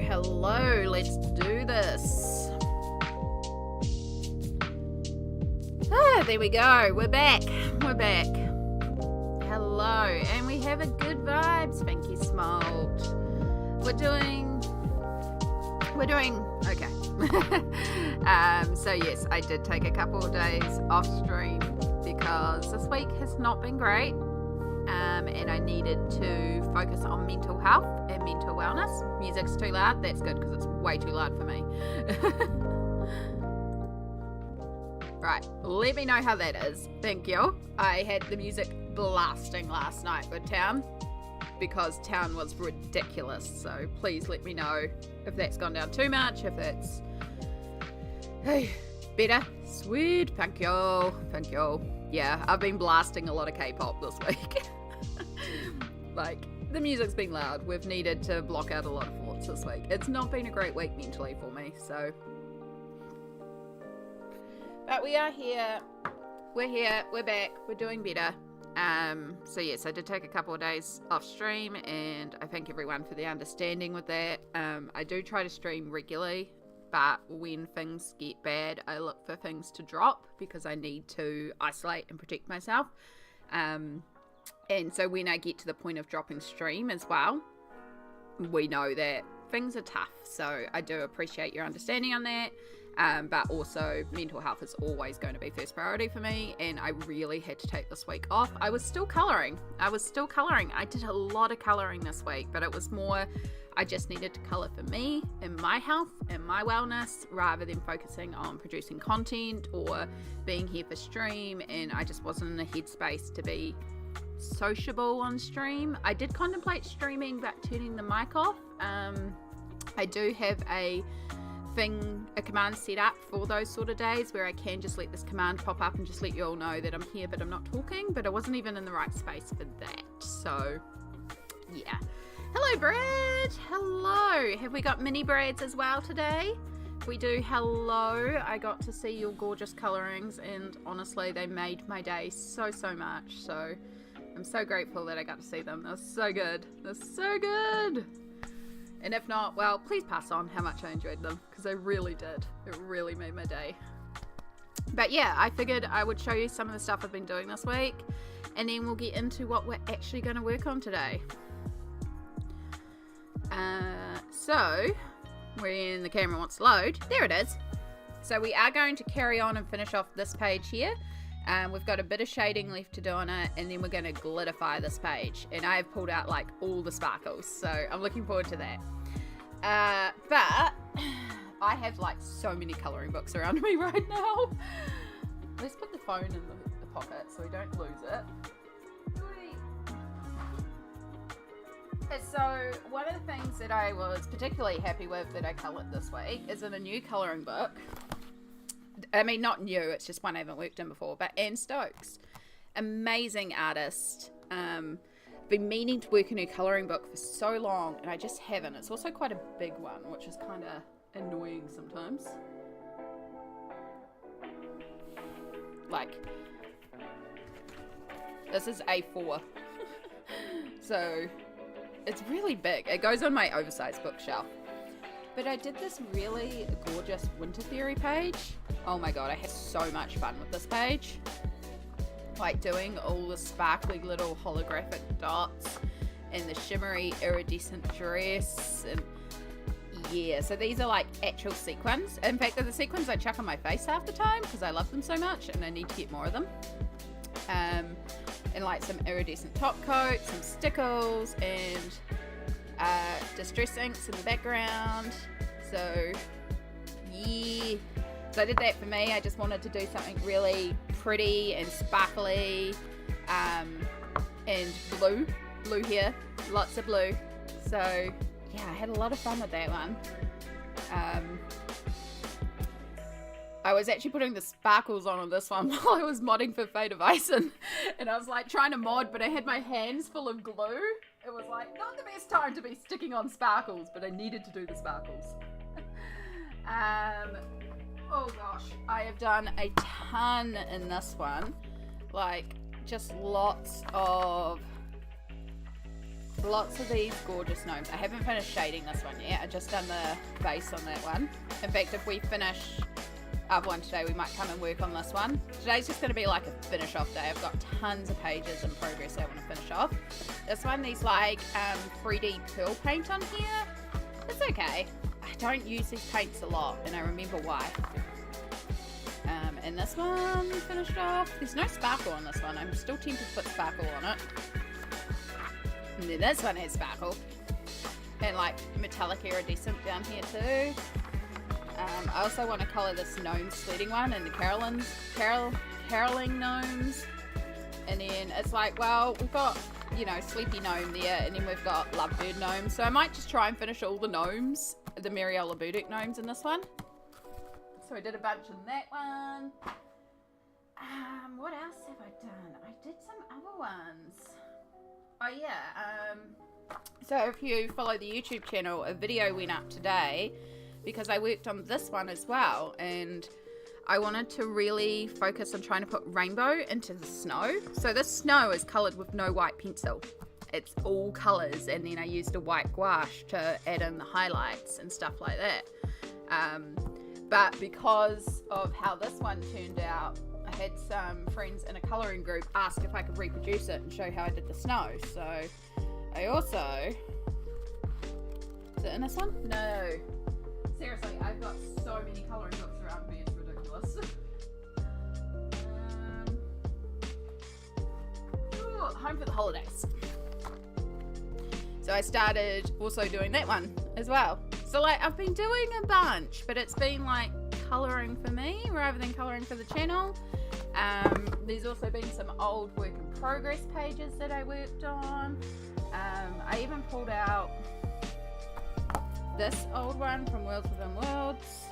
Hello, let's do this. There we go, we're back. Hello, and we have a good vibes, Pinky Smalt. We're doing okay. So yes, I did take a couple of days off stream because this week has not been great. And I needed to focus on mental health and mental wellness. Music's too loud. That's good because it's way too loud for me. Right, let me know how that is. Thank you. I had the music blasting last night with Town because Town was ridiculous. So please let me know if that's gone down too much, if that's better. Sweet. Thank you. Yeah, I've been blasting a lot of K-pop this week. Like, the music's been loud. We've needed to block out a lot of thoughts this week. It's not been a great week mentally for me, so. But we are here. We're here. We're back. We're doing better. So yes, I did take a couple of days off stream, and I thank everyone for the understanding with that. I do try to stream regularly, but when things get bad, I look for things to drop because I need to isolate and protect myself. And so when I get to the point of dropping stream as well, we know that things are tough. So I do appreciate your understanding on that. But also mental health is always going to be first priority for me. And I really had to take this week off. I was still colouring. I did a lot of colouring this week, but it was more, I just needed to colour for me and my health and my wellness rather than focusing on producing content or being here for stream. And I just wasn't in a headspace to be sociable on stream. I did contemplate streaming but turning the mic off. I do have a a command set up for those sort of days where I can just let this command pop up and just let you all know that I'm here but I'm not talking, but I wasn't even in the right space for that. So yeah. Hello Brad, hello. Have we got mini Brads as well today? If we do, hello. I got to see your gorgeous colorings and honestly they made my day so much, so I'm so grateful that I got to see them. They're so good. They're so good. And if not, well, please pass on how much I enjoyed them, because I really did. It really made my day. But yeah, I figured I would show you some of the stuff I've been doing this week, and then we'll get into what we're actually going to work on today. So, when the camera wants to load, there it is. So we are going to carry on and finish off this page here. We've got a bit of shading left to do on it, and then we're going to glitterify this page, and I've pulled out like all the sparkles, so I'm looking forward to that. But I have like so many colouring books around me right now. Let's put the phone in the pocket so we don't lose it. So one of the things that I was particularly happy with that I coloured this week is in a new colouring book. I mean, not new, it's just one I haven't worked in before, but Anne Stokes, amazing artist. Been meaning to work in her colouring book for so long, and I just haven't. It's also quite a big one, which is kind of annoying sometimes. Like, this is A4. So, it's really big. It goes on my oversized bookshelf. But I did this really gorgeous Winter Theory page. Oh my god, I had so much fun with this page. Like doing all the sparkly little holographic dots and the shimmery iridescent dress, and yeah, so these are like actual sequins. In fact, they're the sequins I chuck on my face half the time because I love them so much and I need to get more of them. And like some iridescent top coats, some stickles, and distress inks in the background. So yeah, so I did that for me. I just wanted to do something really pretty and sparkly, and blue here, lots of blue. So yeah, I had a lot of fun with that one. I was actually putting the sparkles on this one while I was modding for Fate of Ison, and I was like trying to mod, but I had my hands full of glue. It was like not the best time to be sticking on sparkles, but I needed to do the sparkles. Oh gosh, I have done a ton in this one, like just lots of these gorgeous gnomes. I haven't finished shading this one yet. I've just done the base on that one. In fact, if we finish other one today, we might come and work on this one. Today's just going to be like a finish off day. I've got tons of pages in progress I want to finish off. This one, these like 3D pearl paint on here. It's okay. I don't use these paints a lot, and I remember why. And this one finished off. There's no sparkle on this one. I'm still tempted to put sparkle on it. And then this one has sparkle. And like metallic iridescent down here too. I also want to colour this gnome sledding one and the caroling gnomes. And then it's like, well, we've got, you know, sleepy gnome there, and then we've got lovebird gnomes. So I might just try and finish all the gnomes, the Mariella Burdick gnomes in this one. So I did a bunch in that one. What else have I done? I did some other ones. Oh yeah, so if you follow the YouTube channel, a video went up today because I worked on this one as well, and I wanted to really focus on trying to put rainbow into the snow. So this snow is coloured with no white pencil. It's all colours, and then I used a white gouache to add in the highlights and stuff like that. But because of how this one turned out, I had some friends in a colouring group ask if I could reproduce it and show how I did the snow. So I also... Is it in this one? No. Seriously, I've got so many colouring books around me, it's ridiculous. Home for the holidays. So I started also doing that one as well. So like I've been doing a bunch, but it's been like colouring for me rather than colouring for the channel. There's also been some old work in progress pages that I worked on. I even pulled out this old one from Worlds Within Worlds.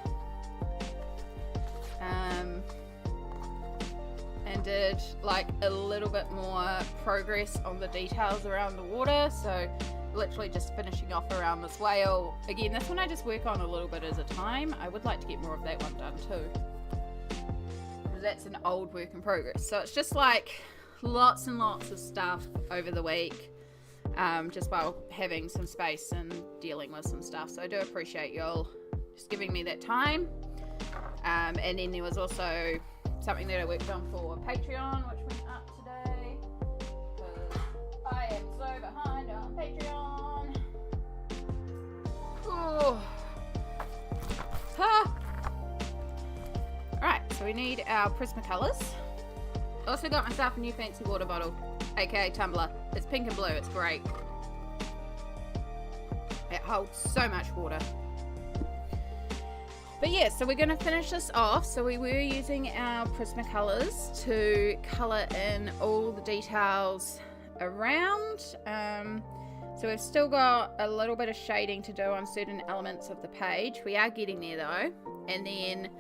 and did like a little bit more progress on the details around the water. So literally just finishing off around this whale. Again, this one I just work on a little bit at a time. I would like to get more of that one done too. That's an old work in progress. So it's just like lots and lots of stuff over the week, just while having some space and dealing with some stuff. So I do appreciate y'all just giving me that time. And then there was also something that I worked on for Patreon, which went up today, because I am so behind on Patreon. Oh. Ah. Alright, so we need our Prismacolors. Also got myself a new fancy water bottle, aka tumbler. It's pink and blue, it's great. It holds so much water. But yeah, so we're going to finish this off. So we were using our Prismacolors to colour in all the details around. So we've still got a little bit of shading to do on certain elements of the page. We are getting there though. And then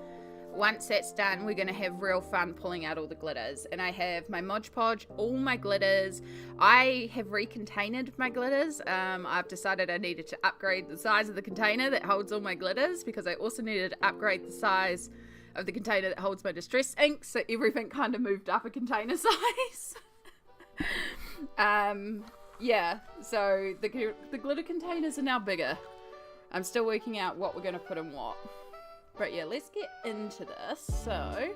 once that's done, we're going to have real fun pulling out all the glitters. And I have my Mod Podge, all my glitters. I have recontained my glitters. I've decided I needed to upgrade the size of the container that holds all my glitters, because I also needed to upgrade the size of the container that holds my distress ink. So everything kind of moved up a container size. Yeah, so the glitter containers are now bigger. I'm still working out what we're going to put in what. But yeah, let's get into this. So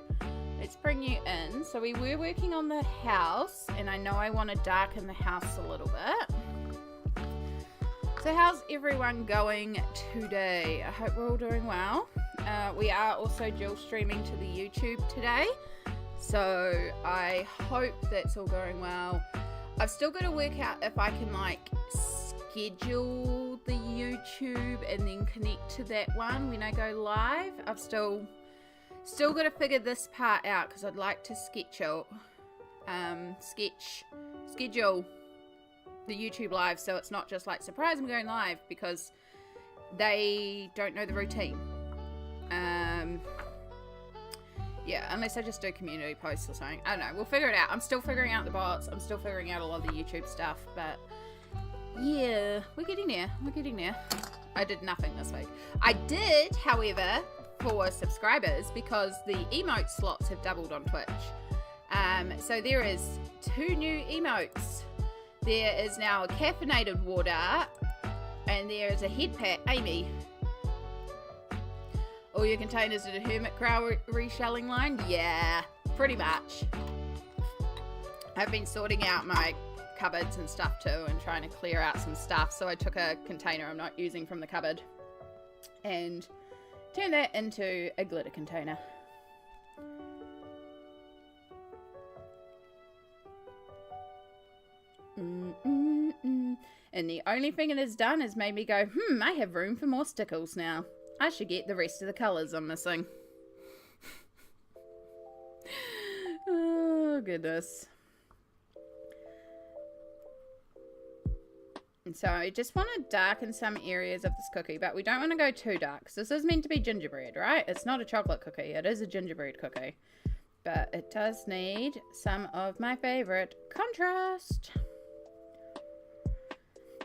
let's bring you in. So we were working on the house, and I know I want to darken the house a little bit. So how's everyone going today? I hope we're all doing well. We are also dual streaming to the YouTube today, so I hope that's all going well. I've still got to work out if I can like schedule the YouTube and then connect to that one when I go live. I've still got to figure this part out, because I'd like to schedule the YouTube live, so it's not just like, surprise, I'm going live, because they don't know the routine. Yeah, unless I just do community posts or something. I don't know, we'll figure it out. I'm still figuring out the bots, I'm still figuring out a lot of the YouTube stuff, but yeah, we're getting there. I did nothing this week. I did, however, for subscribers, because the emote slots have doubled on Twitch. So there is 2 new emotes. There is now a caffeinated water, and there is a head pat. Amy, all your containers at a hermit crab reshelling line? Yeah, pretty much. I've been sorting out my cupboards and stuff too, and trying to clear out some stuff. So I took a container I'm not using from the cupboard and turned that into a glitter container. And the only thing it has done is made me go, I have room for more stickles now. I should get the rest of the colours I'm missing. Oh goodness. And so I just want to darken some areas of this cookie, but we don't want to go too dark, because this is meant to be gingerbread, right? It's not a chocolate cookie, it is a gingerbread cookie. But it does need some of my favourite contrast.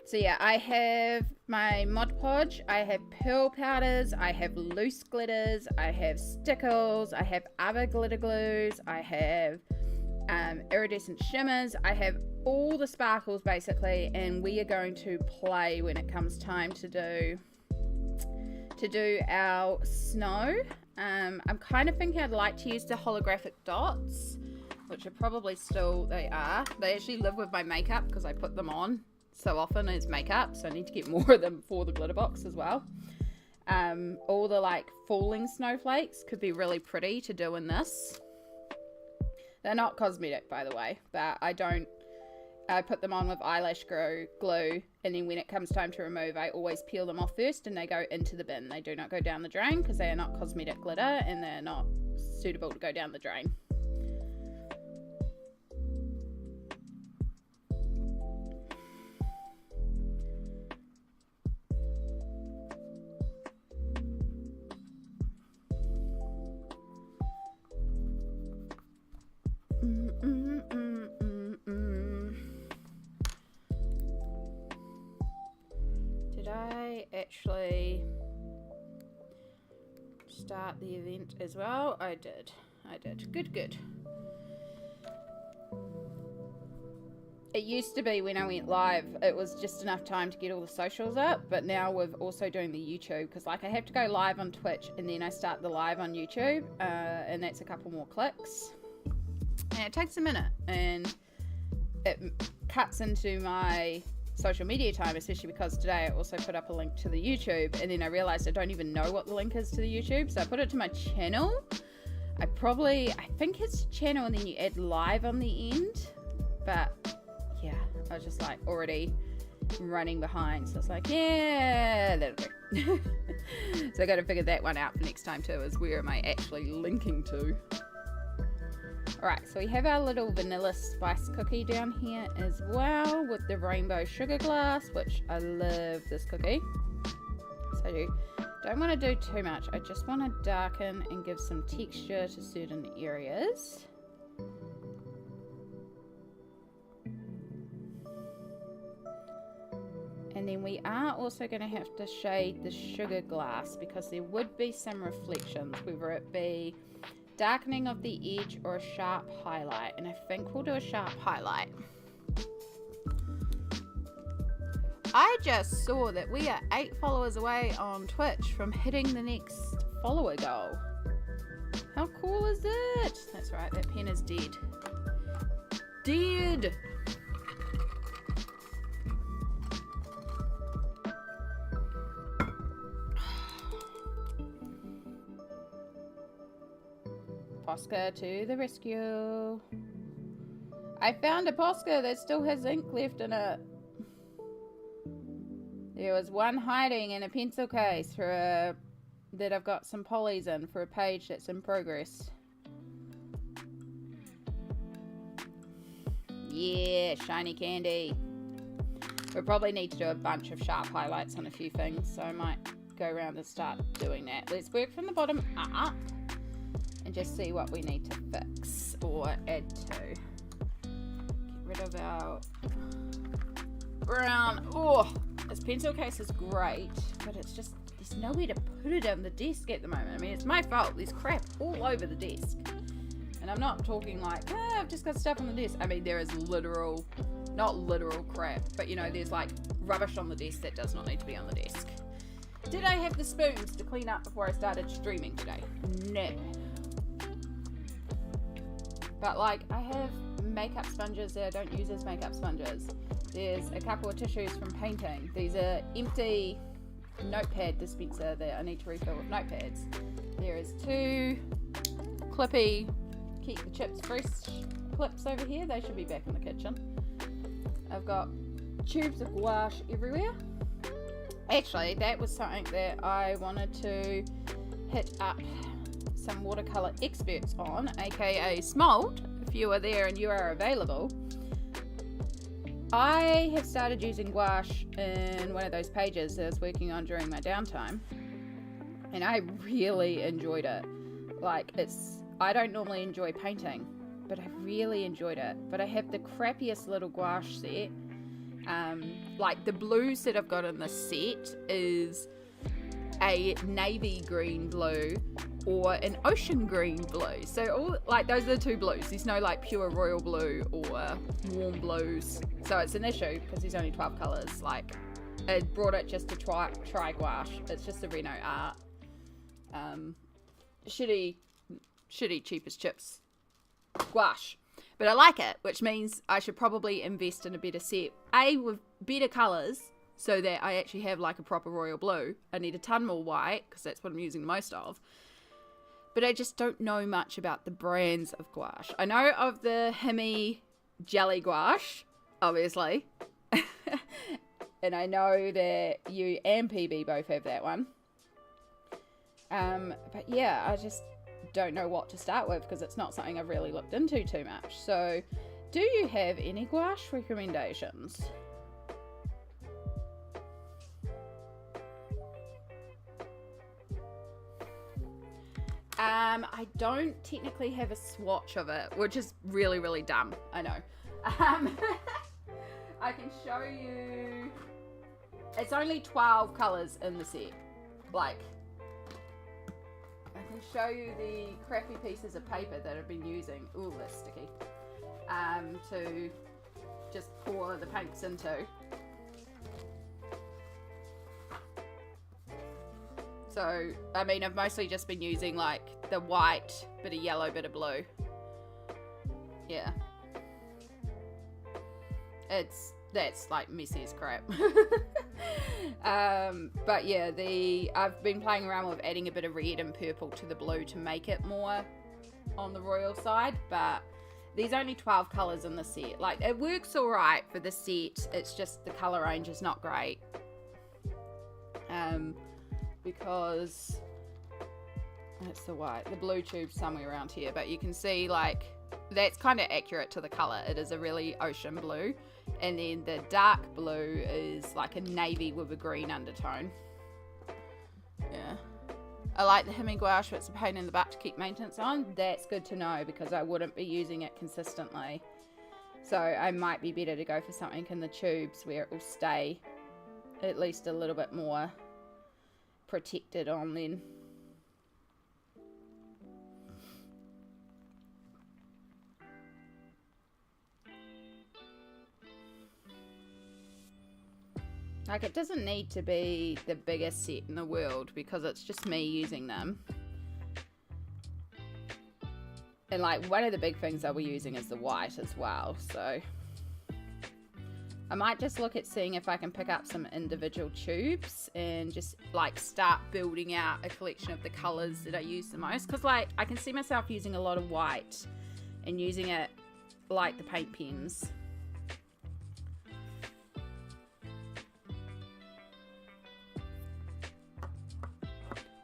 So yeah, I have my Mod Podge, I have pearl powders, I have loose glitters, I have stickles, I have other glitter glues, I have iridescent shimmers, I have all the sparkles basically, and we are going to play when it comes time to do our snow. I'm kind of thinking I'd like to use the holographic dots, which are probably still, they actually live with my makeup, because I put them on so often as makeup, so I need to get more of them for the glitter box as well. All the like falling snowflakes could be really pretty to do in this. They're not cosmetic, by the way, but I put them on with eyelash glue, and then when it comes time to remove, I always peel them off first, and they go into the bin. They do not go down the drain, because they are not cosmetic glitter, and they're not suitable to go down the drain. Did I actually start the event as well? I did. Good. It used to be when I went live, it was just enough time to get all the socials up, but now we're also doing the YouTube, because like I have to go live on Twitch and then I start the live on YouTube, and that's a couple more clicks. And it takes a minute, and it cuts into my social media time, especially because today I also put up a link to the YouTube, and then I realized I don't even know what the link is to the YouTube, so I put it to my channel. I think it's channel and then you add live on the end, but yeah, I was just like already running behind, so it's like, yeah, that'll do. So I got to figure that one out for next time too, is where am I actually linking to. Alright, so we have our little vanilla spice cookie down here as well with the rainbow sugar glass, which I love this cookie. So you don't want to do too much, I just want to darken and give some texture to certain areas. And then we are also going to have to shade the sugar glass because there would be some reflections, whether it be darkening of the edge or a sharp highlight. And I think we'll do a sharp highlight. I just saw that we are 8 followers away on Twitch from hitting the next follower goal. How cool is it? That's right, that pen is dead. Dead! Posca to the rescue. I found a Posca that still has ink left in it. There was one hiding in a pencil case that I've got some polys in for a page that's in progress. Yeah, shiny candy. We probably need to do a bunch of sharp highlights on a few things, so I might go around and start doing that. Let's work from the bottom up and just see what we need to fix or add to. Get rid of our brown. Oh, this pencil case is great, but it's just, there's nowhere to put it on the desk at the moment. I mean, it's my fault. There's crap all over the desk. And I'm not talking like, I've just got stuff on the desk. I mean, there is literal, not literal crap, but you know, there's like rubbish on the desk that does not need to be on the desk. Did I have the spoons to clean up before I started streaming today? No. But like, I have makeup sponges that I don't use as makeup sponges. There's a couple of tissues from painting. These are empty notepad dispenser that I need to refill with notepads. There is 2 clippy, keep the chips fresh clips over here. They should be back in the kitchen. I've got tubes of gouache everywhere. Actually, that was something that I wanted to hit up some watercolor experts on, aka Smold, if you are there and you are available. I have started using gouache in one of those pages that I was working on during my downtime, and I really enjoyed it. Like, I don't normally enjoy painting, but I really enjoyed it. But I have the crappiest little gouache set. Like the blues that I've got in this set is a navy green blue or an ocean green blue. So all, like, those are the 2 blues. There's no like pure royal blue or warm blues. So it's an issue because there's only 12 colours. Like, I brought it just to try gouache. It's just a Reno art. Shitty cheapest chips gouache. But I like it, which means I should probably invest in a better set. With better colours, so that I actually have like a proper royal blue. I need a ton more white, because that's what I'm using the most of. But I just don't know much about the brands of gouache. I know of the Himi Jelly Gouache, obviously. And I know that you and PB both have that one. But yeah, I just don't know what to start with because it's not something I've really looked into too much. So, do you have any gouache recommendations? I don't technically have a swatch of it, which is really, really dumb. I know. I can show you. It's only 12 colors in the set. Like, I can show you the crappy pieces of paper that I've been using. Ooh, that's sticky. To just pour the paints into. So, I mean, I've mostly just been using like the white, bit of yellow, bit of blue. Yeah. That's like messy as crap. But yeah, I've been playing around with adding a bit of red and purple to the blue to make it more on the royal side, but there's only 12 colours in the set. Like, it works alright for the set, it's just the colour range is not great. Because that's the white, the blue tube's somewhere around here, but you can see like that's kind of accurate to the colour. It is a really ocean blue, and then the dark blue is like a navy with a green undertone. Yeah, I like the Hemi gouache, but it's a pain in the butt to keep maintenance on. That's good to know because I wouldn't be using it consistently, so I might be better to go for something in the tubes where it will stay at least a little bit more protected on then. Like, it doesn't need to be the biggest set in the world because it's just me using them. And like, one of the big things I'll be using is the white as well, so I might just look at seeing if I can pick up some individual tubes and just like start building out a collection of the colors that I use the most, because like I can see myself using a lot of white and using it like the paint pens.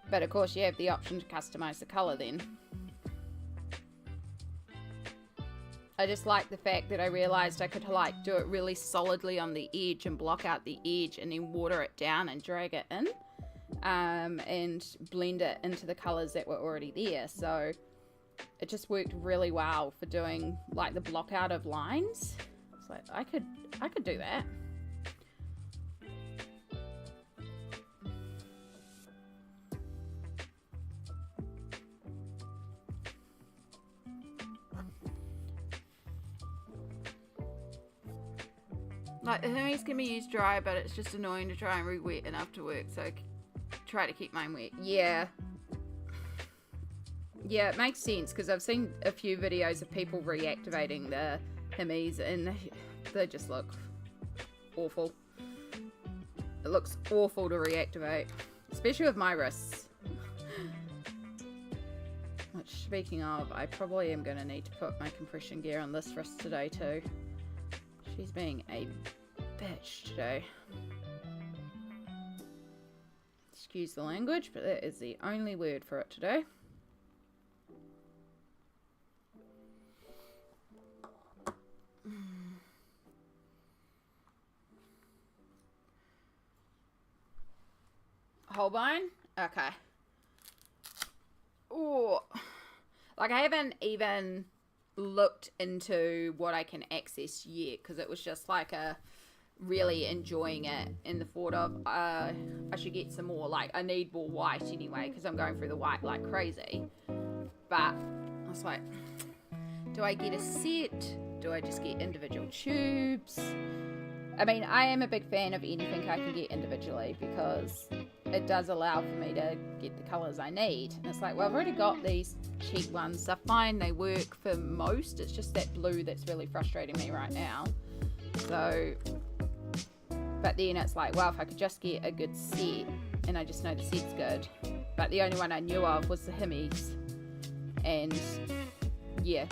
But of course you have the option to customize the color then. I just like the fact that I realized I could like do it really solidly on the edge and block out the edge and then water it down and drag it in, and blend it into the colors that were already there. So it just worked really well for doing like the block out of lines. It's like I could do that. Like, the Hermes can be used dry, but it's just annoying to try and re-wet enough to work, so try to keep mine wet. Yeah. Yeah, it makes sense, because I've seen a few videos of people reactivating the Hermes, and they just look awful. It looks awful to reactivate, especially with my wrists. Which, speaking of, I probably am going to need to put my compression gear on this wrist today, too. She's being a bitch today. Excuse the language, but that is the only word for it today. Whole bone? Okay. Oh, like I haven't even looked into what I can access yet, because it was just like a really enjoying it in the thought of I should get some more, like I need more white anyway because I'm going through the white like crazy. But I was like, do I get a set? Do I just get individual tubes? I mean, I am a big fan of anything I can get individually because it does allow for me to get the colours I need. And it's like, well, I've already got these cheap ones. They're fine. They work for most. It's just that blue that's really frustrating me right now. So, but then it's like, well, if I could just get a good set, and I just know the set's good. But the only one I knew of was the Hemis. And, yeah,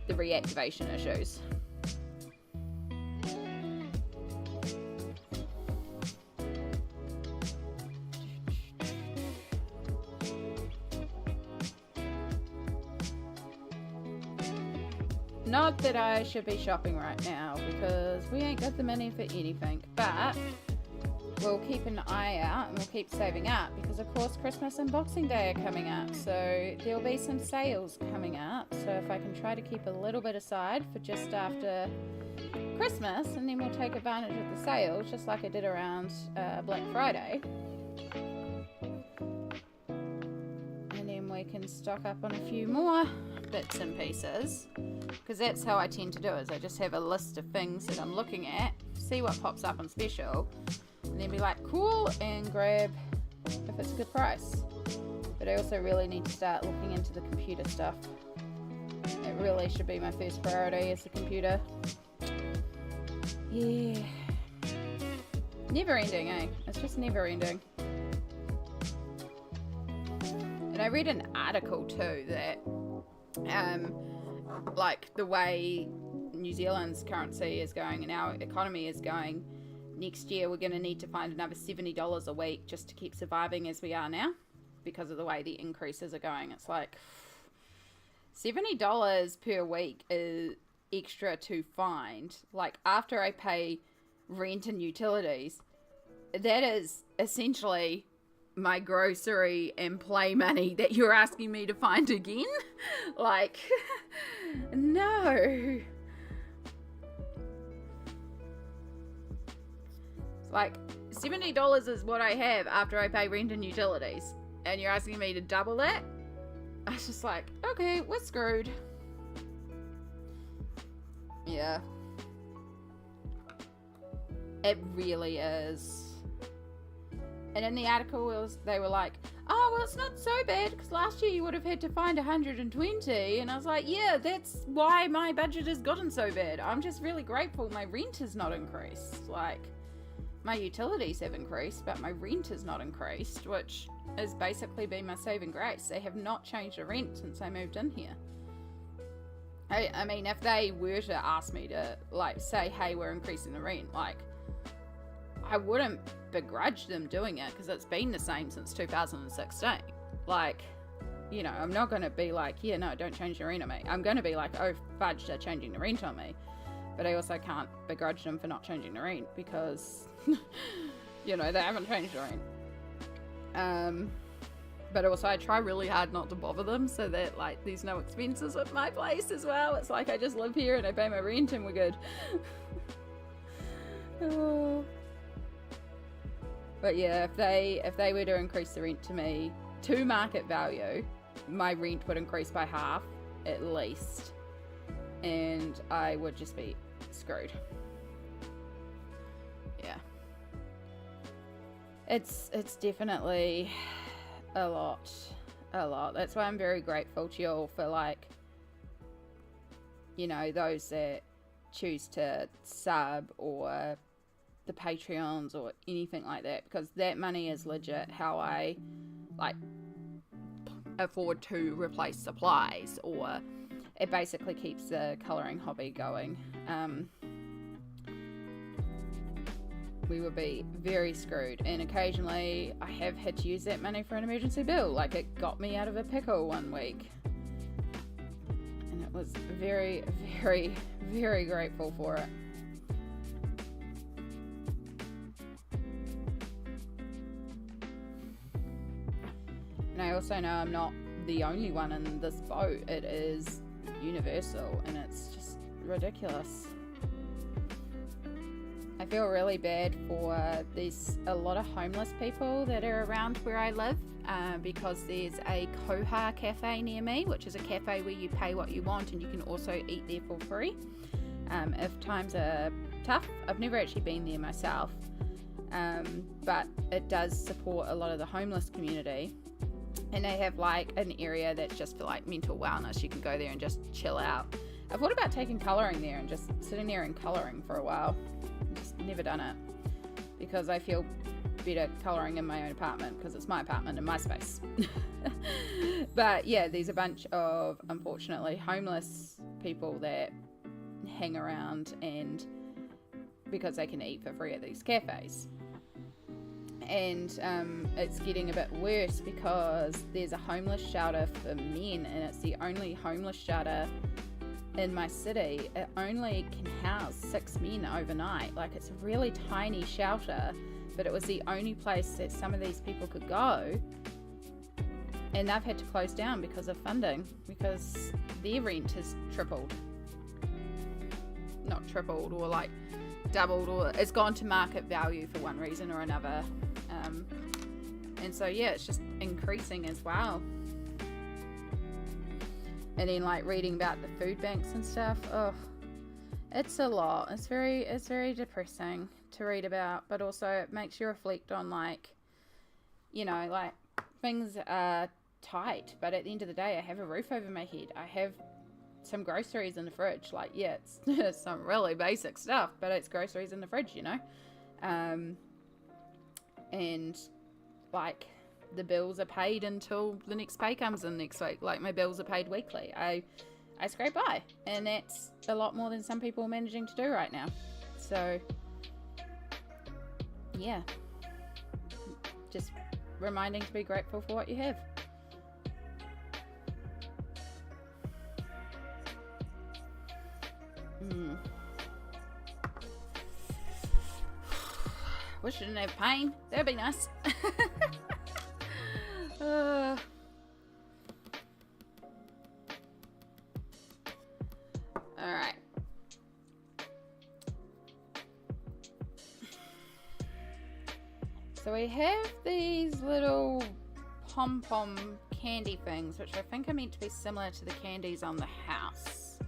the reactivation issues. Not that I should be shopping right now because we ain't got the money for anything, but we'll keep an eye out and we'll keep saving up, because of course Christmas and Boxing Day are coming up, so there'll be some sales coming up. So if I can try to keep a little bit aside for just after Christmas, and then we'll take advantage of the sales just like I did around Black Friday, and then we can stock up on a few more bits and pieces, because that's how I tend to do it, is I just have a list of things that I'm looking at, see what pops up on special, and then be like, cool, and grab if it's a good price. But I also really need to start looking into the computer stuff. It really should be my first priority, is the computer. Yeah. Never ending, eh? It's just never ending. And I read an article too that like the way New Zealand's currency is going and our economy is going, next year we're going to need to find another $70 a week just to keep surviving as we are now, because of the way the increases are going. It's like $70 per week is extra to find. Like, after I pay rent and utilities, that is essentially my grocery and play money that you're asking me to find again. Like, no. Like, $70 is what I have after I pay rent and utilities, and you're asking me to double that? I was just like, okay, we're screwed. Yeah. It really is. And in the article, they were like, oh, well, it's not so bad, because last year you would have had to find 120. And I was like, yeah, that's why my budget has gotten so bad. I'm just really grateful my rent has not increased. Like, my utilities have increased, but my rent has not increased, which has basically been my saving grace. They have not changed the rent since I moved in here. I mean, if they were to ask me to, like, say, hey, we're increasing the rent, like, I wouldn't begrudge them doing it, because it's been the same since 2016. Like, you know, I'm not going to be like, yeah, no, don't change the rent on me. I'm going to be like, oh, fudge, they're changing the rent on me. But I also can't begrudge them for not changing the rent, because, you know, they haven't changed the rent. But also I try really hard not to bother them, so that, like, there's no expenses at my place as well. It's like I just live here and I pay my rent and we're good. Oh. But yeah, if they were to increase the rent to me to market value, my rent would increase by half at least, and I would just be screwed. Yeah, it's definitely a lot. That's why I'm very grateful to you all for, like, you know, those that choose to sub, or the Patreons, or anything like that, because that money is legit how I, like, afford to replace supplies, or it basically keeps the colouring hobby going. We would be very screwed, and occasionally I have had to use that money for an emergency bill. Like, it got me out of a pickle one week, and it was very, very, very grateful for it. And I also know I'm not the only one in this boat. It is universal, and it's just ridiculous. I feel really bad for a lot of homeless people that are around where I live, because there's a Koha cafe near me, which is a cafe where you pay what you want and you can also eat there for free. If times are tough, I've never actually been there myself, but it does support a lot of the homeless community, and they have, like, an area that's just for, like, mental wellness. You can go there and just chill out. I've thought about taking colouring there and just sitting there and colouring for a while. Just never done it, because I feel better colouring in my own apartment, because it's my apartment and my space. But yeah, there's a bunch of, unfortunately, homeless people that hang around, and because they can eat for free at these cafes. And it's getting a bit worse, because there's a homeless shelter for men, and it's the only homeless shelter in my city. It only can house 6 men overnight. Like, it's a really tiny shelter, but it was the only place that some of these people could go, and they've had to close down because of funding, because their rent has tripled. Not tripled, or like doubled, or it's gone to market value for one reason or another. And so yeah, it's just increasing as well. And then like reading about the food banks and stuff, oh, it's a lot. It's very depressing to read about, but also it makes you reflect on, like, you know, like, things are tight, but at the end of the day, I have a roof over my head. I have some groceries in the fridge. Like, yeah, it's some really basic stuff, but it's groceries in the fridge, you know. And like, the bills are paid until the next pay comes in next week. Like, my bills are paid weekly. I scrape by, and that's a lot more than some people are managing to do right now. So yeah, just reminding to be grateful for what you have. Wish I didn't have pain. That'd be nice. Alright. So we have these little pom-pom candy things, which I think are meant to be similar to the candies on the house.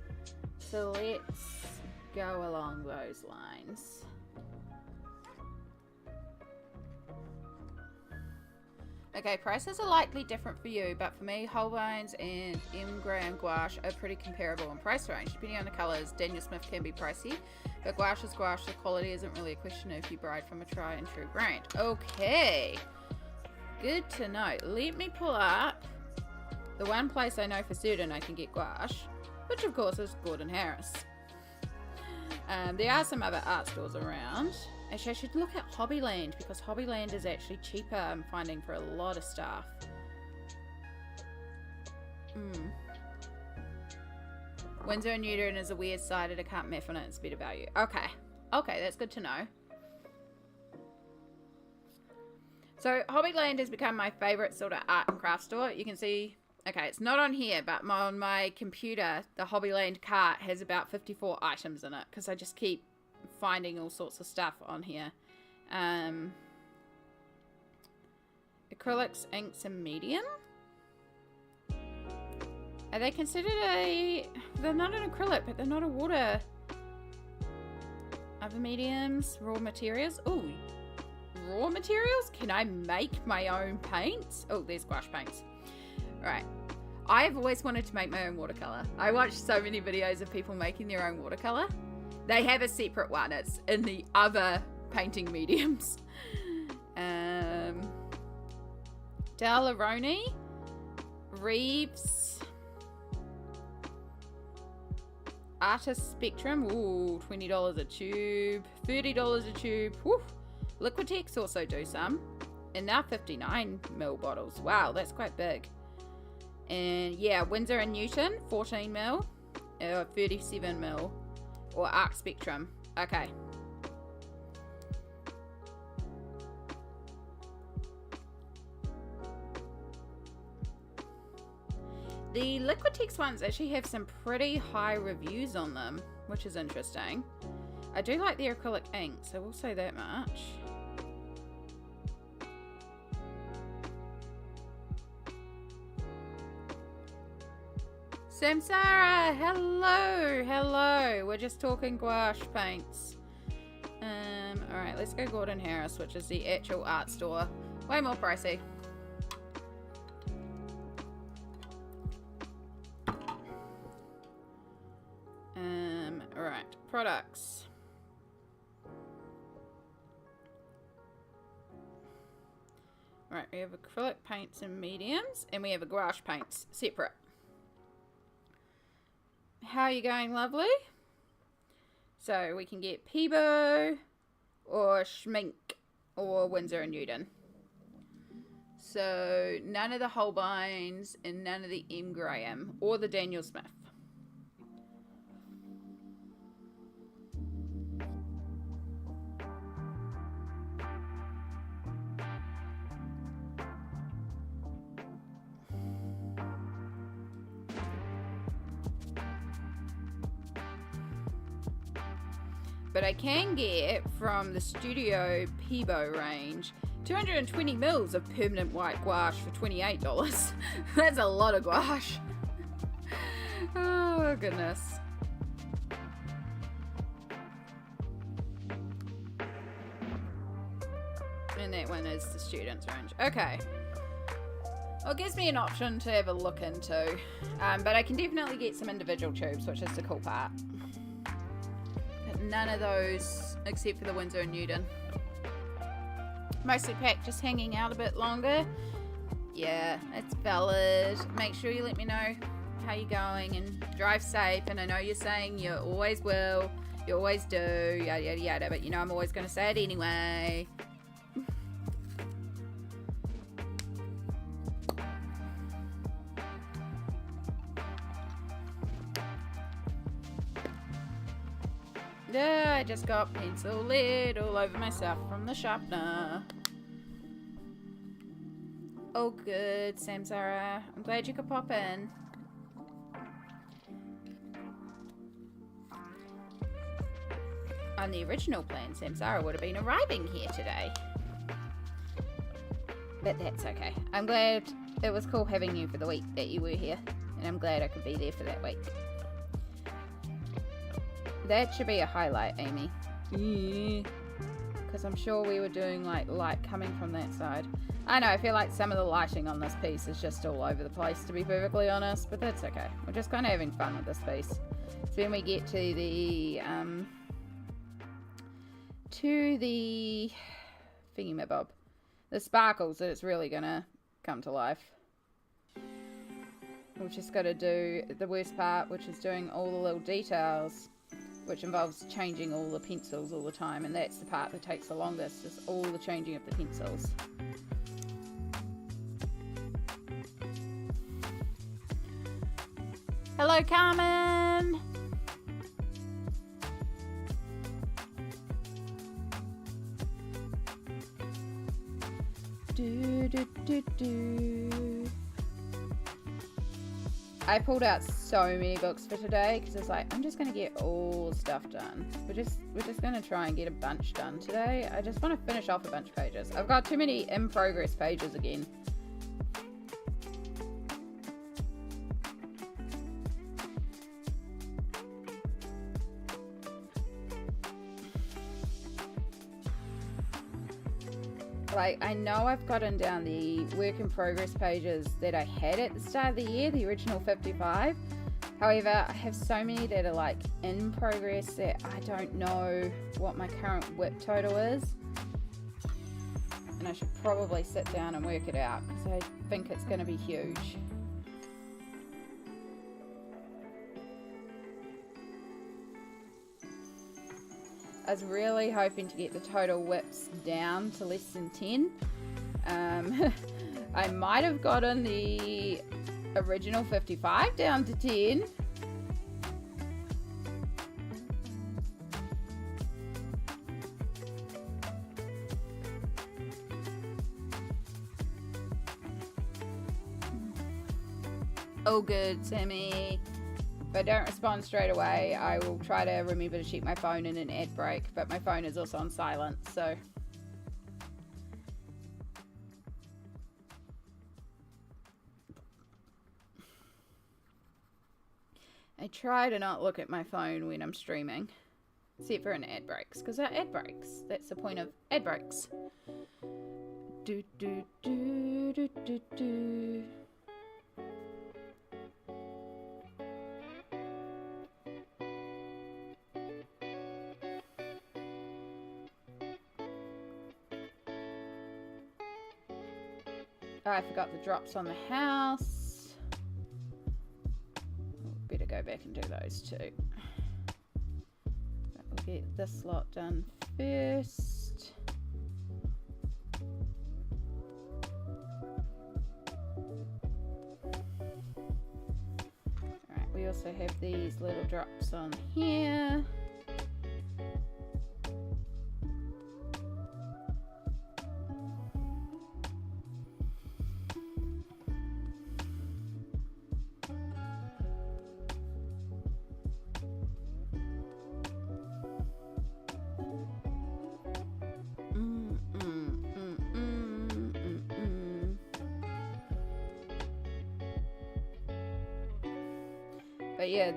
So let's go along those lines. Okay, prices are likely different for you, but for me, Holbein's and M-Gram gouache are pretty comparable in price range. Depending on the colours, Daniel Smith can be pricey, but gouache is gouache. The quality isn't really a question if you buy from a tried and true brand. Okay, good to know. Let me pull up the one place I know for certain I can get gouache, which of course is Gordon Harris. There are some other art stores around. Actually, I should look at Hobbyland, because Hobbyland is actually cheaper, I'm finding, for a lot of stuff. Windsor & Newton is a weird sided. I can't math on it. It's better value. Okay. Okay, that's good to know. So Hobbyland has become my favourite sort of art and craft store. You can see, okay, it's not on here, but on my computer, the Hobbyland cart has about 54 items in it, because I just keep finding all sorts of stuff on here. Acrylics, inks, and medium. Are they considered a... They're not an acrylic, but they're not a water. Other mediums, raw materials. Ooh, raw materials? Can I make my own paints? Oh, there's gouache paints. Right. I've always wanted to make my own watercolor. I watch so many videos of people making their own watercolor. They have a separate one. It's in the other painting mediums. Daleroni, Reeves, Artist Spectrum. Ooh, $20 a tube, $30 a tube. Woo. Liquitex also do some, and they're 59ml bottles. Wow, that's quite big. And yeah, Windsor & Newton, 14ml, 37ml. Or Arc Spectrum. Okay. The Liquitex ones actually have some pretty high reviews on them, which is interesting. I do like the acrylic inks, I will say that much. Samsara, hello. We're just talking gouache paints. Alright, let's go Gordon Harris, which is the actual art store. Way more pricey. Alright, products. Alright, we have acrylic paints and mediums, and we have a gouache paints separate. How are you going, lovely? So we can get Peebo or Schmink or Windsor & Newton. So none of the Holbeins and none of the M. Graham or the Daniel Smith. But I can get from the Studio Peebo range 220 mils of permanent white gouache for $28. That's a lot of gouache. Oh, goodness. And that one is the students range. Okay. Well, it gives me an option to have a look into. But I can definitely get some individual tubes, which is the cool part. But none of those, except for the Windsor and Newton. Mostly packed, just hanging out a bit longer. Yeah, it's valid. Make sure you let me know how you're going and drive safe. And I know you're saying you always will, you always do, yada yada yada, but you know I'm always going to say it anyway. I just got pencil lead all over myself from the sharpener. Oh good, Samsara. I'm glad you could pop in. On the original plan, Samsara would have been arriving here today. But that's okay. I'm glad it was cool having you for the week that you were here. And I'm glad I could be there for that week. That should be a highlight, Amy. Because I'm sure we were doing like light coming from that side. I know, I feel like some of the lighting on this piece is just all over the place, to be perfectly honest. But that's okay. We're just kind of having fun with this piece. So when we get to the thingy-mabob, the sparkles, that it's really going to come to life. We've just got to do the worst part, which is doing all the little details, which involves changing all the pencils all the time, and that's the part that takes the longest, is all the changing of the pencils. Hello, Carmen! I pulled out so many books for today because it's like I'm just gonna get all the stuff done. We're just gonna try and get a bunch done today. I just want to finish off a bunch of pages. I've got too many in progress pages again. Like, I know I've gotten down the work in progress pages that I had at the start of the year, the original 55. However, I have so many that are like in progress that I don't know what my current WIP total is. And I should probably sit down and work it out because I think it's going to be huge. I was really hoping to get the total WIPs down to less than 10. I might have gotten the original 55 down to 10. Oh good, Sammy. If I don't respond straight away, I will try to remember to keep my phone in an ad break, but my phone is also on silent, so. I try to not look at my phone when I'm streaming, except for in ad breaks, because they're ad breaks. That's the point of ad breaks. Do, do, do, do, do, do. I forgot the drops on the house. Better go back and do those too. We'll get this lot done first. Alright, we also have these little drops on here. But yeah,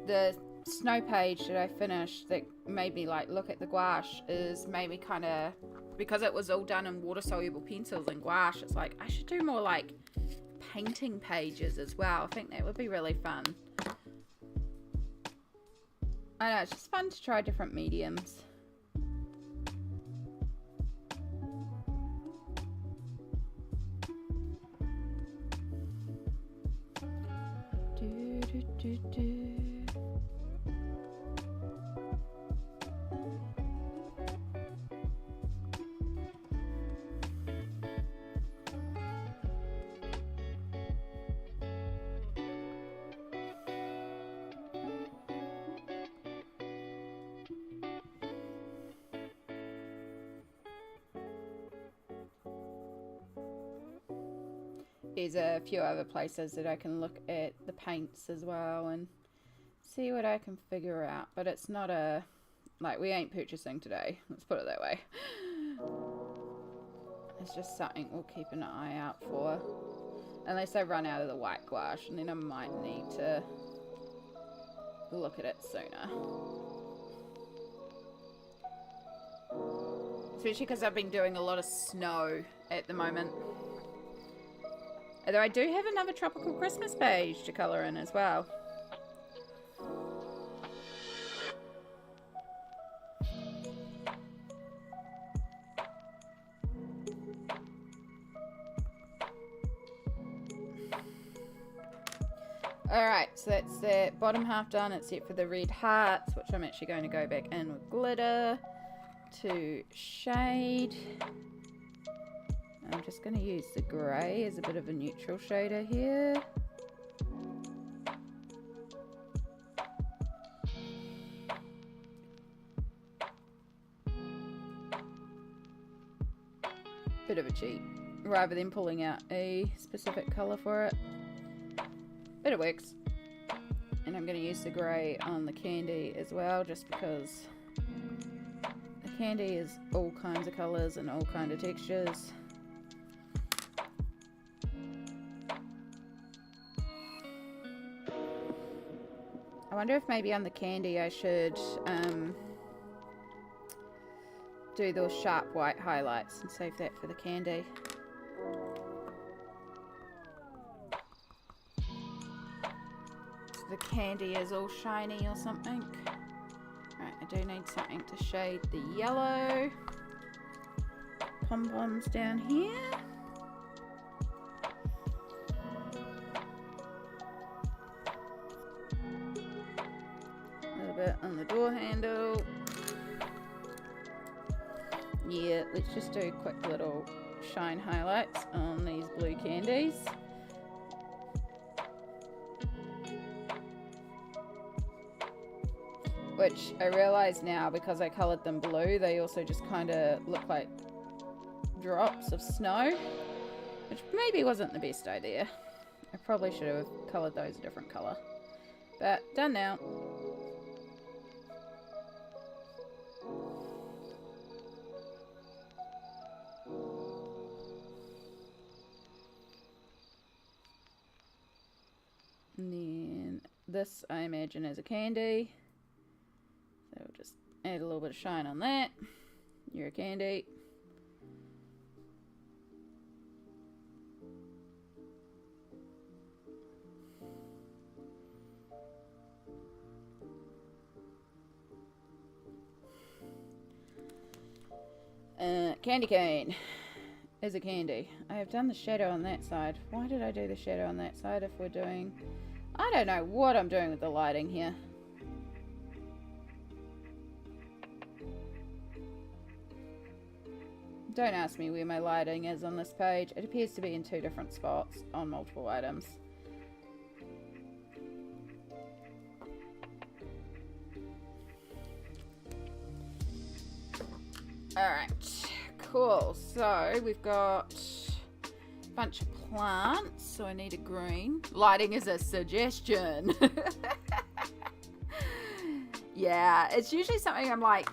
the snow page that I finished that made me like look at the gouache is maybe kind of, because it was all done in water soluble pencils and gouache, it's like I should do more like painting pages as well. I think that would be really fun. I know, it's just fun to try different mediums. There's a few other places that I can look at the paints as well and see what I can figure out. But it's not a, like, we ain't purchasing today. Let's put it that way. It's just something we'll keep an eye out for. Unless I run out of the white gouache, and then I might need to look at it sooner. Especially because I've been doing a lot of snow at the moment. Although I do have another tropical Christmas page to colour in as well. Alright, so that's the bottom half done, except for the red hearts, which I'm actually going to go back in with glitter to shade. I'm just going to use the grey as a bit of a neutral shader here. Bit of a cheat, rather than pulling out a specific colour for it. But it works. And I'm going to use the grey on the candy as well, just because the candy is all kinds of colours and all kinds of textures. I wonder if maybe on the candy I should do those sharp white highlights and save that for the candy. The candy is all shiny or something. Alright, I do need something to shade the yellow. Pom-poms down here. On the door handle. Yeah, let's just do quick little shine highlights on these blue candies. Which I realise now, because I coloured them blue, they also just kind of look like drops of snow, which maybe wasn't the best idea. I probably should have coloured those a different colour. But done now. And then this, I imagine, is a candy. So we'll just add a little bit of shine on that. You're a candy. Candy cane is a candy. I have done the shadow on that side. Why did I do the shadow on that side if we're doing... I don't know what I'm doing with the lighting here. Don't ask me where my lighting is on this page. It appears to be in two different spots on multiple items. Alright, cool. So we've got a bunch of plants, so I need a green. Lighting is a suggestion. Yeah, it's usually something I'm like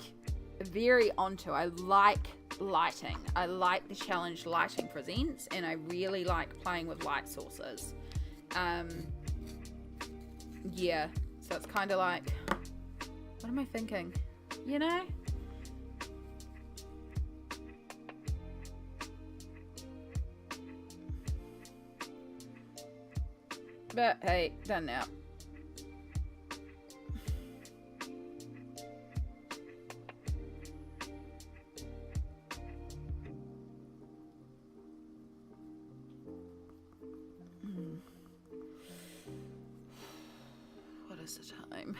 very onto. I like lighting. I like the challenge lighting presents, and I really like playing with light sources. Yeah, so it's kind of like, what am I thinking? You know? But hey, done now. What is the time?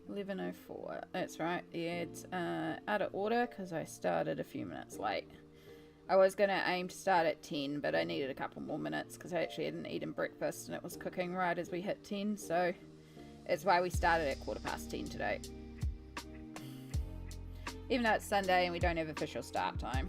11:04. That's right. Yeah, it's out of order because I started a few minutes late. I was going to aim to start at 10, but I needed a couple more minutes because I actually hadn't eaten breakfast and it was cooking right as we hit 10, so that's why we started at 10:15 today. Even though it's Sunday and we don't have official start time.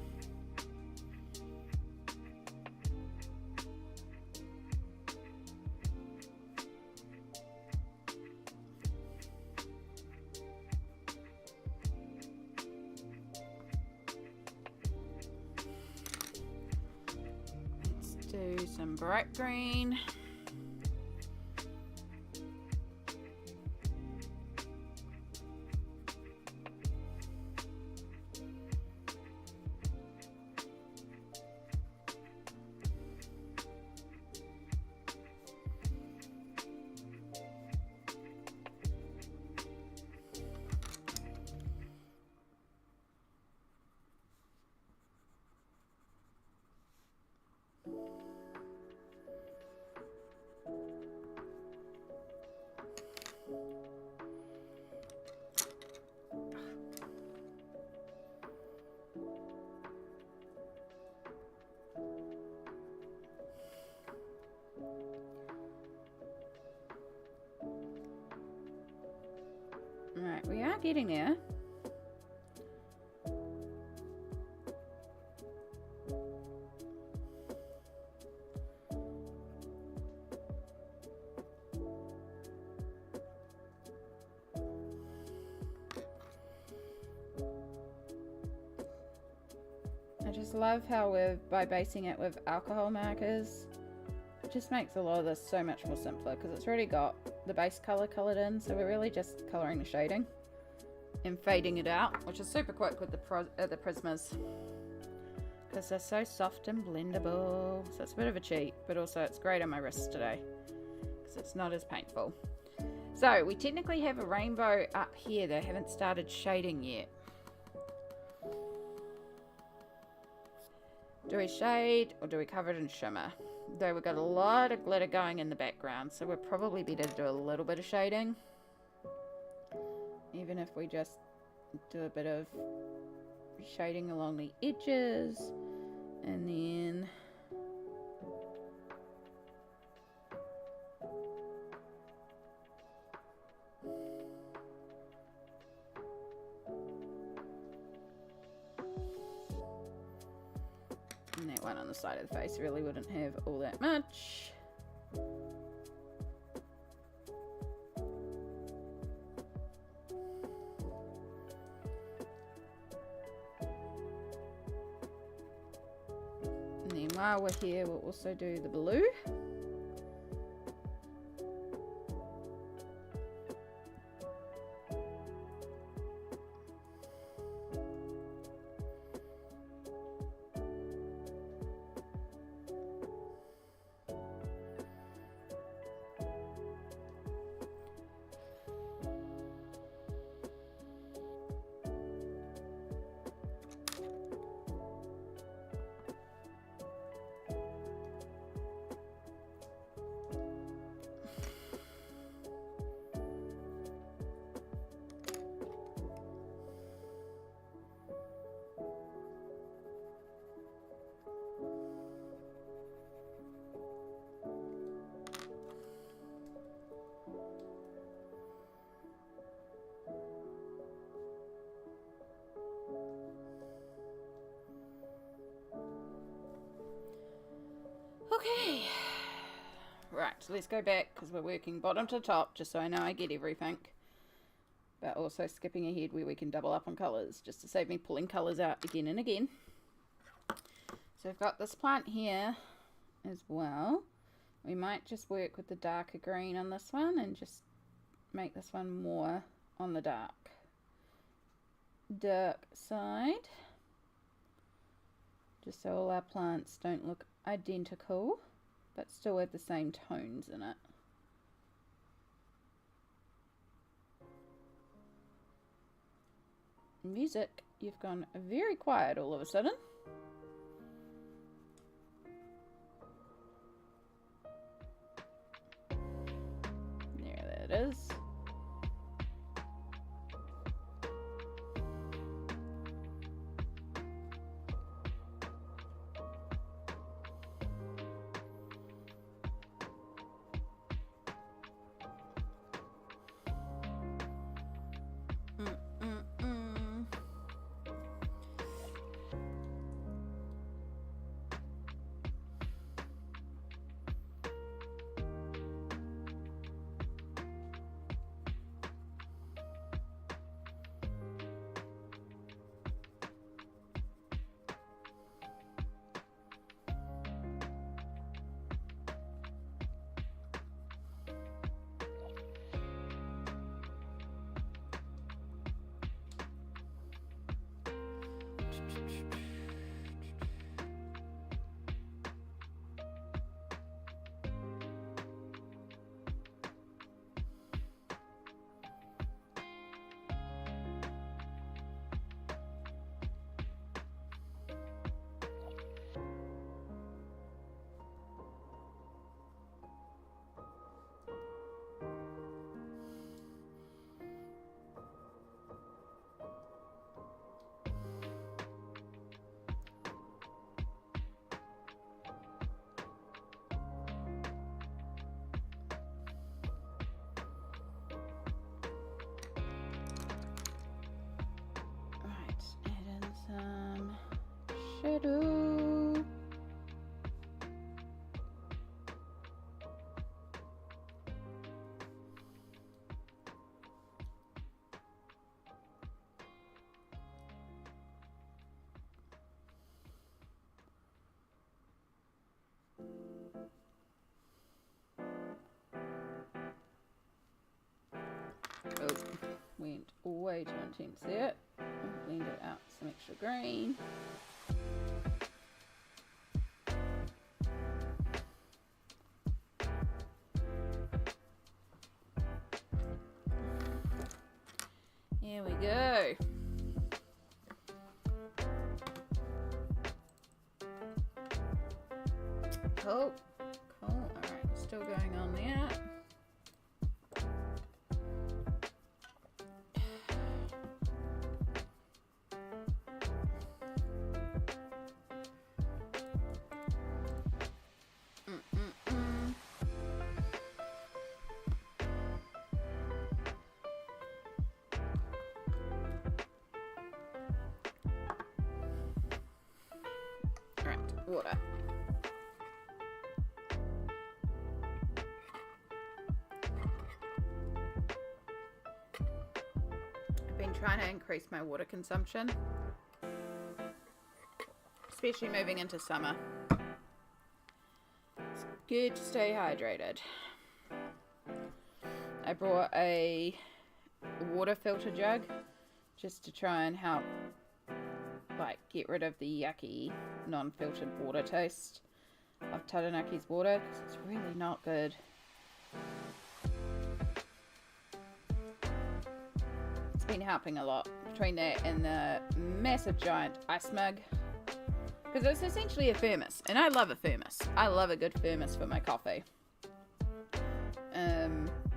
Do some bright green. Right, we are getting there. I just love how by basing it with alcohol markers, it just makes a lot of this so much more simpler because it's already got the base color colored in, so we're really just coloring the shading and fading it out, which is super quick with the Prismas because they're so soft and blendable. So it's a bit of a cheat, but also it's great on my wrist today because it's not as painful. So we technically have a rainbow up here that I haven't started shading yet. Do we shade or do we cover it in shimmer? Though we've got a lot of glitter going in the background, so we're probably better to do a little bit of shading. Even if we just do a bit of shading along the edges and then and that one on the side of the face really wouldn't have all that much. And then while we're here, we'll also do the blue. Okay, right, so let's go back because we're working bottom to top just so I know I get everything, but also skipping ahead where we can double up on colours just to save me pulling colours out again and again. So I've got this plant here as well, We might just work with the darker green on this one and just make this one more on the dark side. Just so all our plants don't look identical, but still have the same tones in it. Music, you've gone very quiet all of a sudden. There that is. Shadow. Oh, went way too intense there. I'll blend it out some extra green. Here we go. Cool. Cool. Alright, still going on there. Water. I've been trying to increase my water consumption, especially moving into summer. It's good to stay hydrated. I brought a water filter jug just to try and help get rid of the yucky non-filtered water taste of Taranaki's water, because it's really not good. It's been helping a lot between that and the massive giant ice mug, because it's essentially a thermos, and I love a thermos. I love a good thermos for my coffee.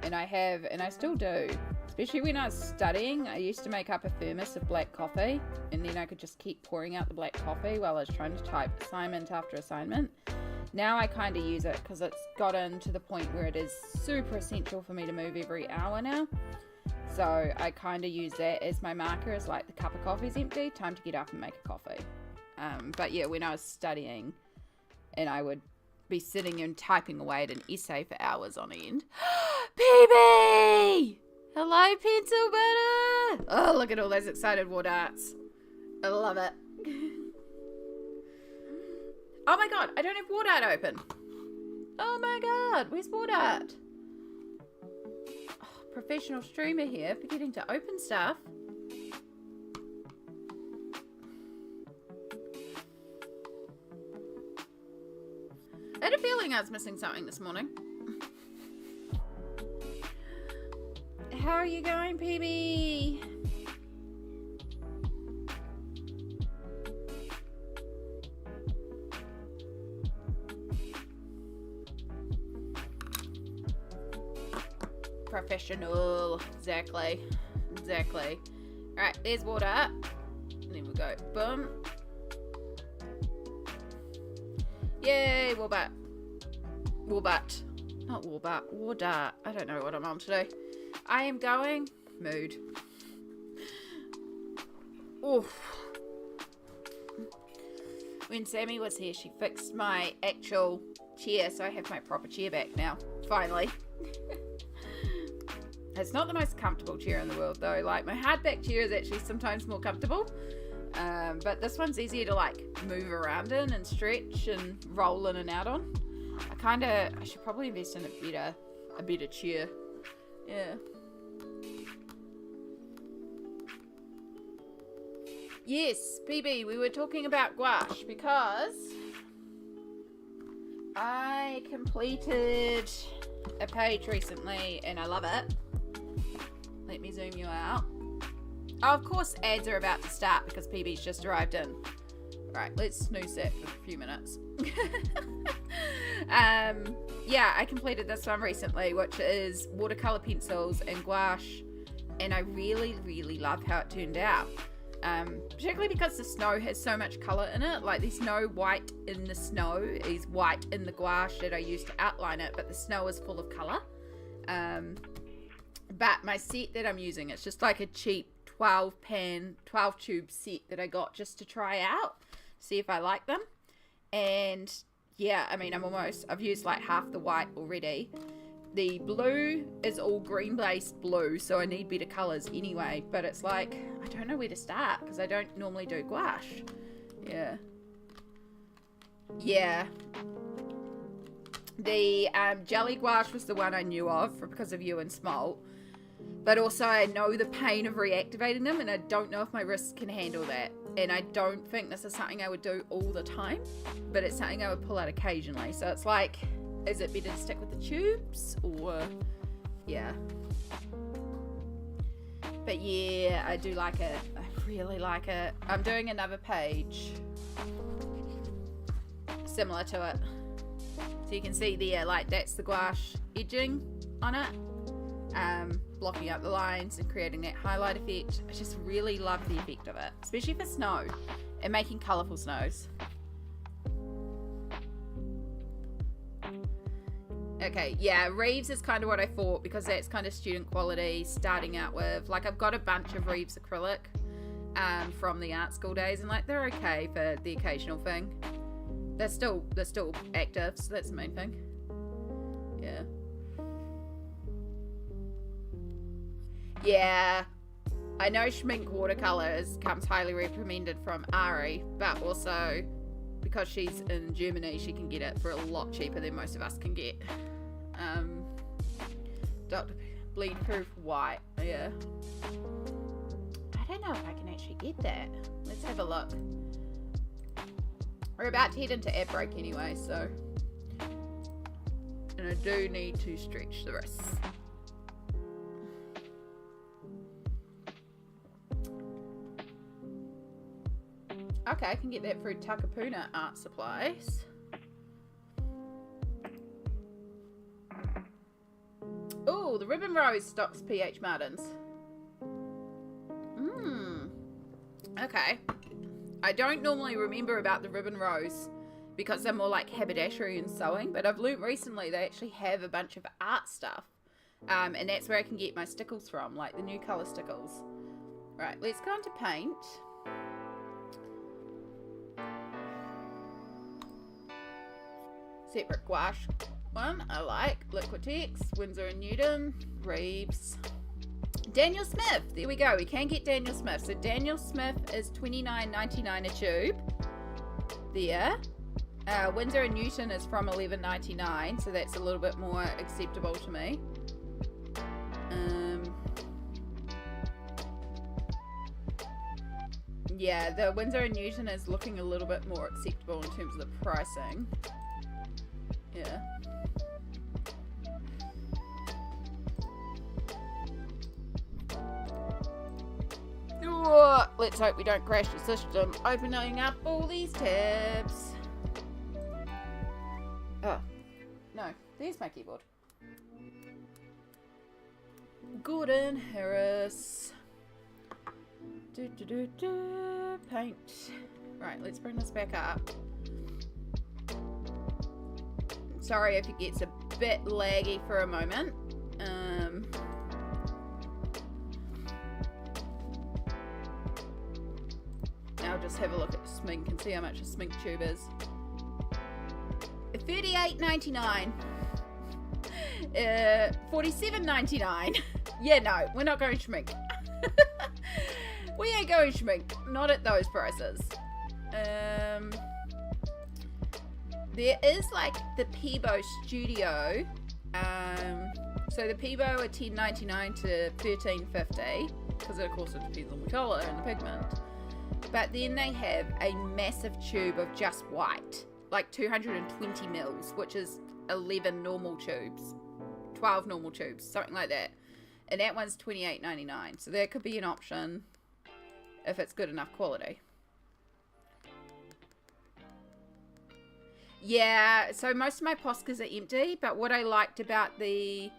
And I still do. Especially when I was studying, I used to make up a thermos of black coffee, and then I could just keep pouring out the black coffee while I was trying to type assignment after assignment. Now I kind of use it because it's gotten to the point where it is super essential for me to move every hour now. So I kind of use that as my marker, as like the cup of coffee is empty, time to get up and make a coffee. But yeah, when I was studying and I would be sitting and typing away at an essay for hours on end. PB! Hello, pencil butter! Oh, look at all those excited war darts. I love it. Oh my god, I don't have war dart open. Oh my god, where's Wardart? Oh, professional streamer here, forgetting to open stuff. I had a feeling I was missing something this morning. How are you going, PB? Professional. Exactly. Exactly. Alright, there's water. And then we'll go. Boom. Yay, Warbat. Warbat. Not Warbat. Wardart. I don't know what I'm on today. I am going. Mood. Oof. When Sammy was here, she fixed my actual chair, so I have my proper chair back now. Finally. It's not the most comfortable chair in the world though. Like my hardback chair is actually sometimes more comfortable. But this one's easier to like move around in and stretch and roll in and out on. I should probably invest in a better chair. Yeah. Yes, PB, we were talking about gouache because I completed a page recently and I love it. Let me zoom you out. Oh, of course, ads are about to start because PB's just arrived in. Right, let's snooze that for a few minutes. Yeah, I completed this one recently, which is watercolor pencils and gouache, and I really, really love how it turned out. Particularly because the snow has so much color in it. Like there's no white in the snow, it's white in the gouache that I used to outline it, but the snow is full of color. But my set that I'm using, it's just like a cheap 12 tube set that I got just to try out, see if I like them. And yeah, I mean, I've used like half the white already. The blue is all green based blue, so I need better colors anyway, but it's like, I don't know where to start because I don't normally do gouache. Yeah. Yeah. The jelly gouache was the one I knew of because of you and Smalt. But also I know the pain of reactivating them and I don't know if my wrists can handle that. And I don't think this is something I would do all the time, but it's something I would pull out occasionally. So it's like, is it better to stick with the tubes or, yeah. But yeah, I do like it. I really like it. I'm doing another page similar to it. So you can see there, like that's the gouache edging on it. Blocking out the lines and creating that highlight effect. I just really love the effect of it, especially for snow and making colourful snows. Okay, yeah, Reeves is kind of what I thought because that's kind of student quality starting out with. Like I've got a bunch of Reeves acrylic from the art school days and like they're okay for the occasional thing. They're still active, so that's the main thing. Yeah. Yeah, I know Schmink watercolors comes highly recommended from Ari, but also because she's in Germany, she can get it for a lot cheaper than most of us can get. Dr. Bleed Proof White, yeah. I don't know if I can actually get that. Let's have a look. We're about to head into ad break anyway, so. And I do need to stretch the wrists. Okay, I can get that through Takapuna Art Supplies. Oh, the Ribbon Rose stocks PH Martins. Okay. I don't normally remember about the Ribbon Rose because they're more like haberdashery and sewing, but I've learnt recently they actually have a bunch of art stuff. And that's where I can get my stickles from, like the new colour stickles. Right, let's go into paint. Separate gouache one, I like. Liquitex, Winsor & Newton, Reeves. Daniel Smith, there we go. We can get Daniel Smith. So Daniel Smith is $29.99 a tube. There. Windsor and Newton is from $11.99, so that's a little bit more acceptable to me. Yeah, the Windsor and Newton is looking a little bit more acceptable in terms of the pricing. Yeah. Let's hope we don't crash the system. Opening up all these tabs. Oh, no. There's my keyboard. Gordon Harris. Paint. Right, let's bring this back up. Sorry if it gets a bit laggy for a moment. I'll just have a look at the smink and see how much a smink tube is. $38.99. $47.99. Yeah, no, we're not going schmink. We ain't going schmink. Not at those prices. There is like the Peebo Studio. So the Peebo are $10.99 to $13.50 because of course it depends on the colour and the pigment. But then they have a massive tube of just white, like 220 mils, which is 11 normal tubes, 12 normal tubes, something like that. And that one's $28.99. So that could be an option if it's good enough quality. Yeah, so most of my Poscas are empty, but what I liked about the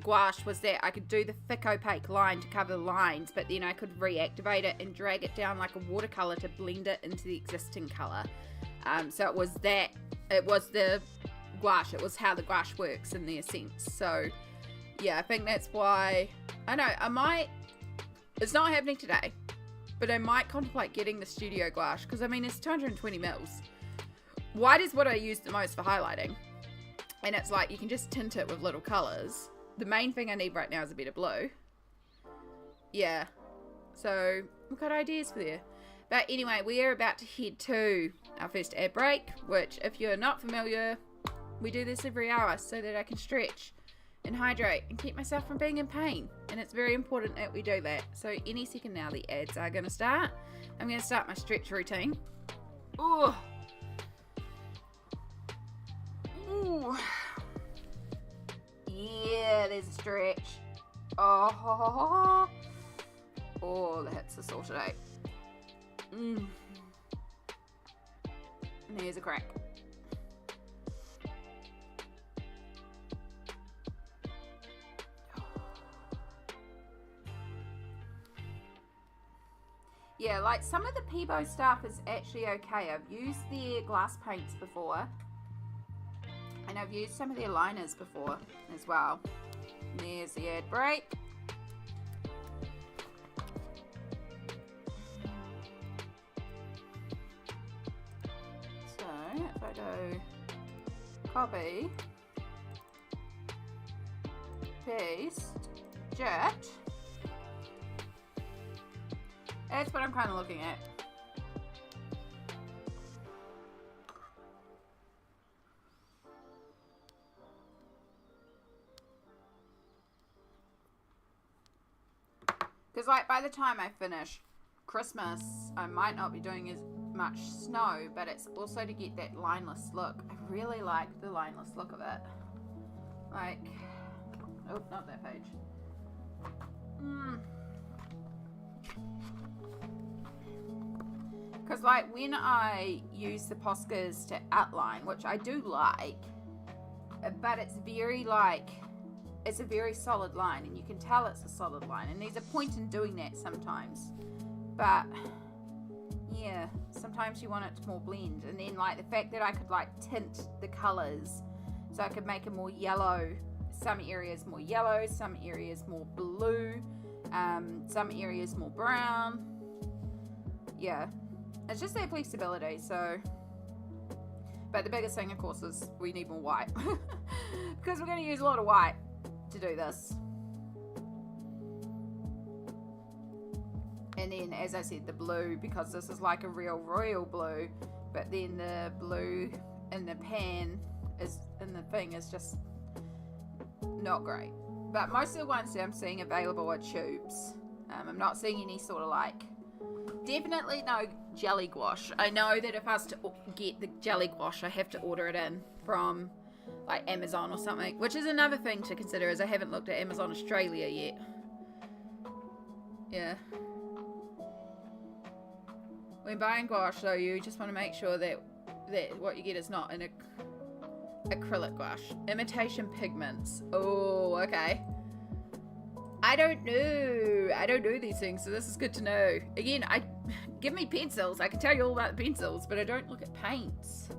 gouache was that I could do the thick opaque line to cover the lines, but then I could reactivate it and drag it down like a watercolor to blend it into the existing color. So it was the gouache. It was how the gouache works in their sense. So yeah, I think that's why it's not happening today, but I might contemplate getting the studio gouache because I mean it's 220 mils. White is what I use the most for highlighting, and it's like you can just tint it with little colors. The main thing I need right now is a bit of blue. Yeah, so we've got ideas for there. But anyway, we are about to head to our first ad break, which if you're not familiar, we do this every hour so that I can stretch and hydrate and keep myself from being in pain. And it's very important that we do that. So any second now the ads are going to start. I'm going to start my stretch routine. Ooh. Ooh. Yeah, there's a stretch. Oh, the hips are sorted out. And there's a crack. Yeah, like some of the Peebo stuff is actually okay. I've used their glass paints before. And I've used some of their liners before as well. And there's the ad break. So if I go copy, paste, jet. That's what I'm kind of looking at. Because like by the time I finish Christmas, I might not be doing as much snow, but it's also to get that lineless look. I really like the lineless look of it. Like, oh, not that page. Because like when I use the Poscas to outline, which I do like, but it's very like, it's a very solid line and you can tell it's a solid line, and there's a point in doing that sometimes, but yeah, sometimes you want it to more blend. And then like the fact that I could like tint the colors, so I could make it more yellow, some areas more yellow, some areas more blue, some areas more brown. Yeah, it's just that flexibility. So, but the biggest thing of course is we need more white because we're going to use a lot of white to do this. And then, as I said, the blue, because this is like a real royal blue, but then the blue in the pan is in the thing is just not great. But most of the ones that I'm seeing available are tubes. I'm not seeing any sort of like, definitely no jelly gouache. I know that if I was to get the jelly gouache, I have to order it in from like Amazon or something, which is another thing to consider, as I haven't looked at Amazon Australia yet. Yeah. When buying gouache, though, you just want to make sure that what you get is not an acrylic gouache. Imitation pigments. Oh, okay. I don't know these things, so this is good to know. Again, give me pencils. I can tell you all about the pencils, but I don't look at paints.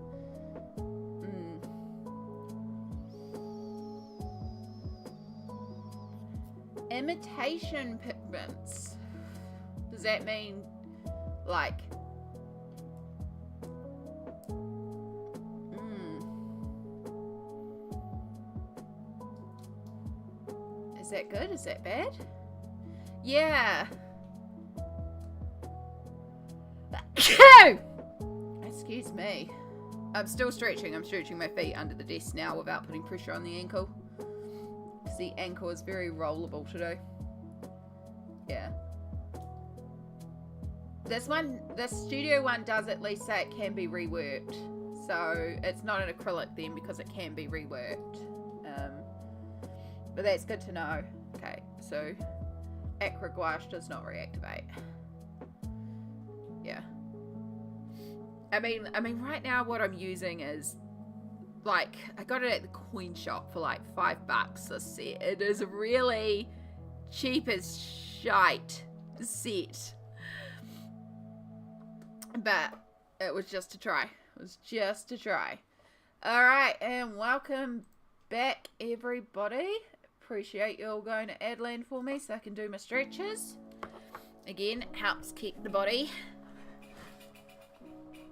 Imitation pigments. Does that mean like is that good? Is that bad? Yeah. Excuse me. I'm still stretching. I'm stretching my feet under the desk now without putting pressure on the ankle. Because the ankle is very rollable to do. Yeah. This studio one does at least say it can be reworked. So it's not an acrylic then, because it can be reworked. But that's good to know. Okay, so acrylic gouache does not reactivate. Yeah. I mean, right now what I'm using is like, I got it at the coin shop for like $5 a set. It is a really cheap as shite set. But it was just to try. It was just to try. Alright, and welcome back, everybody. Appreciate you all going to Adland for me so I can do my stretches. Again, helps keep the body.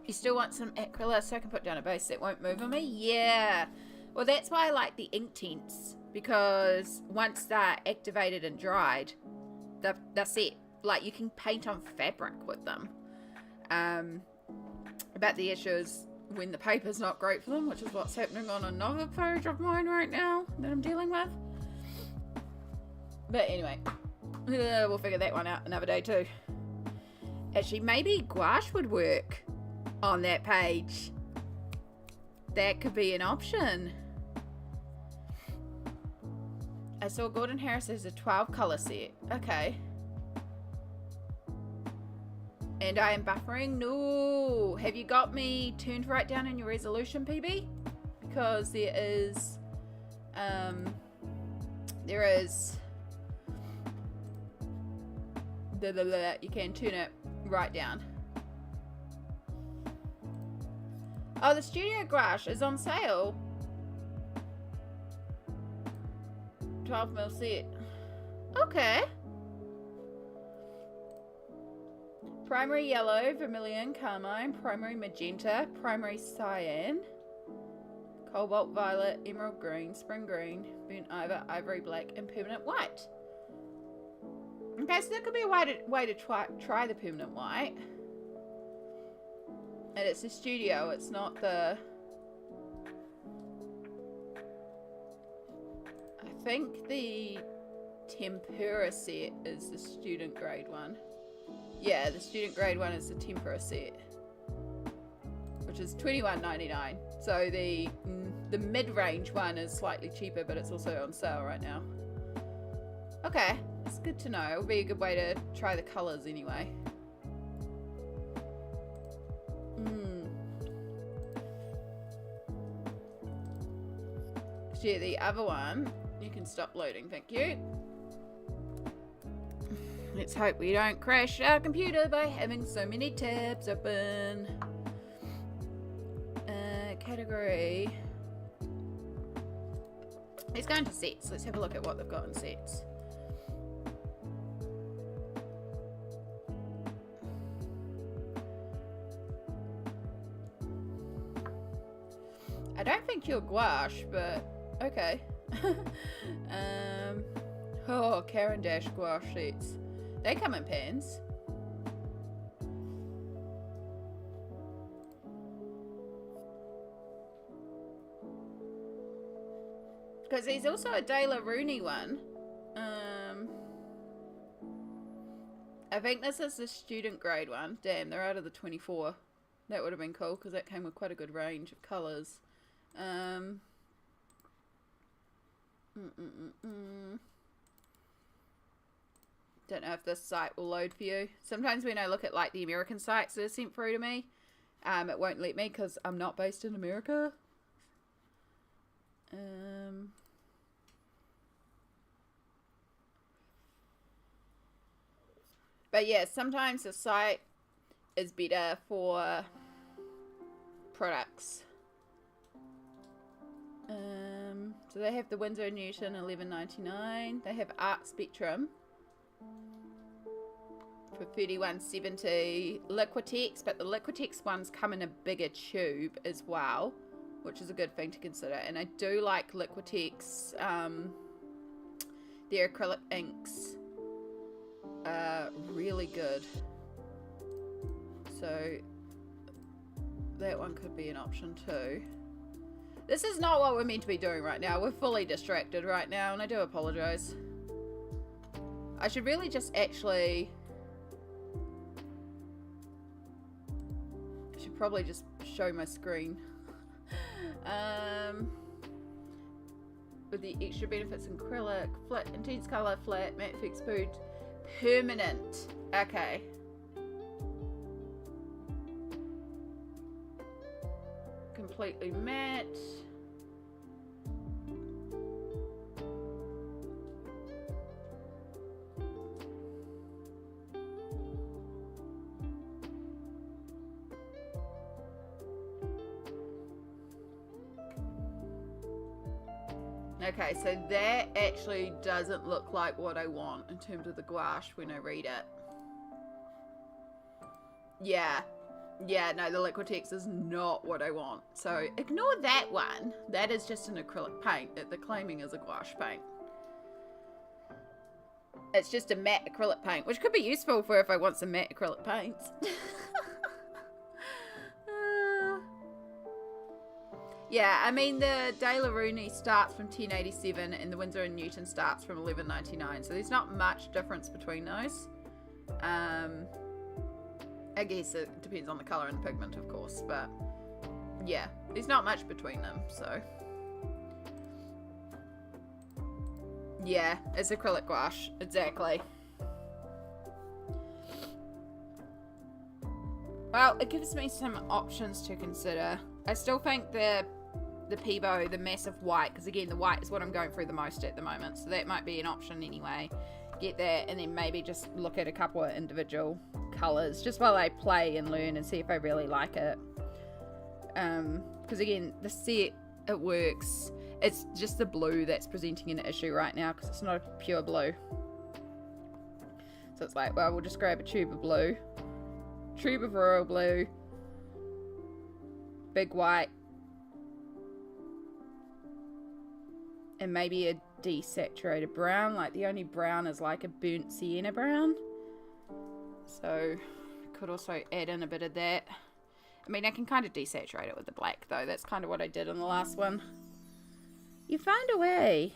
You still want some acrylic so I can put down a base that won't move on me? Yeah. Well, that's why I like the ink tints, because once they're activated and dried, they're set. Like, you can paint on fabric with them. But the issue is when the paper's not great for them, which is what's happening on another page of mine right now that I'm dealing with. But anyway, we'll figure that one out another day too. Actually, maybe gouache would work on that page. That could be an option. I saw Gordon Harris as a 12 color set. Okay. And I am buffering. No. Have you got me turned right down in your resolution, PB? Because there is you can turn it right down. Oh, the studio gouache is on sale. 12mm set. Okay. Primary yellow, vermilion, carmine, primary magenta, primary cyan, cobalt violet, emerald green, spring green, burnt ivory, ivory black, and permanent white. Okay, so that could be a way to try the permanent white. And it's a studio, it's not the... I think the tempera set is the student grade one. Yeah, the student grade one is the tempera set, which is $21.99. So the mid-range one is slightly cheaper, but it's also on sale right now. Okay, that's good to know. It would be a good way to try the colours anyway. Yeah, the other one, you can stop loading, thank you. Let's hope we don't crash our computer by having so many tabs open. Category. Let's go into sets. Let's have a look at what they've got in sets. I don't think you're gouache, but okay. Oh, Caran Dash gouache sheets. They come in pans. Because there's also a De La Rooney one. I think this is the student grade one. Damn, they're out of the 24. That would have been cool because that came with quite a good range of colours. Don't know if this site will load for you. Sometimes when I look at like the American sites that are sent through to me, it won't let me because I'm not based in America. But yeah, sometimes the site is better for products. So they have the Winsor & Newton $11.99. They have Art Spectrum for $31.70. Liquitex, but the Liquitex ones come in a bigger tube as well, which is a good thing to consider. And I do like Liquitex. Their acrylic inks are really good. So that one could be an option too. This is not what we're meant to be doing right now. We're fully distracted right now, and I do apologize. I should really just actually... I should probably just show my screen. With the extra benefits in acrylic, flat, intense color, flat, matte fixed food, permanent. Okay. Completely matte. Okay, so that actually doesn't look like what I want in terms of the gouache when I read it. Yeah. Yeah, no, the Liquitex is not what I want. So ignore that one. That is just an acrylic paint that they're claiming is a gouache paint. It's just a matte acrylic paint, which could be useful for if I want some matte acrylic paints. Yeah, I mean, the De La Rooney starts from $10.87 and the Winsor & Newton starts from $11.99. So there's not much difference between those. I guess it depends on the colour and the pigment, of course. But, yeah, there's not much between them, so. Yeah, it's acrylic gouache. Exactly. Well, it gives me some options to consider. I still think the Peebo, the massive white, because again, the white is what I'm going through the most at the moment, so that might be an option anyway. Get that, and then maybe just look at a couple of individual colours, just while I play and learn and see if I really like it. Because again, the set, it works. It's just the blue that's presenting an issue right now, because it's not a pure blue. So it's like, well, we'll just grab a tube of blue. Tube of royal blue. Big white. And maybe a desaturated brown. Like the only brown is like a burnt sienna brown. So could also add in a bit of that. I mean, I can kind of desaturate it with the black though. That's kind of what I did in the last one. You found a way.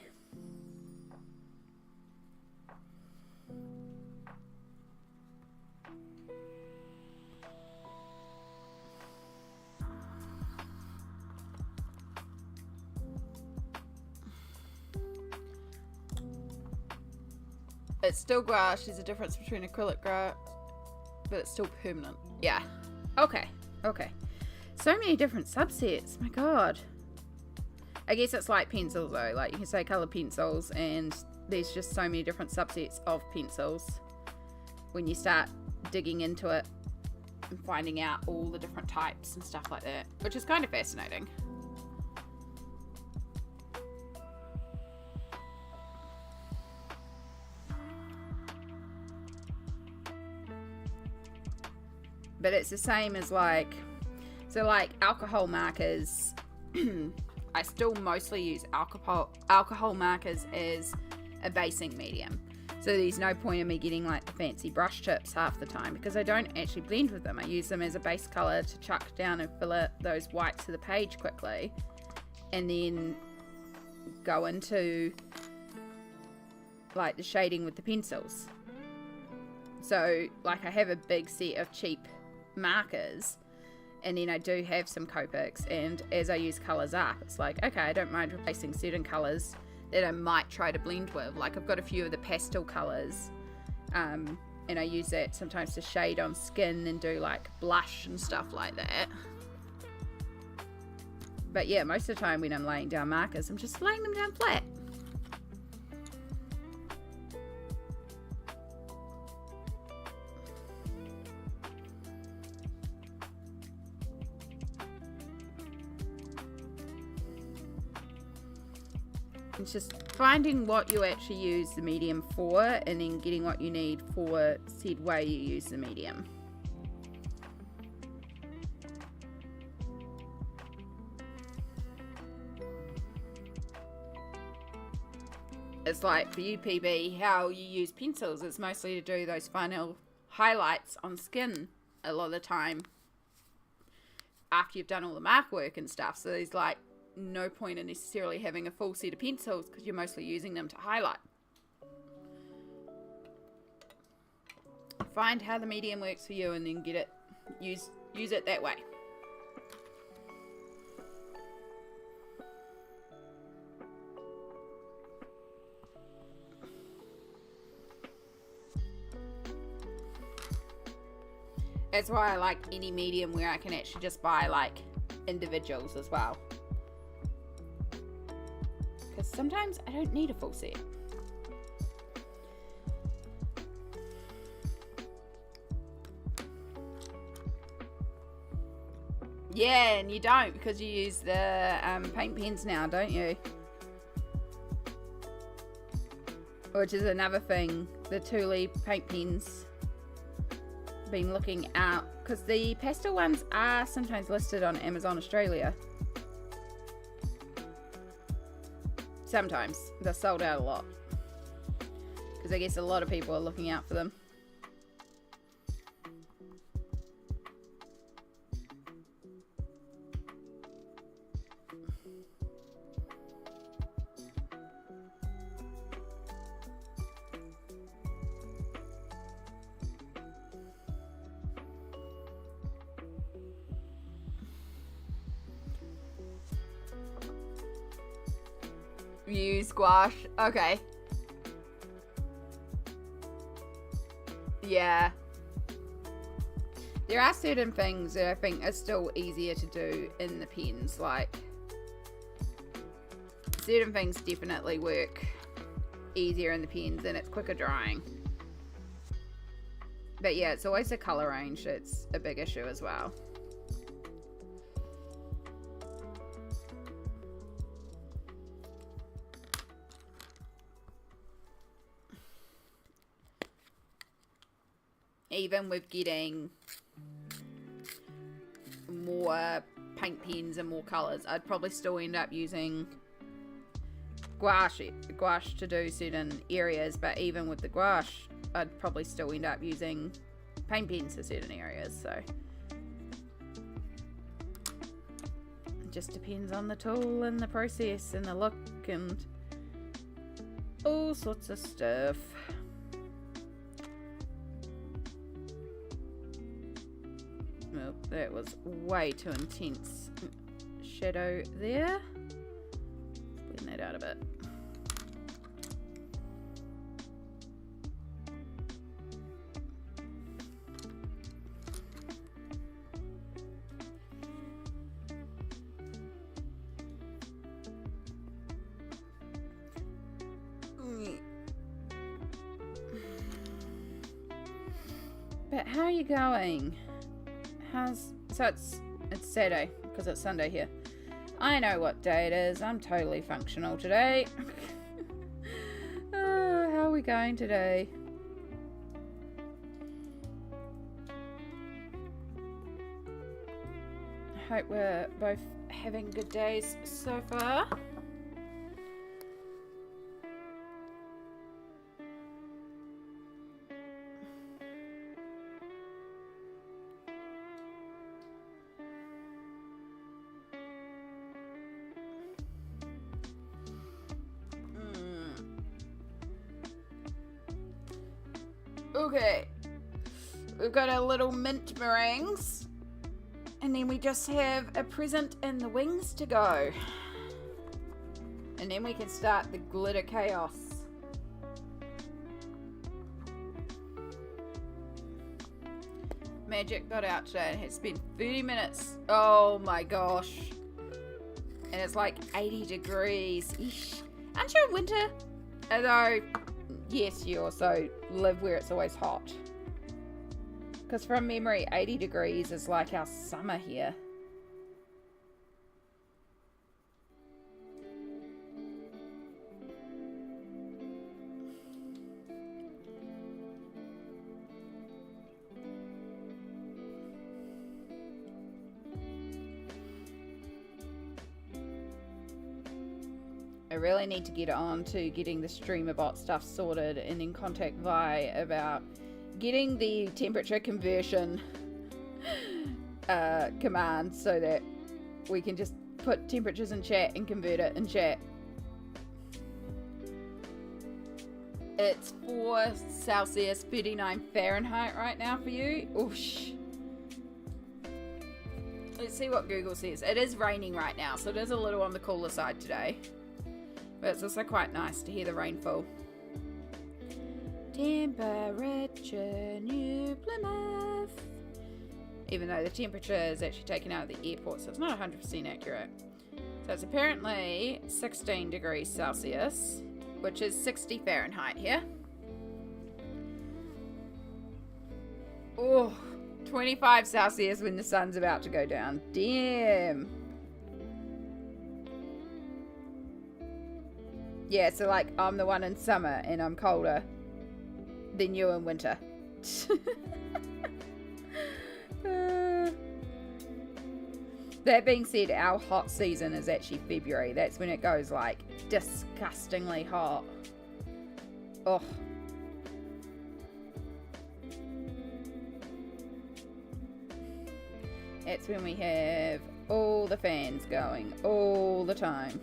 It's still gouache. There's a difference between acrylic gouache, but it's still permanent. Yeah. Okay. Okay. So many different subsets. My God. I guess it's like pencils though. Like you can say colour pencils, and there's just so many different subsets of pencils when you start digging into it and finding out all the different types and stuff like that, which is kind of fascinating. But it's the same as like, so like alcohol markers, I still mostly use alcohol markers as a basing medium. So there's no point in me getting like the fancy brush tips half the time because I don't actually blend with them. I use them as a base color to chuck down and fill out those whites of the page quickly. And then go into like the shading with the pencils. So like I have a big set of cheap markers, and then I do have some Copics, and as I use colours up, it's like, okay, I don't mind replacing certain colours that I might try to blend with. Like I've got a few of the pastel colours, and I use that sometimes to shade on skin and do like blush and stuff like that. But yeah, most of the time when I'm laying down markers, I'm just laying them down flat. It's just finding what you actually use the medium for, and then getting what you need for said way you use the medium. It's like for you, PB, how you use pencils. It's mostly to do those final highlights on skin a lot of the time after you've done all the mark work and stuff. So there's like no point in necessarily having a full set of pencils because you're mostly using them to highlight. Find how the medium works for you and then get it, use it that way. That's why I like any medium where I can actually just buy like individuals as well. Because sometimes I don't need a full set. Yeah, and you don't because you use the paint pens now, don't you? Which is another thing, the Thule paint pens. Been looking out because the pastel ones are sometimes listed on Amazon Australia. Sometimes they're sold out a lot because I guess a lot of people are looking out for them. Use gouache. Okay. Yeah. There are certain things that I think are still easier to do in the pens. Like, certain things definitely work easier in the pens and it's quicker drying. But yeah, it's always the colour range that's a big issue as well. Even with getting more paint pens and more colours, I'd probably still end up using gouache to do certain areas, but even with the gouache, I'd probably still end up using paint pens for certain areas, so it just depends on the tool and the process and the look and all sorts of stuff. Well, that was way too intense shadow there. Blend that out a bit. But how are you going? So it's Saturday because it's Sunday here. I know what day it is. I'm totally functional today. Oh, how are we going today? I hope we're both having good days so far. Okay. We've got our little mint meringues. And then we just have a present and the wings to go. And then we can start the glitter chaos. Magic got out today and it's been 30 minutes. Oh my gosh. And it's like 80 degrees. Eesh. Aren't you in winter? Although, yes, you also live where it's always hot. Because from memory, 80 degrees is like our summer here. I really need to get on to getting the streamer bot stuff sorted and then contact Vi about getting the temperature conversion command so that we can just put temperatures in chat and convert it in chat. It's 4 Celsius, 39 Fahrenheit right now for you. Oosh. Let's see what Google says. It is raining right now, so it is a little on the cooler side today. But it's also quite nice to hear the rainfall. Temperature, New Plymouth. Even though the temperature is actually taken out of the airport, so it's not 100% accurate. So it's apparently 16 degrees Celsius, which is 60 Fahrenheit here. Oh, 25 Celsius when the sun's about to go down. Damn. Yeah, so like I'm the one in summer and I'm colder than you in winter. That being said, our hot season is actually February. That's when it goes like disgustingly hot. Oh. That's when we have all the fans going all the time.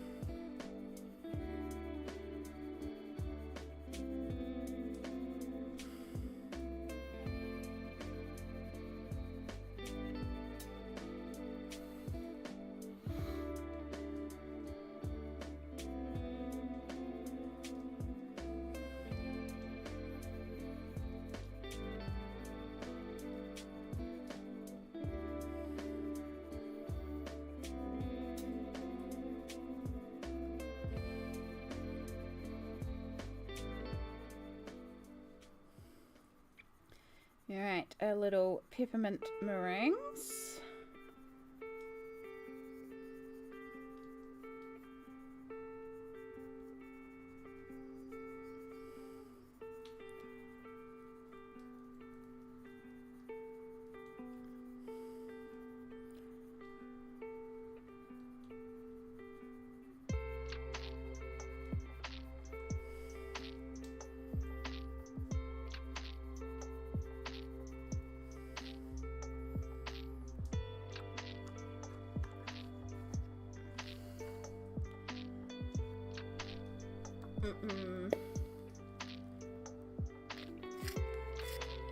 Alright, a little peppermint meringues.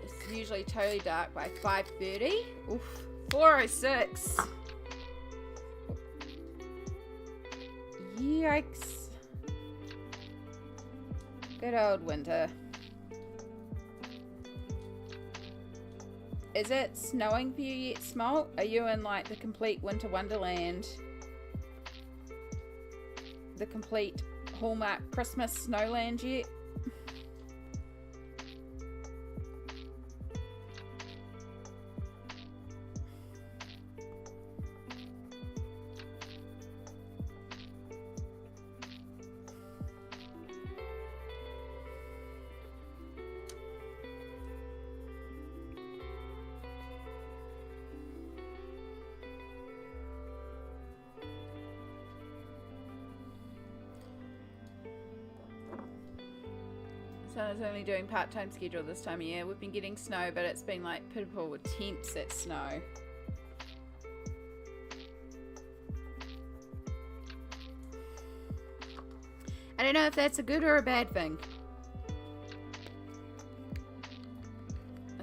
It's usually totally dark by 5:30. Oof, 4:06. Yikes. Good old winter. Is it snowing for you yet, Smalt? Are you in like the complete winter wonderland? The complete Hallmark Christmas snowland yet? I was only doing part-time schedule this time of year. We've been getting snow, but it's been like pitiful attempts at snow. I don't know if that's a good or a bad thing.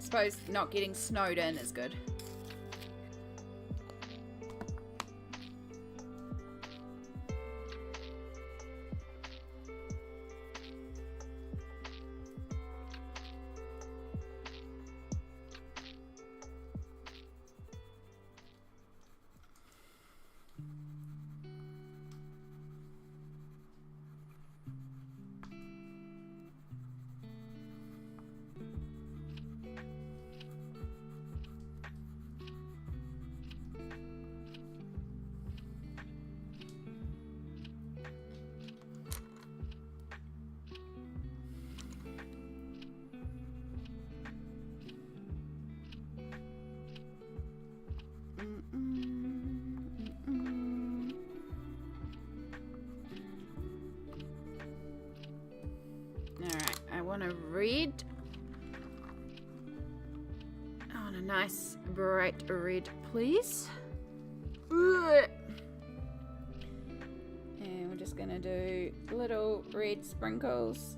suppose not getting snowed in is good. Alright, I want a red. I want a nice bright red, please. Ugh. And we're just gonna do little red sprinkles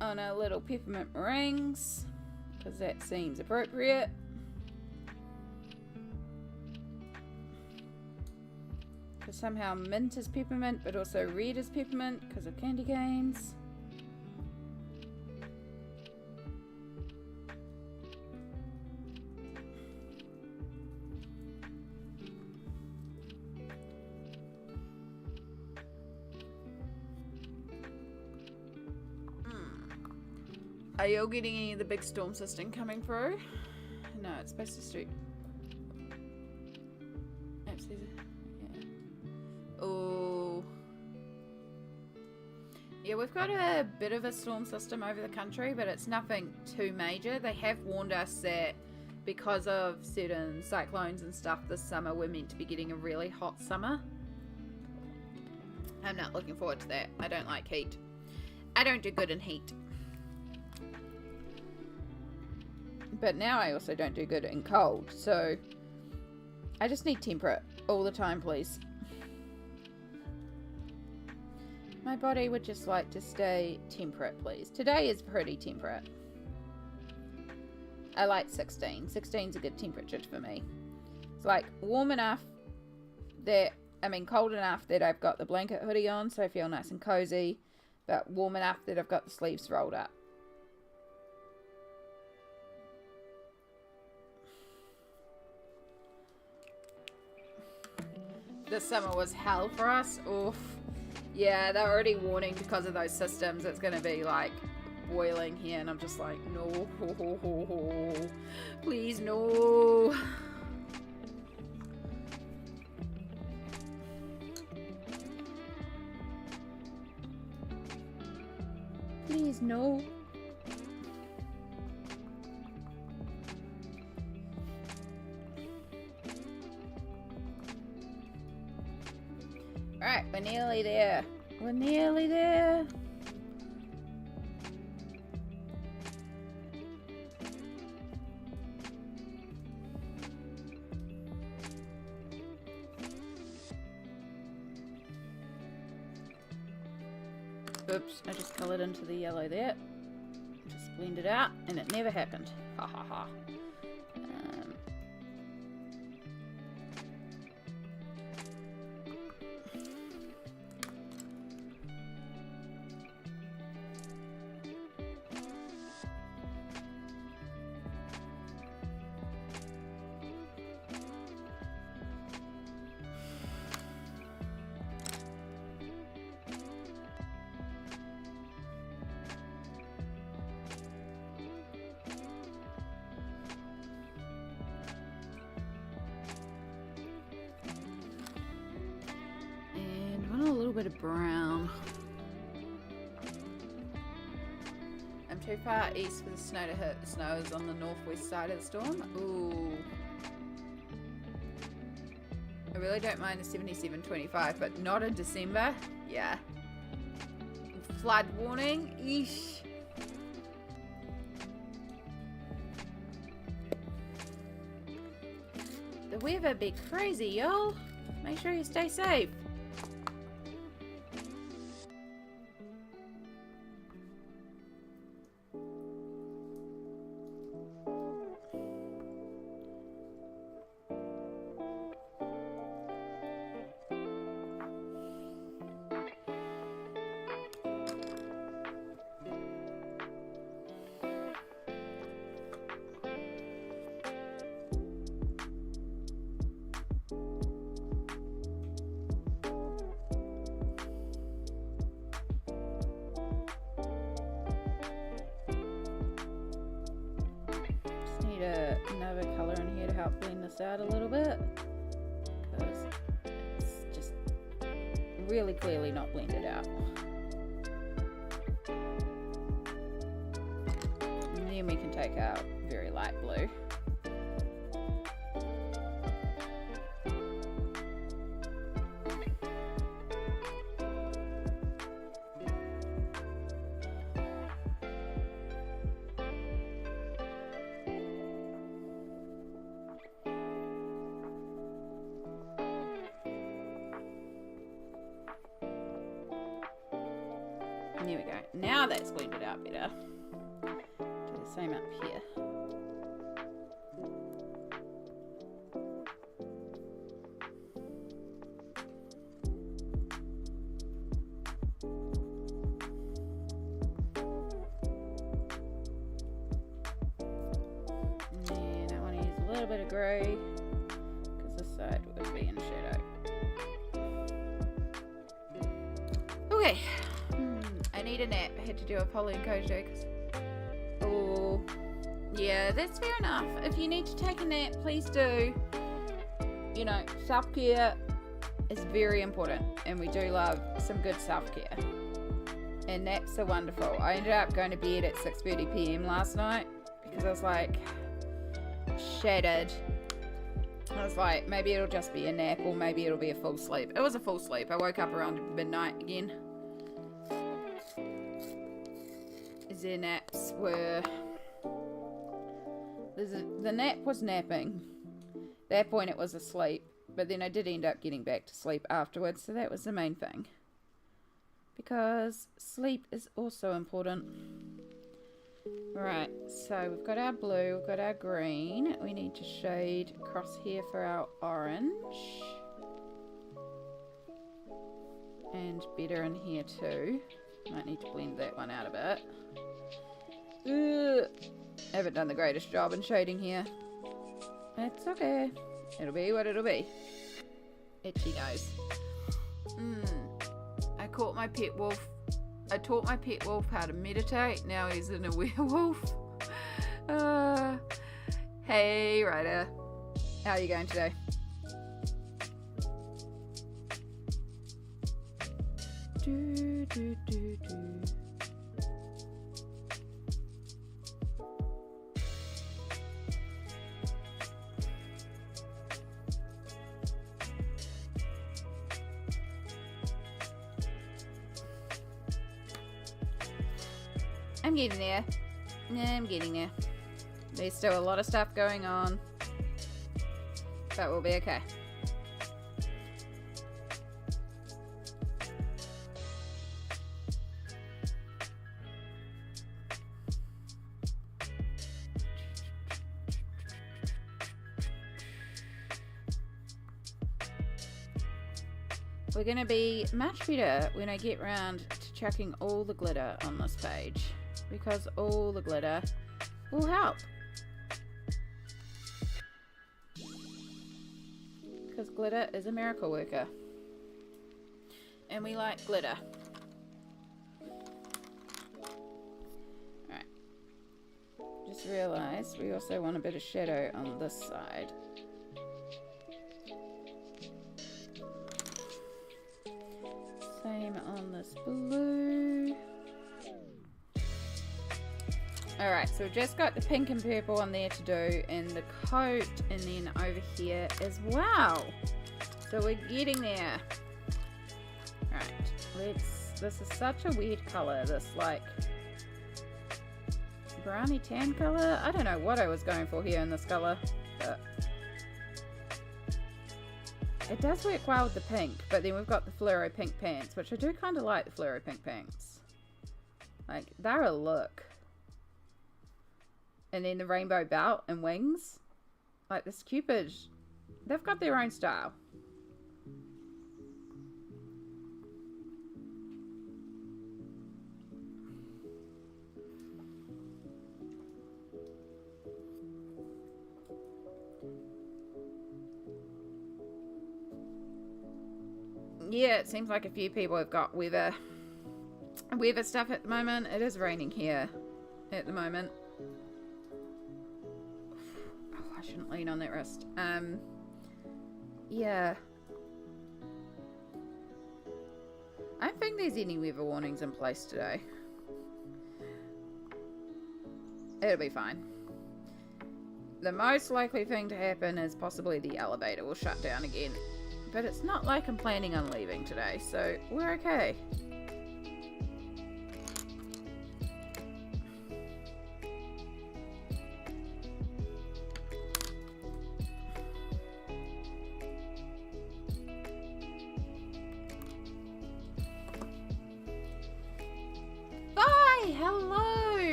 on our little peppermint rings, because that seems appropriate. Because somehow mint is peppermint, but also red is peppermint because of candy canes. Are you all getting any of the big storm system coming through? No, it's supposed to street. Yeah. Oh. Yeah, we've got a bit of a storm system over the country, but it's nothing too major. They have warned us that because of certain cyclones and stuff this summer, we're meant to be getting a really hot summer. I'm not looking forward to that. I don't like heat. I don't do good in heat. But now I also don't do good in cold, so I just need temperate all the time, please. My body would just like to stay temperate, please. Today is pretty temperate. I like 16. 16 is a good temperature for me. It's like warm enough that, cold enough that I've got the blanket hoodie on, so I feel nice and cozy, but warm enough that I've got the sleeves rolled up. This summer was hell for us. Oof. Yeah, they're already warning because of those systems. It's going to be like boiling here, and I'm just like, no. Please, no. Please, no. Alright, we're nearly there. We're nearly there. Oops, I just coloured into the yellow there. Just blend it out, and it never happened. Ha ha ha. Bit of brown. I'm too far east for the snow to hit. The snow is on the northwest side of the storm. Ooh. I really don't mind the 77.25, but not in December. Yeah. Flood warning. Eesh. The weather be crazy, y'all. Make sure you stay safe. need another colour in here to help blend this out a little bit, because it's just really clearly not blended out. And then we can take out very light blue. There we go. Now that's blended out better. Do the same up here. And I want to use a little bit of grey because this side would be in shadow. Okay. I need a nap. I had to do a poly and coach day because... Oh, yeah, that's fair enough. If you need to take a nap, please do. You know, self-care is very important, and we do love some good self-care. And naps are wonderful. I ended up going to bed at 6:30 PM last night because I was like shattered. I was like, maybe it'll just be a nap or maybe it'll be a full sleep. It was a full sleep. I woke up around midnight again. Their naps were... The nap was napping. At that point it was asleep. But then I did end up getting back to sleep afterwards. So that was the main thing. Because sleep is also important. Right, so we've got our blue, we've got our green. We need to shade across here for our orange. And better in here too. Might need to blend that one out a bit. Haven't done the greatest job in shading here. It's okay. It'll be what it'll be. Itchy nose. I caught my pet wolf. I taught my pet wolf how to meditate. Now he's in a werewolf. Hey, Ryder. How are you going today? Do, do, do, do. I'm getting there. I'm getting there. There's still a lot of stuff going on, but we'll be okay. We're going to be much better when I get round to chucking all the glitter on this page, because all the glitter will help. Because glitter is a miracle worker. And we like glitter. Alright. Just realised we also want a bit of shadow on this side. Same on this blue. Alright, so we've just got the pink and purple on there to do, and the coat, and then over here as well. So we're getting there. Alright, this is such a weird colour, this like browny tan colour. I don't know what I was going for here in this colour, but it does work well with the pink. But then we've got the fluoro pink pants, which I do kind of like the fluoro pink pants. Like, they're a look. And then the rainbow belt and wings. Like this Cupid, they've got their own style. Yeah, it seems like a few people have got weather stuff at the moment. It is raining here at the moment. I shouldn't lean on that wrist. Yeah. I don't think there's any weather warnings in place today. It'll be fine. The most likely thing to happen is possibly the elevator will shut down again. But it's not like I'm planning on leaving today, so we're okay.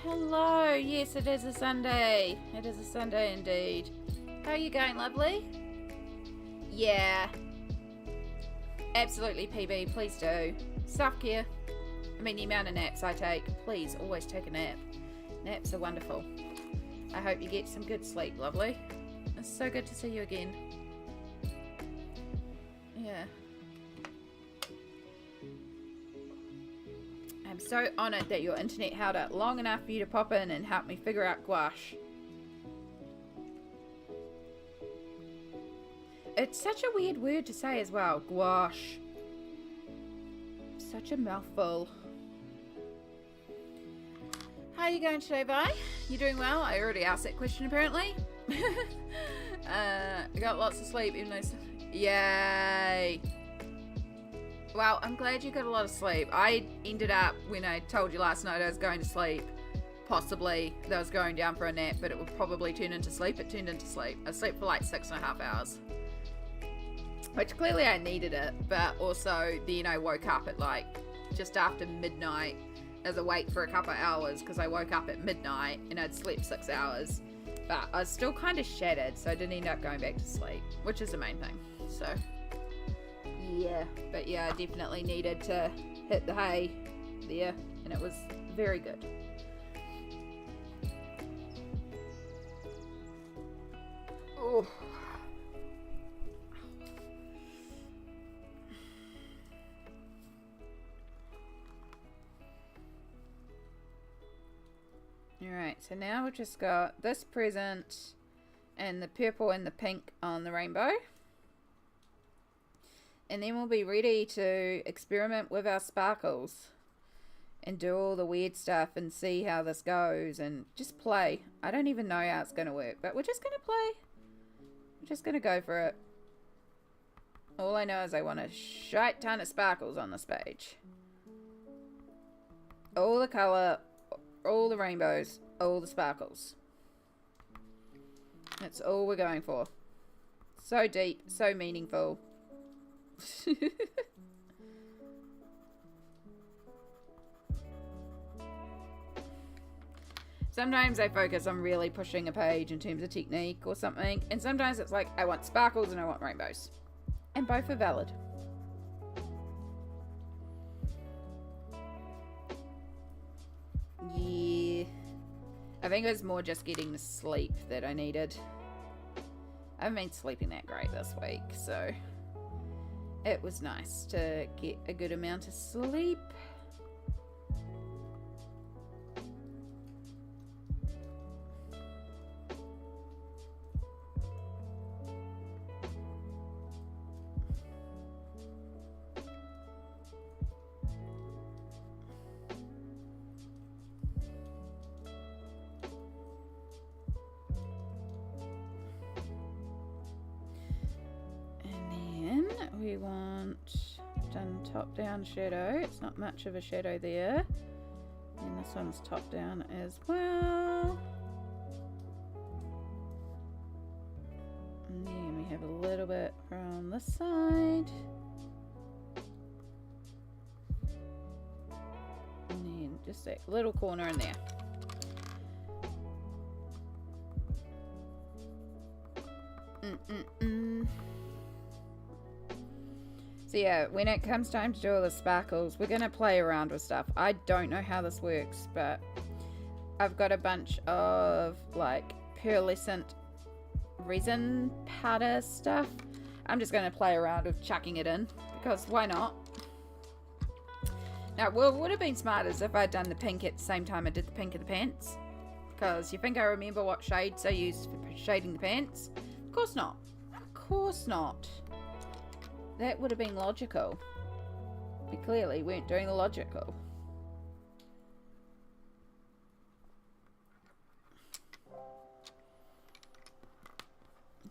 Hello. Yes, it is a Sunday. It is a Sunday indeed. How are you going, lovely? Yeah. Absolutely, PB. Please do. Self-care. I mean, the amount of naps I take. Please, always take a nap. Naps are wonderful. I hope you get some good sleep, lovely. It's so good to see you again. Yeah. I'm so honoured that your internet held out long enough for you to pop in and help me figure out gouache. It's such a weird word to say as well, gouache. Such a mouthful. How are you going today, Vi? You doing well? I already asked that question apparently. I got lots of sleep even though... Yay! Well, I'm glad you got a lot of sleep. I ended up, when I told you last night I was going to sleep, possibly that I was going down for a nap, but it would probably turn into sleep. It turned into sleep. I slept for like 6.5 hours. Which clearly I needed it, but also then I woke up at like just after midnight. I was awake for a couple of hours because I woke up at midnight and I'd slept 6 hours. But I was still kind of shattered, so I didn't end up going back to sleep, which is the main thing. So... yeah, but yeah, I definitely needed to hit the hay there, and it was very good. Oh. Alright, so now we've just got this present and the purple and the pink on the rainbow. And then we'll be ready to experiment with our sparkles and do all the weird stuff and see how this goes and just play. I don't even know how it's going to work, but we're just going to play. We're just going to go for it. All I know is I want a shite ton of sparkles on this page. All the colour, all the rainbows, all the sparkles. That's all we're going for. So deep, so meaningful. Sometimes I focus on really pushing a page in terms of technique or something, and sometimes it's like I want sparkles and I want rainbows, and both are valid. Yeah, I think it was more just getting the sleep that I needed. I haven't been sleeping that great this week, so it was nice to get a good amount of sleep. We want done top down shadow. It's not much of a shadow there, and this one's top down as well, and then we have a little bit from this side, and then just that little corner in there. So yeah, when it comes time to do all the sparkles, we're going to play around with stuff. I don't know how this works, but I've got a bunch of like pearlescent resin powder stuff. I'm just going to play around with chucking it in, because why not? Now, what would have been smart is if I'd done the pink at the same time I did the pink of the pants, because you think I remember what shades I used for shading the pants? Of course not. Of course not. That would have been logical. We clearly weren't doing the logical.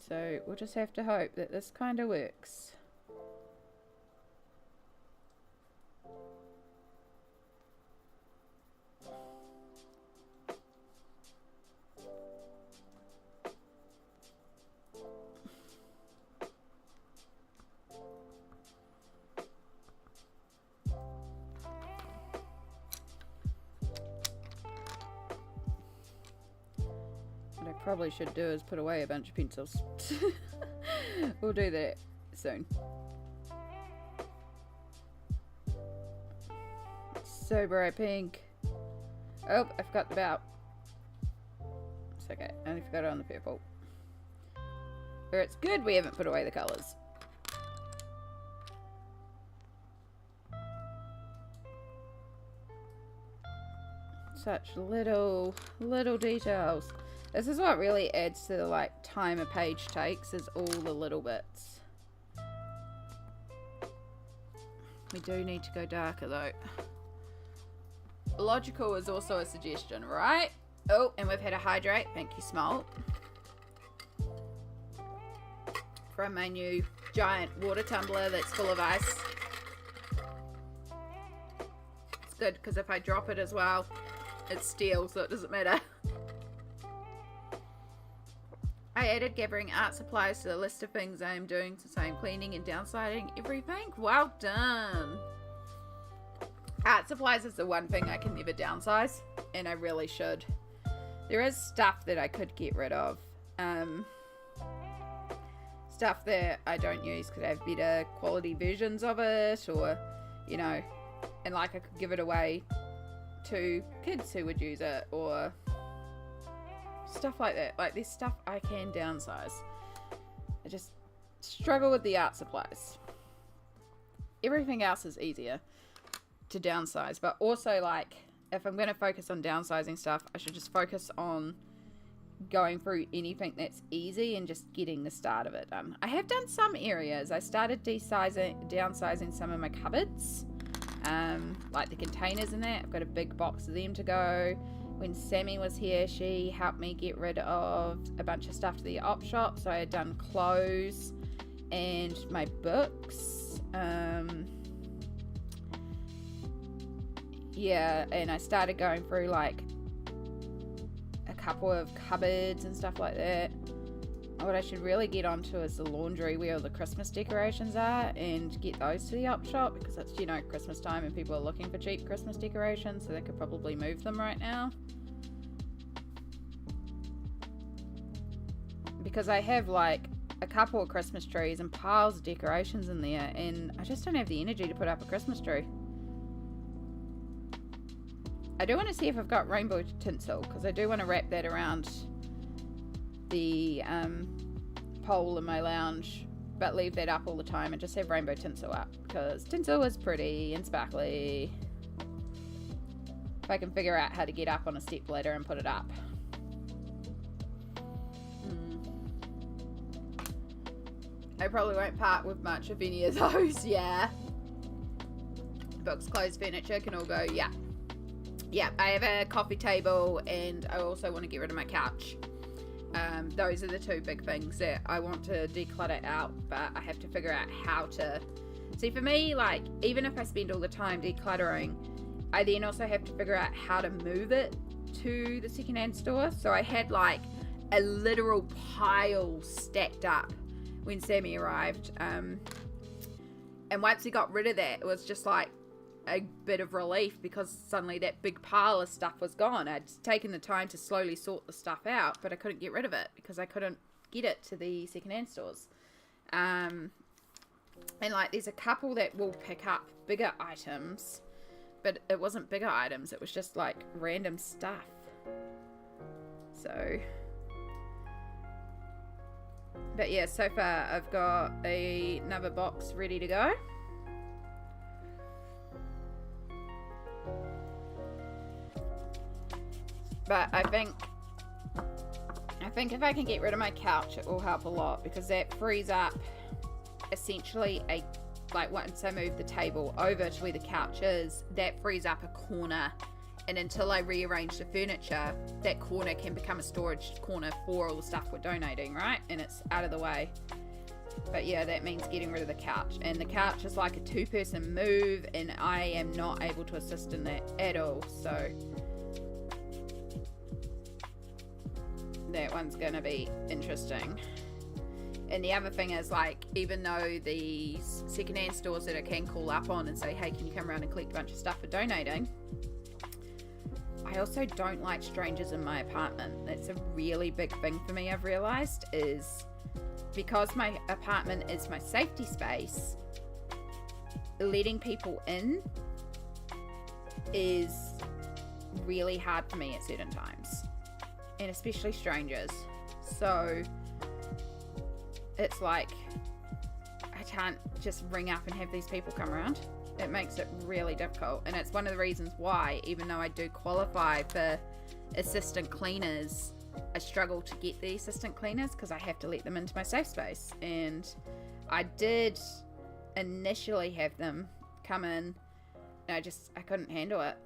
So we'll just have to hope that this kind of works. Probably should do is put away a bunch of pencils. We'll do that soon. So bright pink. Oh, I forgot the bout. It's okay. I only forgot it on the purple. But it's good we haven't put away the colours. Such little details. This is what really adds to the like time a page takes, is all the little bits. We do need to go darker though. Logical is also a suggestion, right? Oh, and we've had a hydrate. Thank you, Smalt. From my new giant water tumbler that's full of ice. It's good because if I drop it as well, it's steel, so it doesn't matter. I added gathering art supplies to the list of things I am doing, since I am cleaning and downsizing everything. Well done. Art supplies is the one thing I can never downsize, and I really should. There is stuff that I could get rid of. Stuff that I don't use because I have better quality versions of it, or, you know, and like I could give it away to kids who would use it, or stuff like that. Like, there's stuff I can downsize. I just struggle with the art supplies. Everything else is easier to downsize, but also, like, if I'm going to focus on downsizing stuff, I should just focus on going through anything that's easy and just getting the start of it done. I have done some areas. I started downsizing some of my cupboards, like the containers and that. I've got a big box of them to go. When Sammy was here, she helped me get rid of a bunch of stuff to the op shop. So I had done clothes and my books. Yeah, and I started going through like a couple of cupboards and stuff like that. What I should really get onto is the laundry where all the Christmas decorations are, and get those to the op shop, because it's, you know, Christmas time and people are looking for cheap Christmas decorations, so they could probably move them right now. Because I have like a couple of Christmas trees and piles of decorations in there, and I just don't have the energy to put up a Christmas tree. I do want to see if I've got rainbow tinsel, because I do want to wrap that around the pole in my lounge, but leave that up all the time and just have rainbow tinsel up, because tinsel is pretty and sparkly. If I can figure out how to get up on a step ladder and put it up. I probably won't part with much of any of those. Yeah, books, clothes, furniture can all go. Yeah, I have a coffee table, and I also want to get rid of my couch. Those are the two big things that I want to declutter out, but I have to figure out how to. See, for me, like, even if I spend all the time decluttering, I then also have to figure out how to move it to the secondhand store. So I had like a literal pile stacked up when Sammy arrived, and once he got rid of that, it was just like a bit of relief, because suddenly that big pile of stuff was gone. I'd taken the time to slowly sort the stuff out, but I couldn't get rid of it because I couldn't get it to the secondhand stores. And like, there's a couple that will pick up bigger items, but it wasn't bigger items, it was just like random stuff. So, but yeah, so far I've got another box ready to go. But I think I think if I can get rid of my couch, it will help a lot, because that frees up essentially like once I move the table over to where the couch is, that frees up a corner, and until I rearrange the furniture, that corner can become a storage corner for all the stuff we're donating, right? And it's out of the way. But yeah, that means getting rid of the couch, and the couch is like a 2-person move, and I am not able to assist in that at all, so that one's gonna be interesting. And the other thing is, like, even though the secondhand stores that I can call up on and say, hey, can you come around and collect a bunch of stuff for donating, I also don't like strangers in my apartment. That's a really big thing for me, I've realized, is because my apartment is my safety space, letting people in is really hard for me at certain times, and especially strangers. So it's like I can't just ring up and have these people come around. It makes it really difficult, and it's one of the reasons why, even though I do qualify for assistant cleaners, I struggle to get the assistant cleaners because I have to let them into my safe space. And I did initially have them come in, and I couldn't handle it.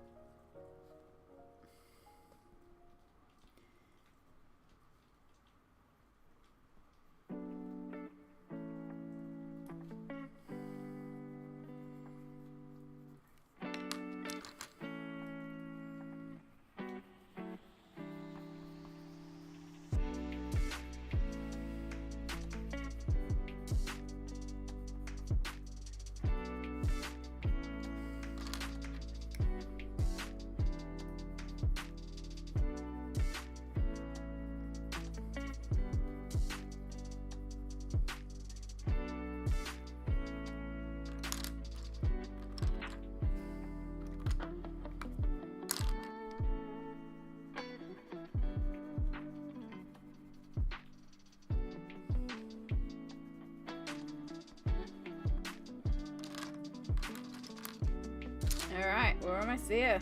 Alright, we're almost there.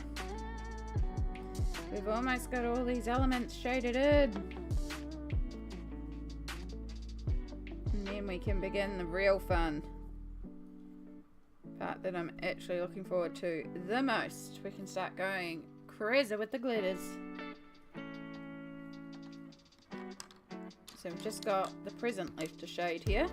We've almost got all these elements shaded in. And then we can begin the real fun part that I'm actually looking forward to the most. We can start going crazy with the glitters. So we've just got the present left to shade here.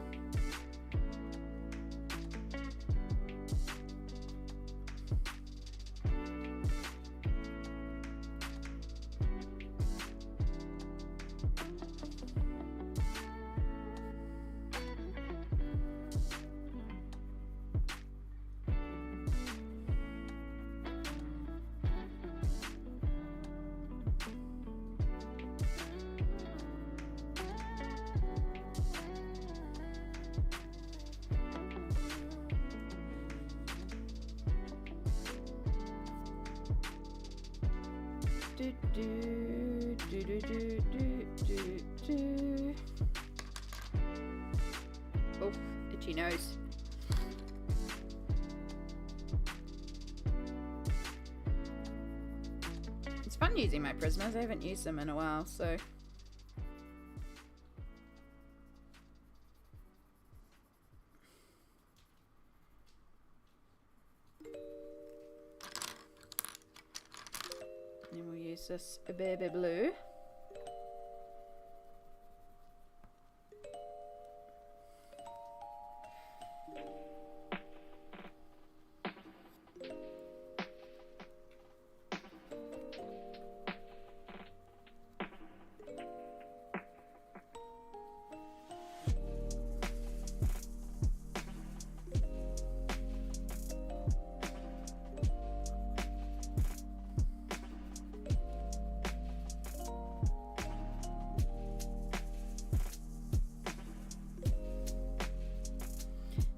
Oh, itchy nose. It's fun using my prismers. I haven't used them in a while, so. And we'll use this baby blue.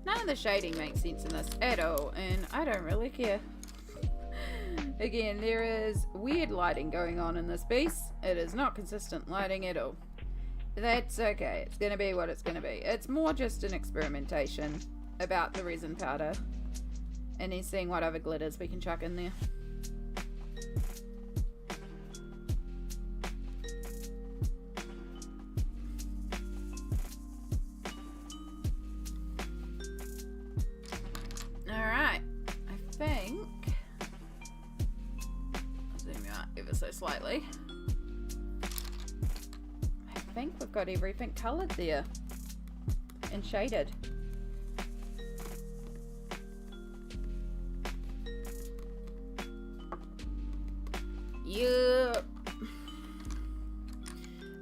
None of the shading makes sense in this at all, and I don't really care. Again, there is weird lighting going on in this piece. It is not consistent lighting at all. That's okay. It's going to be what it's going to be. It's more just an experimentation about the resin powder, and then seeing what other glitters we can chuck in there. actually. I think we've got everything coloured there and shaded. Yep.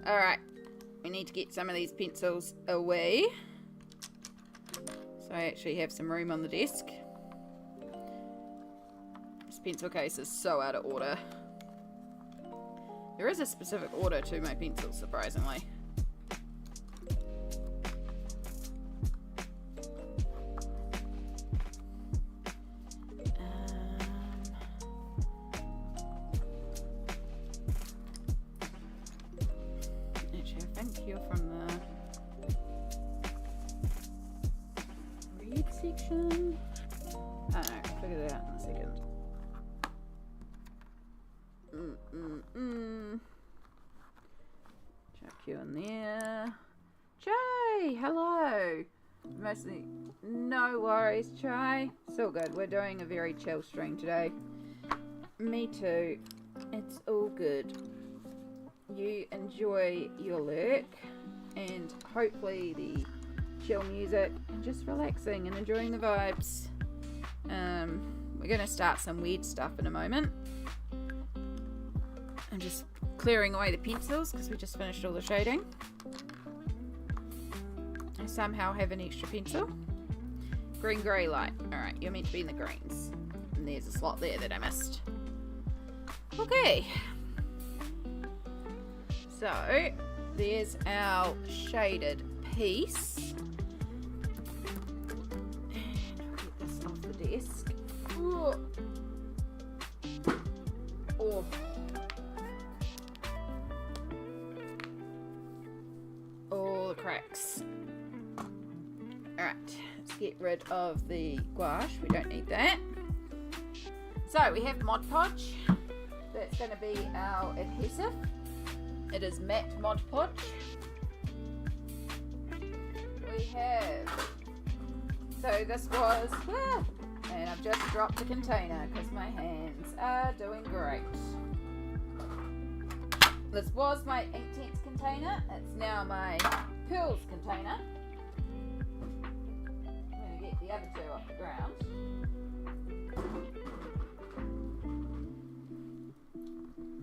Alright, we need to get some of these pencils away, so I actually have some room on the desk. This pencil case is so out of order. There is a specific order to my pencils, surprisingly. No worries, Chai. It's all good. We're doing a very chill stream today. Me too. It's all good. You enjoy your lurk and hopefully the chill music and just relaxing and enjoying the vibes. We're going to start some weird stuff in a moment. I'm just clearing away the pencils because we just finished all the shading. I somehow have an extra pencil. Green grey light. Alright, you're meant to be in the greens. And there's a slot there that I missed. Okay. So, there's our shaded piece. And I'll get this off the desk. Ooh. Oh. All the cracks. Alright, let's get rid of the gouache. We don't need that. So, we have Mod Podge. That's going to be our adhesive. It is matte Mod Podge. We have... So, this was... and I've just dropped the container because my hands are doing great. This was my Inktense container. It's now my Pearls container. The other two off the ground.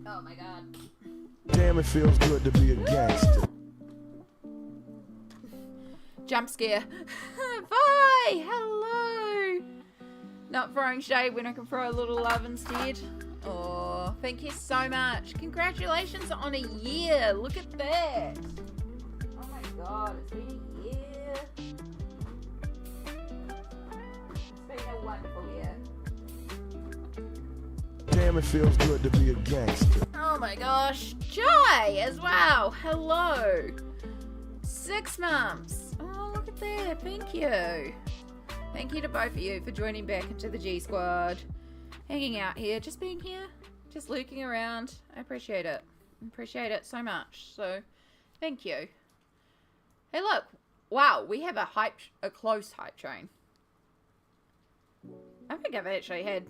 Oh my god. Damn, it feels good to be a gangster. Jump scare. Bye! Hello! Not throwing shade when I can throw a little love instead. Oh, thank you so much. Congratulations on a year. Look at that. Oh my god, it's been a year. A wonderful year. Damn, it feels good to be a gangster. Oh my gosh, Jai as well. Hello. 6 months. Oh, look at that. Thank you. Thank you to both of you for joining back into the G Squad. Hanging out here, just being here, just lurking around. I appreciate it. Appreciate it so much. So, thank you. Hey, look. Wow, we have a close hype train. I think I've actually had...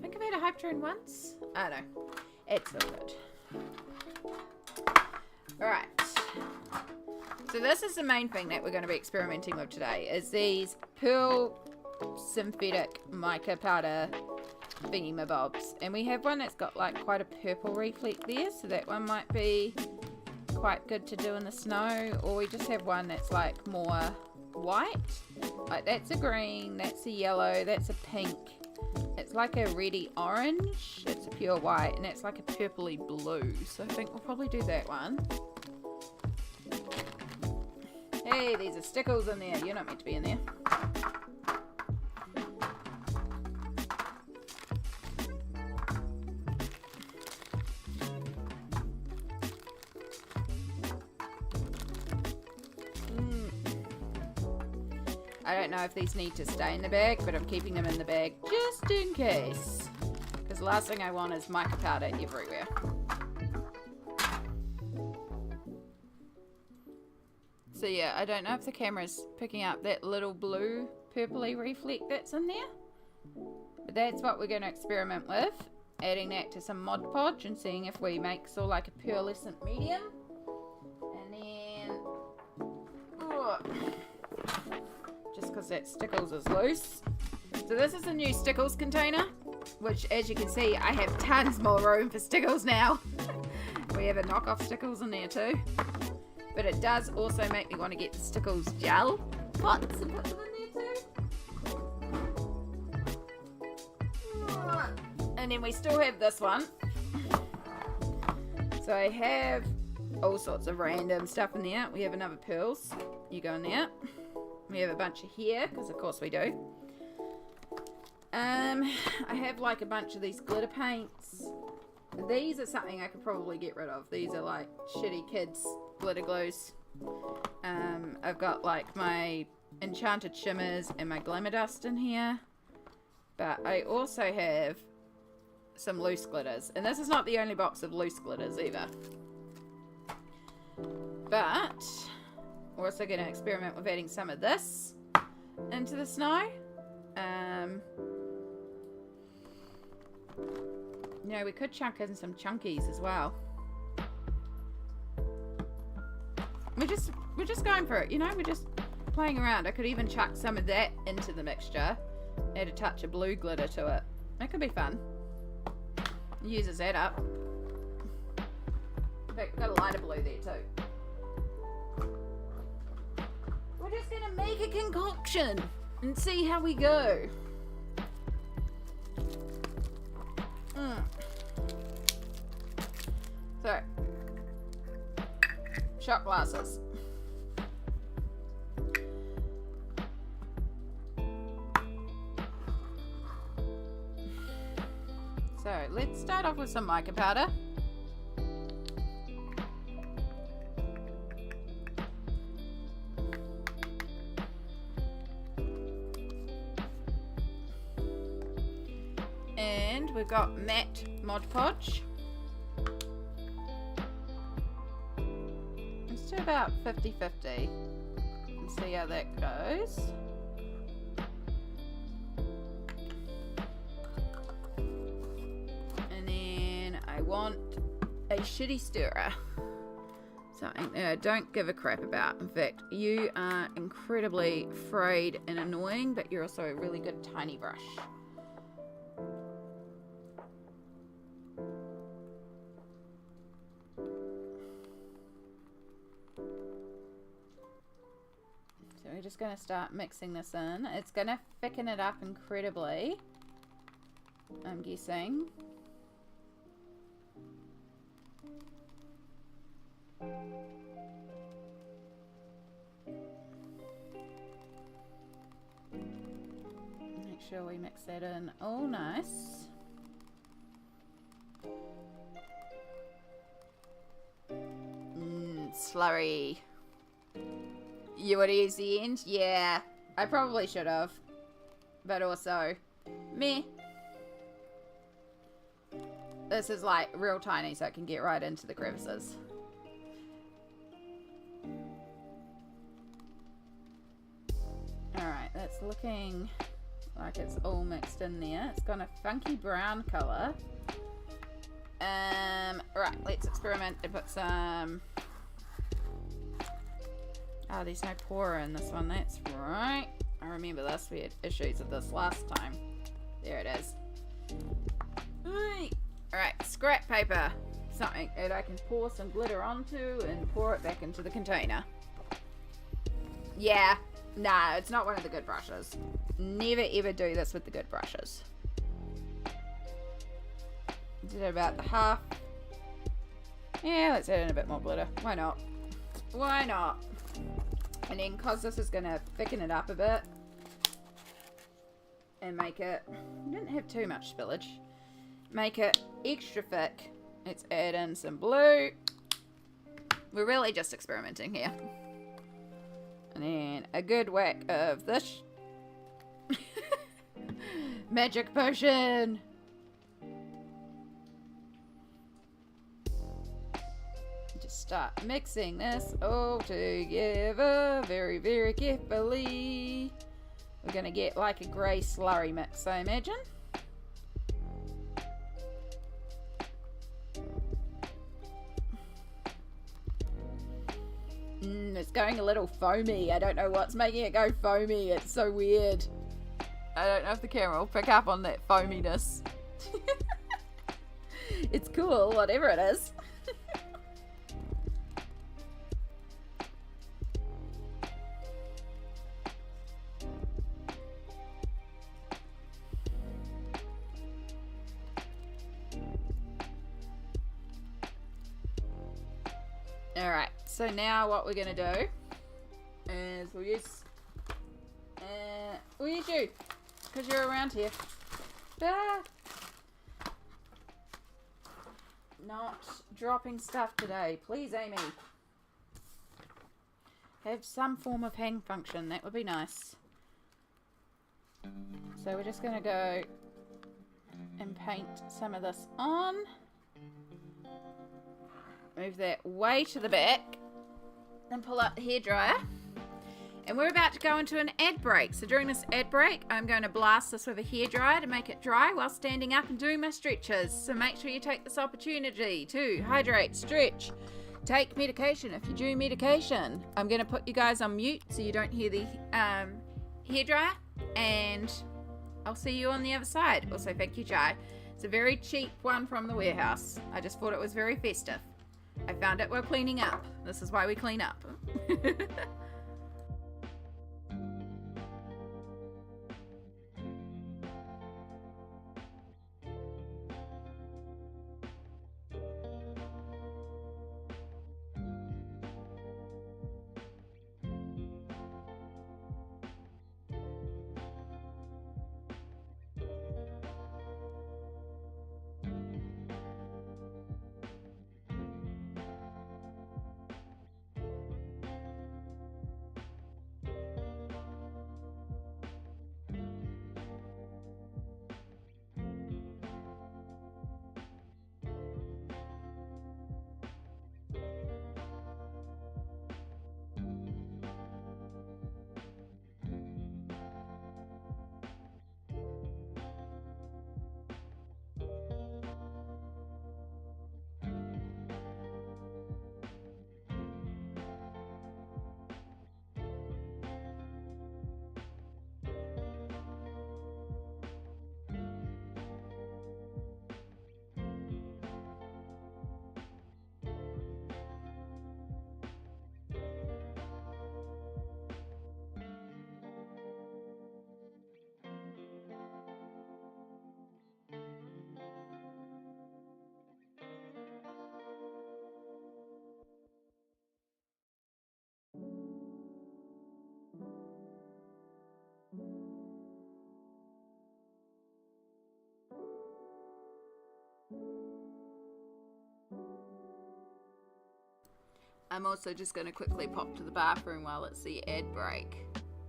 I've had a hype train once. I don't know. It's all good. Alright. So this is the main thing that we're going to be experimenting with today. Is these Pearl synthetic mica powder thingy-mabobs. And we have one that's got like quite a purple reflect there. So that one might be quite good to do in the snow. Or we just have one that's like more... white. Like that's a green, that's a yellow, that's a pink. It's like a reddy orange. It's a pure white, and it's like a purpley blue. So I think we'll probably do that one. Hey, these are stickles in there. You're not meant to be in there. I don't know if these need to stay in the bag, but I'm keeping them in the bag just in case. Because the last thing I want is mica powder everywhere. So yeah, I don't know if the camera's picking up that little blue purpley reflect that's in there. But that's what we're going to experiment with. adding that to some Mod Podge and seeing if we make sort of like a pearlescent medium. And then, just because that Stickles is loose. So this is a new Stickles container, which as you can see, I have tons more room for Stickles now. We have a knockoff Stickles in there too. But it does also make me want to get the Stickles gel pots and put them in there too. And then we still have this one. So I have all sorts of random stuff in there. We have another pearls. You go in there. We have a bunch of hair, because of course we do. I have like a bunch of these glitter paints. These are something I could probably get rid of. These are like shitty kids glitter glues. I've got like my enchanted shimmers and my glamour dust in here. But I also have some loose glitters. And this is not the only box of loose glitters either. But we're also going to experiment with adding some of this into the snow. You know, we could chunk in some chunkies as well. We're just going for it, you know, we're just playing around. I could even chuck some of that into the mixture. Add a touch of blue glitter to it. That could be fun. Uses that up. In fact, we've got a lighter blue there too. We're just gonna make a concoction and see how we go. So, shot glasses. So, let's start off with some mica powder. And we've got matte Mod Podge. Let's do about 50-50 and see how that goes. And then I want a shitty stirrer. Something that I don't give a crap about. In fact, you are incredibly frayed and annoying, but you're also a really good tiny brush. We're just going to start mixing this in. It's going to thicken it up incredibly, I'm guessing. Make sure we mix that in all nice. Slurry. You would use the end? Yeah, I probably should have. But also, meh. This is like real tiny so I can get right into the crevices. Alright, that's looking like it's all mixed in there. It's got a funky brown colour. Right, let's experiment and put some... Oh, there's no pourer in this one. That's right. I remember this. We had issues with this last time. There it is. Alright, scrap paper. Something that I can pour some glitter onto and pour it back into the container. Yeah. Nah, it's not one of the good brushes. Never ever do this with the good brushes. Did about the half. Yeah, let's add in a bit more glitter. Why not? Why not? And then, because this is going to thicken it up a bit and make it, didn't have too much spillage, make it extra thick, let's add in some blue. We're really just experimenting here. And then a good whack of this magic potion. Start mixing this all together very, very carefully. We're going to get like a grey slurry mix, I imagine. it's going a little foamy. I don't know what's making it go foamy. It's so weird. I don't know if the camera will pick up on that foaminess. It's cool, whatever it is. Alright, so now what we're going to do is we'll use you, because you're around here. Ah. Not dropping stuff today. Please, Amy. Have some form of hang function. That would be nice. So we're just going to go and paint some of this on. Move that way to the back. Then pull out the hairdryer. And we're about to go into an ad break. So during this ad break, I'm going to blast this with a hairdryer to make it dry while standing up and doing my stretches. So make sure you take this opportunity to hydrate, stretch, take medication if you do medication. I'm going to put you guys on mute so you don't hear the hairdryer. And I'll see you on the other side. Also, thank you, Jai. It's a very cheap one from the warehouse. I just thought it was very festive. I found it while cleaning up. This is why we clean up. I'm also just going to quickly pop to the bathroom while it's the ad break.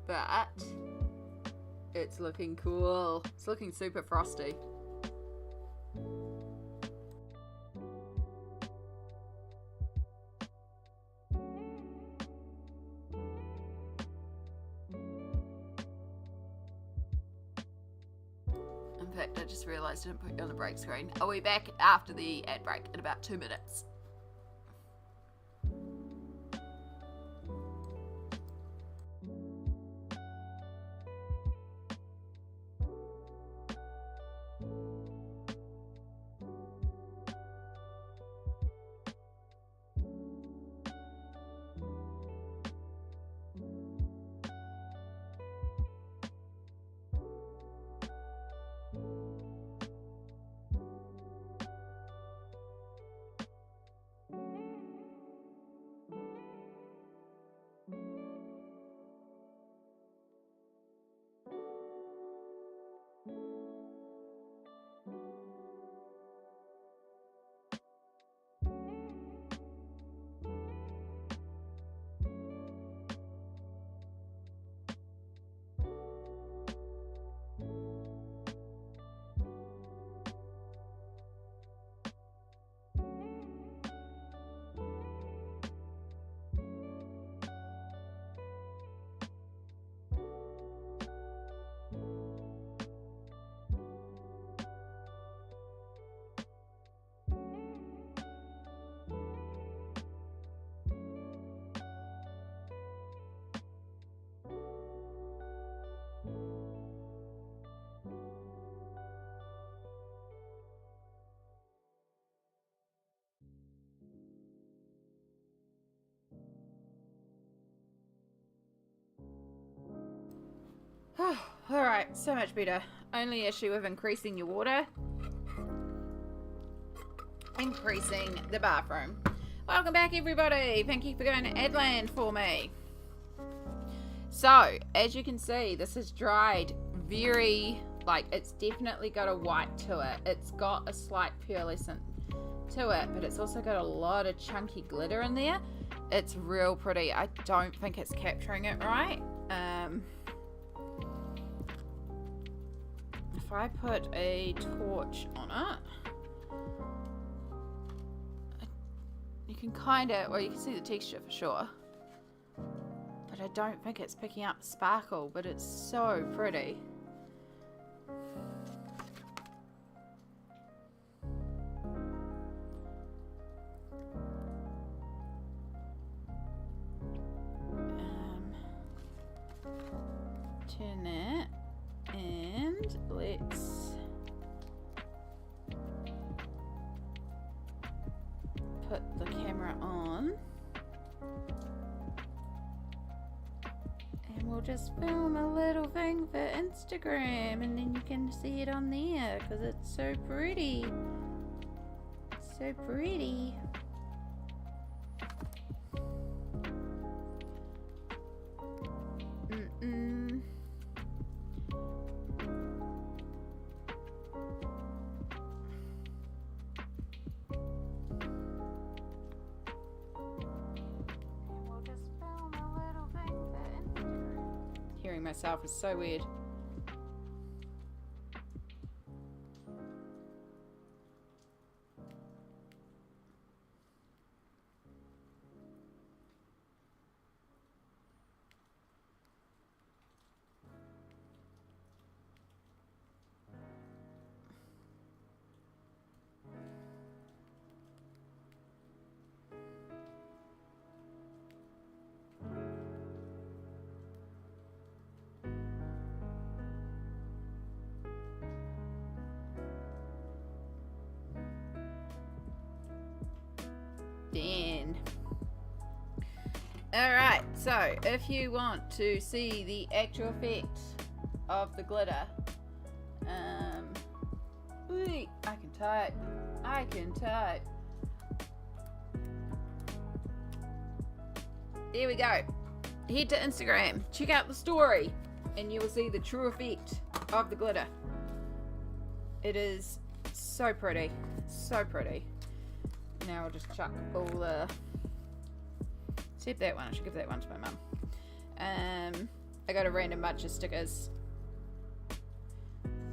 But it's looking cool. It's looking super frosty. In fact, I just realised I didn't put you on the break screen. I'll be back after the ad break in about 2 minutes. Alright, so much better. Only issue of increasing your water. Increasing the bathroom. Welcome back, everybody. Thank you for going to Adland for me. So, as you can see, this is dried very, like, it's definitely got a white to it. It's got a slight pearlescent to it, but it's also got a lot of chunky glitter in there. It's real pretty. I don't think it's capturing it right. If I put a torch on it, you can kind of, well, you can see the texture for sure. But I don't think it's picking up sparkle, but it's so pretty. Turn that, and let's put the camera on, and we'll just film a little thing for Instagram, and then you can see it on there because it's so pretty. So pretty. Hearing myself is so weird. Alright, so if you want to see the actual effect of the glitter, I can type. There we go. Head to Instagram, check out the story, and you will see the true effect of the glitter. It is so pretty, so pretty. Now I'll just chuck all the, except that one. I should give that one to my mum. I got a random bunch of stickers.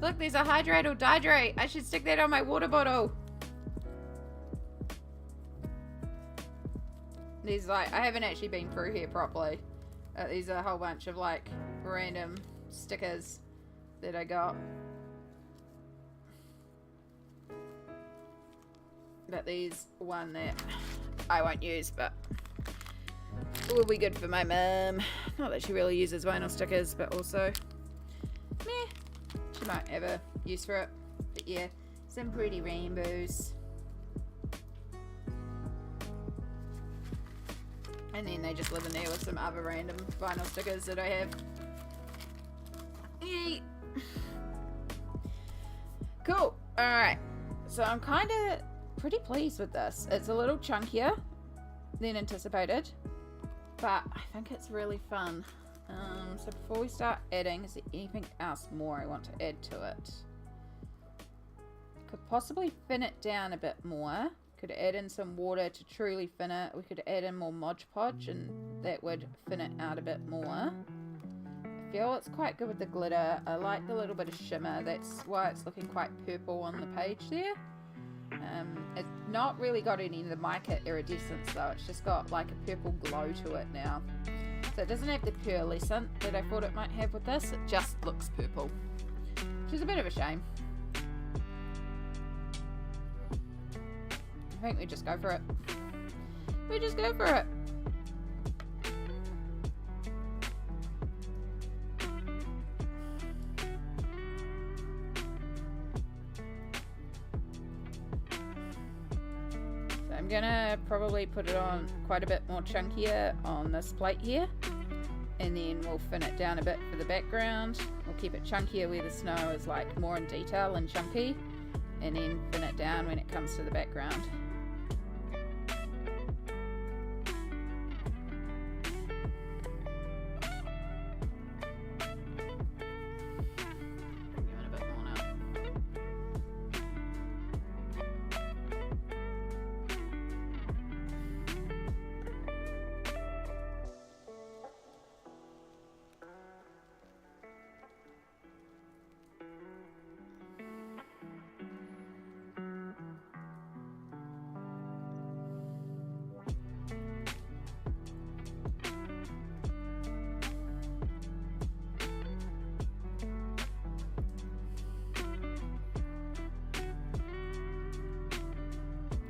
Look, there's a hydrate or dihydrate. I should stick that on my water bottle. These, like, I haven't actually been through here properly. These are a whole bunch of, like, random stickers that I got. But these one that I won't use, but will be good for my mum. Not that she really uses vinyl stickers, but also, meh, she might have a use for it. But yeah, some pretty rainbows. And then they just live in there with some other random vinyl stickers that I have. Yay. Cool. Alright. So I'm kind of pretty pleased with this. It's a little chunkier than anticipated, but I think it's really fun. So before we start adding, is there anything else more I want to add to it? Could possibly thin it down a bit more. Could add in some water to truly thin it. We could add in more Mod Podge and that would thin it out a bit more. I feel it's quite good with the glitter. I like the little bit of shimmer. That's why it's looking quite purple on the page there. It's not really got any of the mica iridescence though. It's just got like a purple glow to it now. So it doesn't have the pearlescent that I thought it might have with this. It just looks purple, which is a bit of a shame. I think we just go for it. We just go for it. So I'm gonna probably put it on quite a bit more chunkier on this plate here. And then we'll thin it down a bit for the background. We'll keep it chunkier where the snow is like more in detail and chunky, and then thin it down when it comes to the background.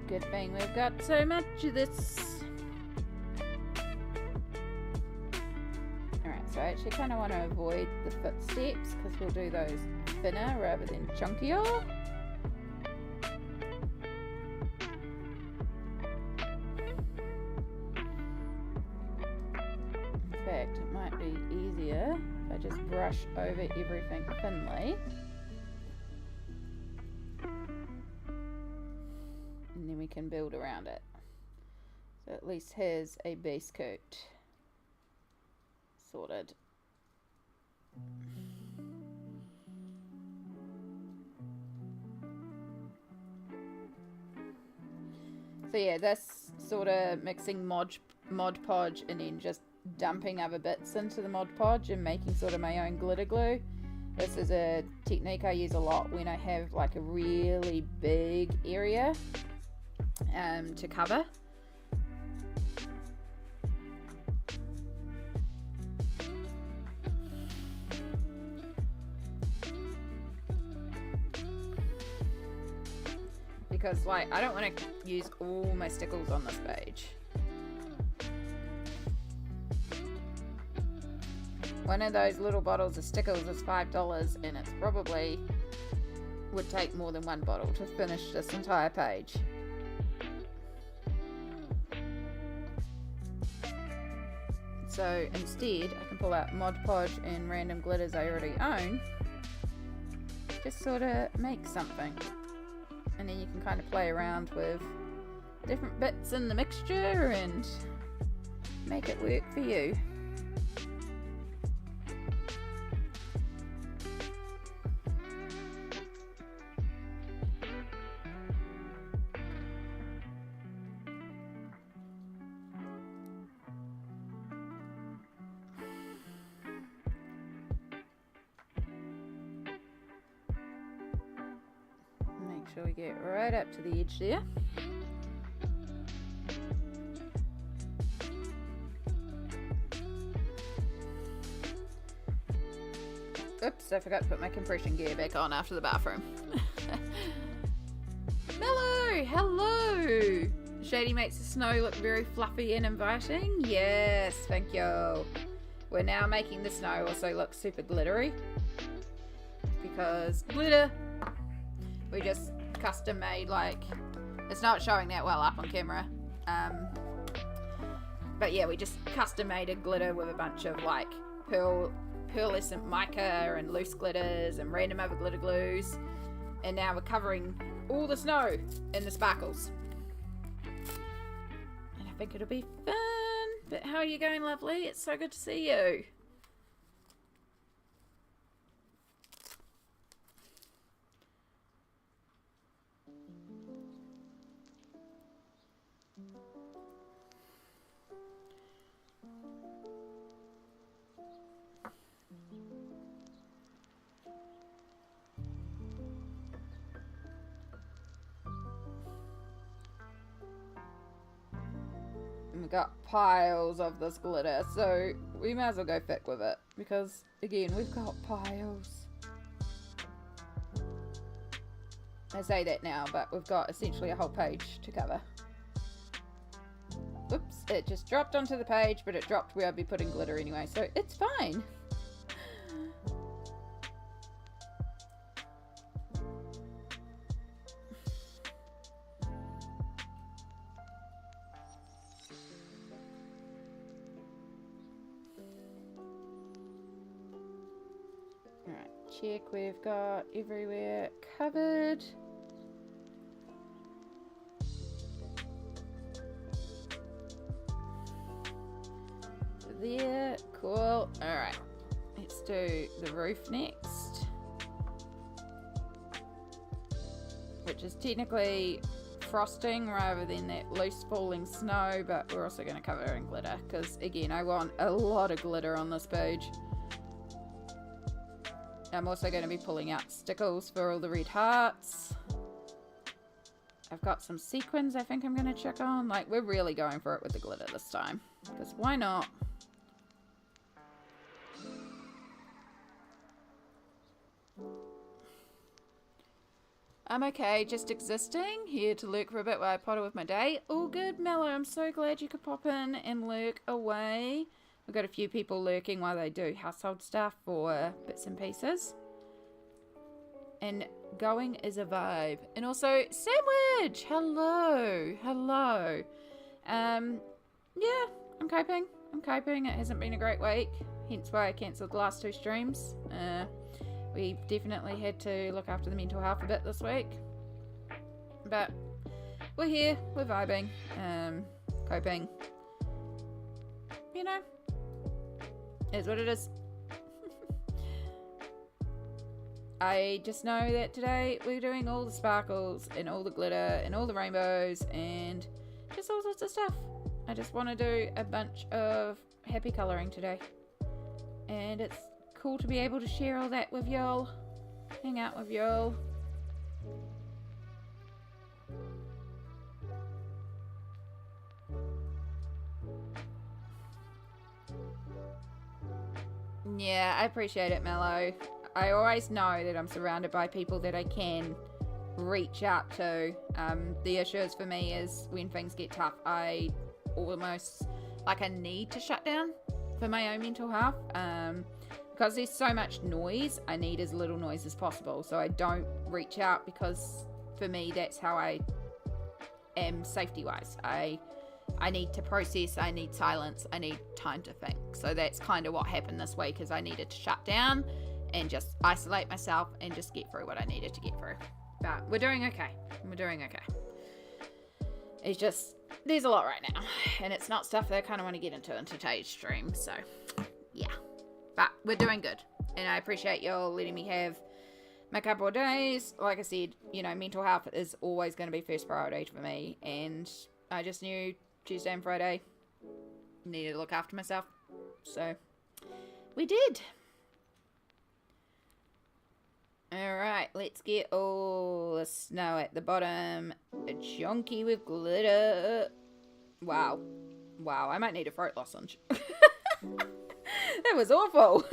Good thing we've got so much of this. Alright, so I actually kind of want to avoid the footsteps because we'll do those thinner rather than chunkier. In fact, it might be easier if I just brush over everything thinly. And then we can build around it. So at least has a base coat sorted. So yeah, this sort of mixing Mod Podge and then just dumping other bits into the Mod Podge and making sort of my own glitter glue. This is a technique I use a lot when I have like a really big area to cover. Because like I don't want to use all my stickles on this page. One of those little bottles of stickles is $5 and it's probably would take more than one bottle to finish this entire page. So instead I can pull out Mod Podge and random glitters I already own. Just sort of make something. And then you can kind of play around with different bits in the mixture and make it work for you. Make sure we get right up to the edge there. Oops, I forgot to put my compression gear back on after the bathroom. Mellow, hello! Shady makes the snow look very fluffy and inviting. Yes, thank you. We're now making the snow also look super glittery. Because glitter. We just custom made, like, it's not showing that well up on camera. But yeah, we just custom made a glitter with a bunch of like pearlescent mica and loose glitters and random other glitter glues. And now we're covering all the snow in the sparkles. And I think it'll be fun. But how are you going, lovely? It's so good to see you. And we got piles of this glitter, so we might as well go thick with it because again we've got piles. I say that now, but we've got essentially a whole page to cover. Oops, it just dropped onto the page, but it dropped where I'd be putting glitter anyway, so it's fine. check we've got everywhere covered. There, cool. Alright, let's do the roof next, which is technically frosting rather than that loose falling snow, but we're also going to cover it in glitter because, again, I want a lot of glitter on this page. I'm also going to be pulling out stickles for all the red hearts. I've got some sequins I think I'm going to check on. Like, we're really going for it with the glitter this time, because why not? I'm okay, just existing, here to lurk for a bit while I potter with my day. All good, Mellow, I'm so glad you could pop in and lurk away. We've got a few people lurking while they do household stuff or bits and pieces. And going is a vibe. And also, Sandwich! Hello! Hello! Yeah, I'm coping. It hasn't been a great week, hence why I cancelled the last 2 streams. We've definitely had to look after the mental health a bit this week. But we're here, we're vibing, coping. You know, is what it is. I just know that today we're doing all the sparkles and all the glitter and all the rainbows and just all sorts of stuff. I just want to do a bunch of happy colouring today. And it's cool to be able to share all that with y'all, hang out with y'all. Yeah, I appreciate it, Mellow. I always know that I'm surrounded by people that I can reach out to. The issues for me is when things get tough, I almost, like, I need to shut down for my own mental health. Because there's so much noise, I need as little noise as possible. So I don't reach out because for me, that's how I am safety-wise. I need to process, I need silence, I need time to think. So that's kind of what happened this week, is I needed to shut down and just isolate myself and just get through what I needed to get through. But we're doing okay. We're doing okay. It's just, there's a lot right now. And it's not stuff that I kind of want to get into today's stream. So, yeah. But we're doing good. And I appreciate y'all letting me have my couple of days. Like I said, you know, mental health is always going to be first priority for me. And I just knew Tuesday and Friday needed to look after myself. So, we did. Alright, let's get all the snow at the bottom. A chunky with glitter. Wow. Wow, I might need a throat lozenge. That was awful.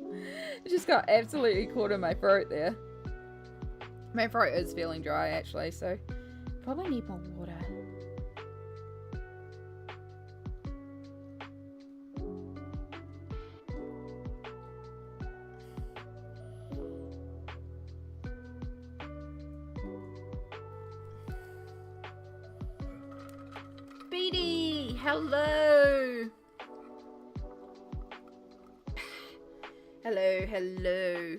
It just got absolutely caught in my throat there. My throat is feeling dry actually, so probably need more water. Speedy, hello. Hello.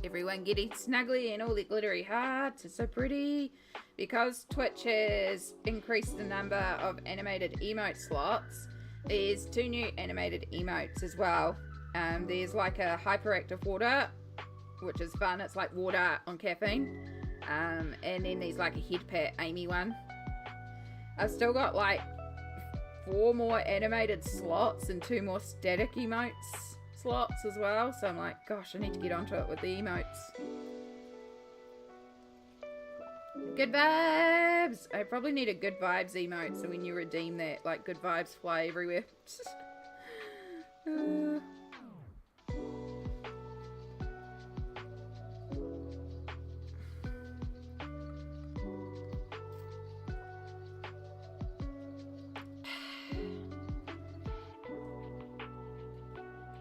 Everyone getting snuggly and all the glittery hearts. It's so pretty. Because Twitch has increased the number of animated emote slots, there's 2 new animated emotes as well. There's like a hyperactive water, which is fun. It's like water on caffeine. And then there's like a head pat Amy one. I've still got like 4 more animated slots and 2 more static emotes slots as well. So I'm like, gosh, I need to get onto it with the emotes. Good vibes! I probably need a good vibes emote, so when you redeem that, like, good vibes fly everywhere.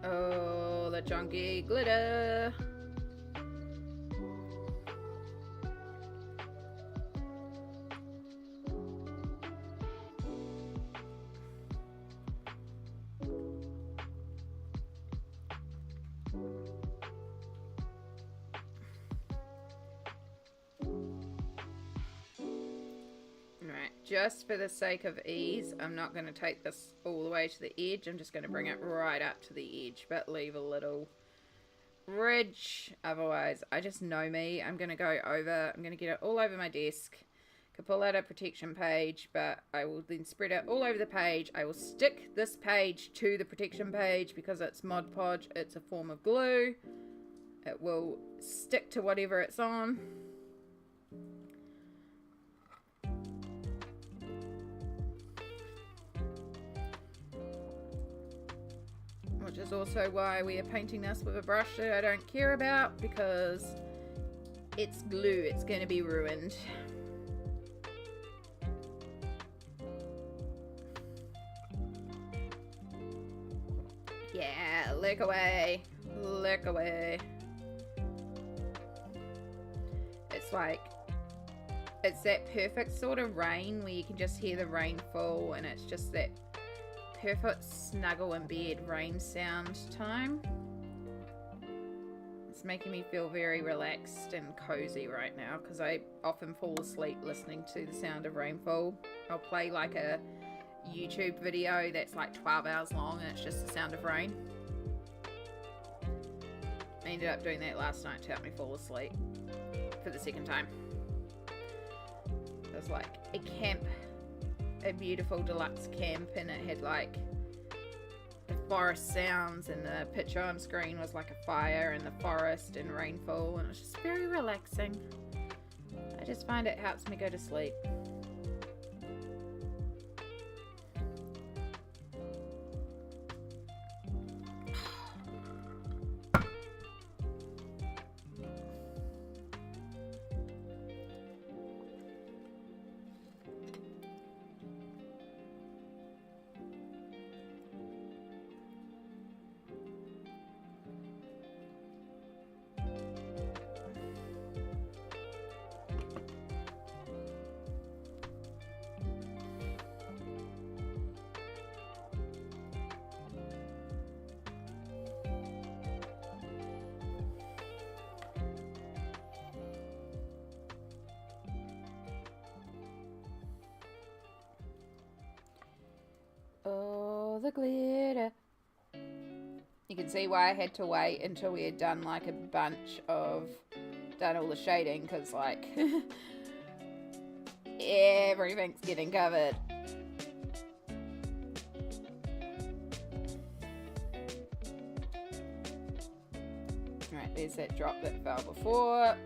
Oh, the chunky glitter. just for the sake of ease, I'm not going to take this all the way to the edge. I'm just going to bring it right up to the edge, but leave a little ridge. Otherwise, I just know me. I'm going to go over, I'm going to get it all over my desk. Could pull out a protection page, but I will then spread it all over the page. I will stick this page to the protection page because it's Mod Podge. It's a form of glue. It will stick to whatever it's on. Which is also why we are painting this with a brush that I don't care about, because it's glue. It's going to be ruined. Yeah, lick away. Lick away. It's like, it's that perfect sort of rain where you can just hear the rain fall, and it's just that perfect snuggle in bed rain sound time. It's making me feel very relaxed and cozy right now, because I often fall asleep listening to the sound of rainfall. I'll play like a YouTube video that's like 12 hours long and it's just the sound of rain. I ended up doing that last night to help me fall asleep for the second time. It was like a camp, a beautiful deluxe camp, and it had like the forest sounds, and the picture on screen was like a fire and the forest and rainfall, and it was just very relaxing. I just find it helps me go to sleep. Oh, the glitter. You can see why I had to wait until we had done like a bunch of, done all the shading, because like everything's getting covered. Alright, there's that drop that fell before.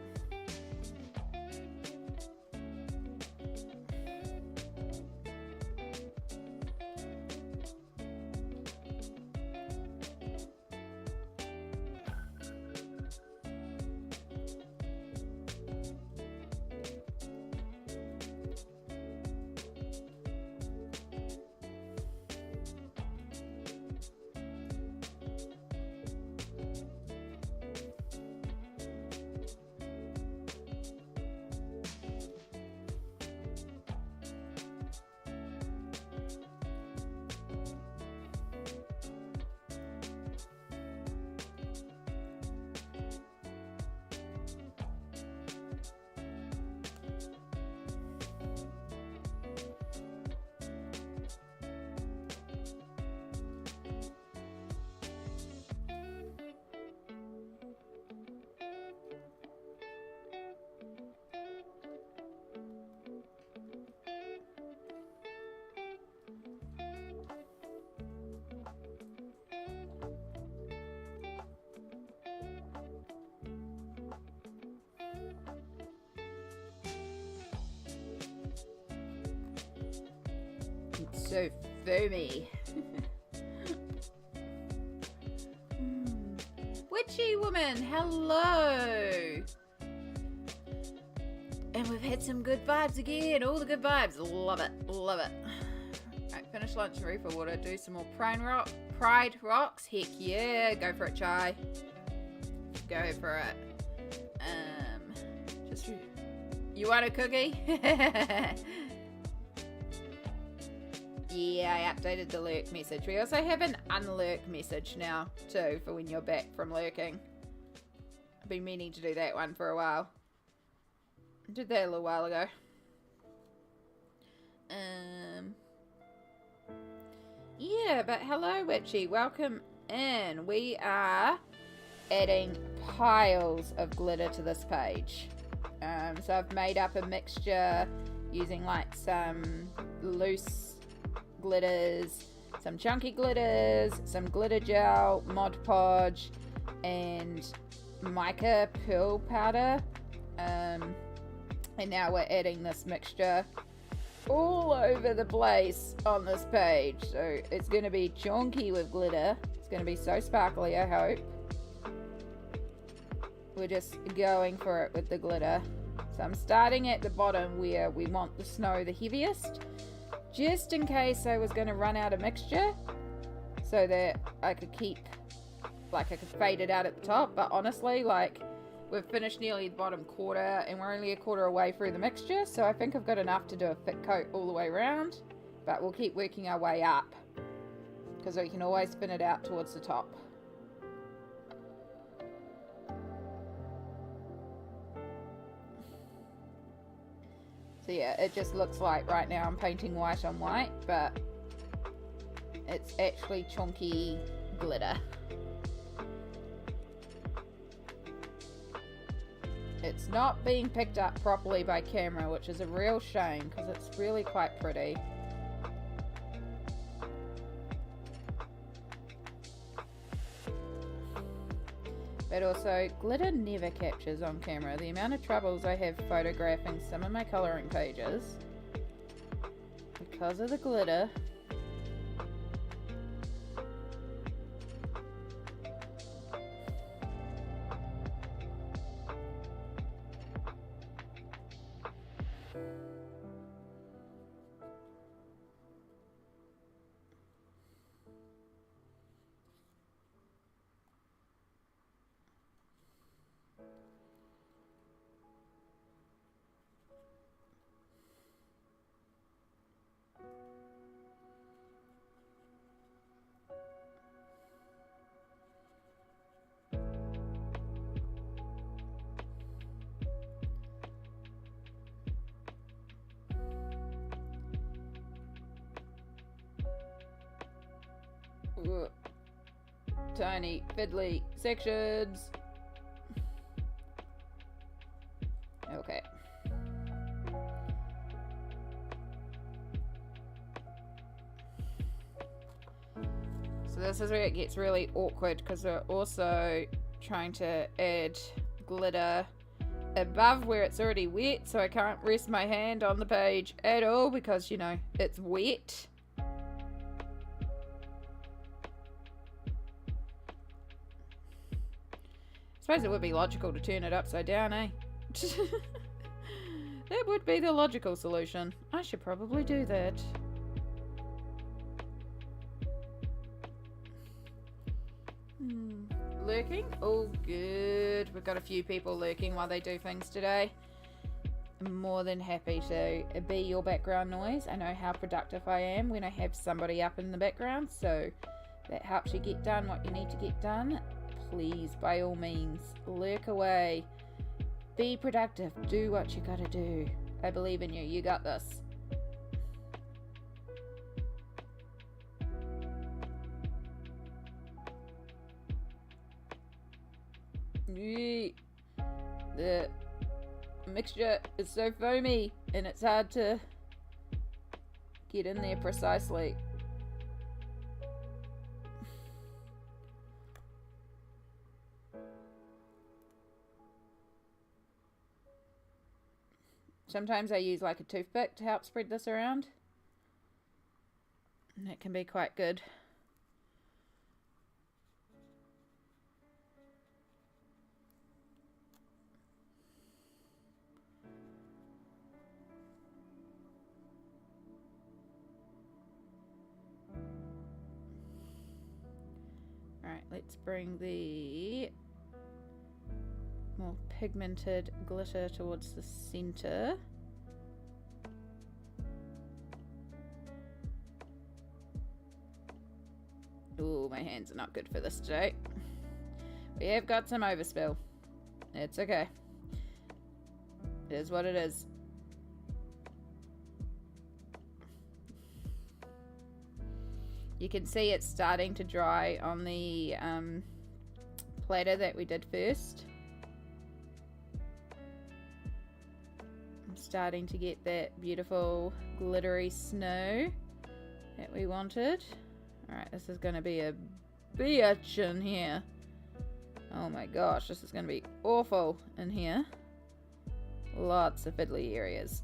It's so foamy. Witchy woman, hello. And we've had some good vibes again. All the good vibes. Love it. Love it. Alright, finish lunch and refill water. Do some more pride rocks. Heck yeah. Go for it, Chai. Go for it. Just you want a cookie? Yeah, I updated the lurk message. We also have an unlurk message now, too, for when you're back from lurking. I've been meaning to do that one for a while. I did that a little while ago. Yeah, but hello, Witchy. Welcome in. We are adding piles of glitter to this page. So I've made up a mixture using like some loose glitters, some chunky glitters, some glitter gel, Mod Podge, and mica pearl powder. And now we're adding this mixture all over the place on this page. So it's going to be chunky with glitter. It's going to be so sparkly, I hope. We're just going for it with the glitter. So I'm starting at the bottom where we want the snow the heaviest, just in case I was going to run out of mixture, so that I could keep, like I could fade it out at the top. But honestly, like, we've finished nearly the bottom quarter and we're only a quarter away through the mixture, so I think I've got enough to do a thick coat all the way around. But we'll keep working our way up, because we can always spin it out towards the top. So yeah, it just looks like right now I'm painting white on white, but it's actually chunky glitter. It's not being picked up properly by camera, which is a real shame because it's really quite pretty. But also, glitter never captures on camera. The amount of troubles I have photographing some of my colouring pages because of the glitter. Tiny fiddly sections. Okay. So this is where it gets really awkward, because we're also trying to add glitter above where it's already wet, so I can't rest my hand on the page at all because, you know, it's wet. I suppose it would be logical to turn it upside down, eh? That would be the logical solution. I should probably do that. Lurking? Oh, good. We've got a few people lurking while they do things today. I'm more than happy to be your background noise. I know how productive I am when I have somebody up in the background, so that helps you get done what you need to get done. Please, by all means, lurk away. Be productive. Do what you gotta do. I believe in you. You got this. The mixture is so foamy and it's hard to get in there precisely. Sometimes I use like a toothpick to help spread this around, and it can be quite good. Alright, let's bring the more pigmented glitter towards the center. Ooh, my hands are not good for this today. We have got some overspill. It's okay. It is what it is. You can see it's starting to dry on the platter that we did first. I'm starting to get that beautiful glittery snow that we wanted. Alright, this is going to be a bitch in here. Oh my gosh, this is going to be awful in here. Lots of fiddly areas.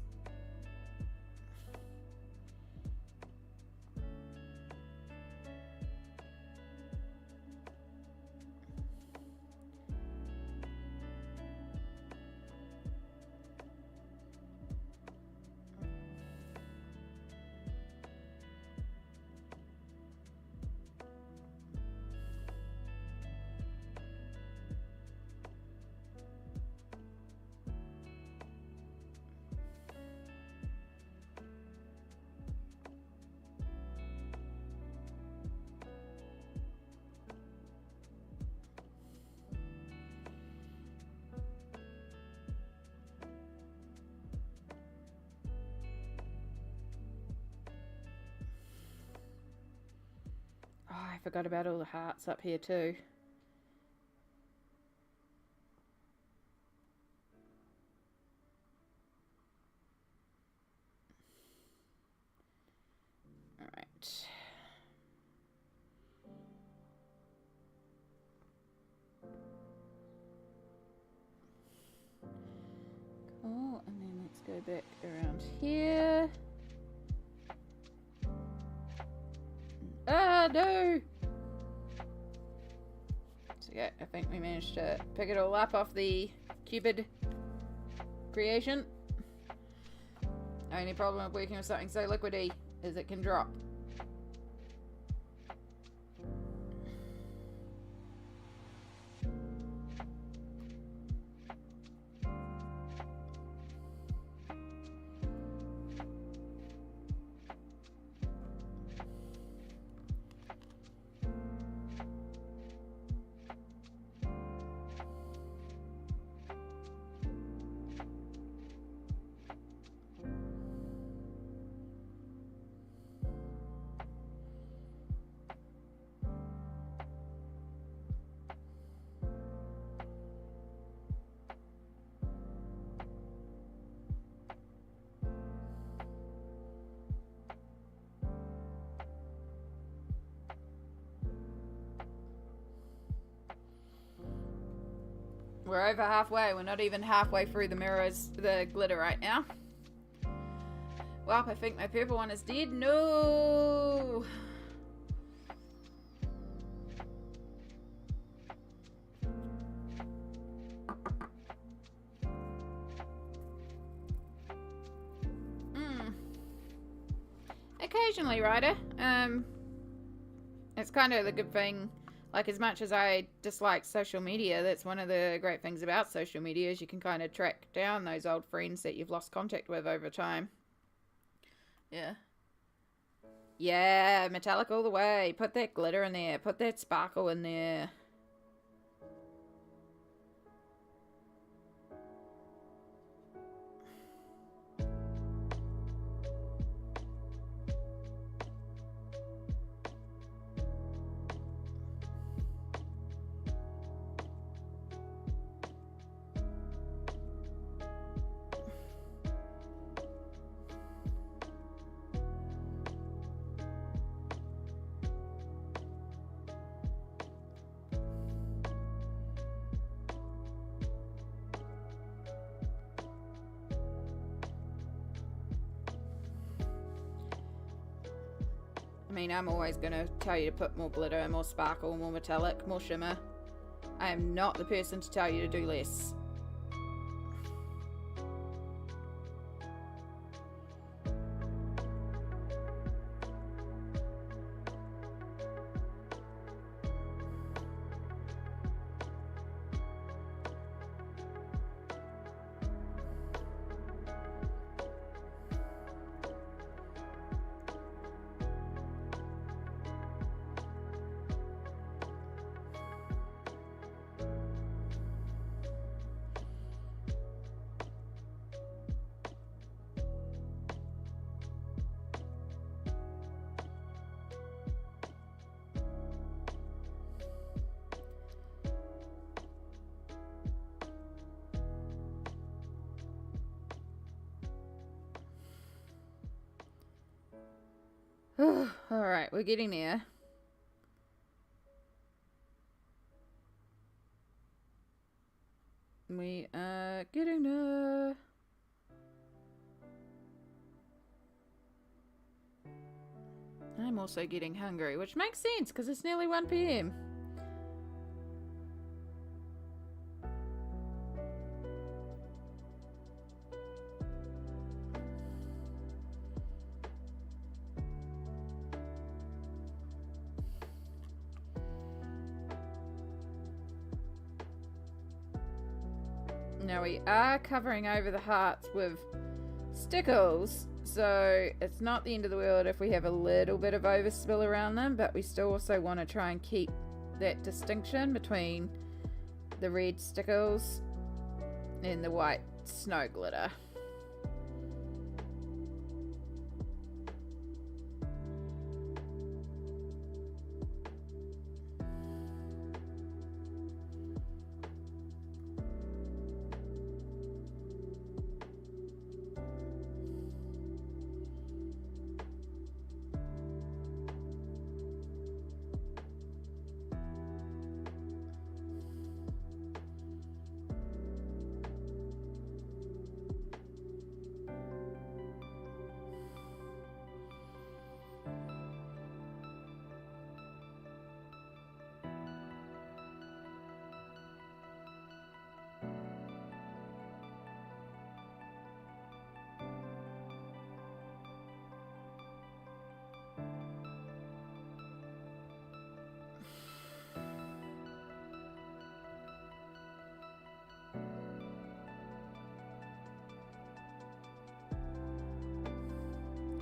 I forgot about all the hearts up here too. Alright. Cool, and then let's go back around here. Ah, no! So yeah, I think we managed to pick it all up off the Cupid creation. Only problem with working with something so liquidy is it can drop. We're over halfway. We're not even halfway through the glitter right now. Well, I think my purple one is dead. No! Occasionally, Ryder. It's kind of the good thing. Like, as much as I dislike social media, that's one of the great things about social media is you can kind of track down those old friends that you've lost contact with over time. Yeah. Yeah, metallic all the way. Put that glitter in there. Put that sparkle in there. I mean, I'm always going to tell you to put more glitter, more sparkle, more metallic, more shimmer. I am not the person to tell you to do less. Alright, we're getting there. We are getting there. I'm also getting hungry, which makes sense because it's nearly 1 PM. Now we are covering over the hearts with stickles, so it's not the end of the world if we have a little bit of overspill around them, but we still also want to try and keep that distinction between the red stickles and the white snow glitter.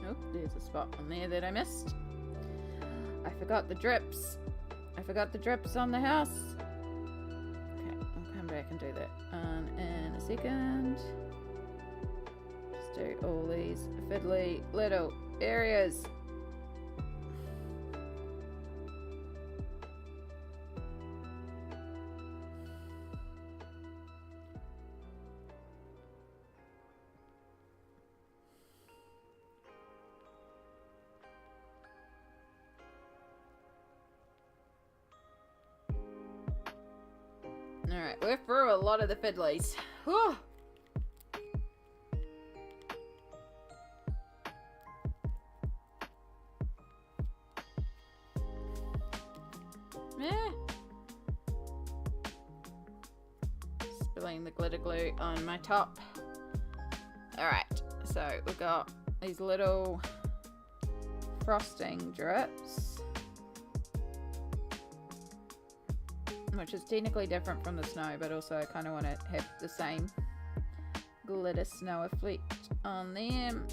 Oh, there's a spot on there that I missed. I forgot the drips. I forgot the drips on the house. Okay, I'll come back and do that in a second. Just do all these fiddly little areas. Alright, we're through a lot of the fiddlies. Whew. Spilling the glitter glue on my top. Alright, so we've got these little frosting drips, which is technically different from the snow, but also I kind of want to have the same glitter snow effect on them.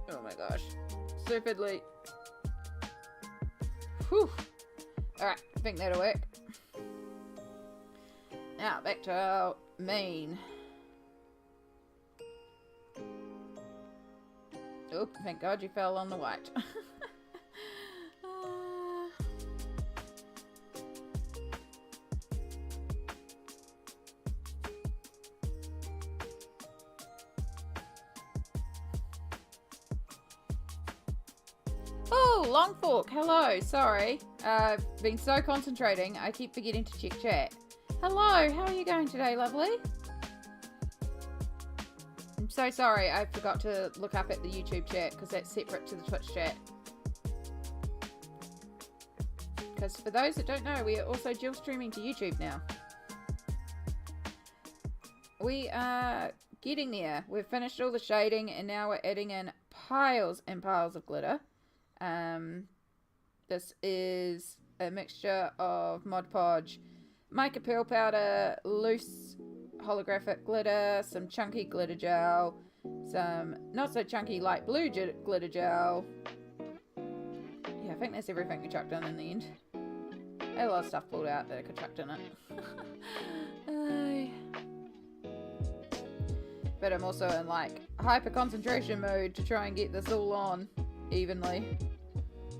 Oh my gosh, so fiddly. Whew. Alright, I think that'll work. Now, back to our main. Oh, thank God you fell on the white. Oh, Long Fork, hello, sorry. I've been so concentrating, I keep forgetting to check chat. Hello, how are you going today, lovely? I'm so sorry, I forgot to look up at the YouTube chat, because that's separate to the Twitch chat. Because for those that don't know, we are also dual streaming to YouTube now. We are getting there. We've finished all the shading, and now we're adding in piles and piles of glitter. This is a mixture of Mod Podge, mica pearl powder, loose holographic glitter, some chunky glitter gel, some not so chunky light blue glitter gel. Yeah, I think that's everything we chucked in the end. I had a lot of stuff pulled out that I could chuck in it. But I'm also in like hyper concentration mode to try and get this all on evenly.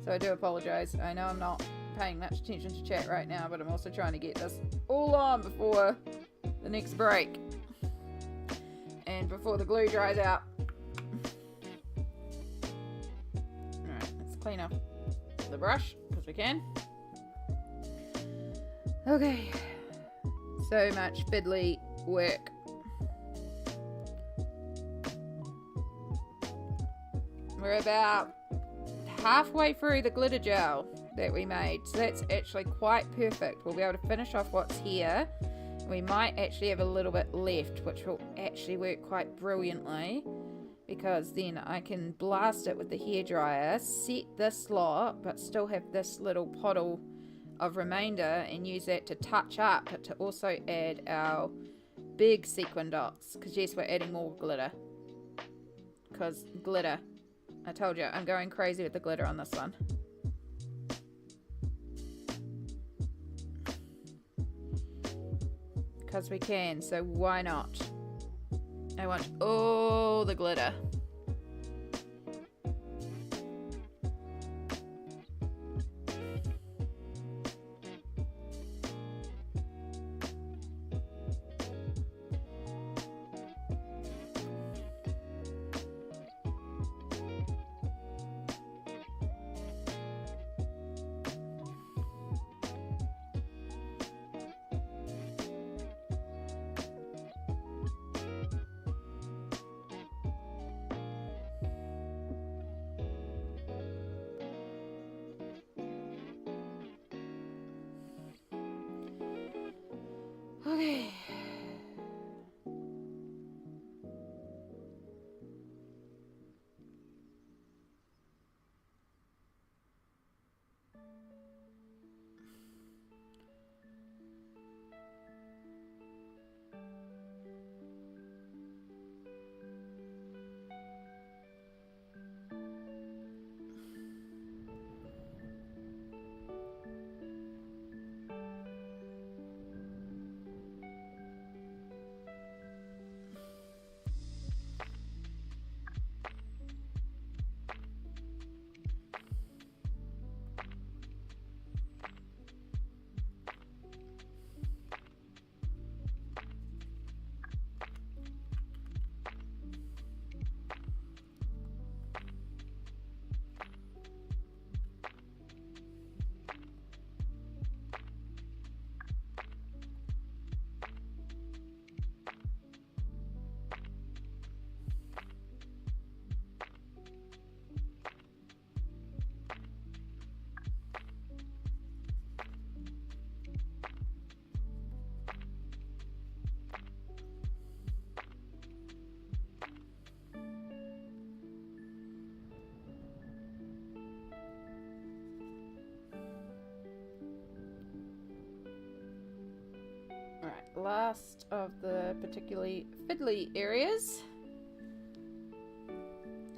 So I do apologize. I know I'm not paying much attention to chat right now, but I'm also trying to get this all on before the next break. And before the glue dries out. Alright, let's clean up the brush, because we can. Okay. So much fiddly work. We're about halfway through the glitter gel that we made, so that's actually quite perfect. We'll be able to finish off what's here. We might actually have a little bit left, which will actually work quite brilliantly, because then I can blast it with the hairdryer, set this lot, but still have this little puddle of remainder and use that to touch up, but to also add our big sequin dots, because yes, we're adding more glitter, because glitter. I told you, I'm going crazy with the glitter on this one. Because we can, so why not? I want all the glitter. Okay. Alright, last of the particularly fiddly areas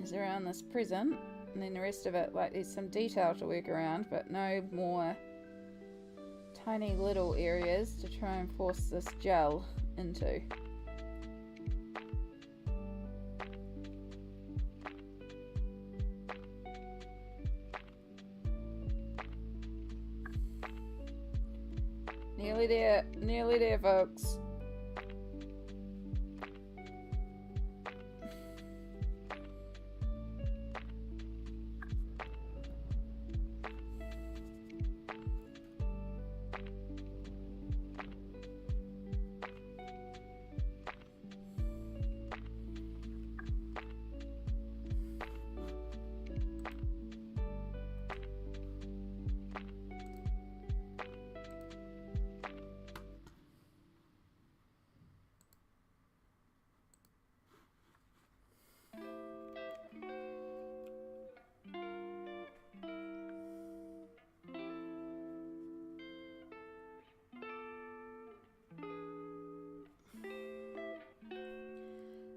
is around this present, and then the rest of it, like, there's some detail to work around, but no more tiny little areas to try and force this gel into. Nearly there, folks.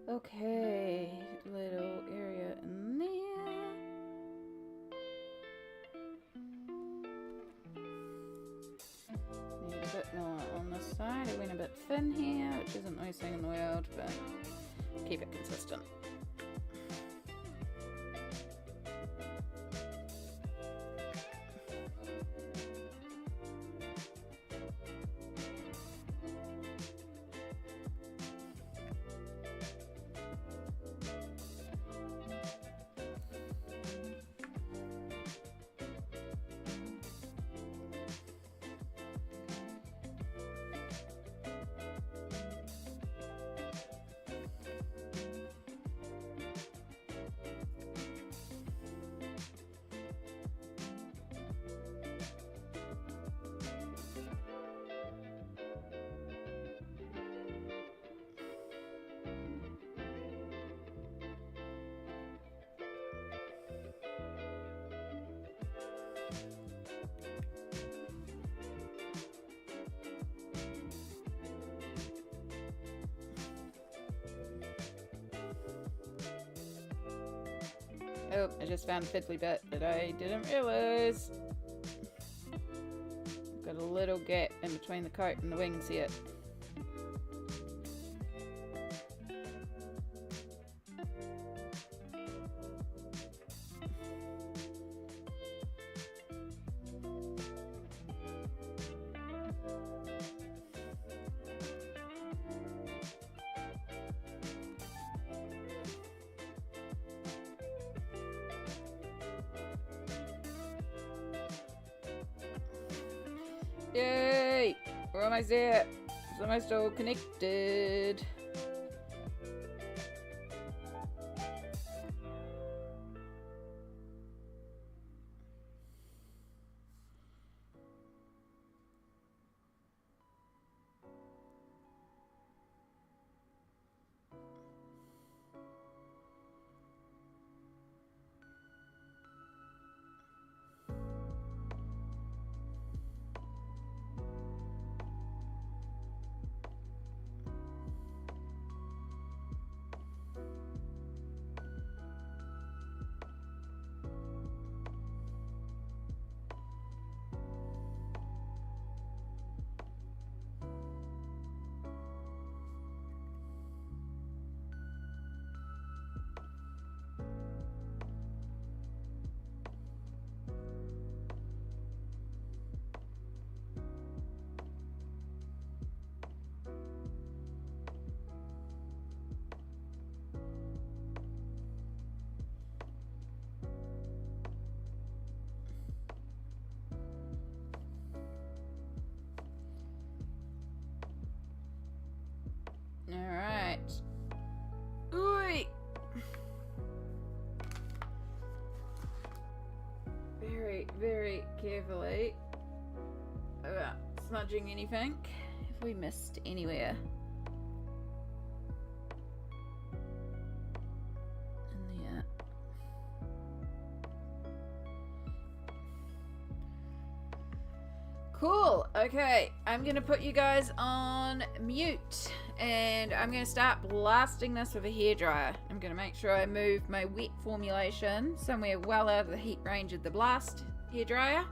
Okay, little area in there. Need a bit more on this side. It went a bit thin here, which isn't the worst thing in the world, but keep it consistent. Oh, I just found a fiddly bit that I didn't realise. Got a little gap in between the coat and the wings here. Yay! We're almost there. It's almost all connected. Alright. Oi! Very, very carefully about smudging anything. If we missed anywhere. In there. Cool. Okay, I'm gonna put you guys on mute. And I'm going to start blasting this with a hairdryer. I'm going to make sure I move my wet formulation somewhere well out of the heat range of the blast hairdryer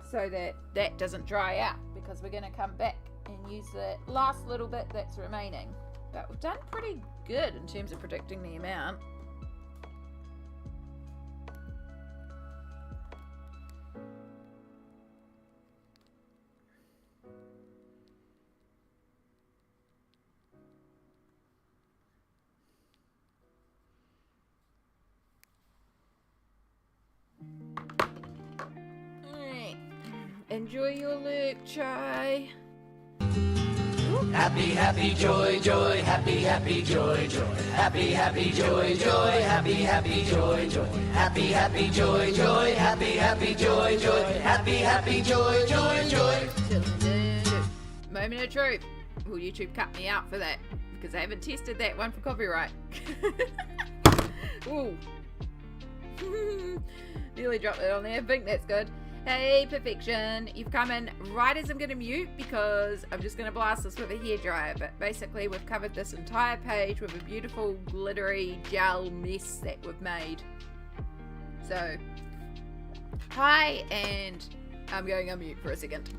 so that that doesn't dry out, because we're going to come back and use the last little bit that's remaining. But we've done pretty good in terms of predicting the amount. Enjoy your look, Chai. Happy, happy, joy, joy, happy, happy, joy, joy. Happy, happy, joy, joy, happy, happy, joy, joy. Happy, happy, joy, joy, happy, happy, joy, joy. Happy, happy, joy, joy, joy. Moment of truth. Will YouTube cut me out for that? Because I haven't tested that one for copyright. Ooh. Nearly dropped it on there. I think that's good. Hey, Perfection. You've come in right as I'm going to mute because I'm just going to blast this with a hairdryer. But basically, we've covered this entire page with a beautiful glittery gel mess that we've made. So, hi, and I'm going on mute for a second.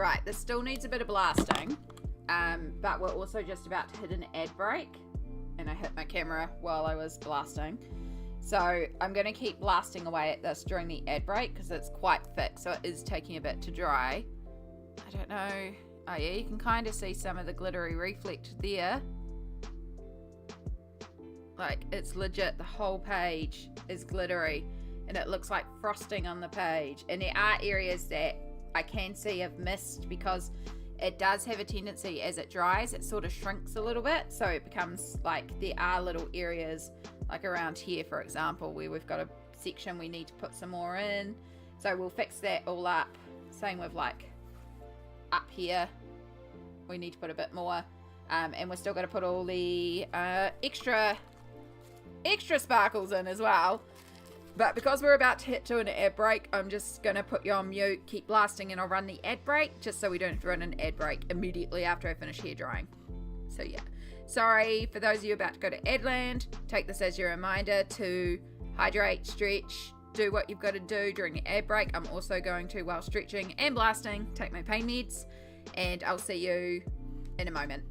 Right, this still needs a bit of blasting, but we're also just about to hit an ad break, and I hit my camera while I was blasting. So I'm going to keep blasting away at this during the ad break because it's quite thick, so it is taking a bit to dry. I don't know. Oh yeah, you can kind of see some of the glittery reflect there. Like, it's legit, the whole page is glittery, and it looks like frosting on the page. And there are areas that I can see have missed because it does have a tendency as it dries, it sort of shrinks a little bit. So it becomes like there are little areas like around here, for example, where we've got a section we need to put some more in. So we'll fix that all up. Same with like up here. We need to put a bit more. And we're still going to put all the extra sparkles in as well. But because we're about to hit to an ad break, I'm just going to put you on mute, keep blasting, and I'll run the ad break just so we don't have to run an ad break immediately after I finish hair drying. So yeah, sorry for those of you about to go to Adland. Take this as your reminder to hydrate, stretch, do what you've got to do during the ad break. I'm also going to, while stretching and blasting, take my pain meds, and I'll see you in a moment.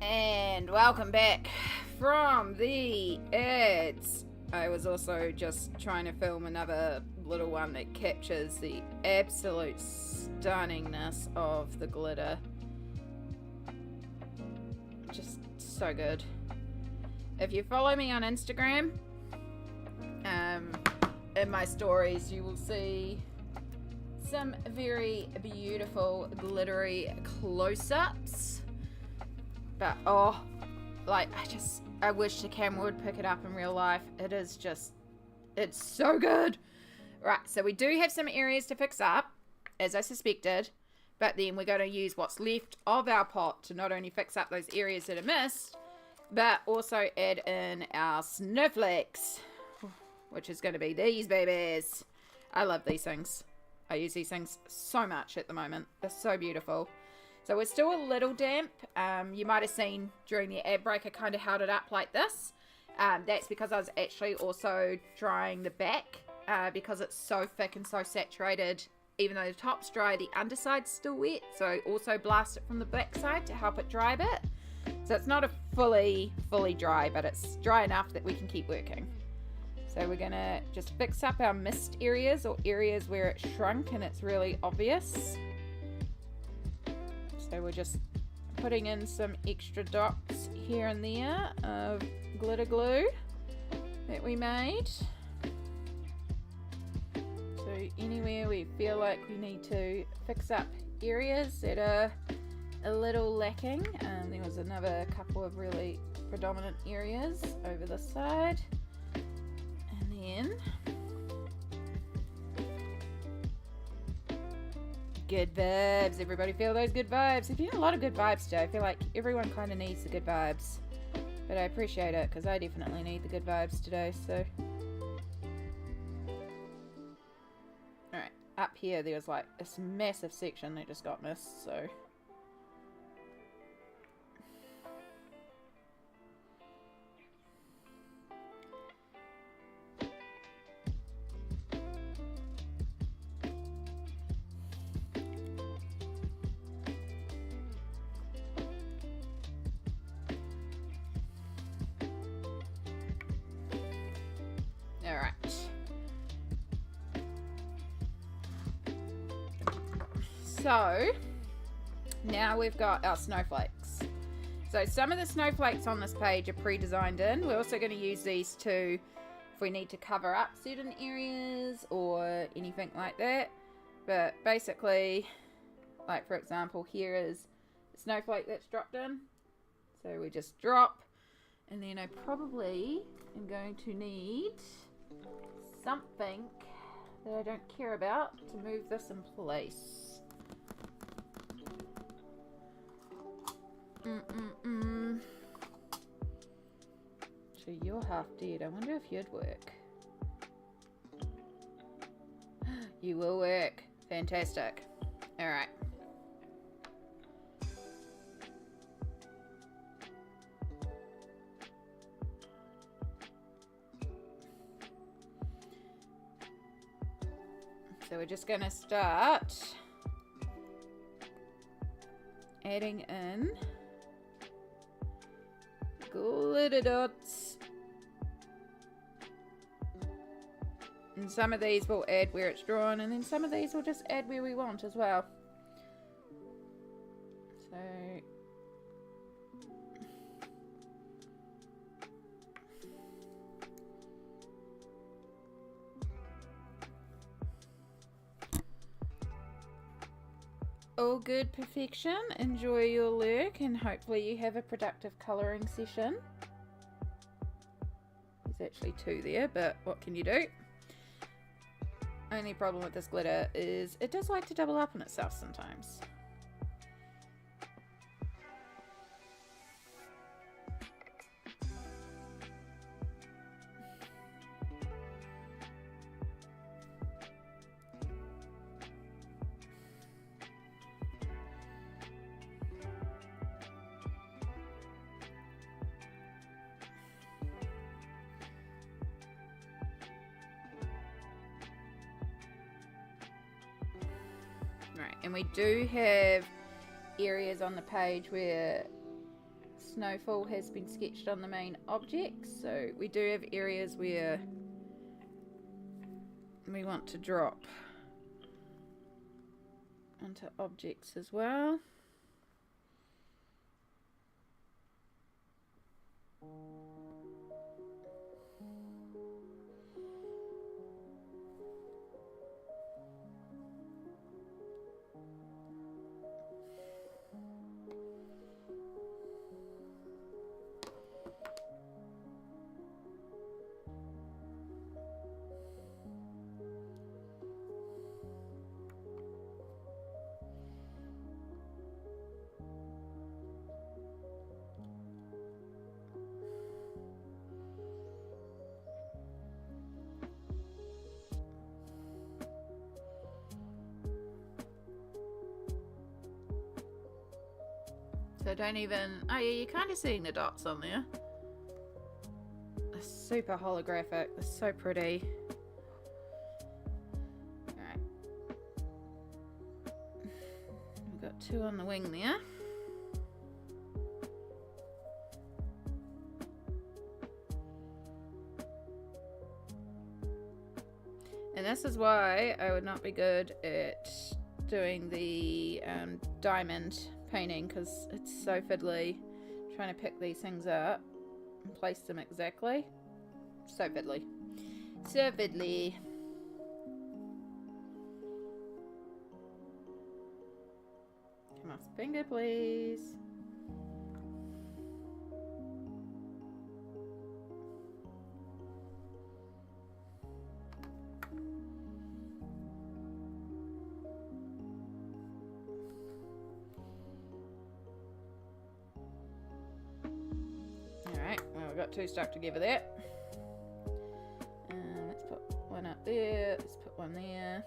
And welcome back from the ads. I was also just trying to film another little one that captures the absolute stunningness of the glitter. Just so good. If you follow me on Instagram, in my stories you will see some very beautiful glittery close-ups. But oh, like I wish the camera would pick it up in real life. It's so good. Right, so we do have some areas to fix up, as I suspected, but then we're going to use what's left of our pot to not only fix up those areas that are missed, but also add in our snowflakes, which is going to be these babies. I love these things. I use these things so much at the moment. They're so beautiful. So we're still a little damp. You might have seen during the ad break I kind of held it up like this. That's because I was actually also drying the back because it's so thick and so saturated. Even though the top's dry, the underside's still wet. So also blast it from the back side to help it dry a bit. So it's not a fully dry, but it's dry enough that we can keep working. So we're gonna just fix up our missed areas or areas where it shrunk and it's really obvious. So we're just putting in some extra dots here and there of glitter glue that we made. So anywhere we feel like we need to fix up areas that are a little lacking. There was another couple of really predominant areas over this side. And then good vibes. Everybody feel those good vibes? If you have a lot of good vibes today, I feel like everyone kind of needs the good vibes. But I appreciate it because I definitely need the good vibes today. So, alright, up here there was like this massive section that just got missed. So, so now we've got our snowflakes. So some of the snowflakes on this page are pre-designed in. We're also going to use these to, if we need to cover up certain areas or anything like that. But basically, like for example, here is a snowflake that's dropped in. So we just drop, and then I probably am going to need something that I don't care about to move this in place. So you're half dead. I wonder if you'd work. You will work. Fantastic. Alright. So we're just going to start adding in glitter dots, and some of these will add where it's drawn, and then some of these will just add where we want as well. So all good, perfection. Enjoy your lurk and hopefully you have a productive colouring session. There's actually two there, but what can you do? Only problem with this glitter is it does like to double up on itself sometimes. Right, and we do have areas on the page where snowfall has been sketched on the main object. So we do have areas where we want to drop onto objects as well. So don't even... Oh yeah, you're kind of seeing the dots on there. They're super holographic. They're so pretty. Alright. We've got 2 on the wing there. And this is why I would not be good at doing the diamond painting, because it's so fiddly trying to pick these things up and place them exactly. So fiddly. So fiddly. Come on, finger, please. We've got 2 stuck together there. Let's put one up there. Let's put one there.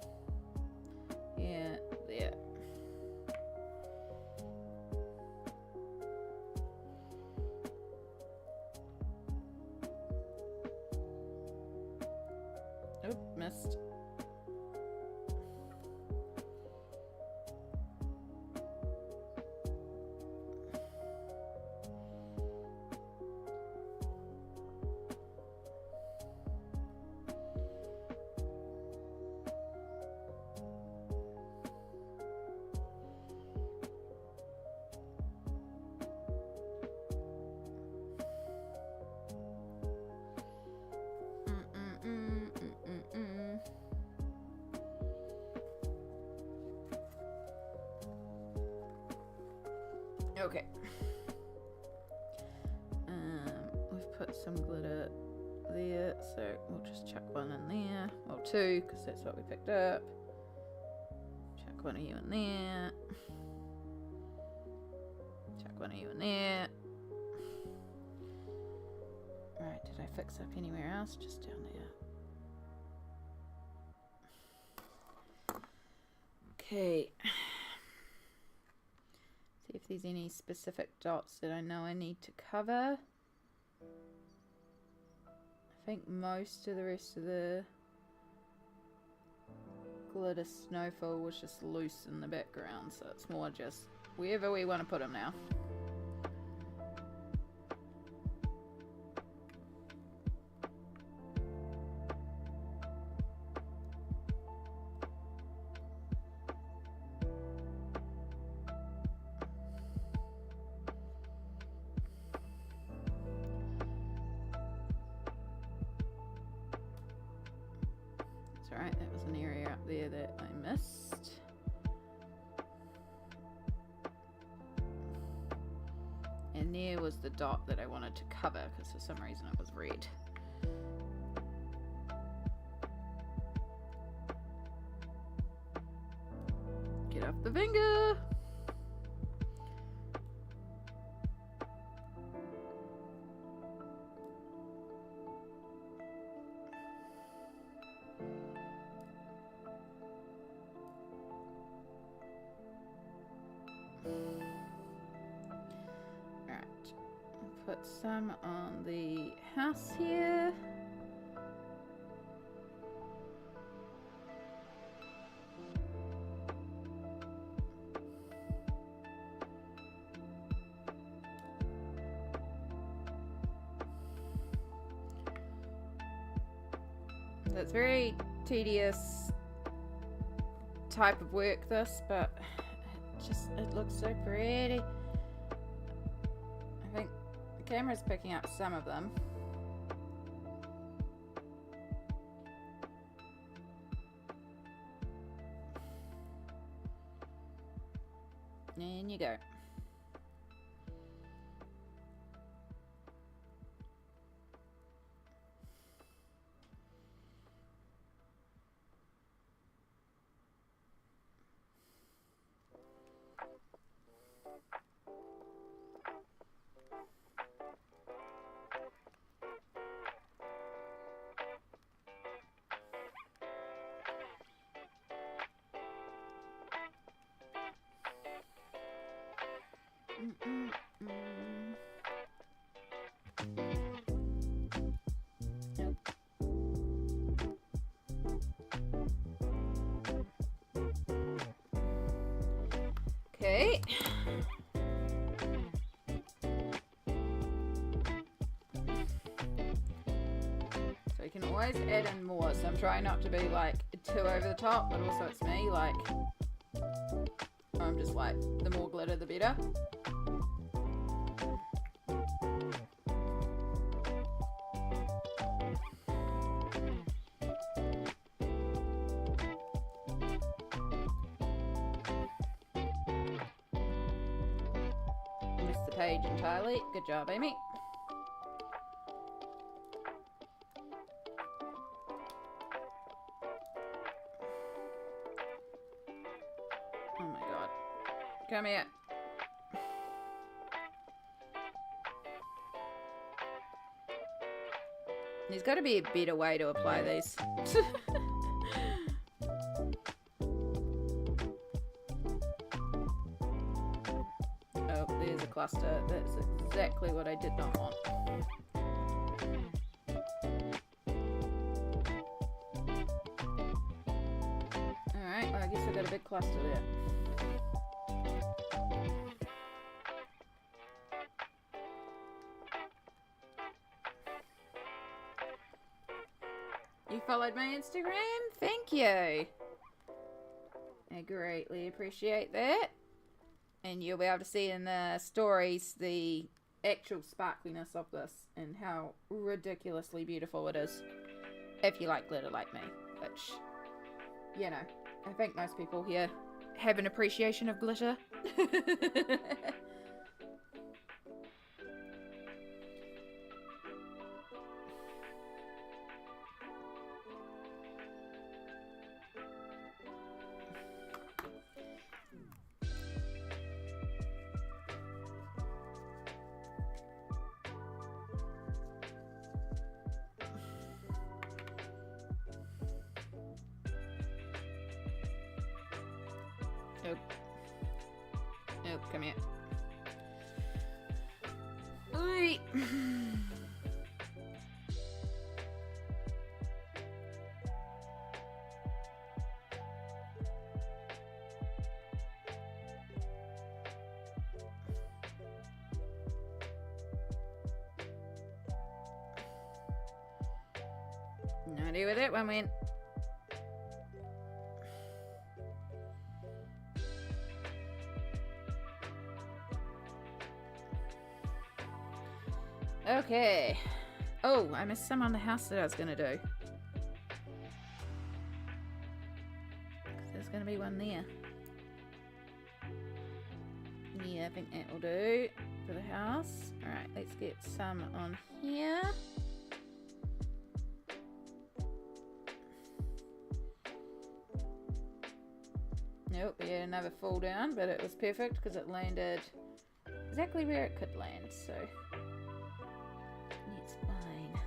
Yeah, there. Oop, missed. Okay. We've put some glitter there, so we'll just chuck one in there. Well, 2, because that's what we picked up. Chuck one of you in there. Chuck one of you in there. Right, did I fix up anywhere else? Just down there. Okay. See if there's any specific dots that I know I need to cover. I think most of the rest of the glitter snowfall was just loose in the background, so it's more just wherever we want to put them now. Alright, that was an area up there that I missed. And there was the dot that I wanted to cover, because for some reason it was red. Get off the finger! Put some on the house here. So it's very tedious type of work, this, but it looks so pretty. I think the camera's picking up some of them. In you go. Okay. So you can always add in more. So I'm trying not to be like too over the top, but also it's me, like I'm just like the more glitter the better. Missed the page entirely. Good job, Amy. Oh my god. Come here. There's got to be a better way to apply these. Oh, there's a cluster. That's exactly what I did not want. Alright, well, I guess I got a big cluster there. You followed my Instagram? Thank you. I greatly appreciate that. And you'll be able to see in the stories the actual sparkliness of this and how ridiculously beautiful it is. If you like glitter like me, which, you know, I think most people here have an appreciation of glitter. Nope. Nope, come here. Oi. No idea where that one went. Okay. Oh, I missed some on the house that I was going to do. There's going to be one there. Yeah, I think that will do for the house. Alright, let's get some on here. Nope, we had another fall down, but it was perfect because it landed exactly where it could land, so it's fine.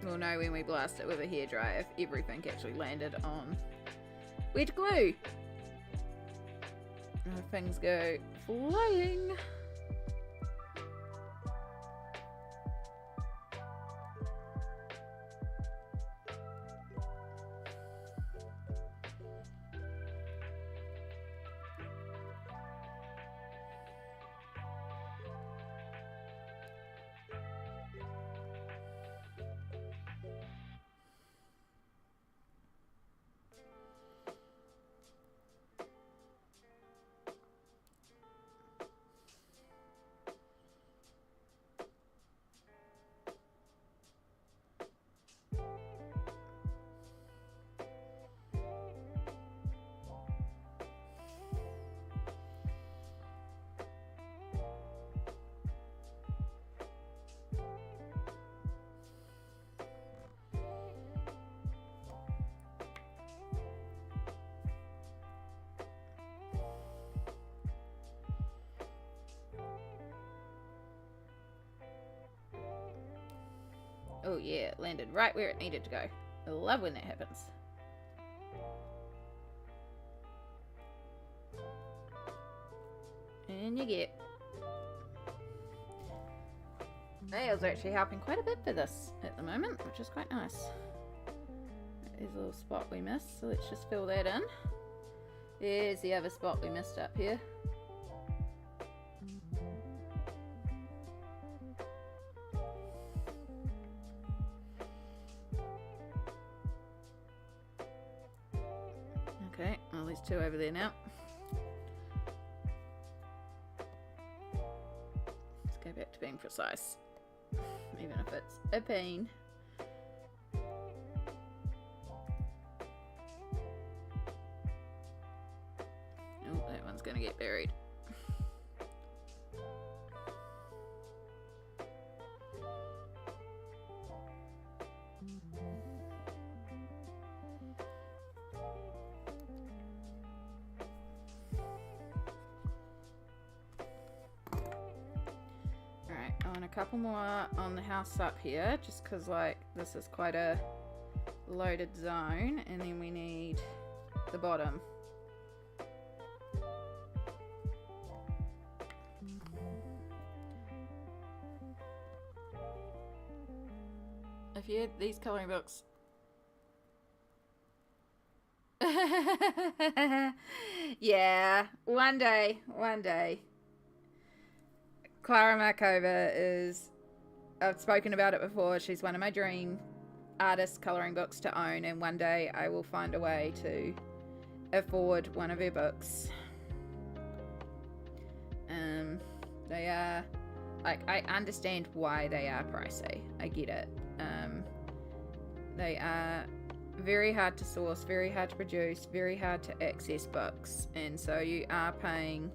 We'll know when we blast it with a hairdryer if everything actually landed on wet glue. If things go flying. Oh yeah, it landed right where it needed to go. I love when that happens. And you get... Nails actually helping quite a bit for this at the moment, which is quite nice. There's a little spot we missed, so let's just fill that in. There's the other spot we missed up here. Okay, well there's two over there now. Let's go back to being precise, even if it's a pain. Oh, that one's gonna get buried. Alright, I want a couple more on the house up here, just because like this is quite a loaded zone, and then we need the bottom. If you had these colouring books... Yeah, one day. Klara Markova is... I've spoken about it before. She's one of my dream artist colouring books to own, and one day I will find a way to afford one of her books. They are... Like, I understand why they are pricey. I get it. They are very hard to source, very hard to produce, very hard to access books, and so you're paying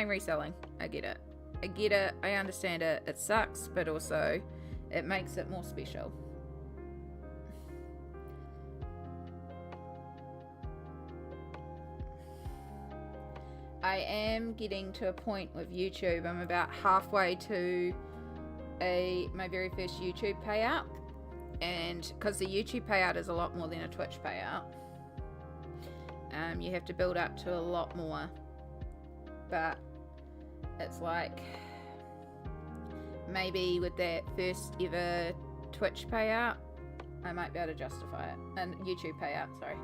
reselling. I get it. I understand it. It sucks, but also it makes it more special. I am getting to a point with YouTube. I'm about halfway to my very first YouTube payout, and because the YouTube payout is a lot more than a Twitch payout, you have to build up to a lot more, but it's like maybe with that first ever Twitch payout I might be able to justify it. And YouTube payout, sorry,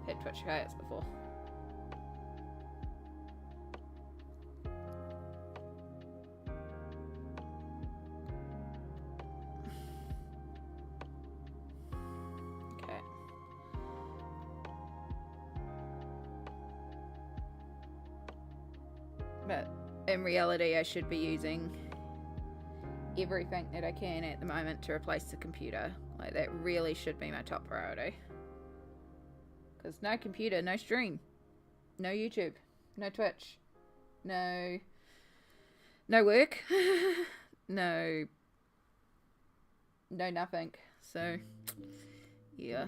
I've had Twitch payouts before. But in reality, I should be using everything that I can at the moment to replace the computer. Like, that really should be my top priority. Because no computer, no stream, no YouTube, no Twitch, no work, no nothing. So, yeah.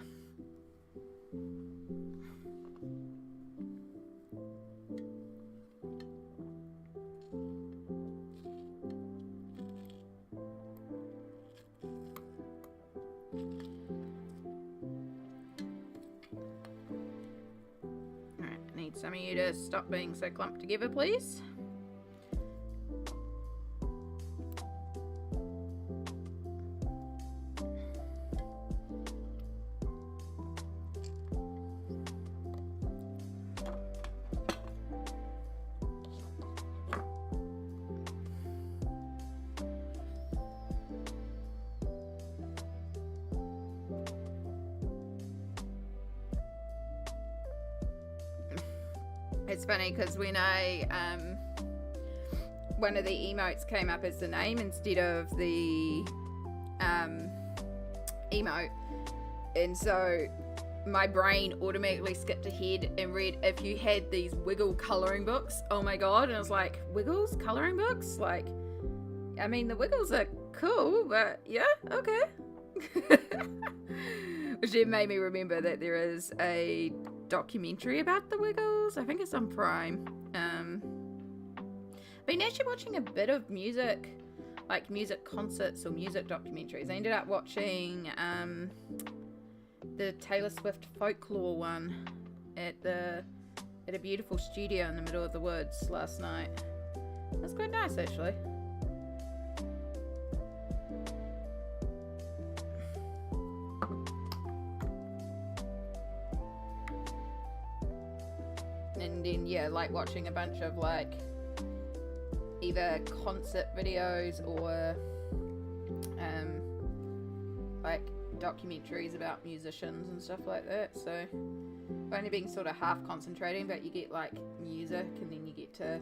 Some of you to stop being so clumped together, please. It's funny because when one of the emotes came up as the name instead of the emote, and so my brain automatically skipped ahead and read if you had these wiggle colouring books. Oh my god. And I was like, Wiggles colouring books? Like, I mean, the Wiggles are cool, but yeah, okay. Which then made me remember that there is a documentary about the Wiggles. I think it's on Prime. Been actually watching a bit of music like music concerts or music documentaries. I ended up watching the Taylor Swift folklore one at a beautiful studio in the middle of the woods last night. It was quite nice, actually. And then, yeah, like watching a bunch of like either concert videos or like documentaries about musicians and stuff like that. So only being sort of half concentrating, but you get like music and then you get to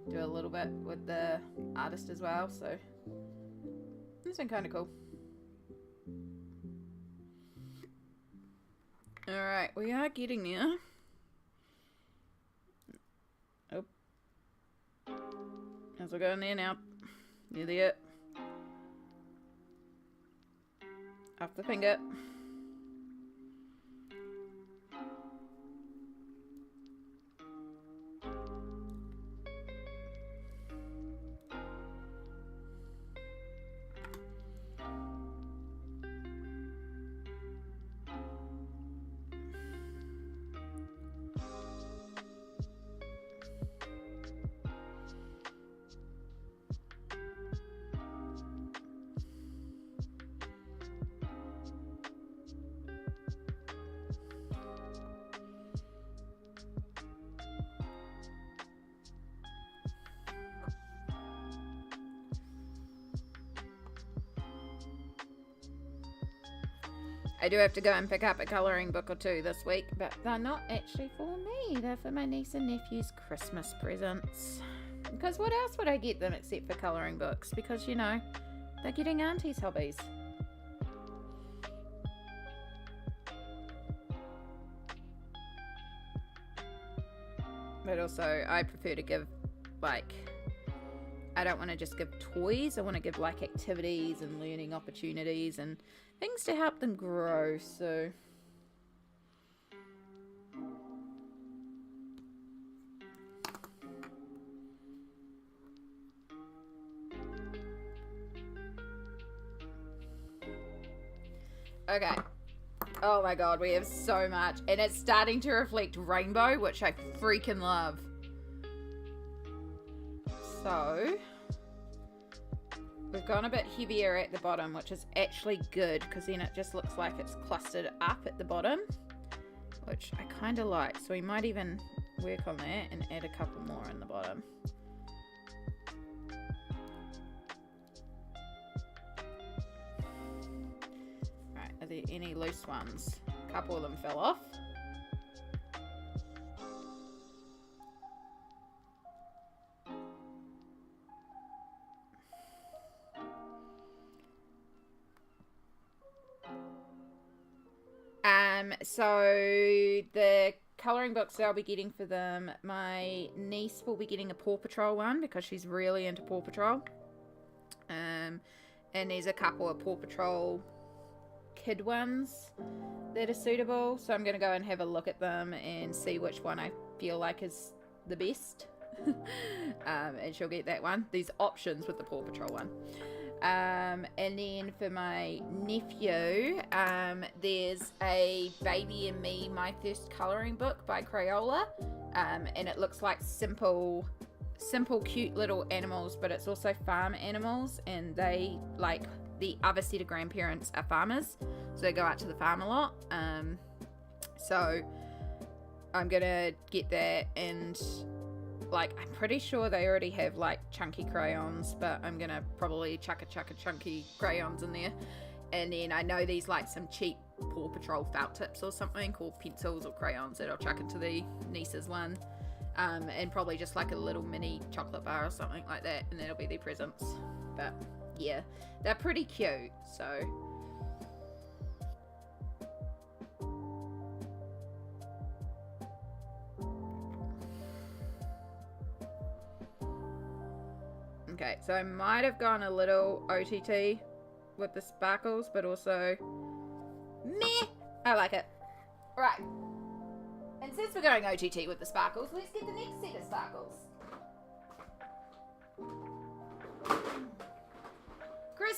do a little bit with the artist as well. So it's been kind of cool. Alright, we are getting there. Oh. As we're going there now. Nearly it. Off the finger. I do have to go and pick up a colouring book or two this week, but they're not actually for me. They're for my niece and nephew's Christmas presents. Because what else would I get them except for colouring books? Because, you know, they're getting auntie's hobbies. But also, I prefer to give, like, I don't want to just give toys. I want to give, like, activities and learning opportunities and things to help them grow, so... Okay. Oh my god, we have so much. And it's starting to reflect rainbow, which I freaking love. So... we've gone a bit heavier at the bottom, which is actually good, because then it just looks like it's clustered up at the bottom, which I kind of like. So we might even work on that and add a couple more in the bottom. Right, are there any loose ones? A couple of them fell off. So the colouring books that I'll be getting for them, my niece will be getting a Paw Patrol one because she's really into Paw Patrol. And there's a couple of Paw Patrol kid ones that are suitable. So I'm going to go and have a look at them and see which one I feel like is the best. And she'll get that one. There's options with the Paw Patrol one. And then for my nephew, there's a Baby and Me, My First Colouring Book by Crayola, and it looks like simple cute little animals, but it's also farm animals, and they, like, the other set of grandparents are farmers, so they go out to the farm a lot. So I'm gonna get that, and like, I'm pretty sure they already have, like, chunky crayons, but I'm gonna probably chuck a chunky crayons in there. And then I know these, like, some cheap Paw Patrol felt tips or something, or pencils or crayons that I'll chuck into the niece's one. And probably just, like, a little mini chocolate bar or something like that, and that'll be their presents. But, yeah, they're pretty cute, so... Okay, so I might have gone a little OTT with the sparkles, but also meh. I like it. Right. And since we're going OTT with the sparkles, let's get the next set of sparkles.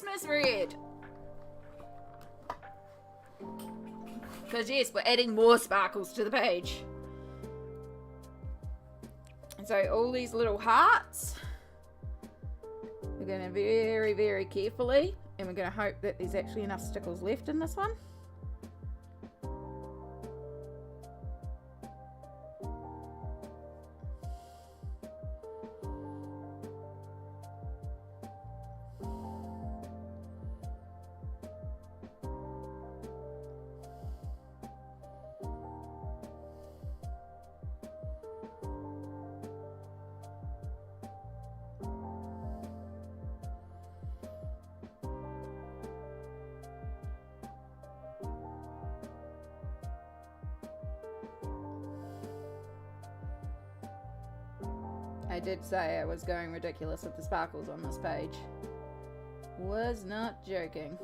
Christmas red. Because yes, we're adding more sparkles to the page. So all these little hearts, we're going to very, very carefully, and we're going to hope that there's actually enough stickles left in this one. I did say I was going ridiculous with the sparkles on this page. Was not joking.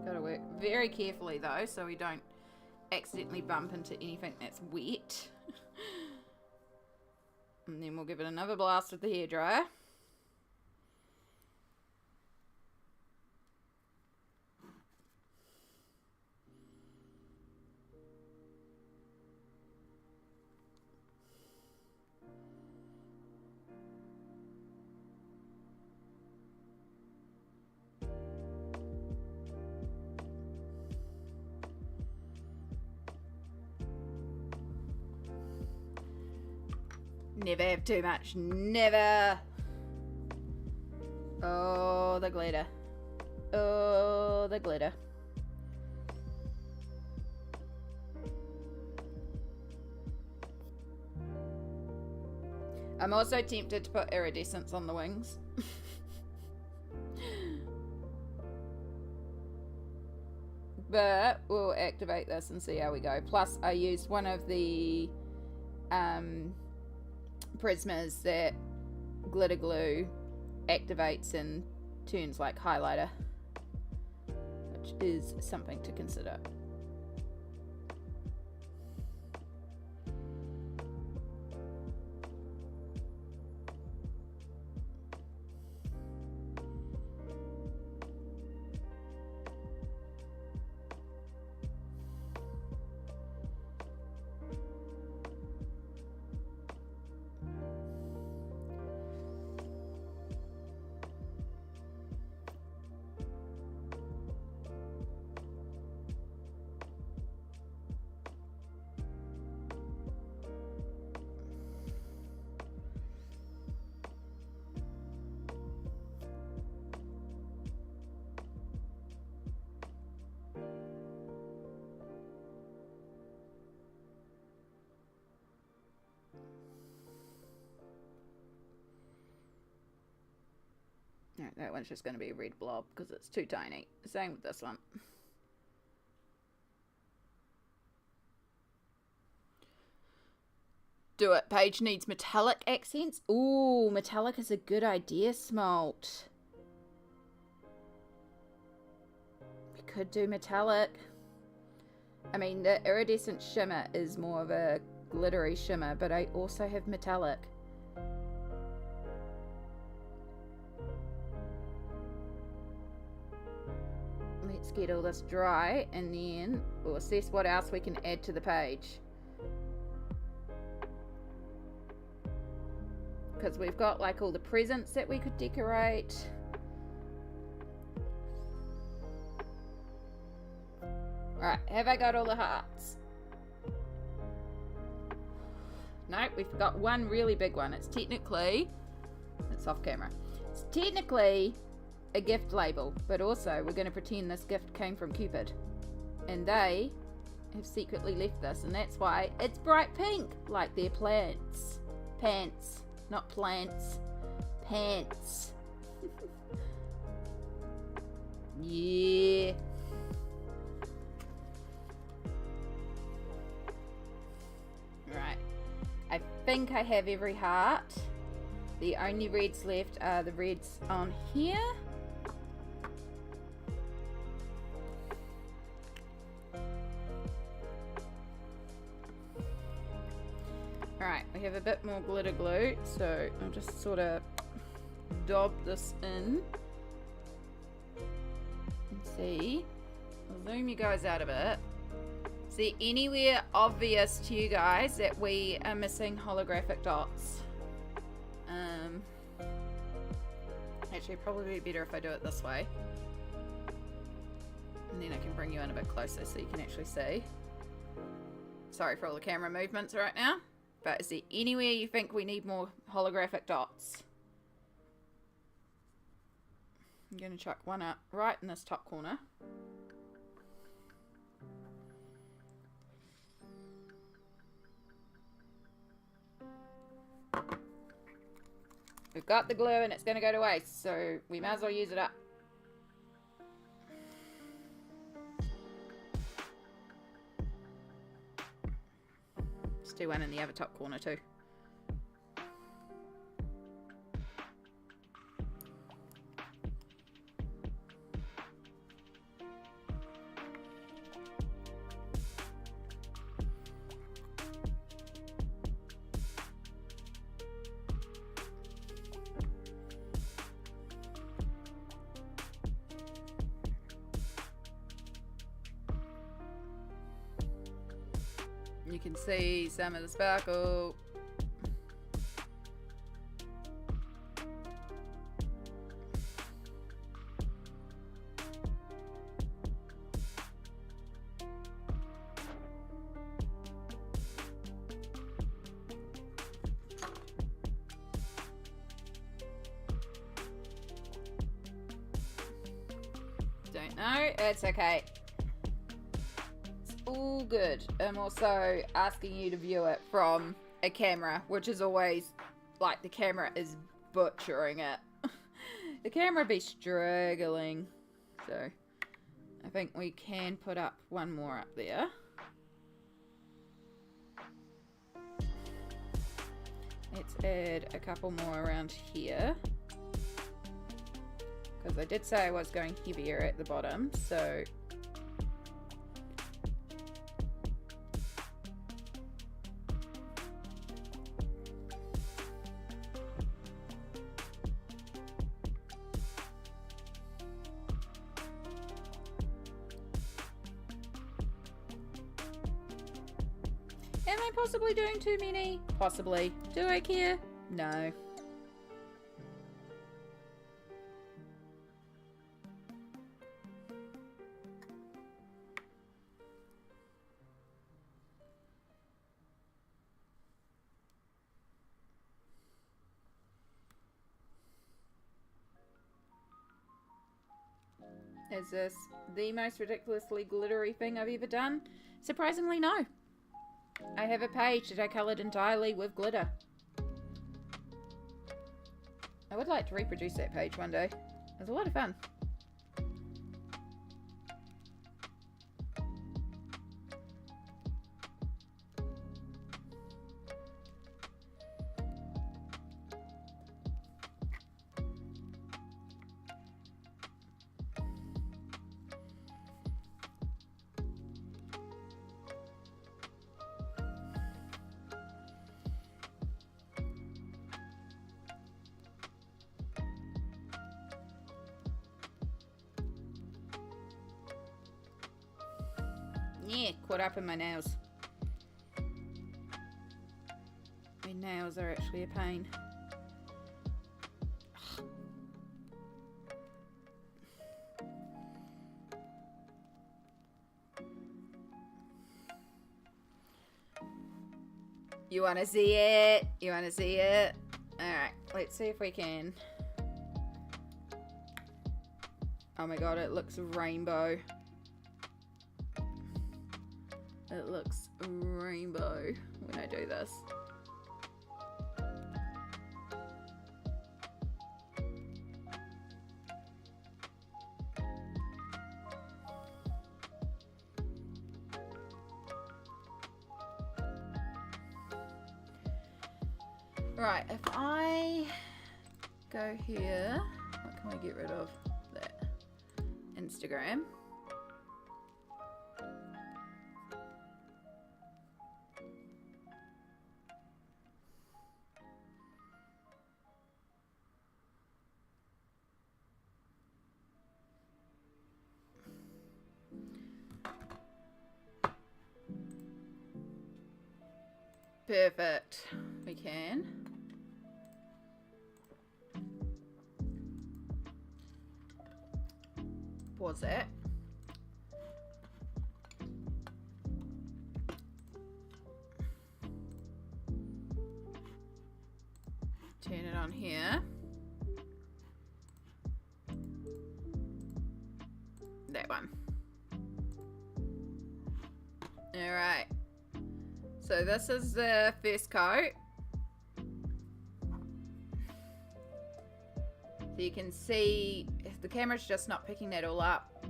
Gotta work very carefully though, so we don't accidentally bump into anything that's wet. And then we'll give it another blast with the hairdryer. Never have too much. Never. Oh, the glitter. Oh, the glitter. I'm also tempted to put iridescence on the wings. But we'll activate this and see how we go. Plus, I used one of the prismas that glitter glue activates and turns like highlighter, which is something to consider. No, that one's just going to be a red blob because it's too tiny. Same with this one. Do it. Page needs metallic accents. Ooh, metallic is a good idea, Smalt. We could do metallic. I mean, the iridescent shimmer is more of a glittery shimmer, but I also have metallic. Let's get all this dry and then we'll assess what else we can add to the page. Because we've got like all the presents that we could decorate. Alright, have I got all the hearts? No, we've got one really big one. It's off camera. It's technically a gift label, but also we're going to pretend this gift came from Cupid. And they have secretly left this, and that's why it's bright pink, like their plants. Pants, not plants. Pants. Yeah. Right. I think I have every heart. The only reds left are the reds on here. Alright, we have a bit more glitter glue, so I'll just sort of dab this in. And see. I'll zoom you guys out a bit. See, anywhere obvious to you guys that we are missing holographic dots? Actually, probably be better if I do it this way. And then I can bring you in a bit closer so you can actually see. Sorry for all the camera movements right now. But is there anywhere you think we need more holographic dots? I'm going to chuck one up right in this top corner. We've got the glue and it's going to go to waste, so we might as well use it up. Let's do one in the other top corner too. You can see some of the sparkle. Don't know, it's okay. All good. I'm also asking you to view it from a camera, which is always like the camera is butchering it. The camera be struggling. So I think we can put up one more up there. Let's add a couple more around here. Because I did say I was going heavier at the bottom, so am I possibly doing too many? Possibly. Do I care? No. Is this the most ridiculously glittery thing I've ever done? Surprisingly, no. I have a page that I coloured entirely with glitter. I would like to reproduce that page one day. It was a lot of fun. Yeah, caught up in my nails. My nails are actually a pain. You want to see it? You want to see it? Alright, let's see if we can. Oh my god, it looks rainbow. It looks rainbow when I do this. Right, if I go here, what can we get rid of? That. Instagram. Perfect. We can. Pause that. Turn it on here. That one. All right. So this is the first coat. So you can see the camera's just not picking that all up.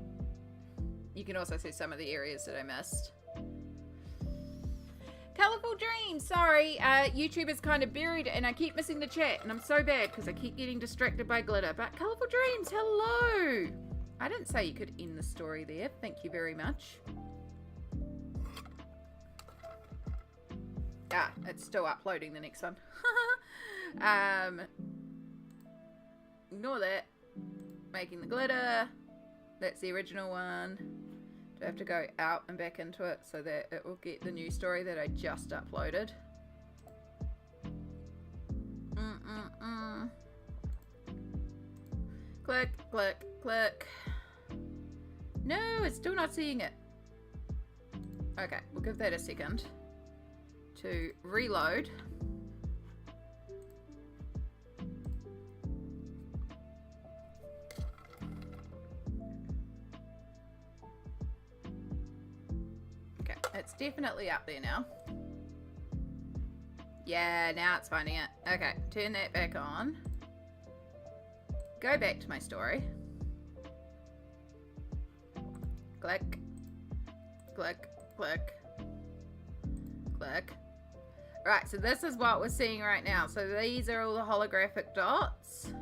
You can also see some of the areas that I missed. Colourful Dreams, sorry, YouTube is kind of buried and I keep missing the chat and I'm so bad because I keep getting distracted by glitter. But Colourful Dreams, hello! I didn't say you could end the story there. Thank you very much. Ah, it's still uploading the next one. Ignore that. Making the glitter. That's the original one. Do I have to go out and back into it so that it will get the new story that I just uploaded? Click, click, click. No, it's still not seeing it. Okay, we'll give that a second to reload. Okay, it's definitely up there now. Yeah, now it's finding it. Okay, turn that back on. Go back to my story. Click, click, click, click. Right, so this is what we're seeing right now. So these are all the holographic dots.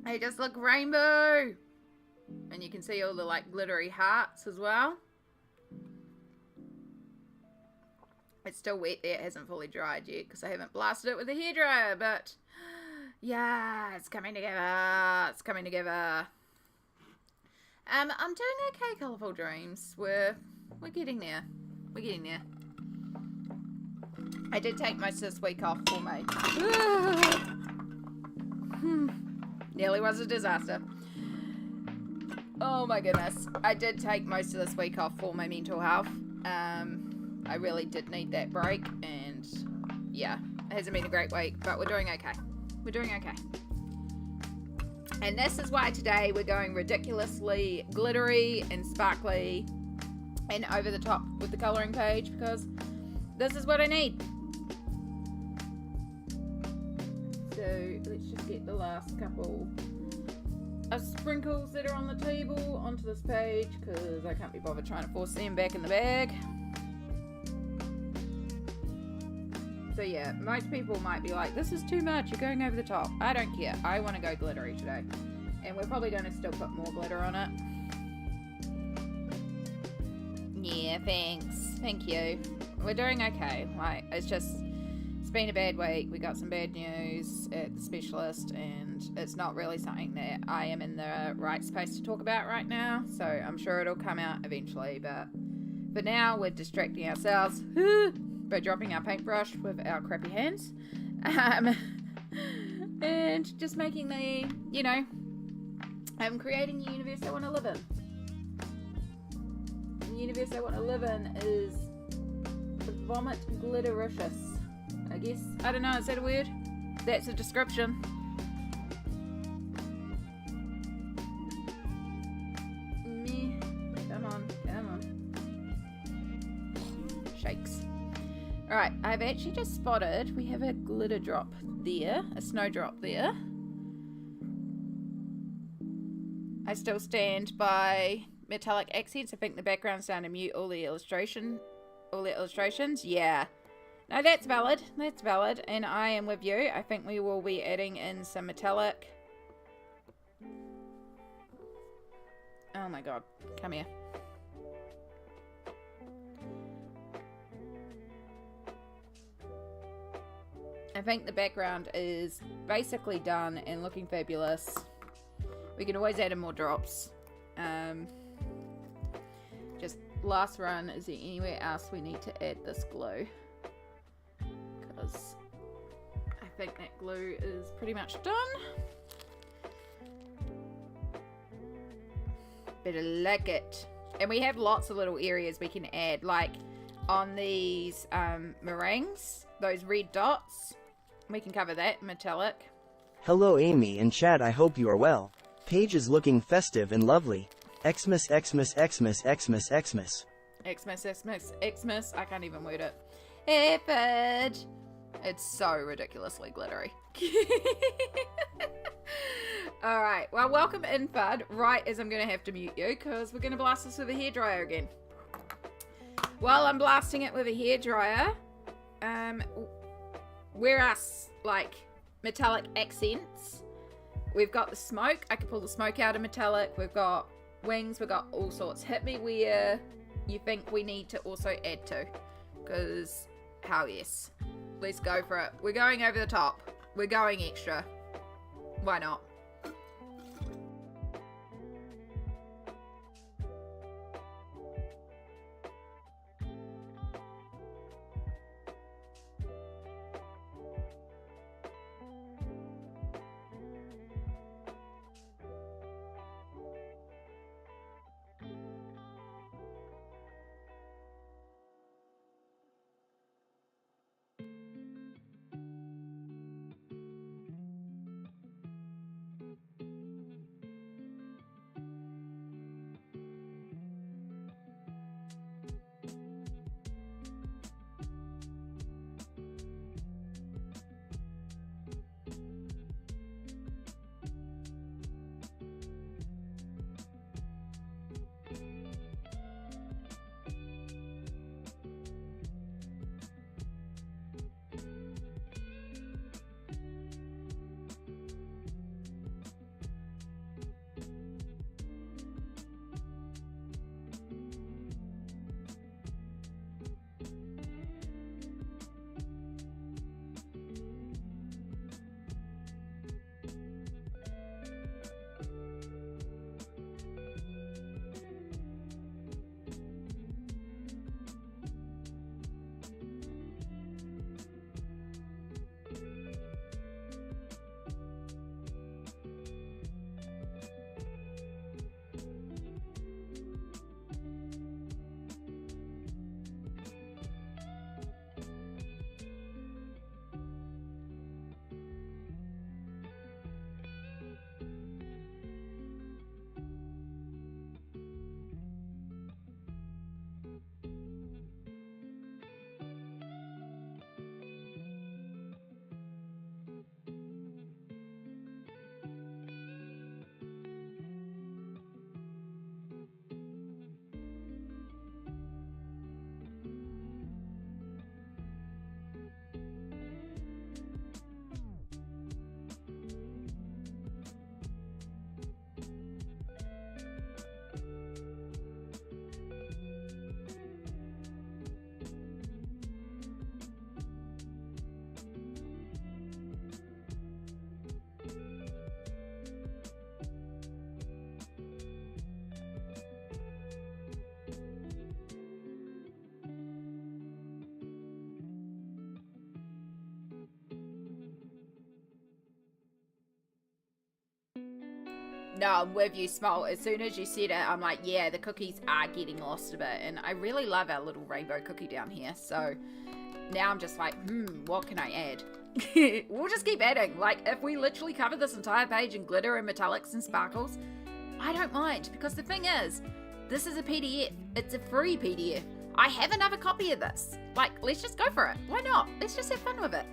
They just look rainbow. And you can see all the like glittery hearts as well. It's still wet there. It hasn't fully dried yet because I haven't blasted it with a hairdryer. But yeah, it's coming together. It's coming together. I'm doing okay, Colourful Dreams. We're getting there. We're getting there. I did take most of this week off for my... Nearly was a disaster. Oh my goodness. I did take most of this week off for my mental health. I really did need that break. And yeah, it hasn't been a great week, but we're doing okay. We're doing okay. And this is why today we're going ridiculously glittery and sparkly and over the top with the colouring page, because this is what I need. So let's just get the last couple of sprinkles that are on the table onto this page, because I can't be bothered trying to force them back in the bag. So yeah, most people might be like, this is too much, you're going over the top. I don't care. I want to go glittery today. And we're probably going to still put more glitter on it. Yeah, thanks. Thank you. We're doing okay. Like, it's been a bad week. We got some bad news at the specialist, and it's not really something that I am in the right space to talk about right now. So I'm sure it'll come out eventually. But for now, we're distracting ourselves by dropping our paintbrush with our crappy hands. And just making the, you know, I'm creating the universe I want to live in. The universe I want to live in is vomit glittericious, I guess. I don't know, is that a word? That's a description. Meh. Come on, come on. Shakes. Alright, I've actually just spotted we have a glitter drop there, a snowdrop there. I still stand by metallic accents. I think the background's down to mute all the illustration all the illustrations? Yeah. No, that's valid. That's valid. And I am with you. I think we will be adding in some metallic. Oh my god. Come here. I think the background is basically done and looking fabulous. We can always add in more drops. Just last run, is there anywhere else we need to add this glue? Because I think that glue is pretty much done. Better like it. And we have lots of little areas we can add, like on these meringues, those red dots. We can cover that, metallic. Hello Amy and chat, I hope you are well. Page is looking festive and lovely. Xmas, Xmas, Xmas, Xmas, Xmas. Xmas, Xmas, Xmas. I can't even word it. Effort. It's so ridiculously glittery. Alright, well, welcome in, Fud. Right as I'm going to have to mute you, because we're going to blast this with a hairdryer again. While I'm blasting it with a hairdryer, where are, like, metallic accents? We've got the smoke. I can pull the smoke out of metallic. We've got wings. We've got all sorts. Hit me where you think we need to also add to. Because, hell yes. Let's go for it. We're going over the top. We're going extra. Why not? No, I'm with you, Small. As soon as you said it, I'm like, yeah, the cookies are getting lost a bit. And I really love our little rainbow cookie down here. So now I'm just like, what can I add? We'll just keep adding. Like, if we literally cover this entire page in glitter and metallics and sparkles, I don't mind. Because the thing is, this is a PDF. It's a free PDF. I have another copy of this. Like, let's just go for it. Why not? Let's just have fun with it.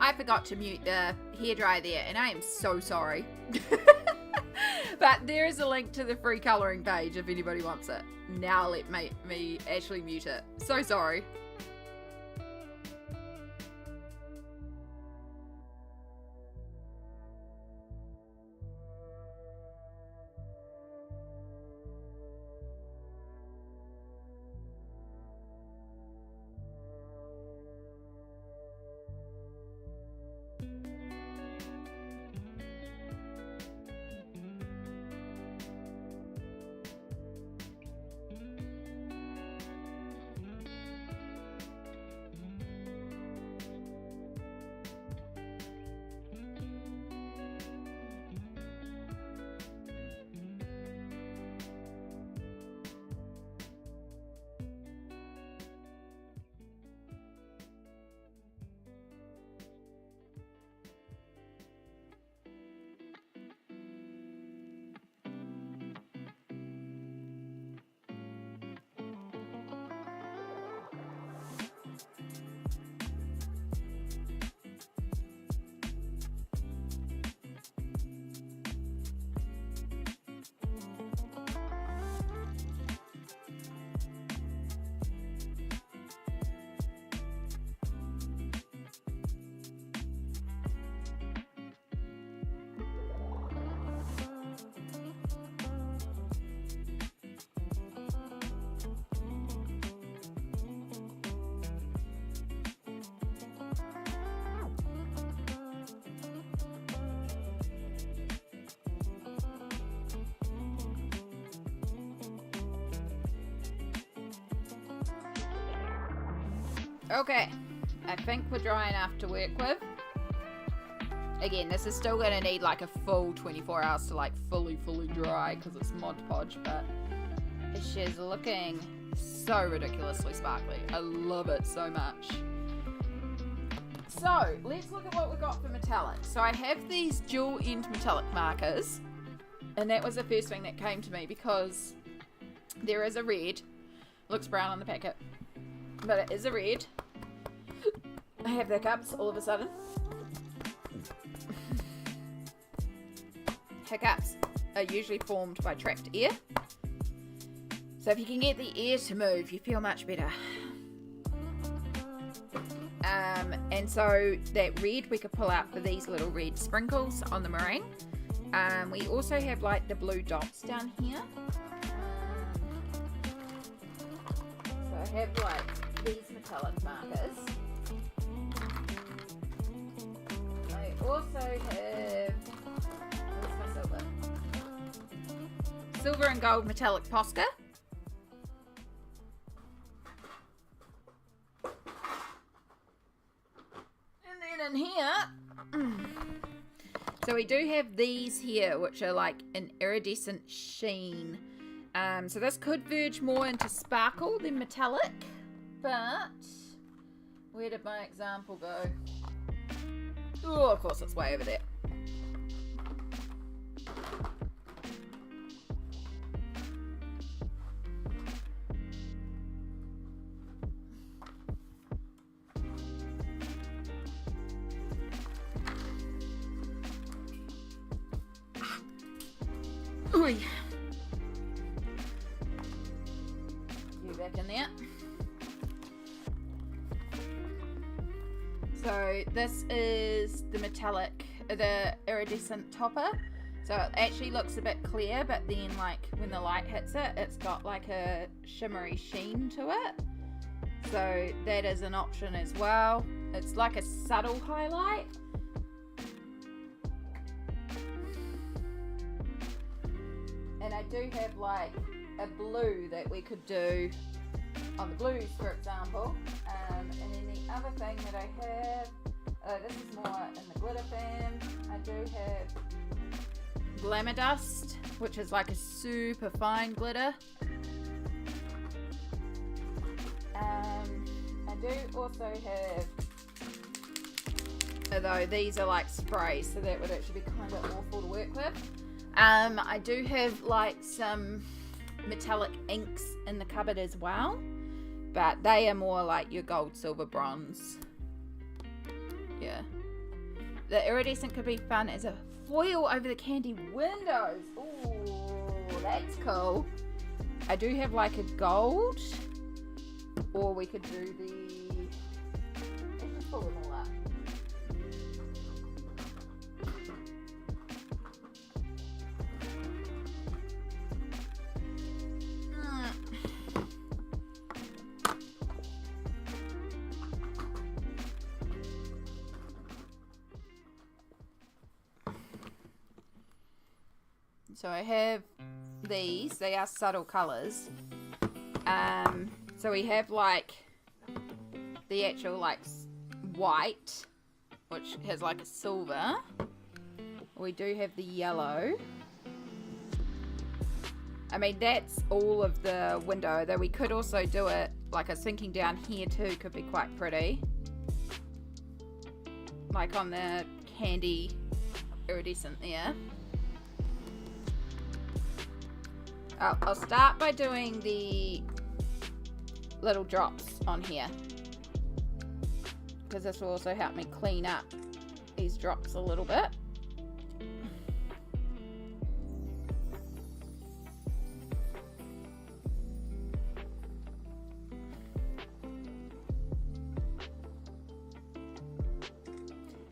I forgot to mute the hairdryer there, and I am so sorry. But there is a link to the free colouring page if anybody wants it. Now let me actually mute it. So sorry. Okay, I think we're dry enough to work with. Again, this is still going to need like a full 24 hours to like fully dry because it's Mod Podge, but she's looking so ridiculously sparkly. I love it so much. So, let's look at what we've got for metallic. So I have these dual end metallic markers, and that was the first thing that came to me because there is a red. Looks brown on the packet, but it is a red. I have hiccups all of a sudden. Hiccups are usually formed by trapped air. So if you can get the air to move, you feel much better. And so that red we could pull out for these little red sprinkles on the meringue. We also have like the blue dots down here. So I have like these metallic markers. I also have, where's my silver? Silver and gold metallic Posca. And then in here, so we do have these here, which are like an iridescent sheen. So this could verge more into sparkle than metallic, but where did my example go? Oh, of course it's way over there. Ooh. You back in there. So this is the metallic, the iridescent topper. So it actually looks a bit clear, but then like when the light hits it, it's got like a shimmery sheen to it. So that is an option as well. It's like a subtle highlight. And I do have like a blue that we could do on the blues, for example. And then the other thing that I have, this is more in the glitter fan. I do have Glamour Dust, which is like a super fine glitter. I do also have, although these are like sprays, so that would actually be kind of awful to work with. I do have like some metallic inks in the cupboard as well, but they are more like your gold, silver, bronze. Yeah, The iridescent could be fun as a foil over the candy windows. Ooh, that's cool. I do have like a gold, or we could do the. Let's just pull them all up. So I have these, they are subtle colours. So we have like the actual like white, which has like a silver. We do have the yellow. I mean, that's all of the window, though we could also do it, like I was thinking down here too, could be quite pretty. Like on the candy iridescent there. I'll start by doing the little drops on here, because this will also help me clean up these drops a little bit.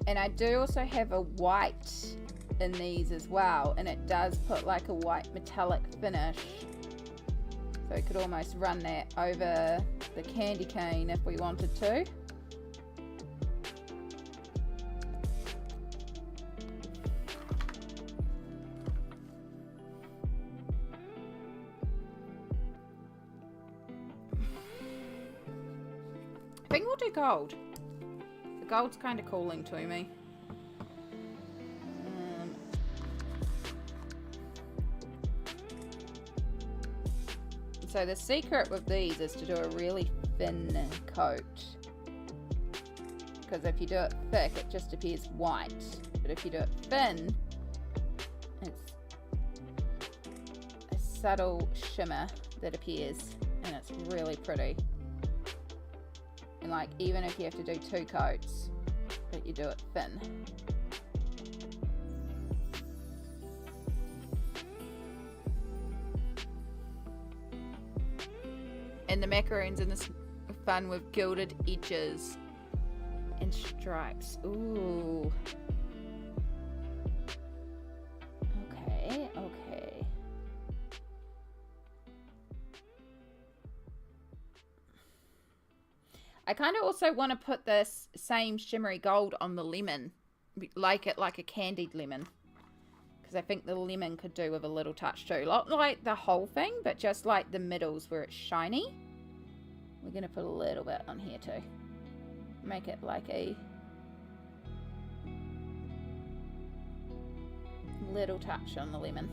And I do also have a white in these as well, and it does put like a white metallic finish, so we could almost run that over the candy cane if we wanted to. I think we'll do gold. The gold's kind of calling to me. So the secret with these is to do a really thin coat, because if you do it thick it just appears white, but if you do it thin it's a subtle shimmer that appears, and it's really pretty. And like, even if you have to do 2 coats, but you do it thin. And the macaroons in this are fun with gilded edges and stripes. Ooh. Okay, okay. I kind of also want to put this same shimmery gold on the lemon, like it like a candied lemon, because I think the lemon could do with a little touch too. Not like the whole thing, but just like the middles where it's shiny. We're going to put a little bit on here too. Make it like a little touch on the lemon.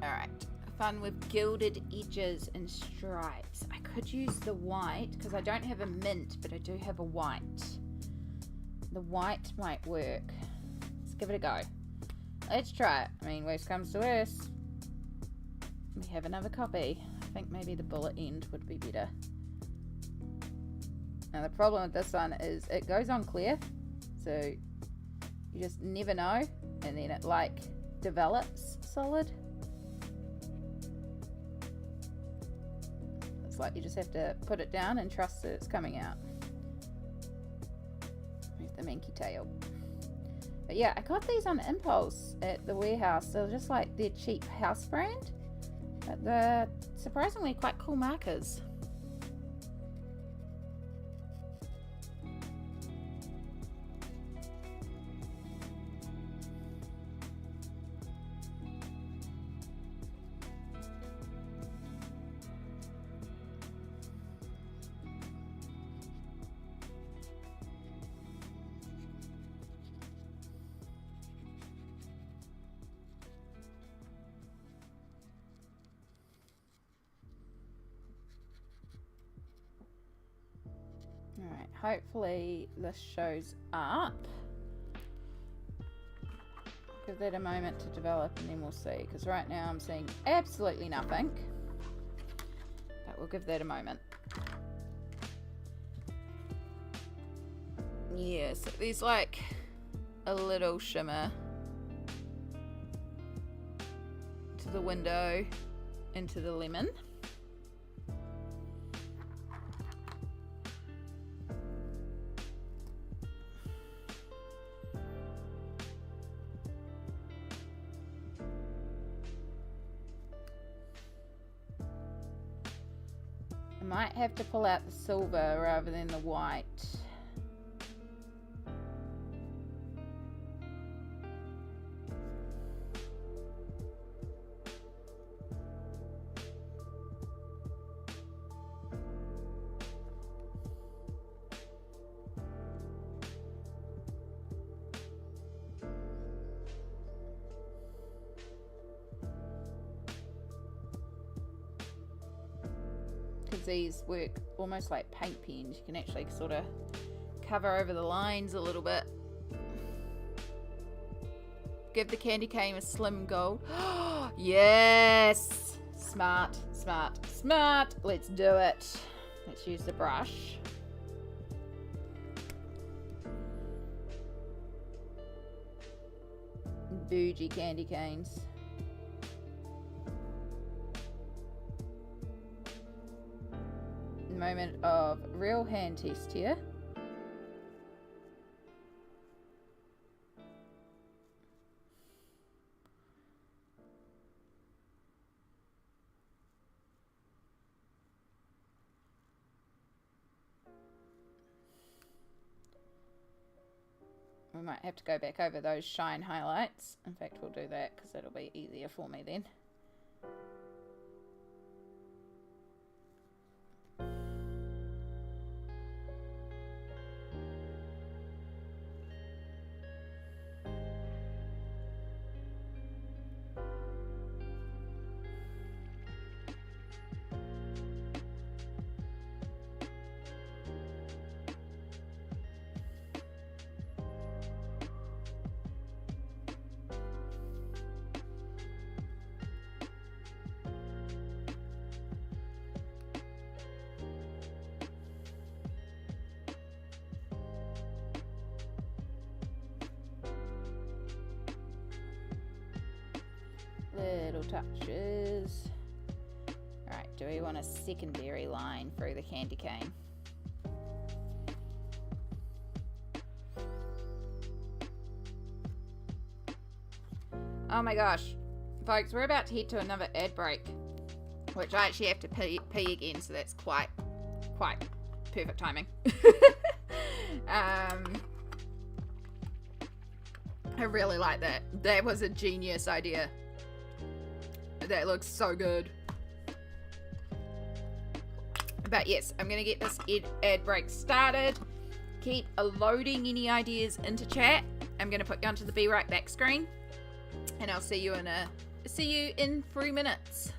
Alright, fun with gilded edges and stripes. I could use the white, because I don't have a mint, but I do have a white. The white might work. Let's give it a go. Let's try it. I mean, worst comes to worst, we have another copy. I think maybe the bullet end would be better. Now the problem with this one is it goes on clear, so you just never know, and then it like develops solid. Like you just have to put it down and trust that it's coming out. With the minky tail. But yeah, I got these on impulse at the warehouse. They're just like their cheap house brand, but they're surprisingly quite cool markers. hopefully this shows up. Give that a moment to develop and then we'll see, because right now I'm seeing absolutely nothing, but we'll give that a moment. Yeah, so there's like a little shimmer to the window into the lemon. I might have to pull out the silver rather than the white. Because these work almost like paint pens. You can actually sort of cover over the lines a little bit. Give the candy cane a slim gold. Yes! Smart, smart, smart. Let's do it. Let's use the brush. Bougie candy canes. Moment of real hand test here. We might have to go back over those shine highlights. In fact, we'll do that because it'll be easier for me then. Little touches. Alright, do we want a secondary line through the candy cane? Oh my gosh. Folks, we're about to head to another ad break, which I actually have to pee again, so that's quite perfect timing. I really like that. That was a genius idea. That looks so good. But yes, I'm going to get this ad break started. Keep loading any ideas into chat. I'm going to put you onto the Be Right Back screen. And I'll see you in 3 minutes.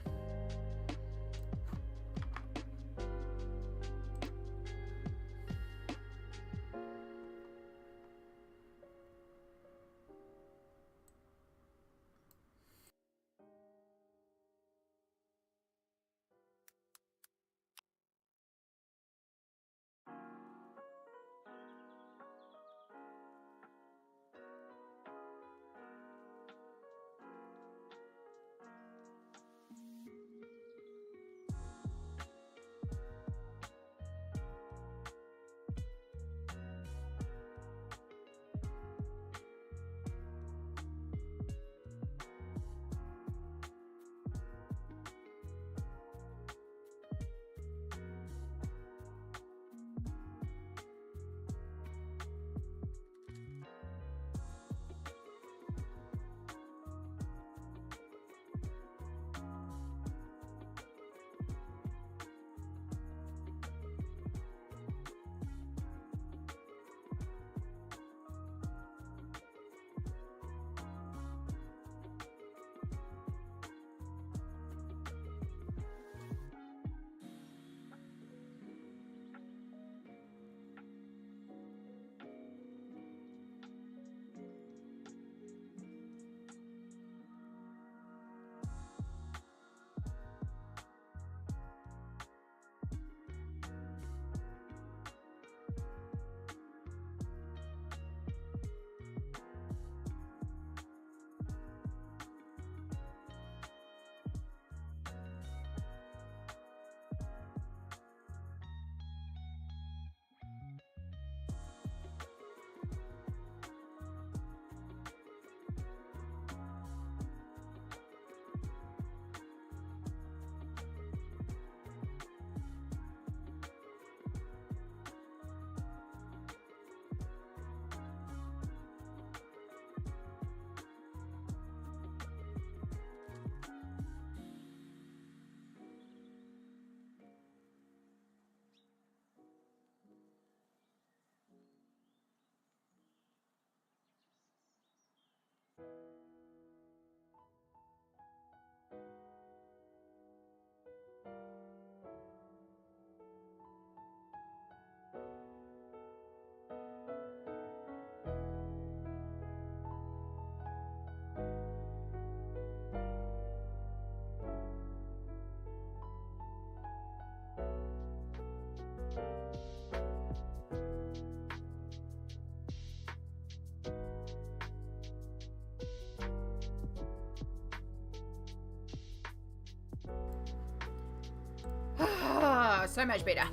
so much better.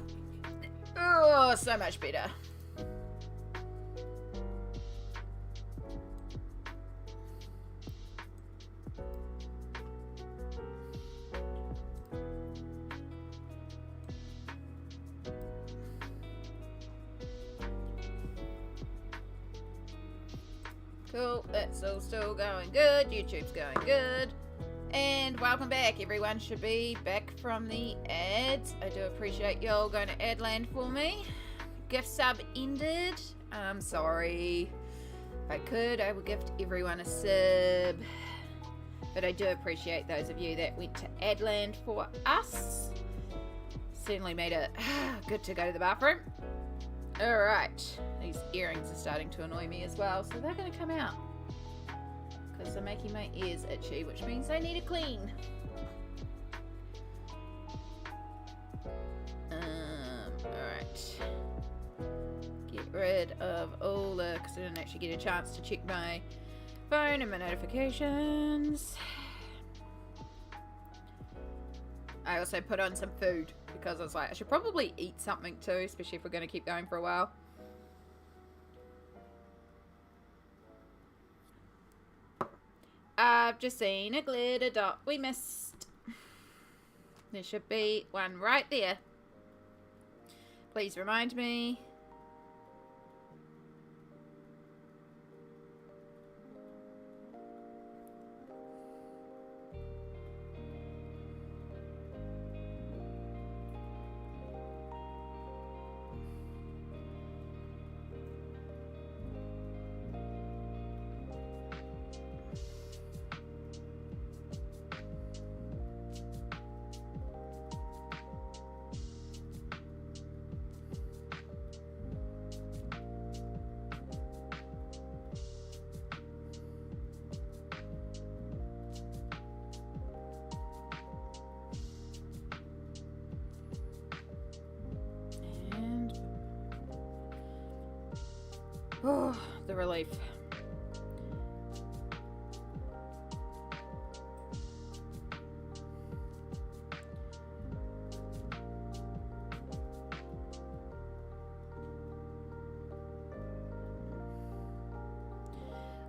Oh, so much better. Cool, that's all still going good. YouTube's going good. And welcome back. Everyone should be back from the ads. I do appreciate y'all going to ad land for me. Gift sub ended. I'm sorry. If I could, I would gift everyone a sub. But I do appreciate those of you that went to ad land for us. Certainly made it good to go to the bathroom. Alright. These earrings are starting to annoy me as well, so they're going to come out. Because they're making my ears itchy, which means I need a clean. Alright. Get rid of all the... because I didn't actually get a chance to check my phone and my notifications. I also put on some food because I was like, I should probably eat something too, especially if we're going to keep going for a while. I've just seen a glitter dot we missed. There should be one right there. Please remind me. Oh, the relief.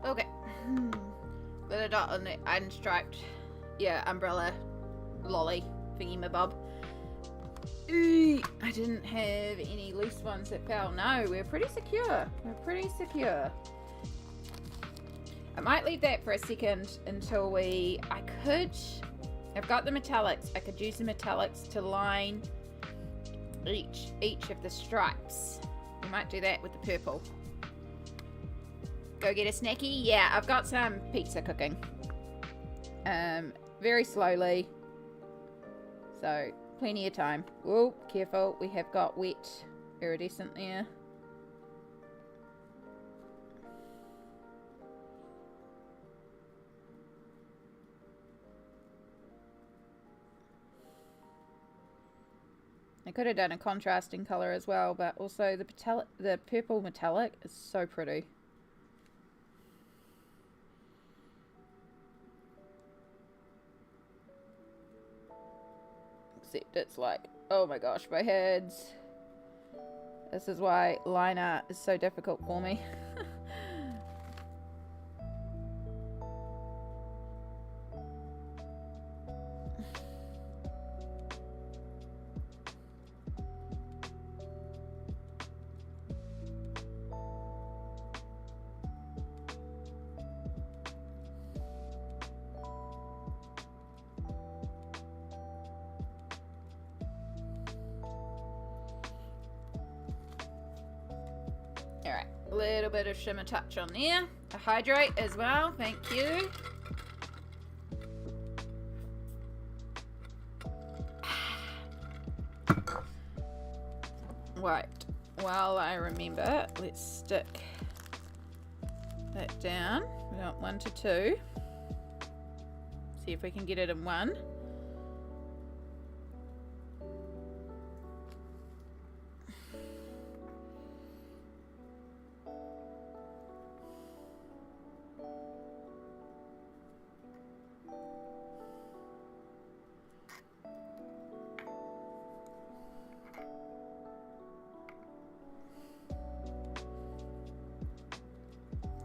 Okay. Glitter dot on the unstriped, yeah, umbrella lolly thingy mabob. I didn't have any loose ones that fell. No, we're pretty secure. We're pretty secure. I might leave that for a second until I've got the metallics. I could use the metallics to line each of the stripes. We might do that with the purple. Go get a snacky? Yeah, I've got some pizza cooking. Very slowly. So... plenty of time. Whoa, careful. We have got wet iridescent there. I could have done a contrasting color as well, but also the purple metallic is so pretty. Except it's like, oh my gosh, my hands. This is why line art is so difficult for me. Alright, a little bit of shimmer touch on there. A hydrate as well, thank you. Right, while I remember, let's stick that down. We want 1 to 2. See if we can get it in 1.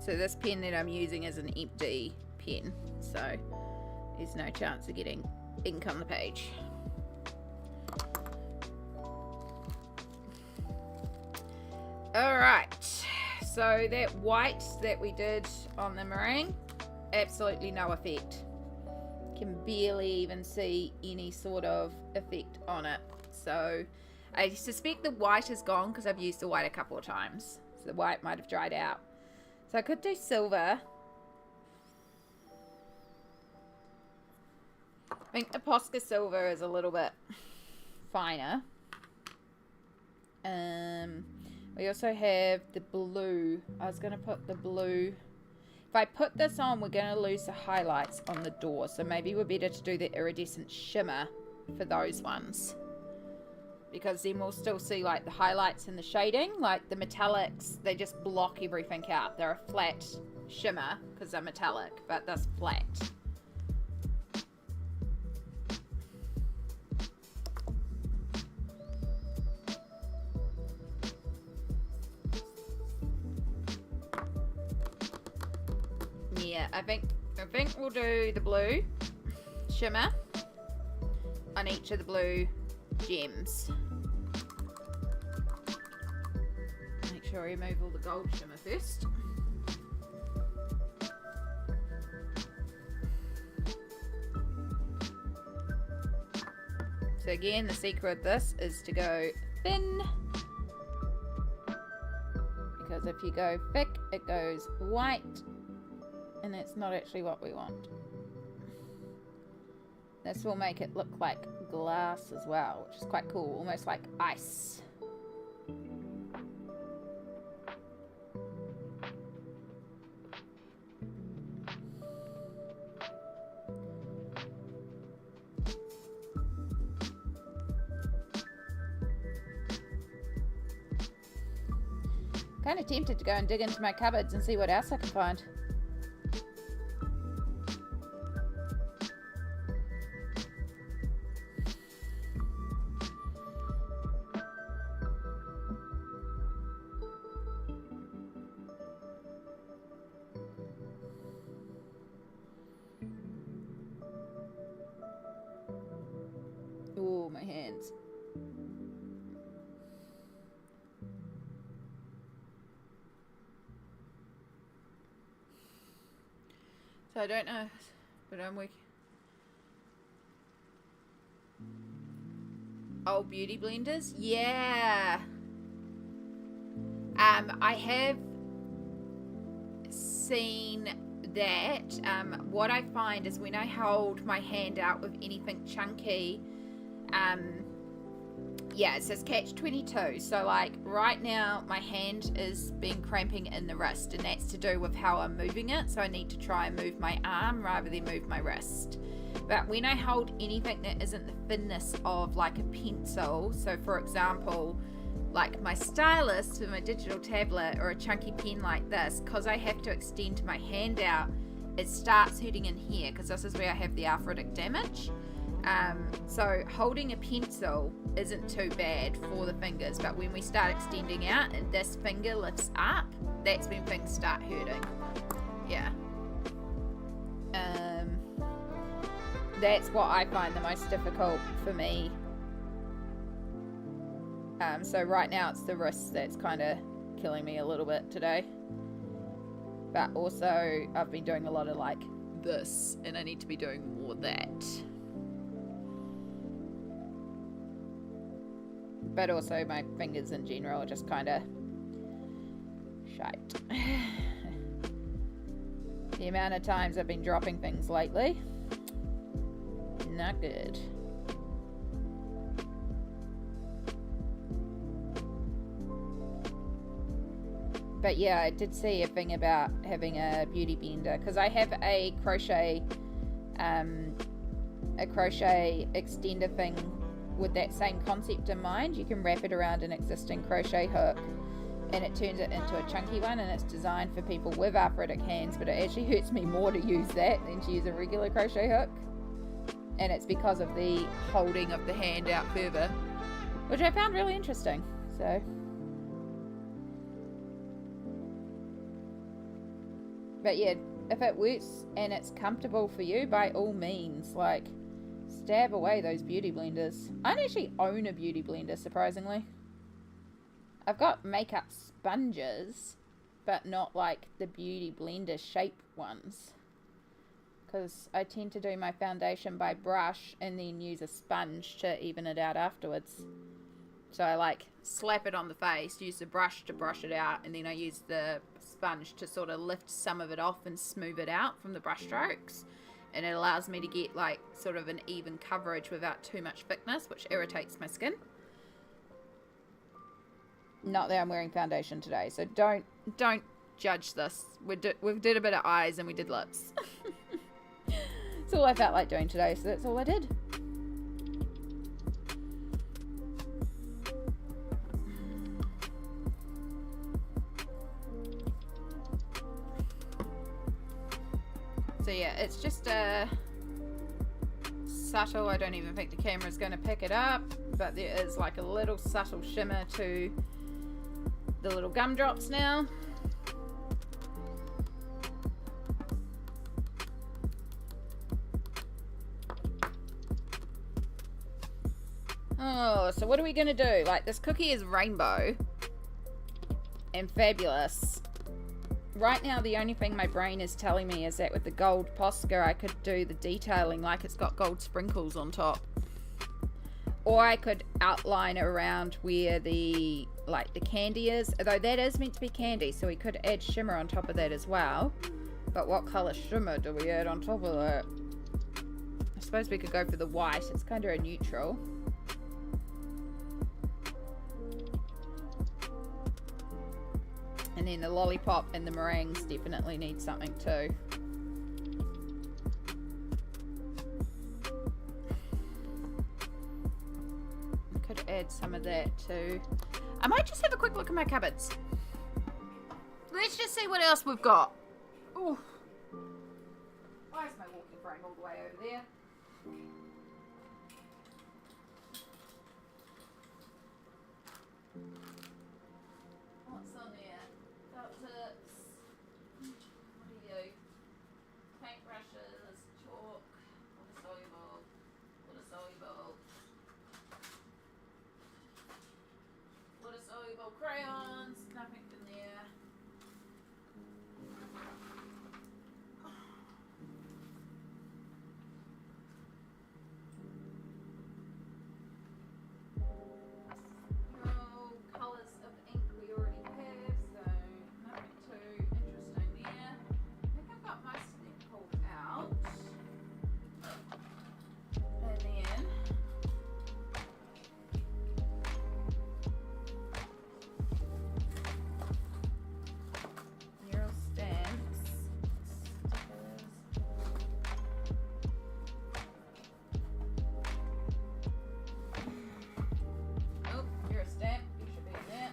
So this pen that I'm using is an empty pen, so there's no chance of getting ink on the page. Alright, so that white that we did on the meringue, absolutely no effect. Can barely even see any sort of effect on it. So I suspect the white is gone because I've used the white a couple of times. So the white might have dried out. So I could do silver. I think the Posca silver is a little bit finer. We also have the blue. I was going to put the blue. If I put this on, we're going to lose the highlights on the door. So maybe we're better to do the iridescent shimmer for those ones. Because then we'll still see like the highlights and the shading. Like the metallics, they just block everything out. They're a flat shimmer because they're metallic, but that's flat. Yeah, I think we'll do the blue shimmer on each of the blue gems. Make sure I remove all the gold shimmer first. So again, the secret of this is to go thin, because if you go thick, it goes white, and that's not actually what we want. This will make it look like glass as well, which is quite cool, almost like ice. Kind of tempted to go and dig into my cupboards and see what else I can find. Oh, my hands. So I don't know, but I'm working. Oh, beauty blenders? Yeah. I have seen that. What I find is when I hold my hand out with anything chunky, yeah, it says catch 22. So like right now my hand is been cramping in the wrist, and that's to do with how I'm moving it. So I need to try and move my arm rather than move my wrist. But when I hold anything that isn't the thinness of like a pencil, so for example, like my stylus for my digital tablet or a chunky pen like this, because I have to extend my hand out, it starts hurting in here because this is where I have the arthritic damage. So holding a pencil isn't too bad for the fingers, but when we start extending out and this finger lifts up, that's when things start hurting. Yeah. That's what I find the most difficult for me. So right now it's the wrist that's kind of killing me a little bit today. But also I've been doing a lot of like this, and I need to be doing more of that. But also my fingers in general are just kind of shite. The amount of times I've been dropping things lately, not good. But yeah, I did see a thing about having a beauty blender, because I have a crochet extender thing with that same concept in mind. You can wrap it around an existing crochet hook and it turns it into a chunky one, and it's designed for people with arthritic hands, but it actually hurts me more to use that than to use a regular crochet hook, and it's because of the holding of the hand out further, which I found really interesting. So But yeah, if it works and it's comfortable for you, by all means, like, stab away those beauty blenders. I don't actually own a beauty blender, surprisingly. I've got makeup sponges, but not like the beauty blender shape ones. Because I tend to do my foundation by brush and then use a sponge to even it out afterwards. So I like slap it on the face, use the brush to brush it out, and then I use the sponge to sort of lift some of it off and smooth it out from the brush strokes. And it allows me to get like sort of an even coverage without too much thickness, which irritates my skin. Not that I'm wearing foundation today, so don't judge this. We did a bit of eyes and we did lips. It's all I felt like doing today, so that's all I did. So yeah, it's just a subtle, I don't even think the camera's going to pick it up, but there is like a little subtle shimmer to the little gumdrops now. Oh, so what are we going to do? Like, this cookie is rainbow and fabulous. Right now, the only thing my brain is telling me is that with the gold Posca, I could do the detailing like it's got gold sprinkles on top. Or I could outline around where the, like, the candy is. Although that is meant to be candy, so we could add shimmer on top of that as well. But what colour shimmer do we add on top of that? I suppose we could go for the white. It's kind of a neutral. And then the lollipop and the meringues definitely need something too. I could add some of that too. I might just have a quick look at my cupboards. Let's just see what else we've got. Ooh. Why is my walking frame all the way over there? What's on there? Felt tips. What are you? Paintbrushes, chalk, water soluble crayons, nothing in there. Colours of ink we already have, so nothing too interesting there. I think I've got most of them pulled out. And then mural stamps, stickers. Oh, you're a stamp. You should be in there.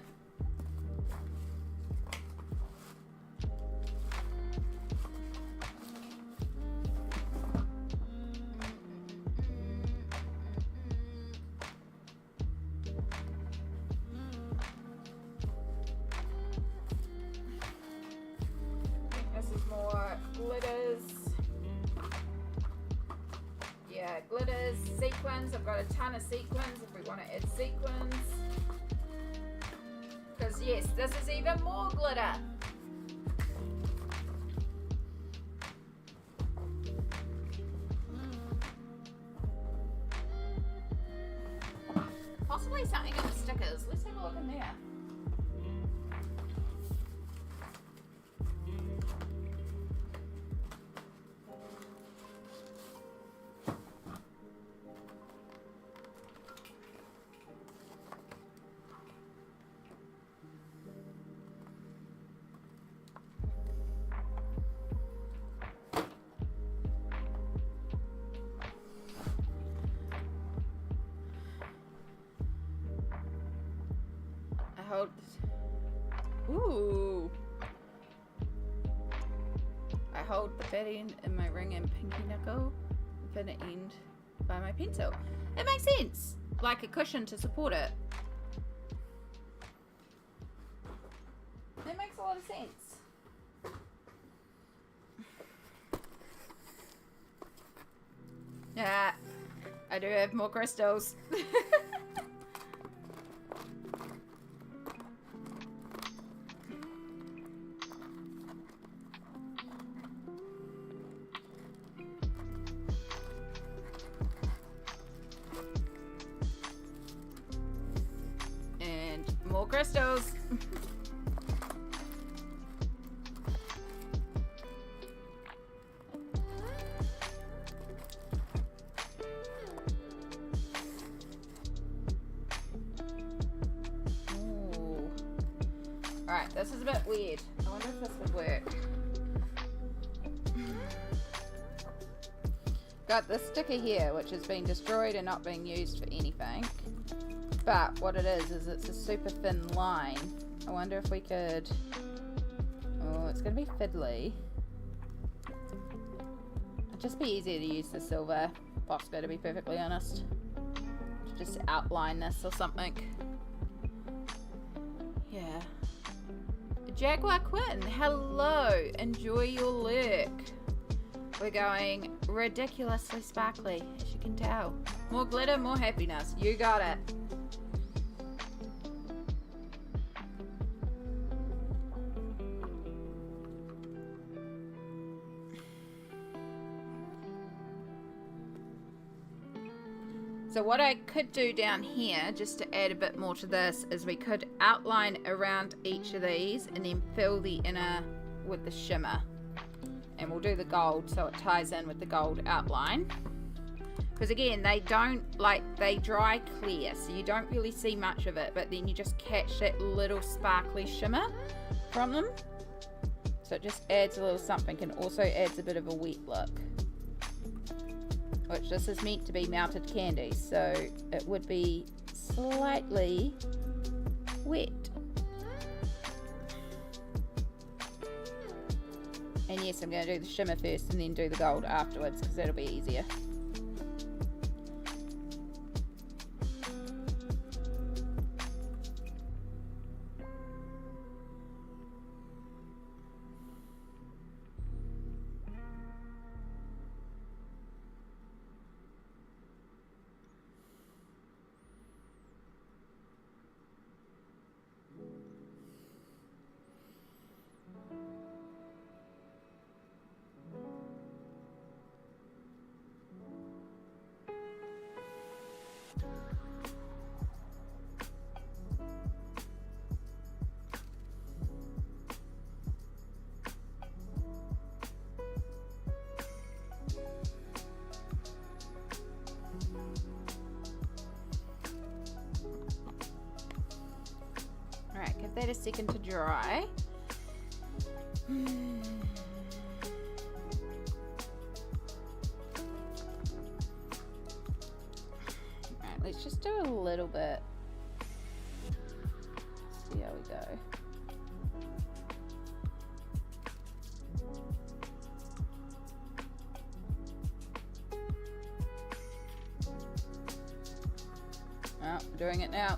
I think this is more glitters. Yeah, glitters, sequins. I've got a ton of sequins if we want to add sequins. Because yes, this is even more glitter. Possibly something in the stickers. Let's have a look in there. I hold. Ooh. I hold the fat end in my ring and pinky knuckle, the thinner end by my pencil. It makes sense. Like a cushion to support it. It makes a lot of sense. Yeah, I do have more crystals. And more crystals. Alright, this is a bit weird. I wonder if this would work. Got this sticker here, which has been destroyed and not being used for anything. But what it is it's a super thin line. I wonder if we could... Oh, it's going to be fiddly. It'd just be easier to use the silver Bosco, to be perfectly honest. Just outline this or something. Yeah. Jaguar Quinn, hello. Enjoy your lurk. We're going ridiculously sparkly, as you can tell. More glitter, more happiness. You got it. So what I could do down here, just to add a bit more to this, is we could outline around each of these and then fill the inner with the shimmer. And we'll do the gold so it ties in with the gold outline. Because again, they don't, they dry clear, so you don't really see much of it, but then you just catch that little sparkly shimmer from them. So it just adds a little something, and also adds a bit of a wet look. Which this is meant to be melted candy, so it would be slightly wet. And yes, I'm going to do the shimmer first and then do the gold afterwards, because that'll be easier. Alright, give that a second to dry. Alright, let's just do a little bit. See how we go. Oh, doing it now.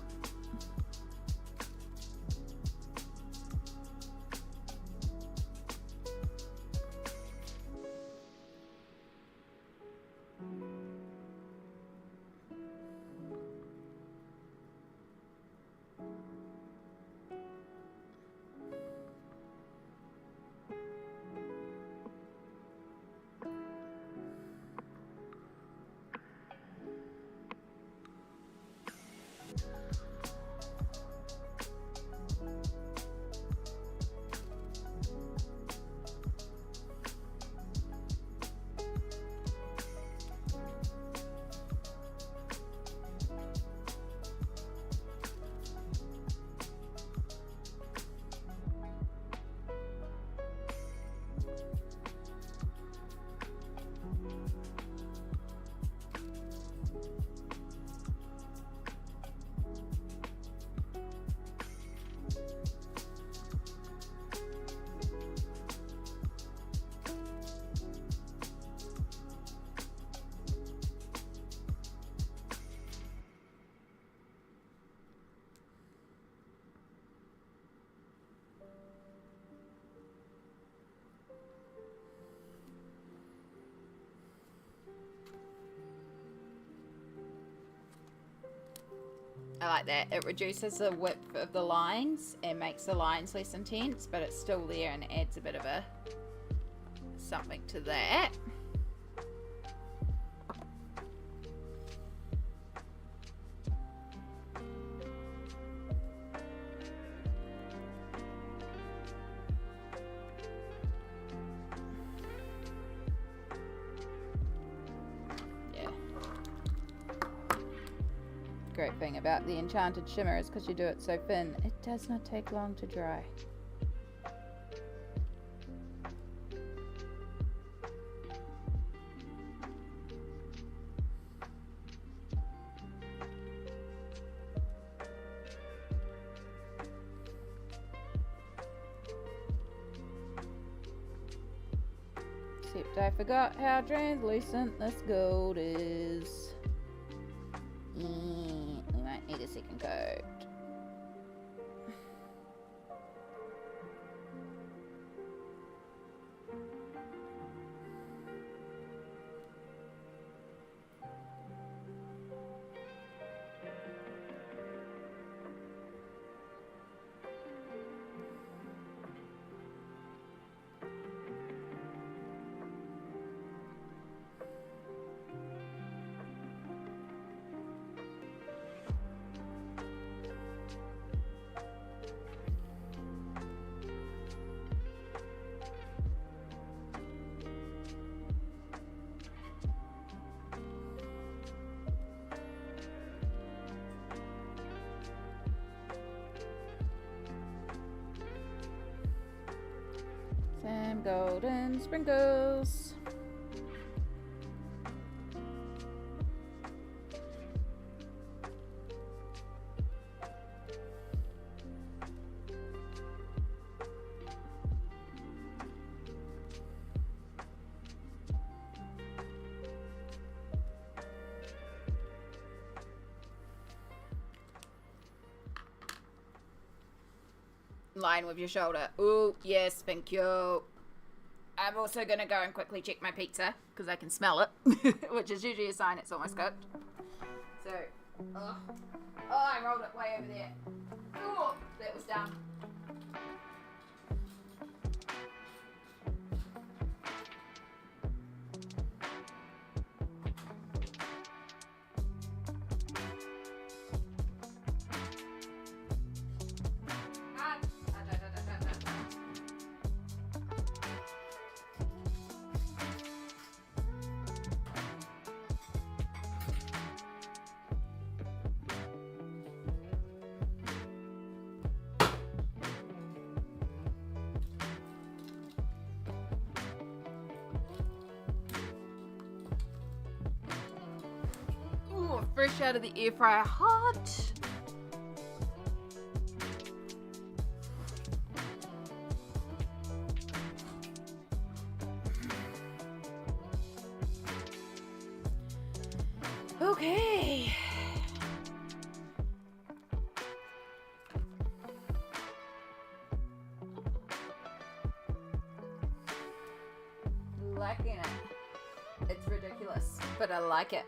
I like that. It reduces the width of the lines and makes the lines less intense, but it's still there and adds a bit of a something to that. Great thing about the enchanted shimmer is because you do it so thin, it does not take long to dry. Except I forgot how translucent this gold is. We might need a second coat. Some golden sprinkles. Line with your shoulder. Ooh, yes, thank you. I'm also going to go and quickly check my pizza because I can smell it, which is usually a sign it's almost cooked. So, oh, I rolled it way over there. Oh, that was done. Fresh out of the air fryer, hot. Okay. Liking it. It's ridiculous, but I like it.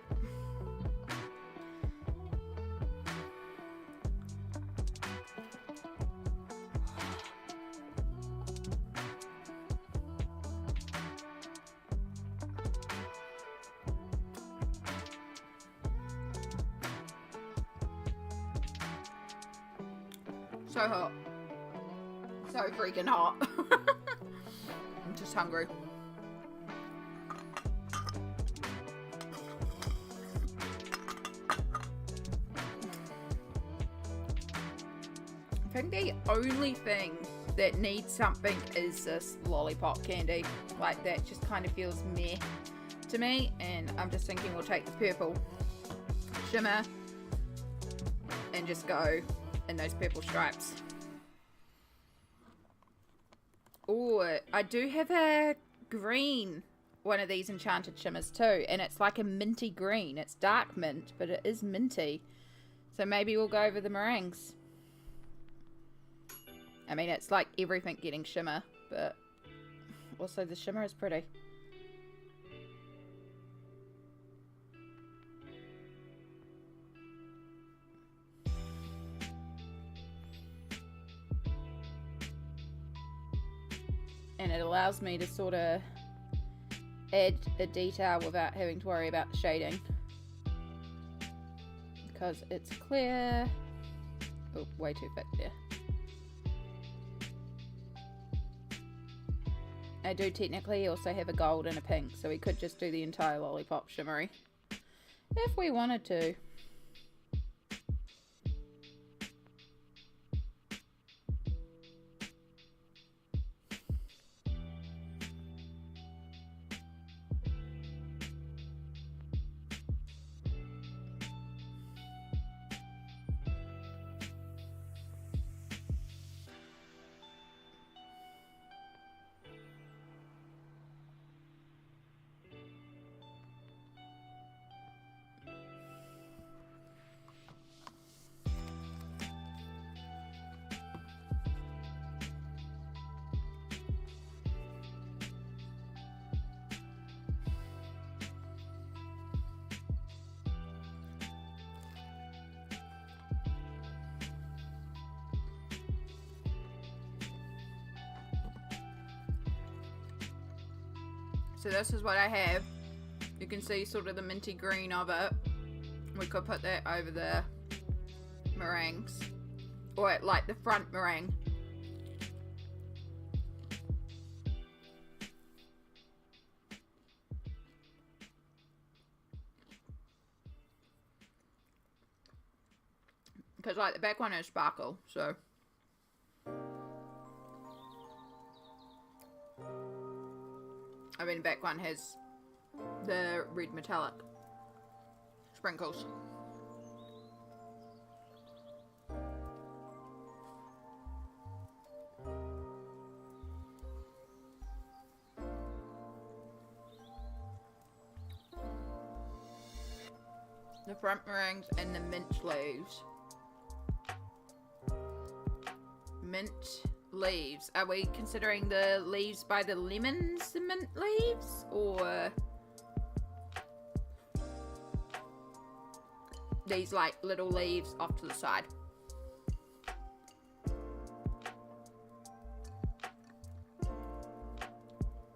So hot. So freaking hot. I'm just hungry. I think the only thing that needs something is this lollipop candy. Like, that just kind of feels meh to me, and I'm just thinking we'll take the purple shimmer and just go in those purple stripes. Oh, I do have a green one of these enchanted shimmers too, and it's like a minty green. It's dark mint, but it is minty. So maybe we'll go over the meringues. I mean, it's like everything getting shimmer, but also the shimmer is pretty. allows me to sort of add a detail without having to worry about the shading. Because it's clear. Oh, way too thick there. I do technically also have a gold and a pink, so we could just do the entire lollipop shimmery if we wanted to. So this is what I have. You can see sort of the minty green of it. We could put that over the meringues. Or like the front meringue. Because like the back one has sparkle, so. I mean, the back one has the red metallic sprinkles. The front meringues and the mint leaves. Mint leaves. Are we considering the leaves by the lemons the mint leaves, or these like little leaves off to the side?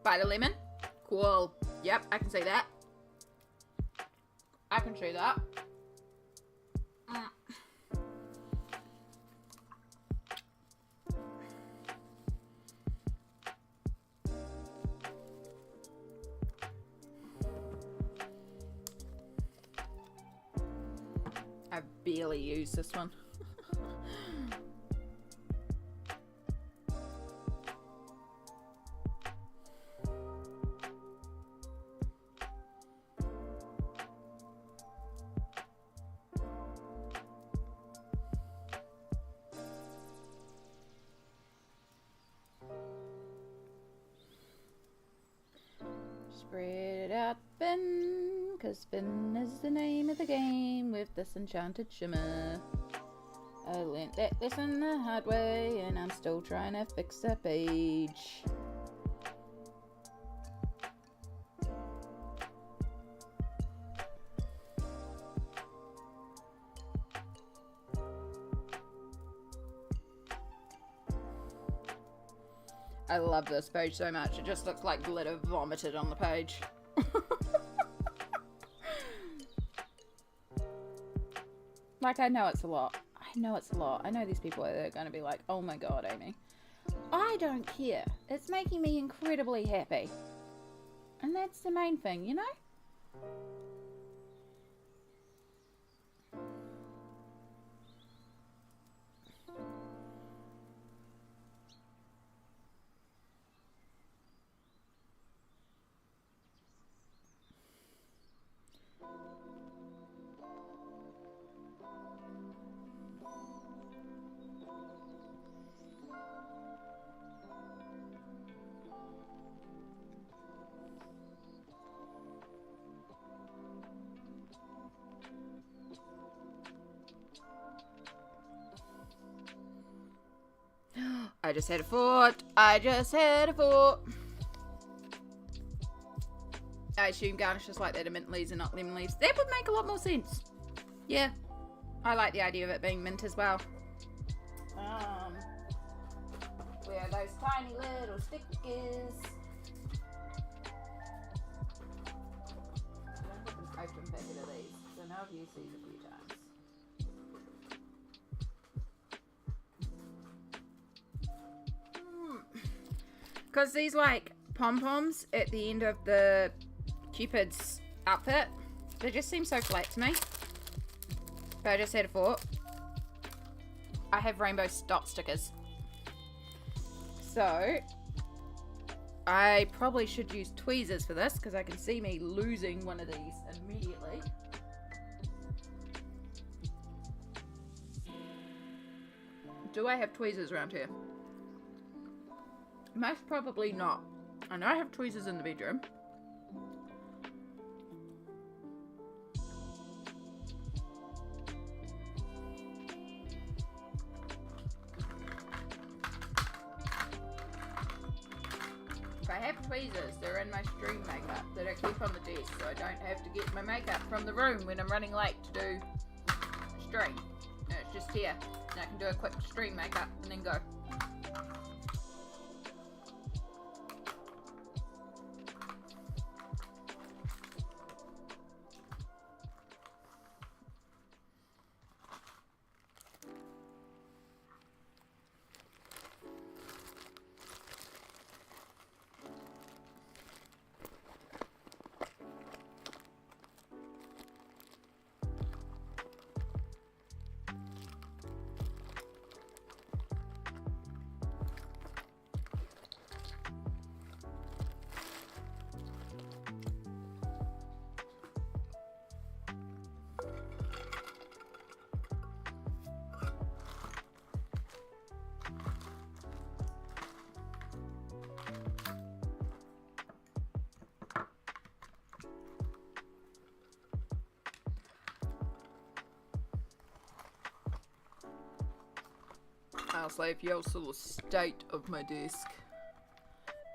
By the lemon? Cool. Yep, I can see that. I can see that. I barely use this one. Spread it out, Ben, 'cause Ben is the name of the game with this enchanted shimmer. I learnt that lesson the hard way, and I'm still trying to fix the page. I love this page so much. It just looks like glitter vomited on the page. Like, I know it's a lot. I know it's a lot. I know these people are going to be like, oh my god, Amy. I don't care. It's making me incredibly happy. And that's the main thing, you know? I just had a thought. I just had a thought. I assume garnishes like that are mint leaves and not lemon leaves. That would make a lot more sense. Yeah. I like the idea of it being mint as well. Where are those tiny little stickers? I've used these a few times. Because these like pom-poms at the end of the Cupid's outfit, they just seem so flat to me. But I just had a thought. I have rainbow dot stickers. So I probably should use tweezers for this because I can see me losing one of these immediately. Do I have tweezers around here? Most probably not. I know I have tweezers in the bedroom. If I have tweezers, they're in my stream makeup that I keep on the desk so I don't have to get my makeup from the room when I'm running late to do stream. No, it's just here. And I can do a quick stream makeup and then go. Honestly, if you saw the state of my desk,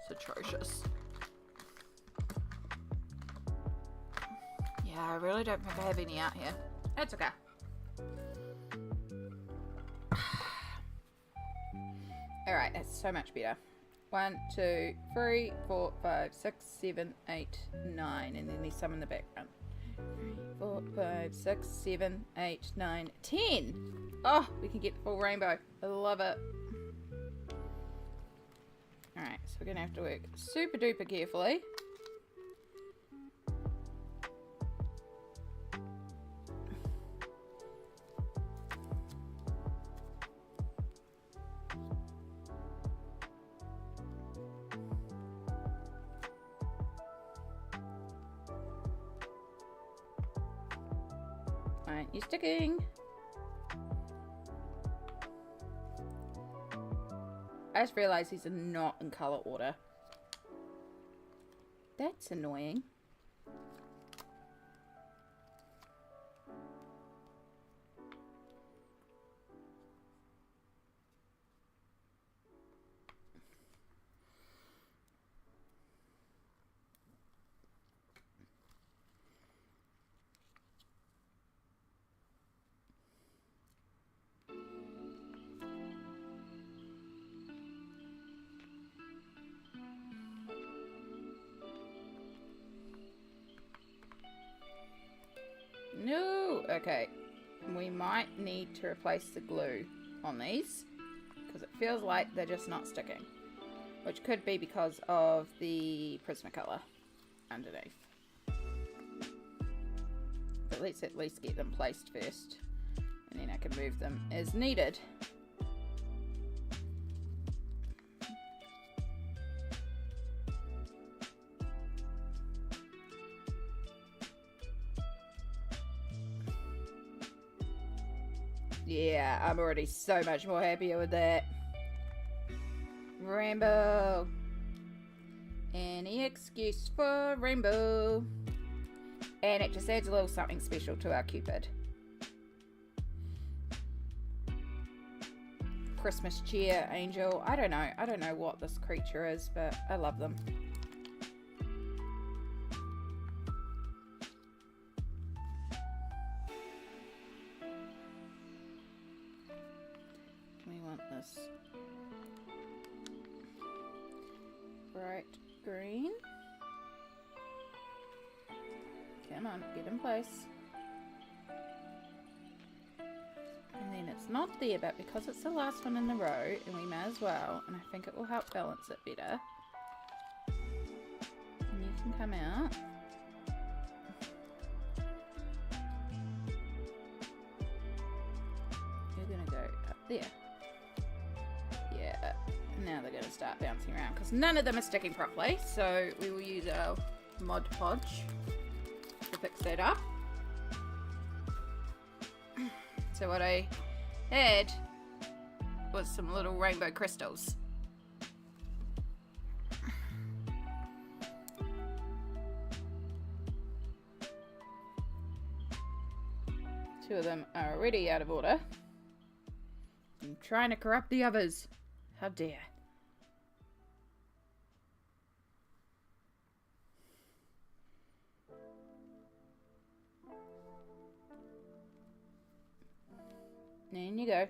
it's atrocious. Yeah, I really don't think I have any out here. That's okay. Alright, that's so much better. 1, 2, 3, 4, 5, 6, 7, 8, 9, and then there's some in the background. 3, 4, 5, 6, 7, 8, 9, 10. Oh, we can get the full rainbow. I love it. Alright, so we're going to have to work super duper carefully. Alright, you're sticking. I just realised these are not in colour order. That's annoying. No! Okay. We might need to replace the glue on these because it feels like they're just not sticking. Which could be because of the Prismacolor underneath. But let's at least get them placed first. And then I can move them as needed. Yeah, I'm already so much more happier with that. Rainbow. Any excuse for rainbow. And it just adds a little something special to our Cupid. Christmas cheer angel. I don't know what this creature is, but I love them. We want this bright green. Come on, get in place. it's not there, but because it's the last one in the row, and we may as well, and I think it will help balance it better. And you can come out. You're gonna go up there. Yeah, now they're gonna start bouncing around because none of them are sticking properly, so we will use our Mod Podge to fix that up. So what I had was some little rainbow crystals. Two of them are already out of order. I'm trying to corrupt the others. How dare. In you go.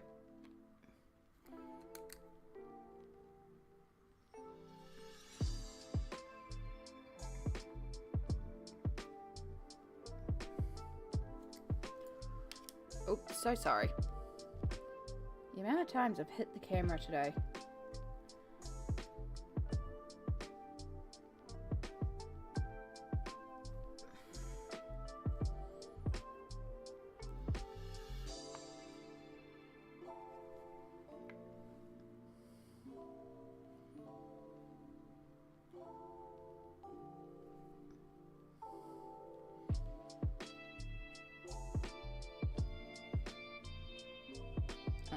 Oh, so sorry. The amount of times I've hit the camera today.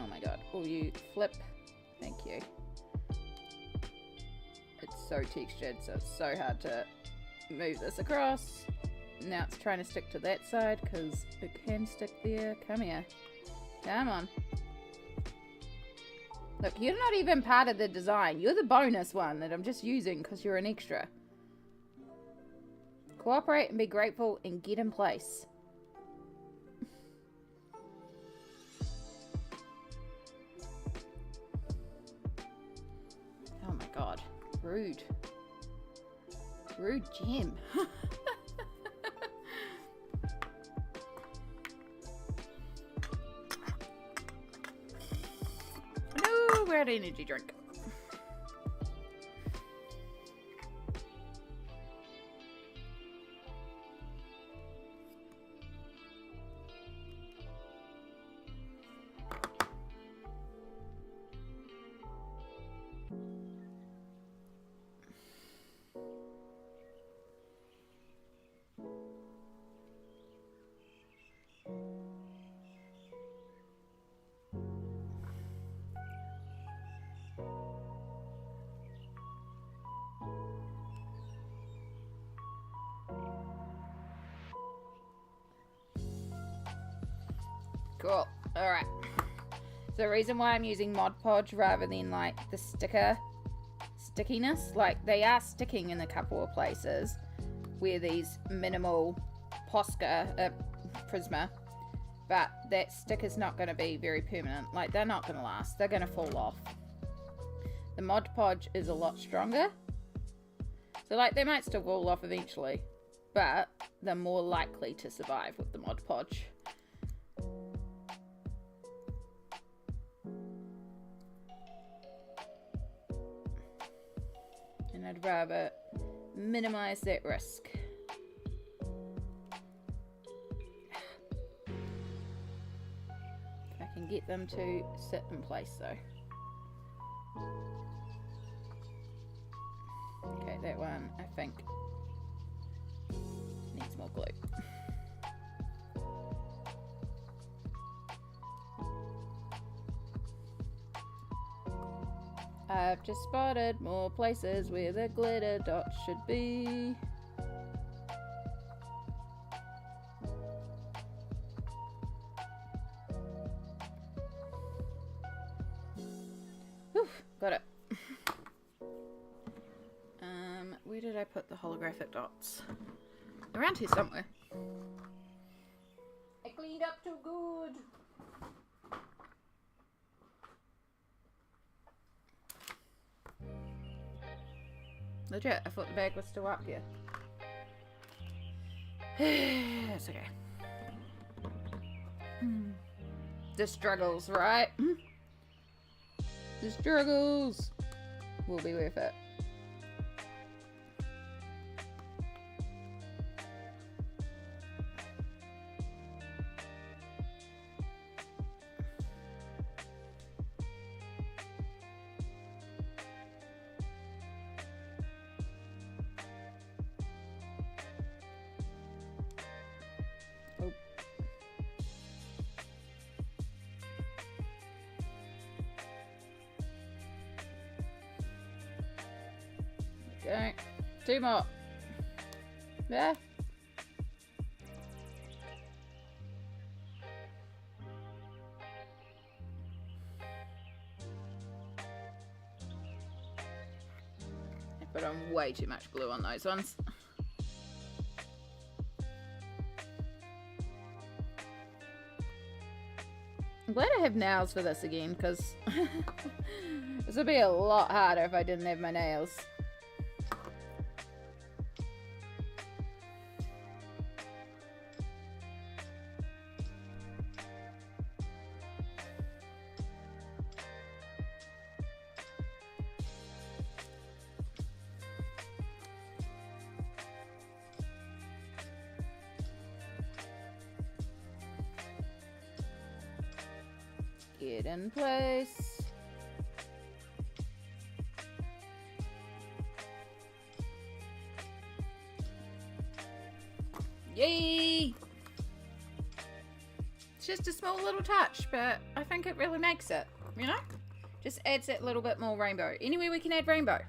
Oh my god. Will you flip? Thank you. It's so textured, so it's so hard to move this across. Now it's trying to stick to that side because it can stick there. Come here. Come on. Look, you're not even part of the design. You're the bonus one that I'm just using because you're an extra. Cooperate and be grateful and get in place. Oh my god. Rude. Rude gem. No, we're at energy drink. Cool. Alright. So the reason why I'm using Mod Podge rather than like the stickiness, like they are sticking in a couple of places where these minimal Posca Prisma, but that stick is not going to be very permanent. Like they're not going to last. They're going to fall off. The Mod Podge is a lot stronger. So like they might still fall off eventually, but they're more likely to survive with the Mod Podge. And I'd rather minimize that risk. If I can get them to sit in place though. Okay, that one I think needs more glue. I've just spotted more places where the glitter dots should be. Whew, got it. Where did I put the holographic dots? Around here somewhere. I cleaned up too good. Legit, I thought the bag was still up here. It's okay. The struggles, right? The struggles will be worth it. Okay, 2 more. There. I put on way too much glue on those ones. I'm glad I have nails for this again, because this would be a lot harder if I didn't have my nails. Get in place. Yay! It's just a small little touch, but I think it really makes it, you know? Just adds that little bit more rainbow. Anywhere we can add rainbow.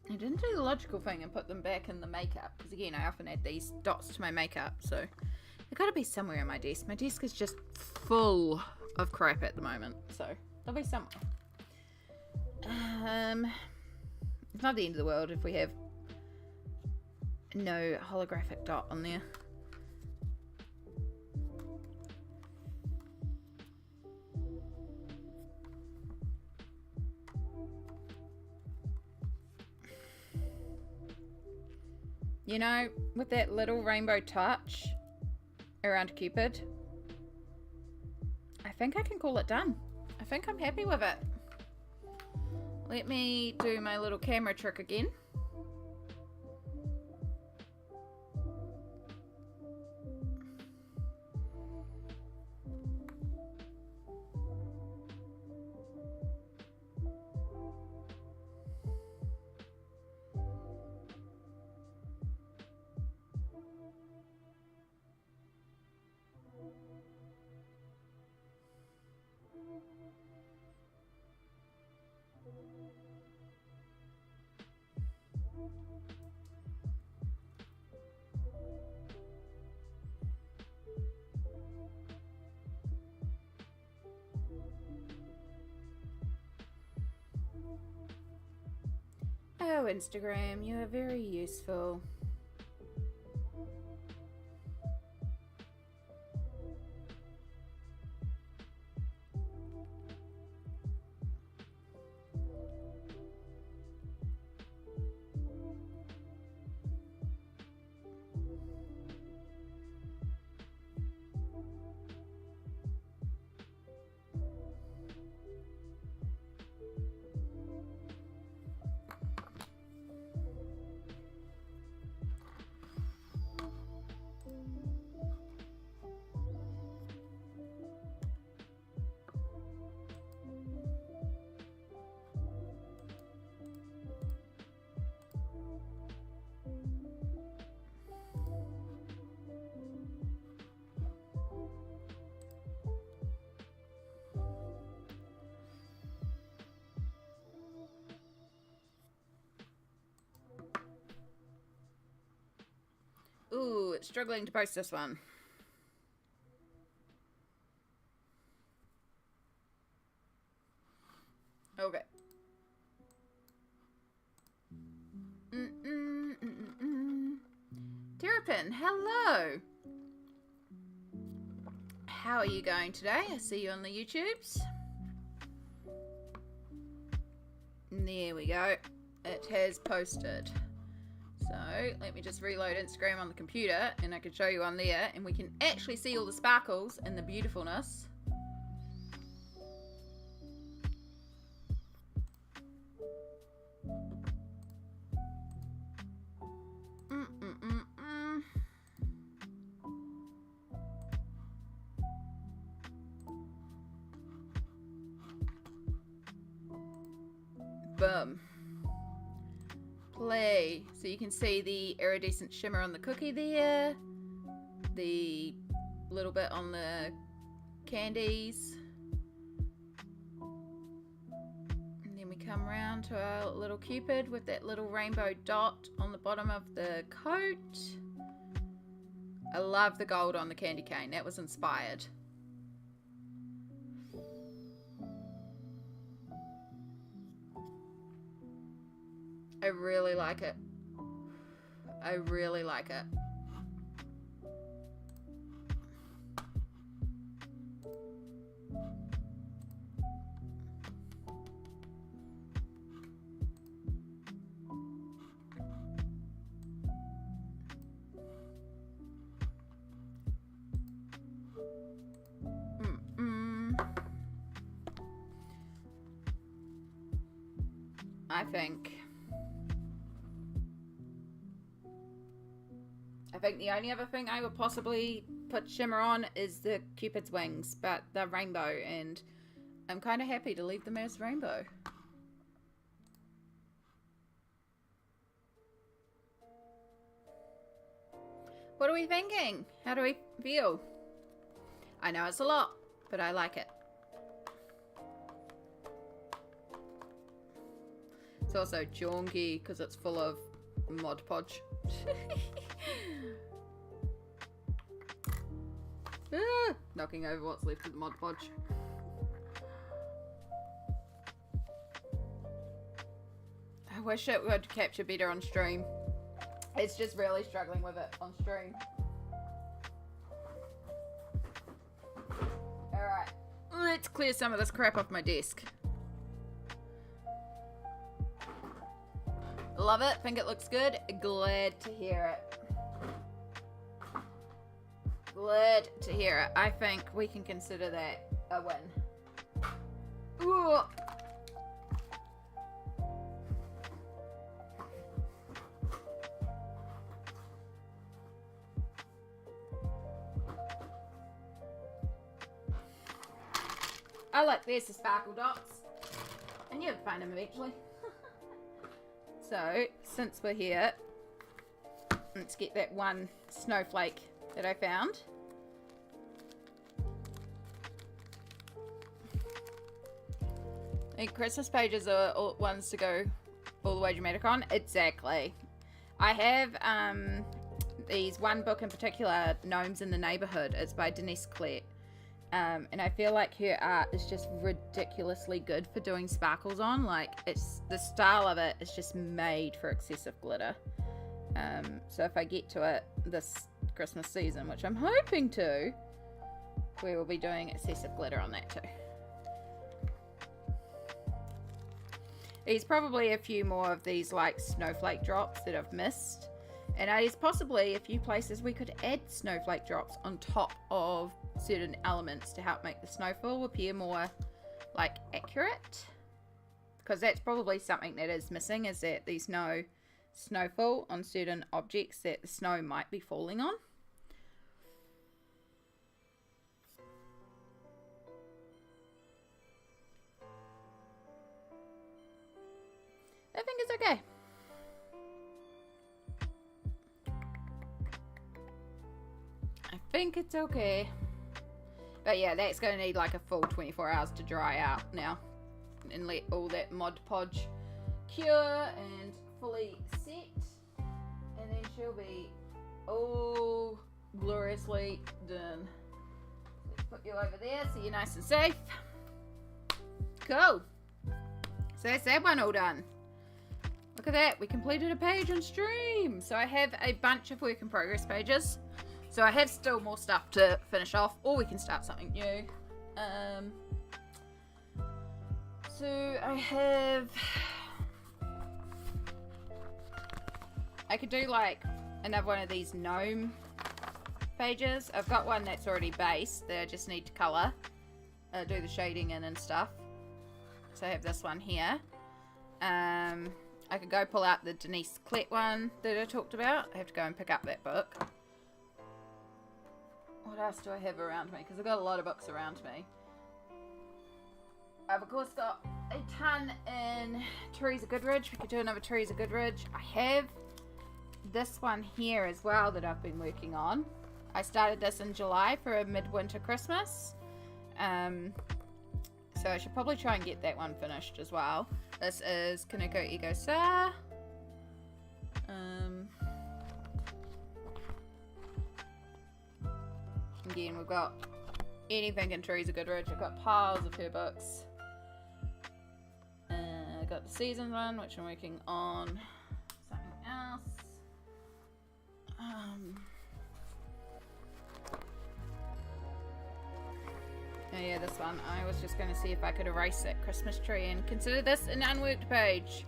I didn't do the logical thing and put them back in the makeup, because again I often add these dots to my makeup, so they've got to be somewhere on my desk. My desk is just full of crap at the moment, so they'll be somewhere. It's not the end of the world if we have no holographic dot on there. You know, with that little rainbow touch around Cupid, I think I can call it done. I think I'm happy with it. Let me do my little camera trick again. Oh, Instagram, you are very useful. Ooh, it's struggling to post this one. Okay. Terrapin, hello. How are you going today? I see you on the YouTubes. There we go. It has posted. So let me just reload Instagram on the computer and I can show you on there and we can actually see all the sparkles and the beautifulness. Boom. Play. So you can see the iridescent shimmer on the cookie there. The little bit on the candies. And then we come around to our little cupid with that little rainbow dot on the bottom of the coat. I love the gold on the candy cane. That was inspired. I really like it. I really like it. I think the only other thing I would possibly put shimmer on is the Cupid's wings, but they're rainbow, and I'm kind of happy to leave them as rainbow. What are we thinking? How do we feel? I know it's a lot, but I like it. It's also chonky because it's full of Mod Podge. Knocking over what's left of the Mod Podge. I wish it would capture better on stream. It's just really struggling with it on stream. Alright, let's clear some of this crap off my desk. Love it, think it looks good. Glad to hear it. Glad to hear it. I think we can consider that a win. Ooh. I like there's the sparkle dots. And you'll find them eventually. So, since we're here, let's get that one snowflake that I found. And Christmas pages are all ones to go all the way dramatic on. Exactly. I have these one book in particular, Gnomes in the Neighborhood. It's by Denise Clett. And I feel like her art is just ridiculously good for doing sparkles on. Like, it's the style of it is just made for excessive glitter. So if I get to it this Christmas season, which I'm hoping to, we will be doing excessive glitter on that too. There's probably a few more of these like snowflake drops that I've missed. And there's possibly a few places we could add snowflake drops on top of certain elements to help make the snowfall appear more like accurate. Because that's probably something that is missing, is that there's no snowfall on certain objects that the snow might be falling on. I think it's okay. I think it's okay. But yeah, that's going to need like a full 24 hours to dry out now. And let all that Mod Podge cure and fully set. And then she'll be all gloriously done. Let's put you over there so you're nice and safe. Cool. So that's that one all done. Look at that. We completed a page on stream. So I have a bunch of work in progress pages. So I have still more stuff to finish off, or we can start something new. So I could do like another one of these gnome pages. I've got one that's already based that I just need to colour, do the shading in and stuff. So I have this one here. I could go pull out the Denise Klett one that I talked about. I have to go and pick up that book. What else do I have around me? Because I've got a lot of books around me. I've of course got a ton in Teresa Goodridge. We could do another Teresa Goodridge. I have this one here as well that I've been working on. I started this in July for a midwinter Christmas. So I should probably try and get that one finished as well. This is Kaneko Ego Sa. Again, we've got anything in Teresa Goodridge. I've got piles of her books. I got the season one, which I'm working on. Something else. Oh yeah, this one. I was just going to see if I could erase that Christmas tree and consider this an unworked page.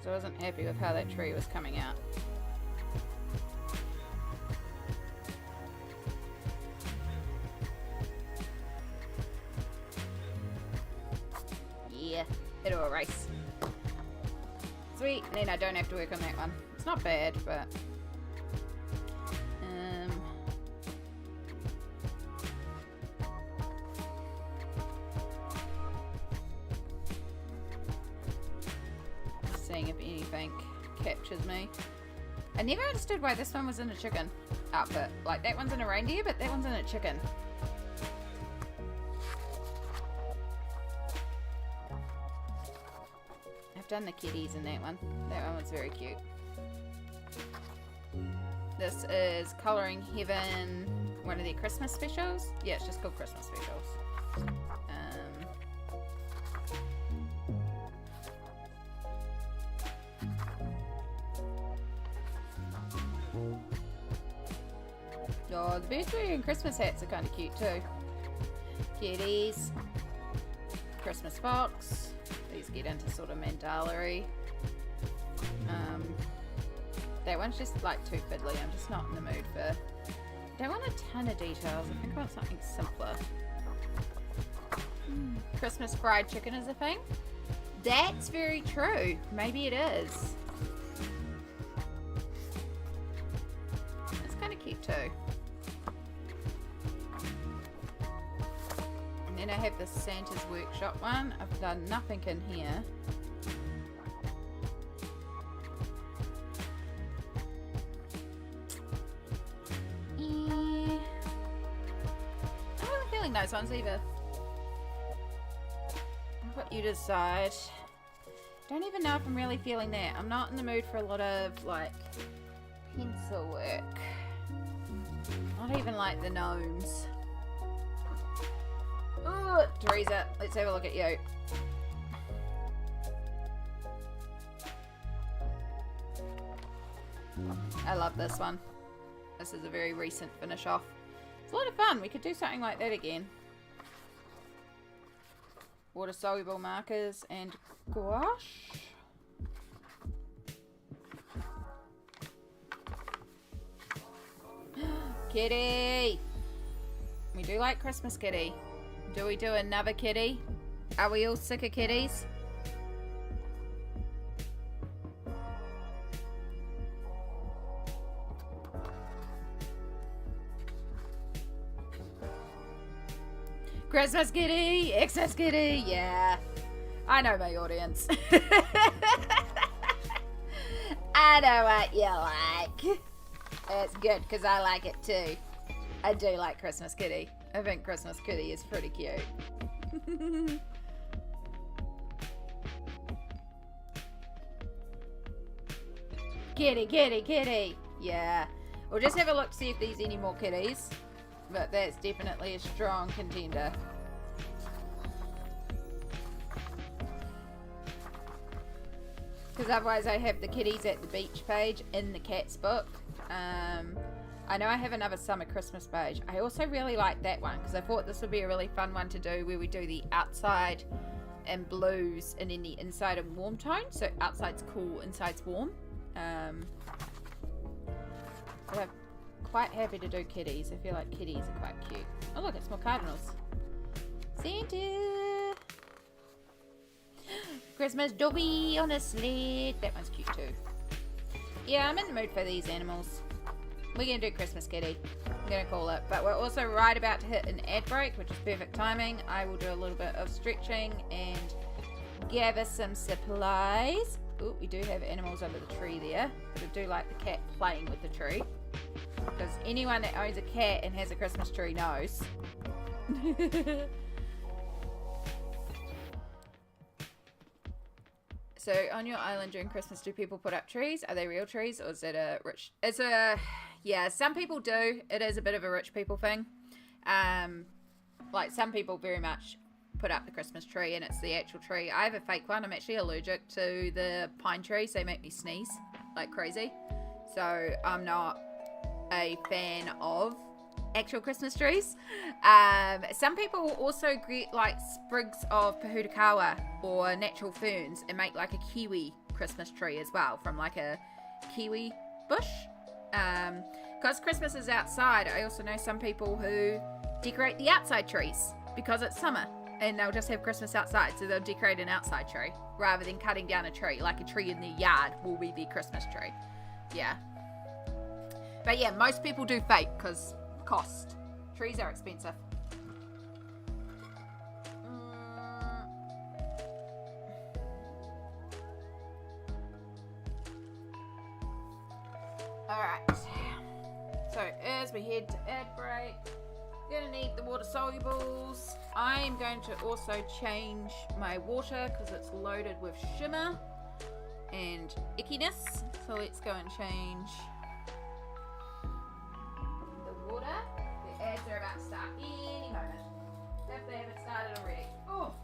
So I wasn't happy with how that tree was coming out. Yeah, it'll erase. Sweet, and then I don't have to work on that one. It's not bad, but... seeing if anything captures me. I never understood why this one was in a chicken outfit. Like, that one's in a reindeer, but that one's in a chicken. I've done the kitties in that one. That one was very cute. This is Colouring Heaven, one of their Christmas specials. Yeah, it's just called Christmas specials. Oh, the birds wearing Christmas hats are kind of cute too. Kitties. Christmas fox. These get into sort of mandala-y. That one's just like too fiddly. I'm just not in the mood for... I don't want a ton of details. I think I want something simpler. Christmas fried chicken is a thing. That's very true. Maybe it is. It's kind of cute too. And then I have the Santa's Workshop one. I've done nothing in here. I'm not feeling those ones either. What you decide. Don't even know if I'm really feeling that. I'm not in the mood for a lot of like pencil work. Not even like the gnomes. Oh, Teresa, let's have a look at you. I love this one. This is a very recent finish off. It's a lot of fun. We could do something like that again. Water soluble markers and gouache. Kitty! We do like Christmas kitty. Do we do another kitty? Are we all sick of kitties? Christmas kitty! Excess kitty! Yeah. I know my audience. I know what you like. It's good because I like it too. I do like Christmas kitty. I think Christmas kitty is pretty cute. Kitty, kitty, kitty. Yeah. We'll just have a look to see if there's any more kitties. But that's definitely a strong contender. Because otherwise I have the kitties at the beach page in the cats book. I know I have another summer Christmas page. I also really like that one because I thought this would be a really fun one to do, where we do the outside and blues and then the inside and warm tone. So outside's cool, inside's warm. But I'm quite happy to do kitties. I feel like kitties are quite cute. Oh look, it's more cardinals. Santa! Christmas doggy on a sled. That one's cute too. Yeah, I'm in the mood for these animals. We're going to do Christmas kitty. I'm going to call it. But we're also right about to hit an ad break, which is perfect timing. I will do a little bit of stretching and gather some supplies. Oh, we do have animals under the tree there. But I do like the cat playing with the tree. Because anyone that owns a cat and has a Christmas tree knows. So on your island during Christmas, do people put up trees? Are they real trees, or is it a rich? Yeah, some people do. It is a bit of a rich people thing. Like some people very much put up the Christmas tree and it's the actual tree. I have a fake one. I'm actually allergic to the pine trees. They make me sneeze like crazy. So I'm not a fan of actual Christmas trees. Some people will also get like sprigs of pahutakawa or natural ferns and make like a kiwi Christmas tree as well from like a kiwi bush. Because Christmas is outside, I also know some people who decorate the outside trees because it's summer and they'll just have Christmas outside, so they'll decorate an outside tree rather than cutting down a tree. Like a tree in their yard will be their Christmas tree. Yeah. But yeah, most people do fake because cost. Trees are expensive. Alright. So as we head to ad break, we're going to need the water solubles. I'm going to also change my water because it's loaded with shimmer and ickiness. So let's go and change the water. The ads are about to start any moment. If they haven't started already. Oh!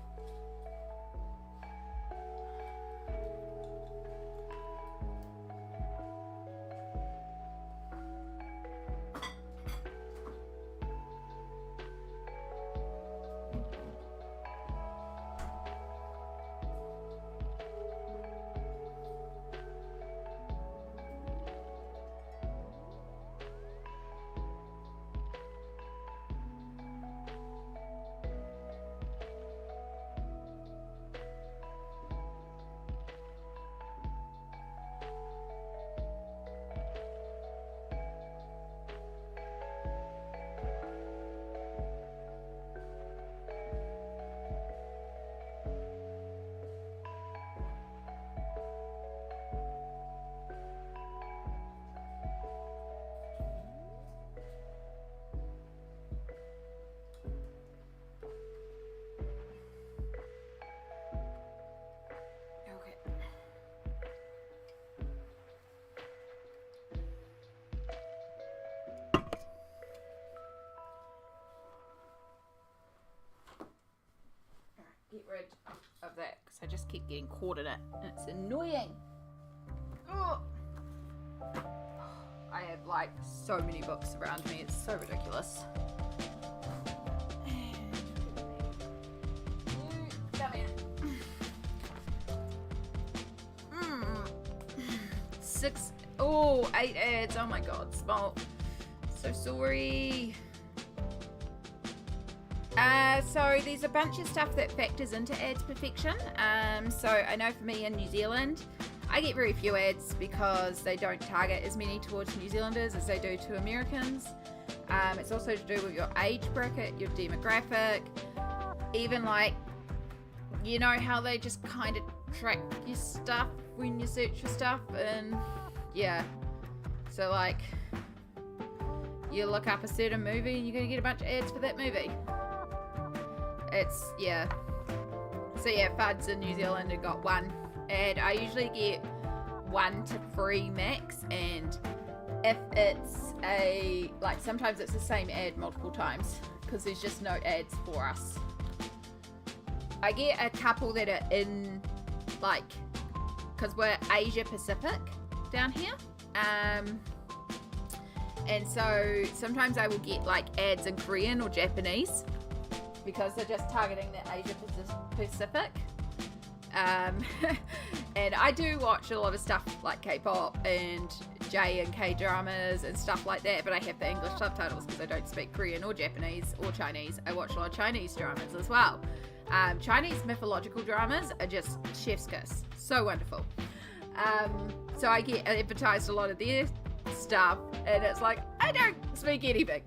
Get rid of that because I just keep getting caught in it and it's annoying. Oh. I have like so many books around me, it's so ridiculous. Come here. 8 ads. Oh my god, small. So sorry. So there's a bunch of stuff that factors into ads perfection. So I know for me in New Zealand, I get very few ads because they don't target as many towards New Zealanders as they do to Americans. It's also to do with your age bracket, your demographic, even like, you know how they just kind of track your stuff when you search for stuff, and yeah. So like, you look up a certain movie and you're gonna get a bunch of ads for that movie. It's, yeah. So yeah, Fuds in New Zealand have got one ad. I usually get 1 to 3 max, and if it's a, like sometimes it's the same ad multiple times because there's just no ads for us. I get a couple that are in like because we're Asia Pacific down here. And so sometimes I will get like ads in Korean or Japanese because they're just targeting the Asia Pacific. And I do watch a lot of stuff like K-pop and J and K dramas and stuff like that, but I have the English subtitles because I don't speak Korean or Japanese or Chinese. I watch a lot of Chinese dramas as well. Chinese mythological dramas are just chef's kiss. So wonderful. So I get advertised a lot of their stuff, and it's like, I don't speak anything.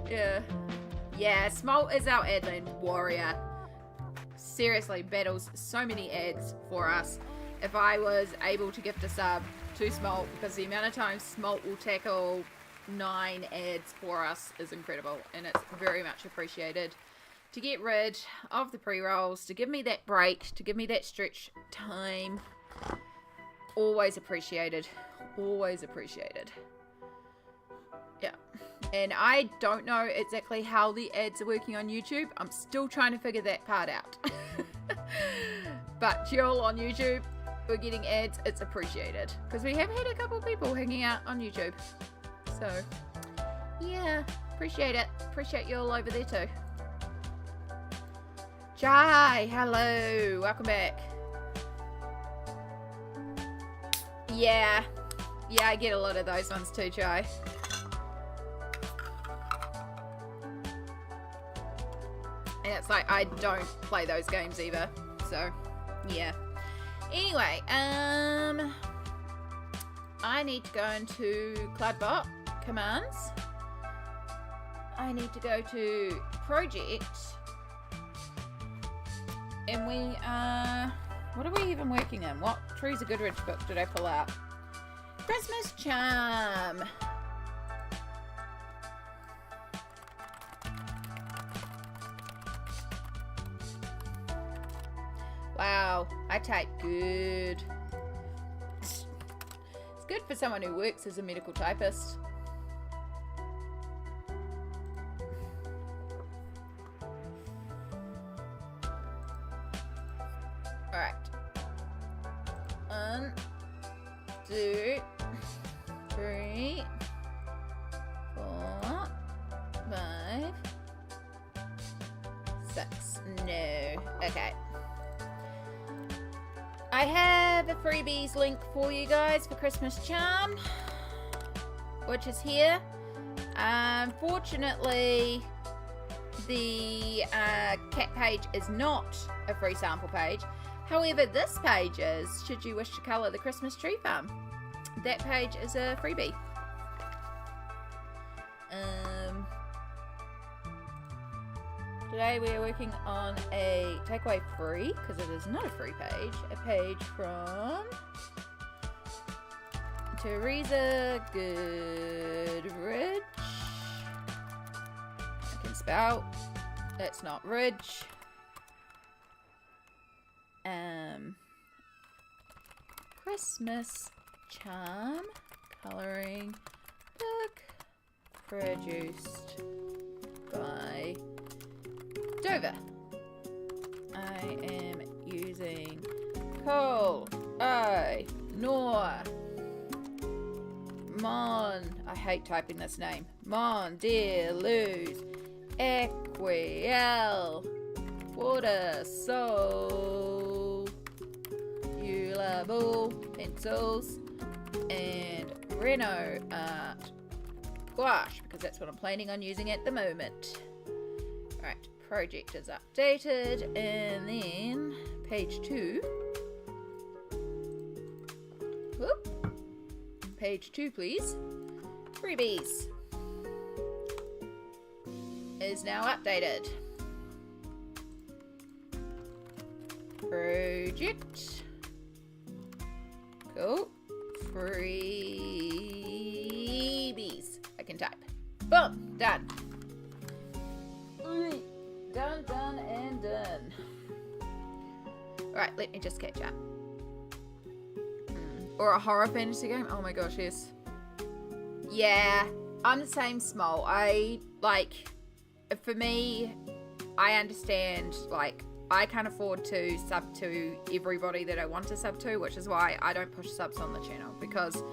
Yeah, Smolt is our adland warrior. Seriously, battles so many ads for us. If I was able to gift a sub to Smolt, because the amount of times Smolt will tackle 9 ads for us is incredible, and it's very much appreciated. To get rid of the pre-rolls, to give me that break, to give me that stretch time, always appreciated. Always appreciated. Yeah. And I don't know exactly how the ads are working on YouTube. I'm still trying to figure that part out. But chill on YouTube, we're getting ads, it's appreciated. Because we have had a couple people hanging out on YouTube. So, yeah, appreciate it. Appreciate you all over there too. Jai, hello, welcome back. Yeah, I get a lot of those ones too, Jai. And it's like, I don't play those games either. So, yeah. Anyway, I need to go into CloudBot commands. I need to go to project. And we what are we even working in? What Teresa Goodridge book did I pull out? Christmas charm. Wow, I type good. It's good for someone who works as a medical typist. Alright. 1, 2, 3, 4, 5, 6. No. Okay. I have a freebies link for you guys for Christmas Charm, which is here. Unfortunately, the cat page is not a free sample page. However, this page is, should you wish to colour the Christmas tree farm. That page is a freebie. Today we are working on a takeaway free, because it is not a free page, a page from Teresa Goodridge. I can spell, that's not Ridge. Christmas Charm colouring book produced by Dover. I am using Cole, Nor, Mon, I hate typing this name, Mon, Dear, Luz, Equiel, Water, Soul, Eulabul, Pencils, and Reno Art Gouache, because that's what I'm planning on using at the moment. Alright, project is updated, and then page 2. Whoop. Page 2, please. Freebies is now updated. Project. Cool. Freebies. I can type. Boom. Done. Done, done, and done. Alright, let me just catch up. Or a horror fantasy game? Oh my gosh, yes. Yeah, I'm the same small. For me, I understand, like, I can't afford to sub to everybody that I want to sub to, which is why I don't push subs on the channel, because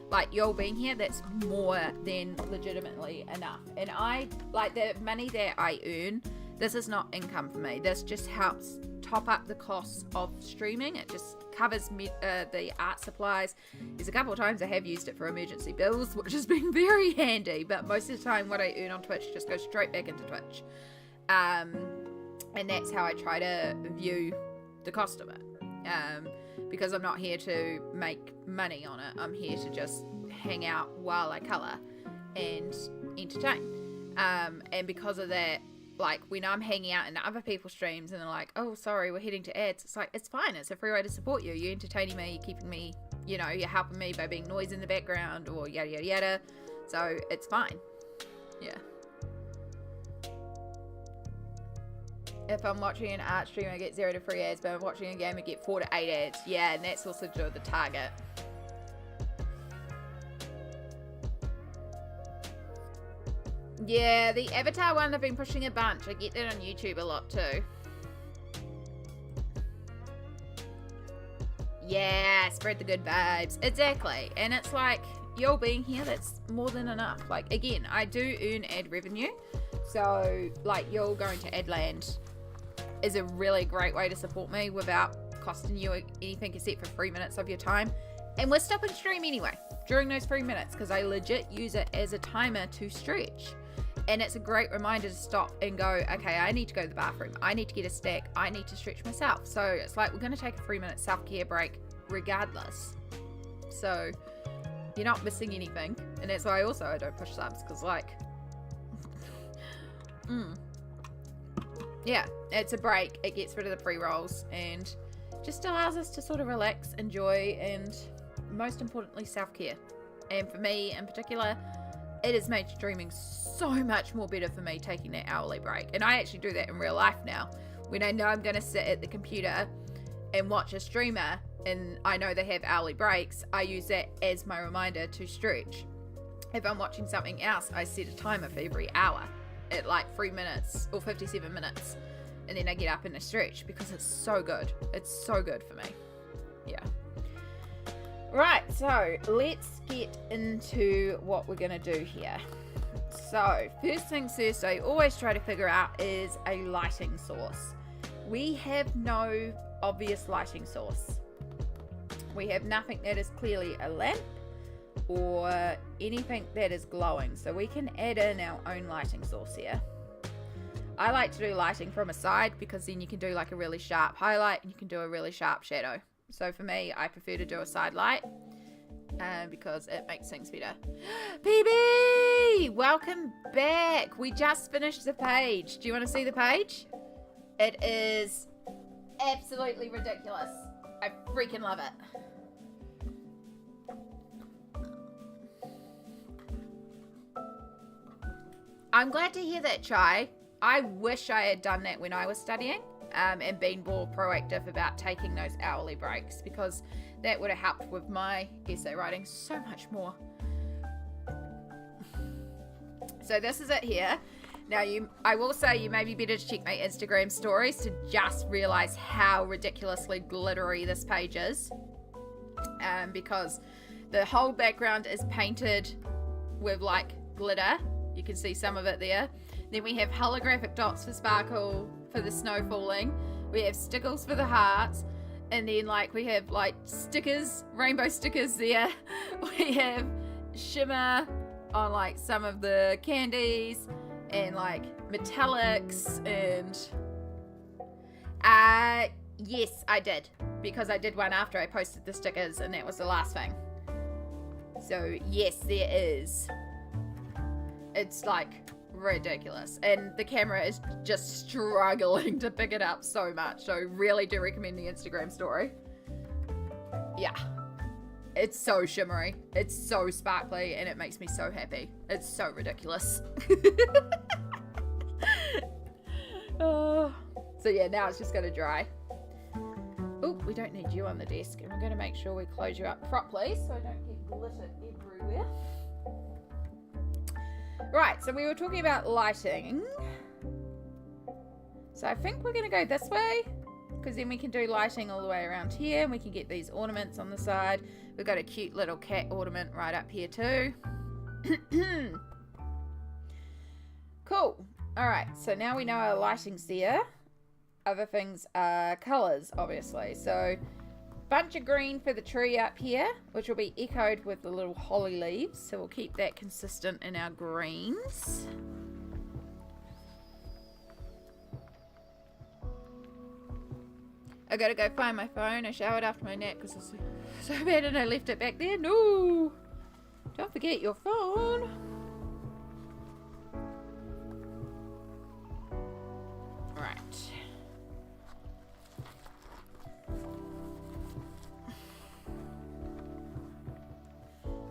like y'all being here, that's more than legitimately enough. And I like the money that I earn, this is not income for me. This just helps top up the costs of streaming. It just covers the art supplies. There's a couple of times I have used it for emergency bills, which has been very handy, but most of the time what I earn on Twitch just goes straight back into Twitch. And that's how I try to view the cost of it, because I'm not here to make money on it. I'm here to just hang out while I colour and entertain, and because of that, like when I'm hanging out in other people's streams and they're like, oh sorry, we're heading to ads, it's like, it's fine, it's a free way to support you. You're entertaining me, you're keeping me, you know, you're helping me by being noise in the background or yada yada yada, so it's fine. Yeah. If I'm watching an art stream, I get 0 to 3 ads, but if I'm watching a game, I get 4 to 8 ads. Yeah, and that's also to the target. Yeah, the Avatar one I've been pushing a bunch. I get that on YouTube a lot too. Yeah, spread the good vibes. Exactly. And it's like, y'all being here, that's more than enough. Like, again, I do earn ad revenue. So, like, y'all going to Adland is a really great way to support me without costing you anything except for 3 minutes of your time. And we're stopping stream anyway during those 3 minutes, because I legit use it as a timer to stretch. And it's a great reminder to stop and go, okay, I need to go to the bathroom, I need to get a stack, I need to stretch myself. So it's like, we're going to take a 3 minute self-care break regardless. So you're not missing anything. And that's why I don't push subs, because like yeah, it's a break. It gets rid of the pre-rolls and just allows us to sort of relax, enjoy, and most importantly, self-care. And for me in particular, it has made streaming so much more better for me, taking that hourly break. And I actually do that in real life now. When I know I'm going to sit at the computer and watch a streamer and I know they have hourly breaks, I use that as my reminder to stretch. If I'm watching something else, I set a timer for every hour at like 3 minutes or 57 minutes, and then I get up and I stretch, because it's so good. It's so good for me. Yeah. Right, so let's get into what we're gonna do here. So first things first, I always try to figure out is a lighting source. We have no obvious lighting source. We have nothing that is clearly a lamp or anything that is glowing, so we can add in our own lighting source here. I like to do lighting from a side, because then you can do like a really sharp highlight and you can do a really sharp shadow. So for me, I prefer to do a side light because it makes things better. PB, welcome back. We just finished the page. Do you want to see the page? It is absolutely ridiculous. I freaking love it. I'm glad to hear that, Chai. I wish I had done that when I was studying, and been more proactive about taking those hourly breaks, because that would have helped with my essay writing so much more. So this is it here. Now, I will say you may be better to check my Instagram stories to just realize how ridiculously glittery this page is, because the whole background is painted with like glitter. You can see some of it there. Then we have holographic dots for sparkle for the snow falling. We have stickles for the hearts. And then like we have like stickers, rainbow stickers there. We have shimmer on like some of the candies and like metallics and yes, I did, because I did one after I posted the stickers and that was the last thing. So yes, there is. It's like ridiculous, and the camera is just struggling to pick it up so much, so really do recommend the Instagram story. Yeah, it's so shimmery, it's so sparkly, and it makes me so happy. It's so ridiculous. Oh. So yeah, now it's just gonna dry. Oh, we don't need you on the desk, and we're gonna make sure we close you up properly so I don't get glitter everywhere. Right, so we were talking about lighting. So I think we're going to go this way, because then we can do lighting all the way around here, and we can get these ornaments on the side. We've got a cute little cat ornament right up here too. Cool. Alright, so now we know our lighting's there. Other things are colours, obviously. So, bunch of green for the tree up here, which will be echoed with the little holly leaves. So we'll keep that consistent in our greens. I gotta go find my phone. I showered after my nap because it's so bad and I left it back there. No! Don't forget your phone. Right.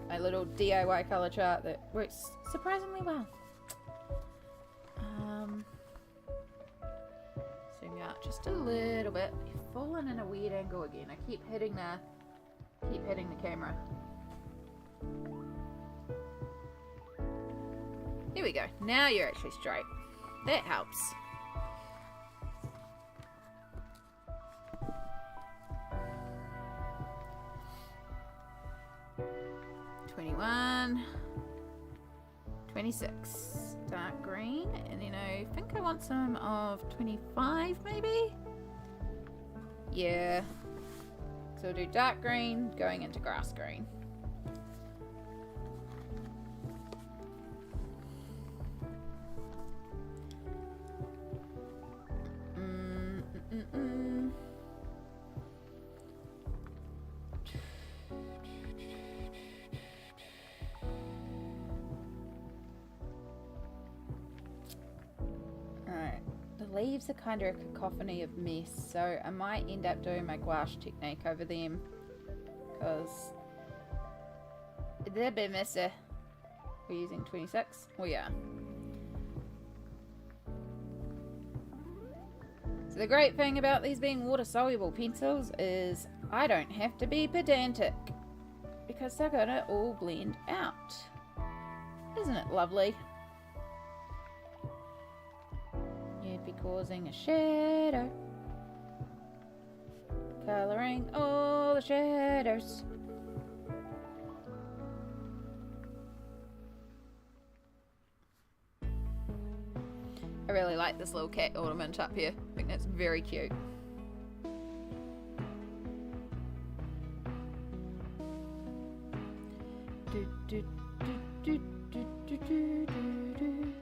My little DIY color chart that works surprisingly well. Zoom out just a little bit. You've fallen in a weird angle again. I keep hitting the camera. Here we go. Now you're actually straight. That helps. $21, $26, dark green, and then I think I want some of 25 maybe? Yeah. So we'll do dark green going into grass green. Leaves are kind of a cacophony of mess, so I might end up doing my gouache technique over them because they're a bit messy. We're using 26. Oh yeah. So the great thing about these being water soluble pencils is I don't have to be pedantic because they're gonna all blend out. Isn't it lovely? Be causing a shadow, coloring all the shadows. I really like this little cat ornament up here. I think that's very cute. Do, do, do, do, do, do, do, do.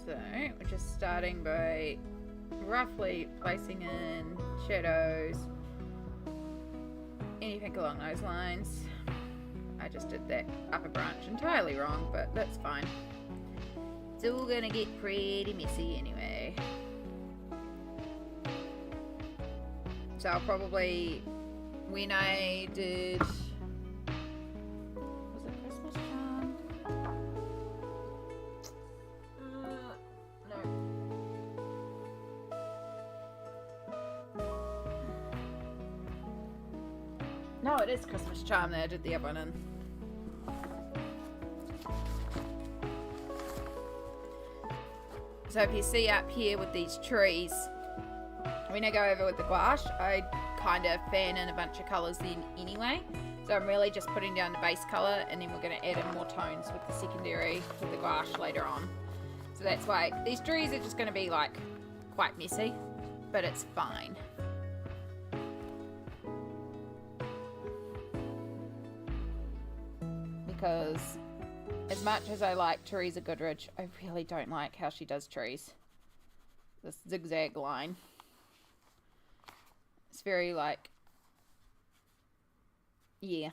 So we're just starting by roughly placing in shadows, anything along those lines. I just did that upper branch entirely wrong, but that's fine. It's all gonna get pretty messy anyway. So I'll probably, when I did, was it Christmas charm? No, it is Christmas charm that I did the other one in. So if you see up here with these trees, when I go over with the gouache, I kind of fan in a bunch of colours then anyway. So I'm really just putting down the base colour, and then we're going to add in more tones with the secondary, with the gouache later on. So that's why these trees are just going to be like quite messy, but it's fine. Because as much as I like Teresa Goodridge, I really don't like how she does trees. This zigzag line. It's very like, yeah.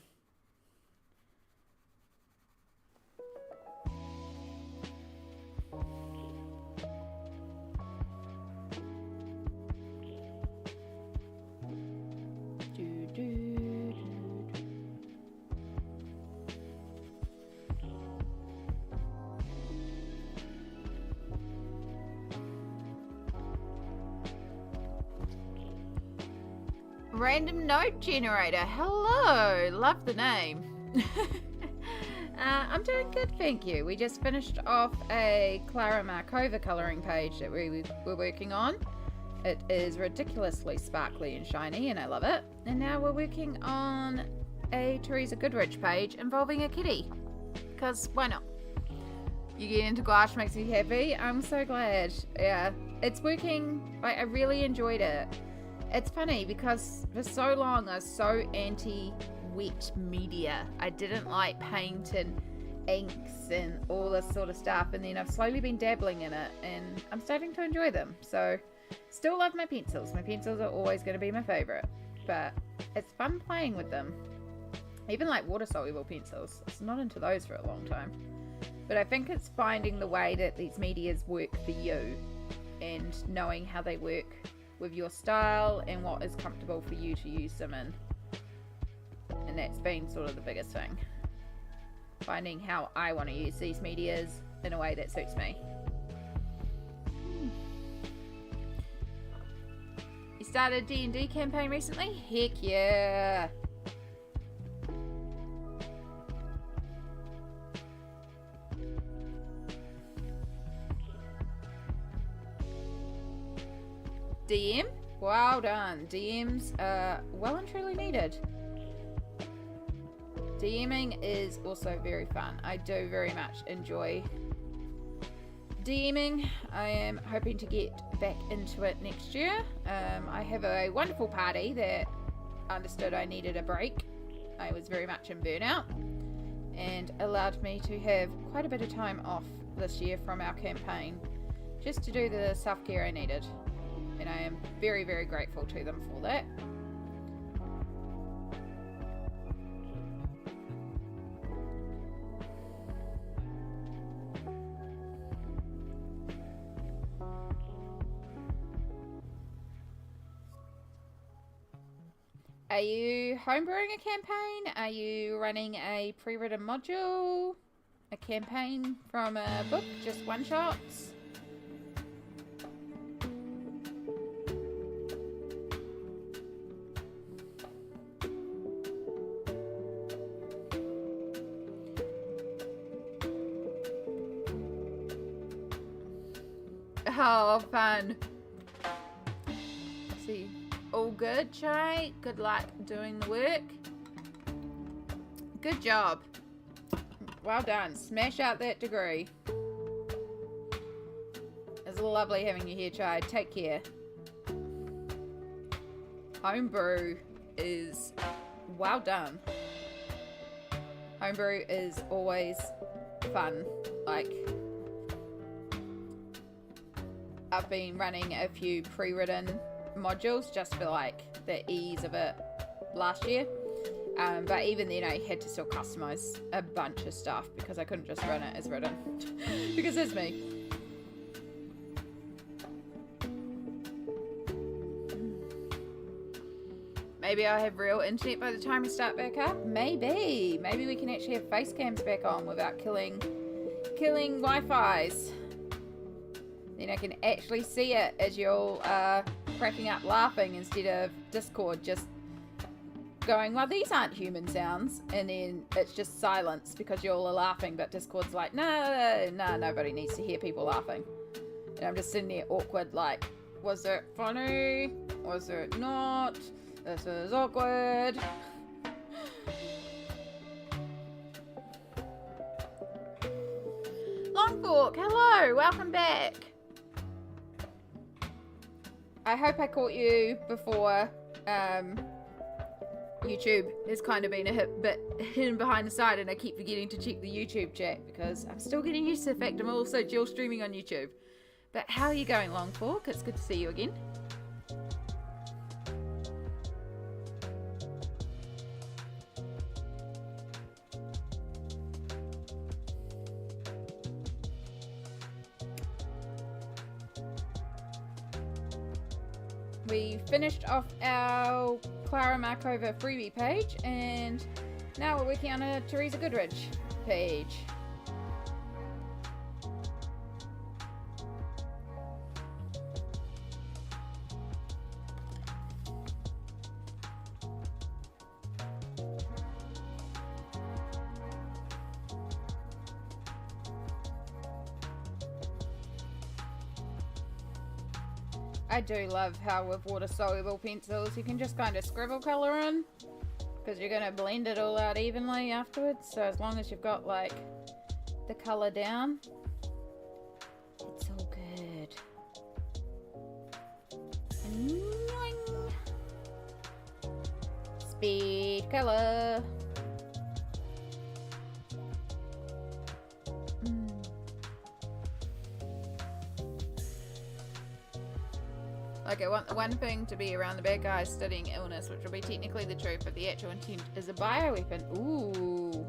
Random note generator. Hello. Love the name. I'm doing good, thank you. We just finished off a Klara Markova colouring page that we were working on. It is ridiculously sparkly and shiny, and I love it. And now we're working on a Teresa Goodridge page involving a kitty. Because why not? You get into gouache makes me happy. I'm so glad. Yeah, it's working. Like, I really enjoyed it. It's funny because for so long I was so anti-wet media. I didn't like paint and inks and all this sort of stuff, and then I've slowly been dabbling in it and I'm starting to enjoy them. So still love my pencils. My pencils are always going to be my favorite, but it's fun playing with them. Even like water soluble pencils. I was not into those for a long time, but I think it's finding the way that these medias work for you and knowing how they work with your style and what is comfortable for you to use them in. And that's been sort of the biggest thing. Finding how I want to use these medias in a way that suits me. You started a D&D campaign recently? Heck yeah! DM? Well done. DMs are well and truly needed. DMing is also very fun. I do very much enjoy DMing. I am hoping to get back into it next year. I have a wonderful party that understood I needed a break. I was very much in burnout and allowed me to have quite a bit of time off this year from our campaign just to do the self-care I needed. And I am very, very grateful to them for that. Are you homebrewing a campaign? Are you running a pre-written module? A campaign from a book? Just one-shots? Oh, fun. See, all good, Chai? Good luck doing the work. Good job. Well done. Smash out that degree. It's lovely having you here, Chai. Take care. Homebrew is well done. Homebrew is always fun. Like, I've been running a few pre-written modules just for like the ease of it last year, but even then I had to still customize a bunch of stuff because I couldn't just run it as written because it's me. Maybe I'll have real internet by the time we start back up. Maybe we can actually have face cams back on without killing Wi-Fi's. Then I can actually see it as you're all cracking up laughing instead of Discord just going, well, these aren't human sounds, and then it's just silence because you all are laughing, but Discord's like, no, nobody needs to hear people laughing. And I'm just sitting there awkward like, was it funny? Was it not? This is awkward. Long Longfork, hello, welcome back. I hope I caught you before YouTube has kind of been a bit hidden behind the side, and I keep forgetting to check the YouTube chat because I'm still getting used to the fact I'm also dual streaming on YouTube. But how are you going, Longfork? It's good to see you again. We finished off our Klara Markova freebie page, and now we're working on a Teresa Goodridge page. I do love how with water-soluble pencils you can just kind of scribble colour in, because you're going to blend it all out evenly afterwards, so as long as you've got like the colour down, it's all good. Annoying. Speed colour. Okay, one thing to be around the bad guys studying illness, which will be technically the truth, but the actual intent is a bioweapon. Ooh.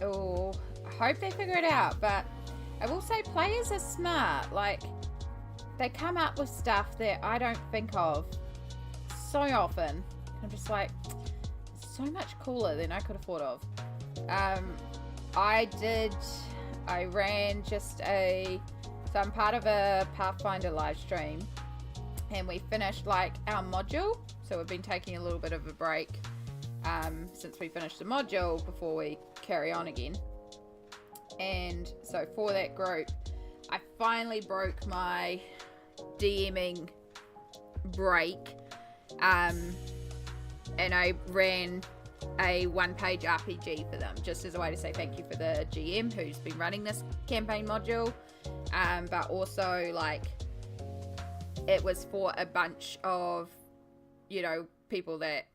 Oh, I hope they figure it out, but I will say players are smart. Like, they come up with stuff that I don't think of so often. I'm just like, so much cooler than I could have thought of. I ran just so I'm part of a Pathfinder live stream, and we finished like our module, so we've been taking a little bit of a break since we finished the module before we carry on again. And so for that group, I finally broke my DMing break, and I ran a one-page RPG for them, just as a way to say thank you for the GM who's been running this campaign module, but also like it was for a bunch of, you know, people that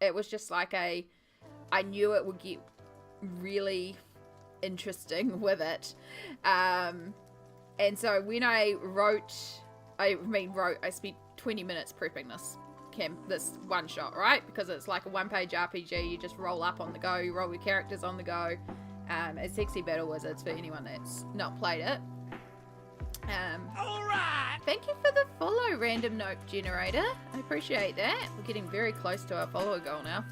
it was just like I knew it would get really interesting with it, and so when I spent 20 minutes prepping this one shot, right? Because it's like a one-page RPG. You just roll up on the go, you roll your characters on the go. It's Sexy Battle Wizards for anyone that's not played it. Alright! Thank you for the follow, Random Note Generator. I appreciate that. We're getting very close to our follower goal now.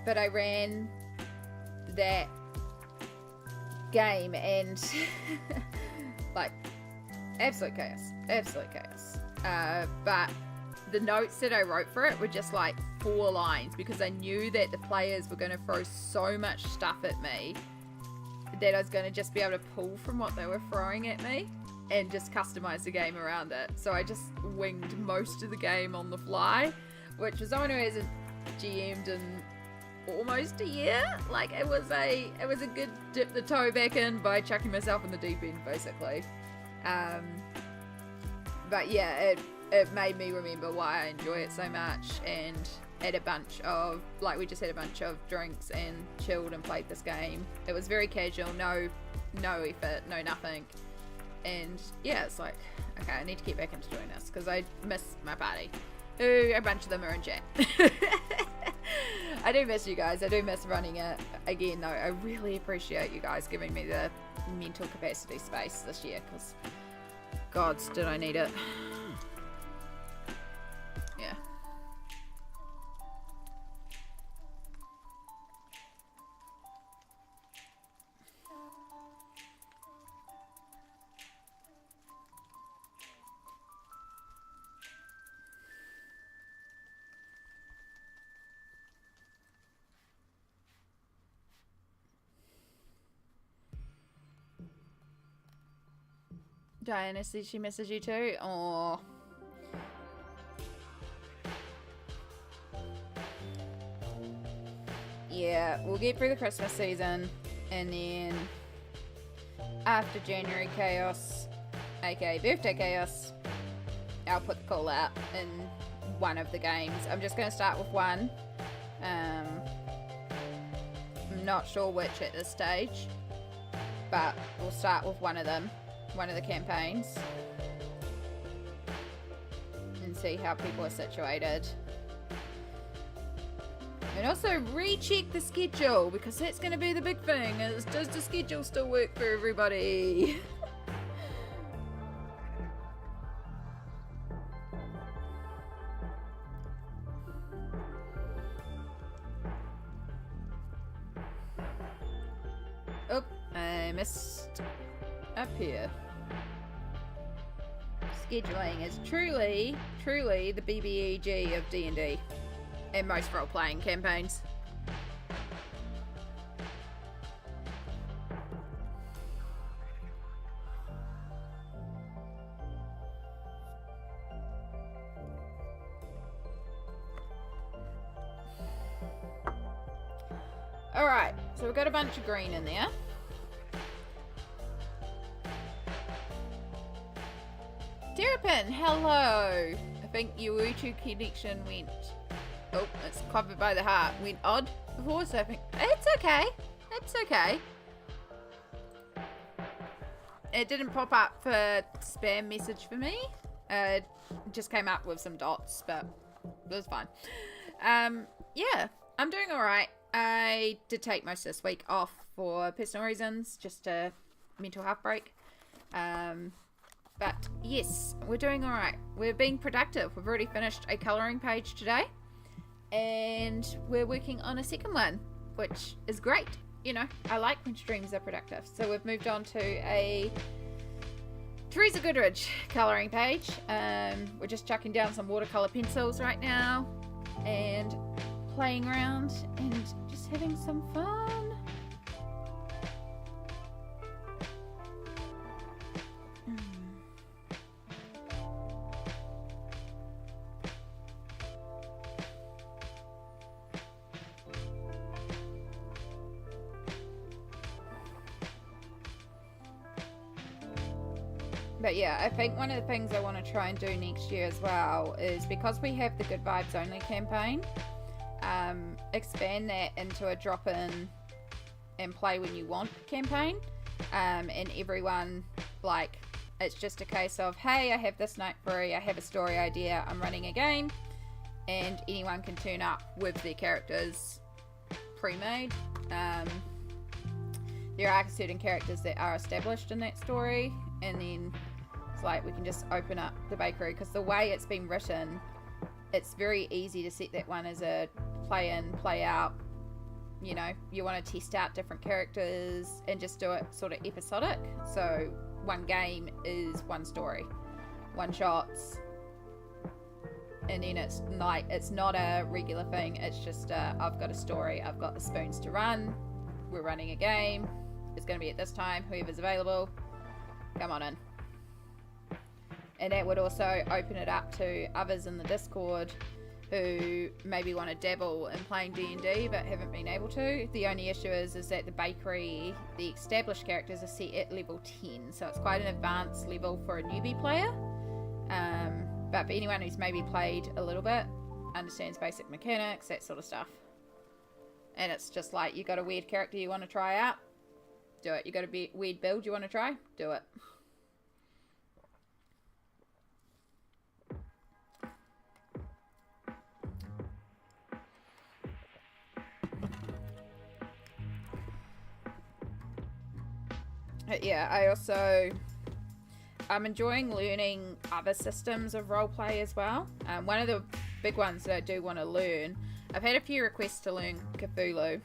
But I ran that game and like absolute chaos. But the notes that I wrote for it were just like 4 lines, because I knew that the players were going to throw so much stuff at me that I was going to just be able to pull from what they were throwing at me and just customize the game around it. So I just winged most of the game on the fly, which as someone who hasn't GM'd in almost a year, like it was a good dip the toe back in by chucking myself in the deep end, basically. But yeah, it made me remember why I enjoy it so much, and had a bunch of, like, we just had a bunch of drinks and chilled and played this game. It was very casual, no effort, no nothing. And yeah, it's like, okay, I need to get back into doing this because I miss my party, who a bunch of them are in chat. I do miss you guys. I do miss running it. Again, though, I really appreciate you guys giving me the mental capacity space this year, because gods, did I need it. Yeah. Diana says she misses you too. Aww. Yeah, we'll get through the Christmas season, and then after January Chaos, aka Birthday Chaos, I'll put the call out in one of the games. I'm just going to start with one. I'm not sure which at this stage, but we'll start with one of them, one of the campaigns, and see how people are situated. And also recheck the schedule, because that's going to be the big thing, is does the schedule still work for everybody? Oh, I missed up here. Scheduling is truly the BBEG of D&D. In most role-playing campaigns. Alright, so we've got a bunch of green in there. Terrapin, hello! I think your YouTube connection went... Oh, it's covered by the heart. Went odd before, so I think it's okay. It's okay. It didn't pop up for spam message for me. It just came up with some dots, but it was fine. Yeah, I'm doing alright. I did take most of this week off for personal reasons, just a mental health break. But yes, we're doing alright. We're being productive. We've already finished a colouring page today. And we're working on a second one, which is great. You know, I like when streams are productive. So we've moved on to a Teresa Goodridge colouring page. We're just chucking down some watercolour pencils right now and playing around and just having some fun. But yeah, I think one of the things I want to try and do next year as well is, because we have the Good Vibes Only campaign, expand that into a drop-in and play when you want campaign. And everyone, like, it's just a case of, hey, I have this night free, I have a story idea, I'm running a game, and anyone can turn up with their characters pre-made. There are certain characters that are established in that story, and then it's like we can just open up the bakery, because the way it's been written, it's very easy to set that one as a play in, play out. You know, you want to test out different characters and just do it sort of episodic. So one game is one story, one shots, and then it's like, it's not a regular thing. It's just I've got a story, I've got the spoons to run, we're running a game, it's going to be at this time, whoever's available, come on in. And that would also open it up to others in the Discord who maybe want to dabble in playing D&D but haven't been able to. The only issue is that the bakery, the established characters are set at level 10, so it's quite an advanced level for a newbie player. But for anyone who's maybe played a little bit, understands basic mechanics, that sort of stuff. And it's just like, you got a weird character you want to try out, do it. You got a weird build you want to try, do it. But yeah, I'm enjoying learning other systems of roleplay as well. One of the big ones that I do want to learn, I've had a few requests to learn Cthulhu.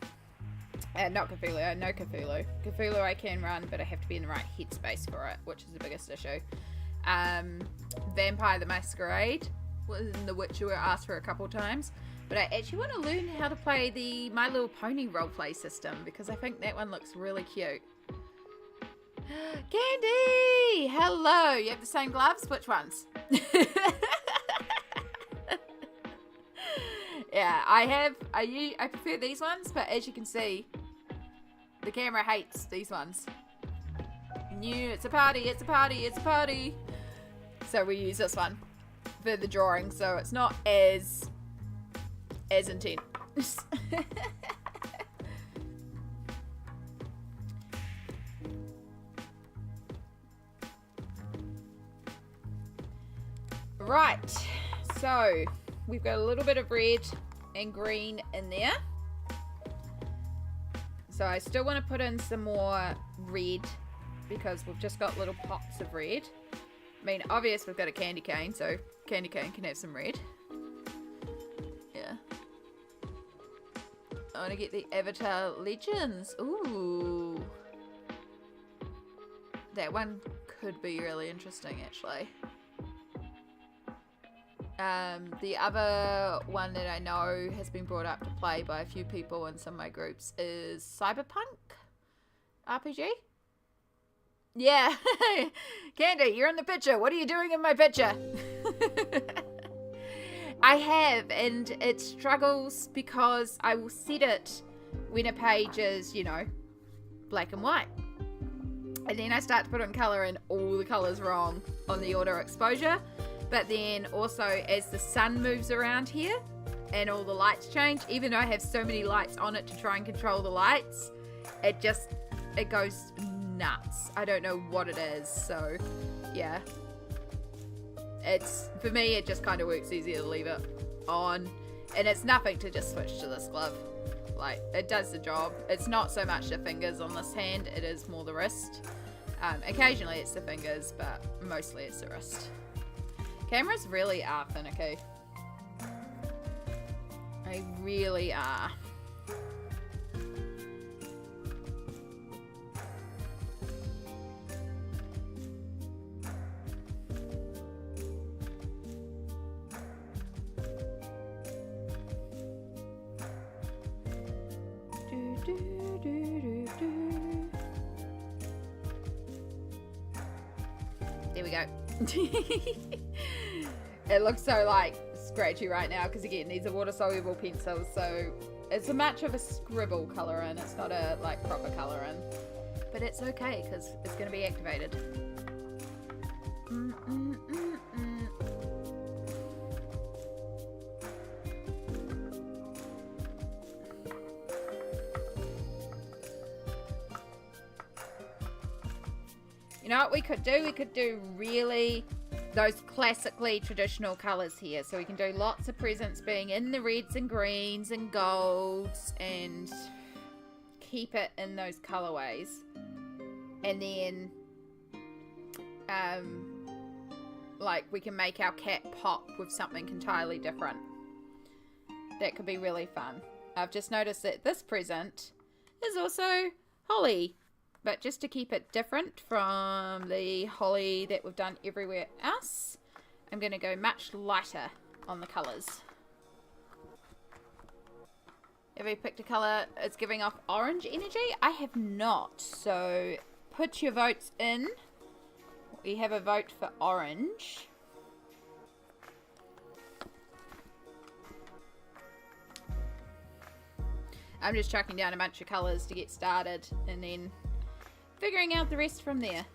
Not Cthulhu, I know Cthulhu. Cthulhu I can run, but I have to be in the right headspace for it, which is the biggest issue. Vampire the Masquerade was in The Witcher, asked for a couple times. But I actually want to learn how to play the My Little Pony roleplay system, because I think that one looks really cute. Candy! Hello! Hello, you have the same gloves? Which ones? Yeah, I prefer these ones, but as you can see, the camera hates these ones. New, it's a party, it's a party, it's a party. So we use this one for the drawing, so it's not as intense. Right, so we've got a little bit of red and green in there. So I still want to put in some more red because we've just got little pops of red. I mean, obvious we've got a candy cane, so candy cane can have some red. Yeah. I want to get the Avatar Legends. Ooh. That one could be really interesting, actually. The other one that I know has been brought up to play by a few people in some of my groups is Cyberpunk RPG. Yeah. Candy, you're in the picture. What are you doing in my picture? I have, and it struggles because I will set it when a page is, you know, black and white. And then I start to put on colour and all the colour's wrong on the auto exposure. But then also as the sun moves around here and all the lights change, even though I have so many lights on it to try and control the lights, it goes nuts. I don't know what it is. So yeah, for me it just kind of works easier to leave it on, and it's nothing to just switch to this glove. Like, it does the job. It's not so much the fingers on this hand, it is more the wrist. Occasionally it's the fingers, but mostly it's the wrist. Cameras really are finicky. They really are. There we go. It looks so like scratchy right now because again these are water soluble pencils, so it's a much of a scribble colour in. It's not a like proper colour in, but it's okay because it's going to be activated. You know what we could do? We could do really those classically traditional colours here. So we can do lots of presents being in the reds and greens and golds and keep it in those colourways. And then like we can make our cat pop with something entirely different. That could be really fun. I've just noticed that this present is also holly. But just to keep it different from the holly that we've done everywhere else, I'm going to go much lighter on the colours. Have you picked a colour that's giving off orange energy? I have not. So put your votes in. We have a vote for orange. I'm just chucking down a bunch of colours to get started and then figuring out the rest from there.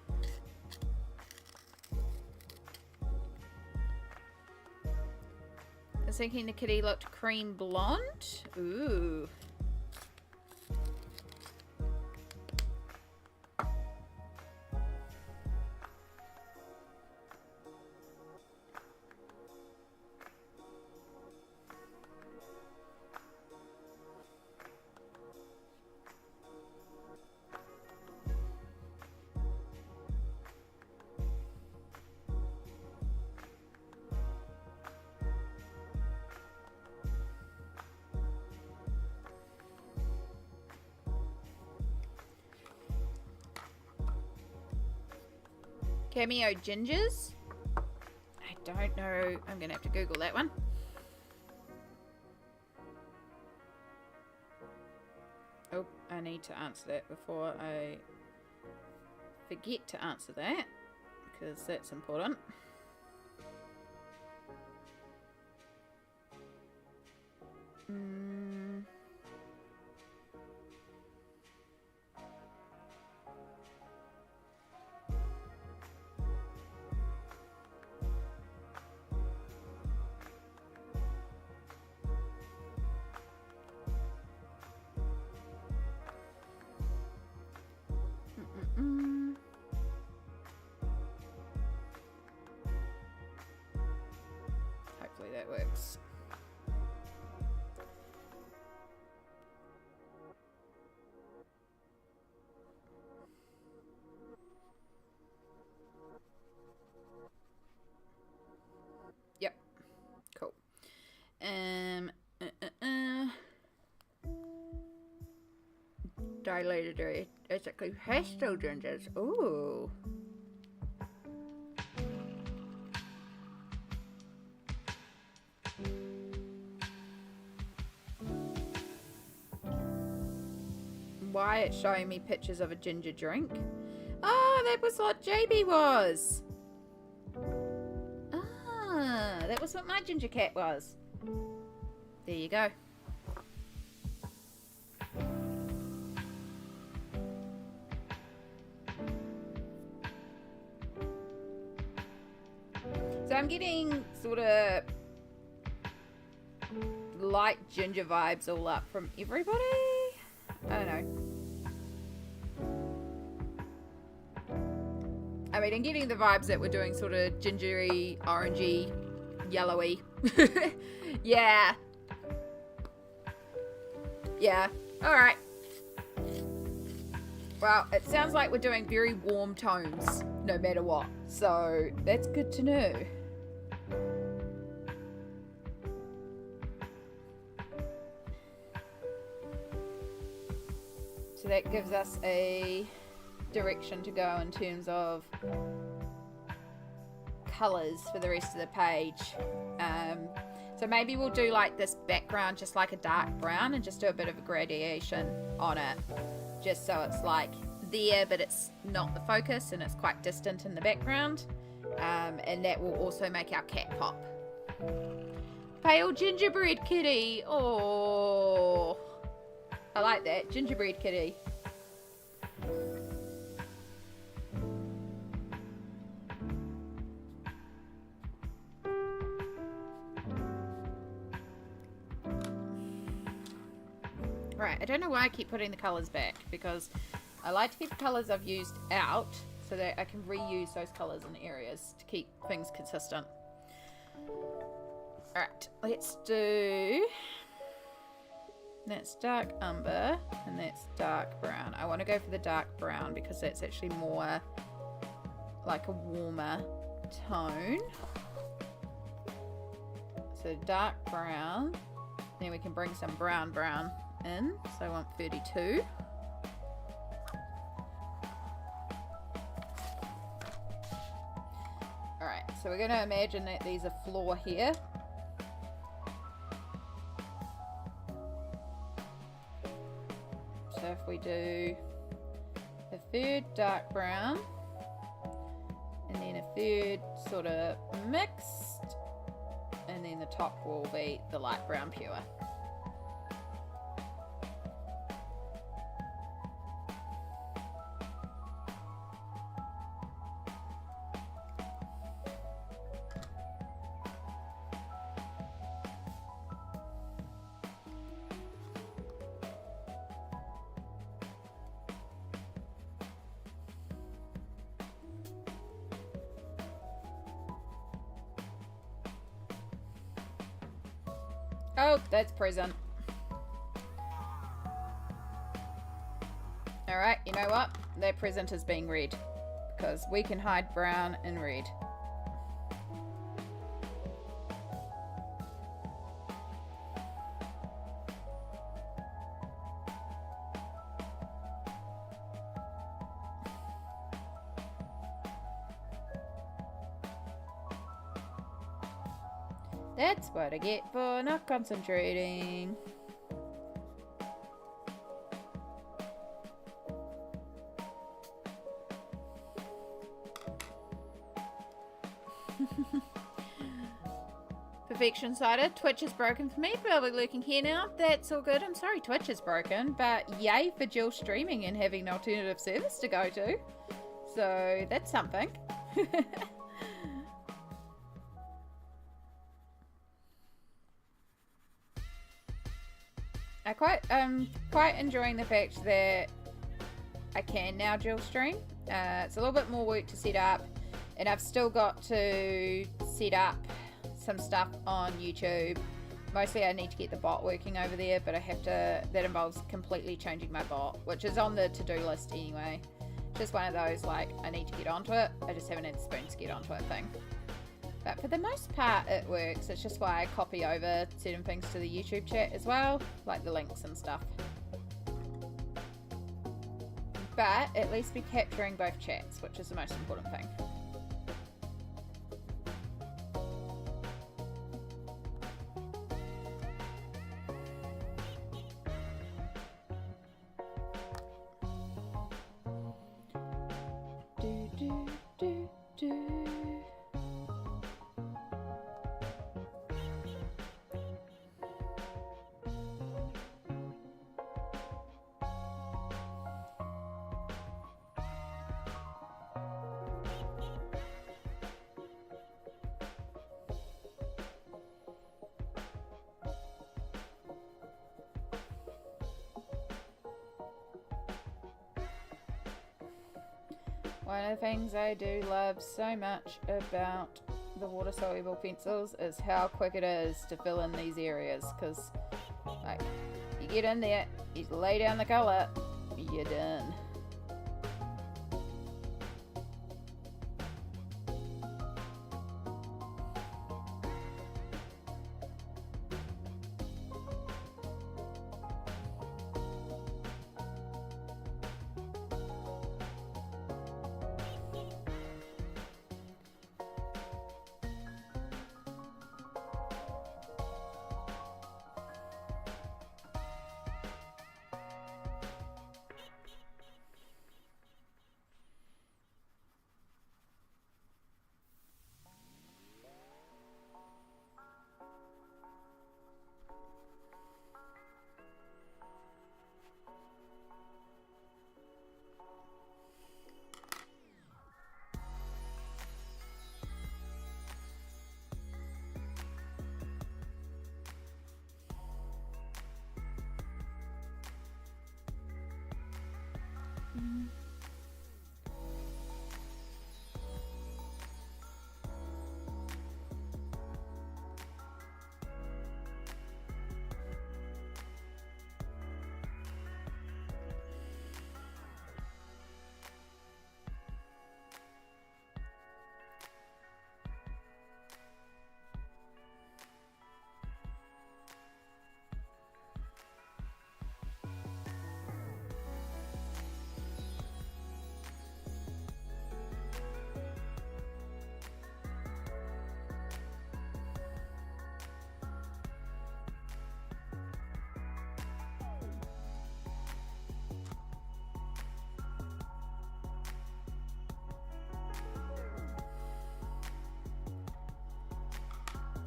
I was thinking the kitty looked cream blonde. Ooh. Cameo gingers? I don't know. I'm going to have to Google that one. Oh, I need to answer that before I forget to answer that. because that's important. Hopefully that works. Yep. Cool. Dilated ethically pastel gingers. Ooh. Why it's showing me pictures of a ginger drink? Oh, that was what JB was. Ah, that was what my ginger cat was. There you go. So I'm getting sort of light ginger vibes all up from everybody. I don't know. I mean, I'm getting the vibes that we're doing sort of gingery, orangey, yellowy. Yeah. Yeah. Alright. Well, it sounds like we're doing very warm tones, no matter what. So, that's good to know. So that gives us a direction to go in terms of colours for the rest of the page. So maybe we'll do like this background just like a dark brown and just do a bit of a gradation on it, just so it's like there but it's not the focus and it's quite distant in the background, and that will also make our cat pop. Pale gingerbread kitty. Oh, I like that. Gingerbread kitty. Right, I don't know why I keep putting the colours back, because I like to keep the colours I've used out so that I can reuse those colours in areas to keep things consistent. Alright, let's do... That's dark umber and that's dark brown. I want to go for the dark brown because that's actually more like a warmer tone. So dark brown. Then we can bring some brown in. So I want 32. Alright, so we're going to imagine that there's a floor here. So if we do a third dark brown and then a third sort of mixed, and then the top will be the light brown pure. Oh, that's present. Alright, you know what? That present is being red, because we can hide brown and red. That's what I get for not concentrating. Perfection cited. Twitch is broken for me, but I'll be lurking here now. That's all good. I'm sorry Twitch is broken, but yay for dual streaming and having an alternative service to go to. So that's something. I'm quite enjoying the fact that I can now dual stream. It's a little bit more work to set up, and I've still got to set up some stuff on YouTube. Mostly I need to get the bot working over there, but that involves completely changing my bot, which is on the to-do list anyway. Just one of those, like, I need to get onto it, I just haven't had the spoons to get onto it thing. But for the most part it works. It's just why I copy over certain things to the YouTube chat as well, like the links and stuff. But at least be capturing both chats, which is the most important thing. One of the things I do love so much about the water soluble pencils is how quick it is to fill in these areas, because like you get in there, you lay down the colour, you're done.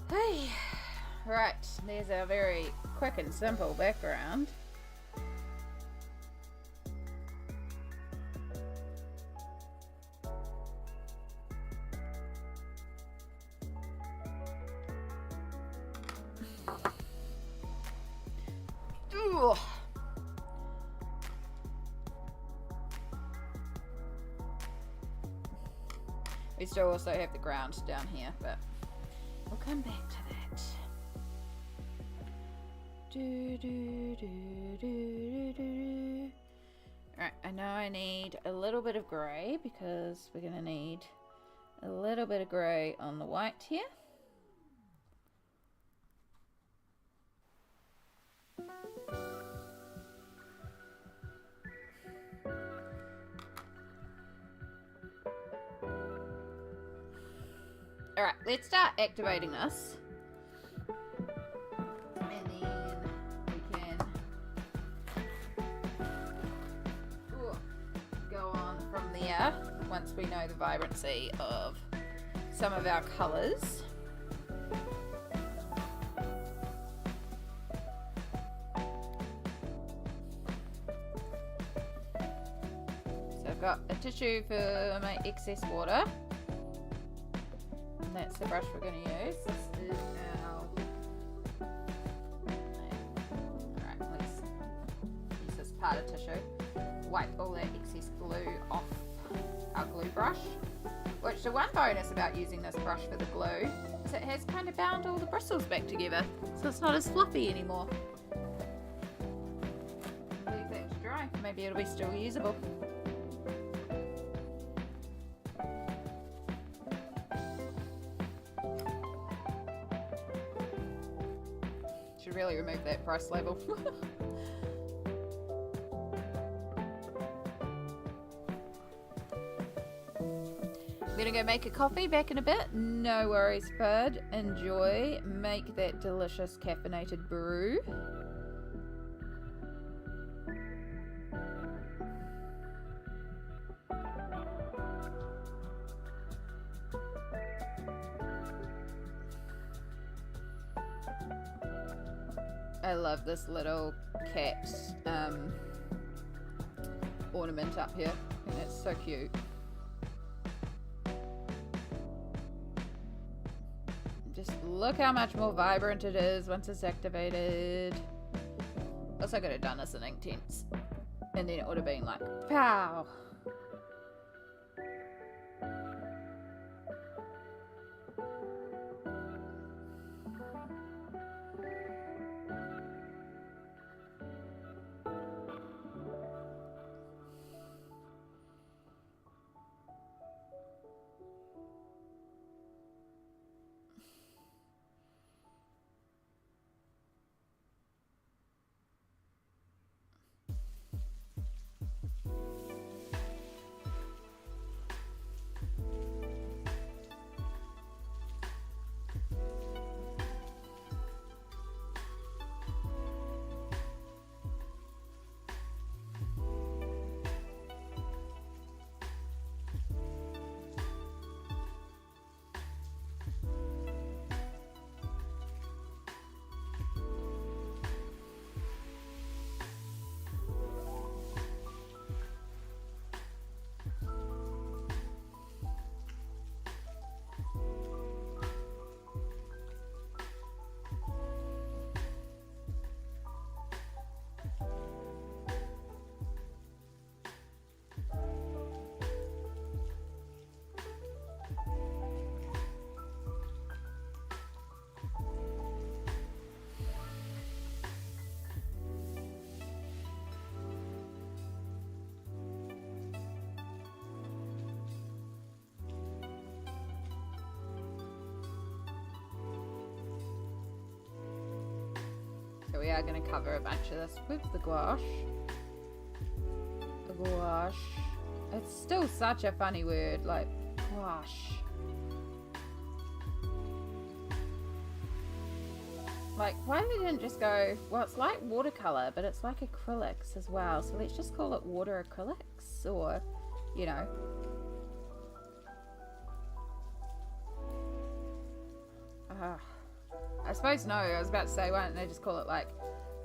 Hey, right, there's a very quick and simple background. Ugh. We still also have the ground down here, but we'll come back to that. Alright, I know I need a little bit of grey because we're going to need a little bit of grey on the white here. Alright, let's start activating this. And then we can go on from there once we know the vibrancy of some of our colours. So I've got a tissue for my excess water. And that's the brush we're going to use. This is our... Alright, let's use this part of tissue. Wipe all that excess glue off our glue brush. Which the one bonus about using this brush for the glue is it has kind of bound all the bristles back together. So it's not as fluffy anymore. Leave that to dry. Maybe it'll be still usable. Should really remove that price label. I'm gonna go make a coffee back in a bit. No worries, bud. Enjoy. Make that delicious caffeinated brew. I love this little cat ornament up here. And it's so cute. Just look how much more vibrant it is once it's activated. Also could have done this in Inktense. And then it would have been like, pow! So we are going to cover a bunch of this with the gouache. The gouache. It's still such a funny word, like gouache. Like, why they didn't just go, well, it's like watercolor, but it's like acrylics as well. So let's just call it water acrylics, or, you know. I suppose no, I was about to say, why don't they just call it like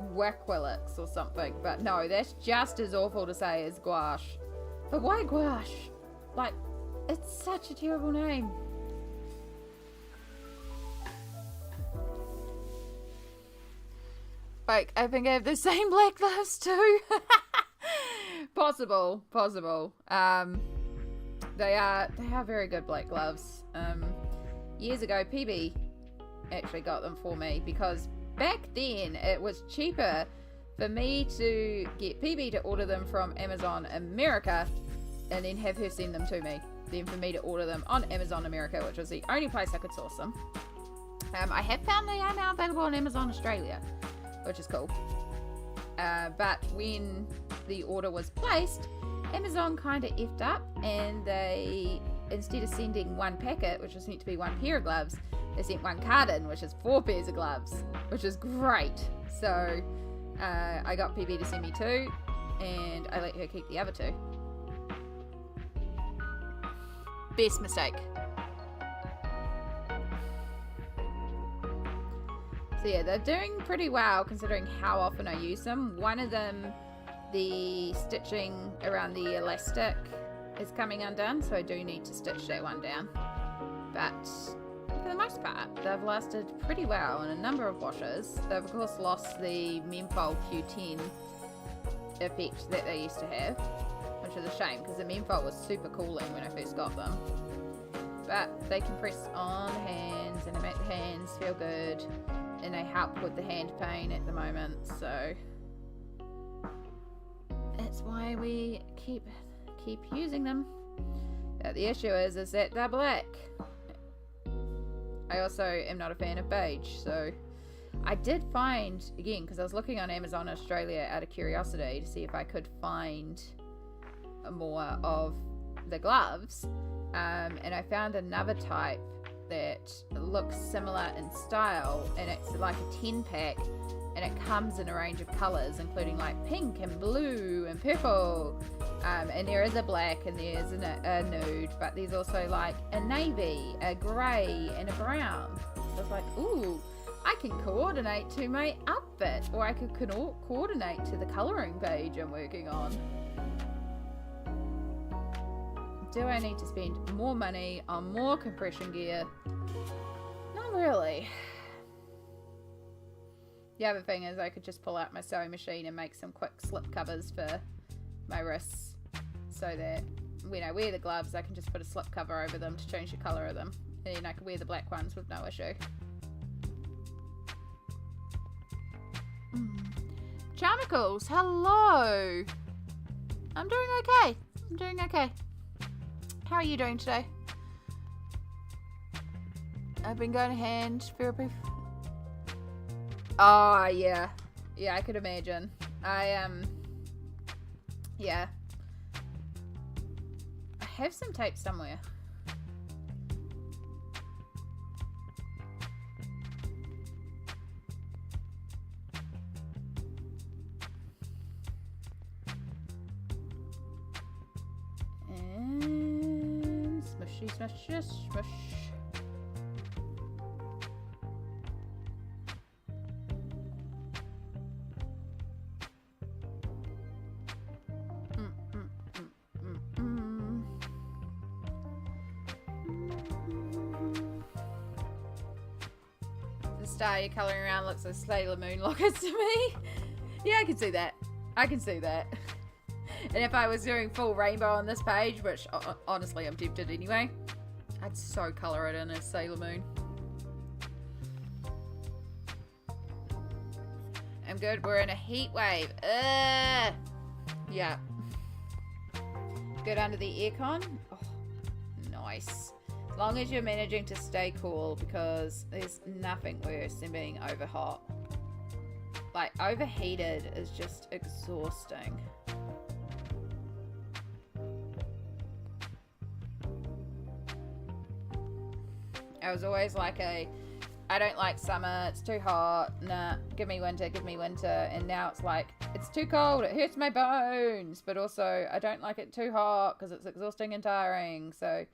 Waquilix or something? But no, that's just as awful to say as gouache. But why gouache? Like, it's such a terrible name. Like, I think I have the same black gloves too. Possible. They are very good black gloves. Years ago, PB actually got them for me because back then it was cheaper for me to get PB to order them from Amazon America and then have her send them to me than for me to order them on Amazon America, which was the only place I could source them. I have found they are now available on Amazon Australia, which is cool. But when the order was placed, Amazon kind of effed up and they, instead of sending one packet, which was meant to be one pair of gloves, they sent one carton, which is 4 pairs of gloves, which is great. So I got PB to send me 2 and I let her keep the other 2. Best mistake. So yeah, they're doing pretty well considering how often I use them. One of them, the stitching around the elastic is coming undone, so I do need to stitch that one down. But for the most part, they've lasted pretty well in a number of washes. They've of course lost the Memfold Q10 effect that they used to have, which is a shame because the Memfold was super cooling when I first got them. But they compress on the hands and they make the hands feel good, and they help with the hand pain at the moment, so that's why we keep using them. But the issue is that they're black. I also am not a fan of beige, so I did find, again, because I was looking on Amazon Australia out of curiosity to see if I could find more of the gloves, and I found another type that looks similar in style, and it's like a 10 pack, and it comes in a range of colors including like pink and blue and purple, and there is a black and there's a nude, but there's also like a navy, a grey and a brown. So it's like, ooh, I can coordinate to my outfit, or I could coordinate to the colouring page I'm working on. Do I need to spend more money on more compression gear? Not really. The other thing is I could just pull out my sewing machine and make some quick slip covers for my wrists, so that when I wear the gloves I can just put a slip cover over them to change the colour of them, and then I can wear the black ones with no issue. Charmicles, hello! I'm doing okay. How are you doing today? I've been going to hand therapy. Oh, yeah. Yeah, I could imagine. Yeah. I have some tape somewhere. Smush. The star you're colouring around looks like Sailor Moon lockers to me. Yeah, I can see that. And if I was doing full rainbow on this page, which honestly I'm tempted anyway, I'd so colour it in as Sailor Moon. I'm good. We're in a heat wave. Yeah. Good under the aircon. Oh, nice. As long as you're managing to stay cool, because there's nothing worse than being over hot. Like, overheated is just exhausting. I was always like I don't like summer, it's too hot, nah, give me winter, and now it's like, it's too cold, it hurts my bones, but also I don't like it too hot because it's exhausting and tiring, so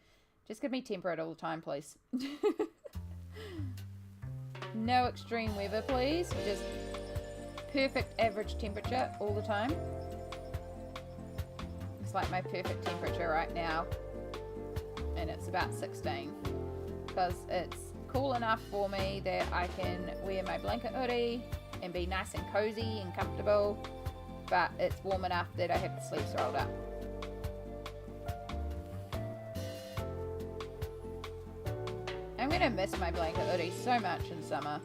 just give me temperate all the time, please. No extreme weather, please, just perfect average temperature all the time. It's like my perfect temperature right now, and it's about 16. Because it's cool enough for me that I can wear my blanket hoodie and be nice and cozy and comfortable, but it's warm enough that I have the sleeves rolled up. I'm going to miss my blanket hoodie so much in summer.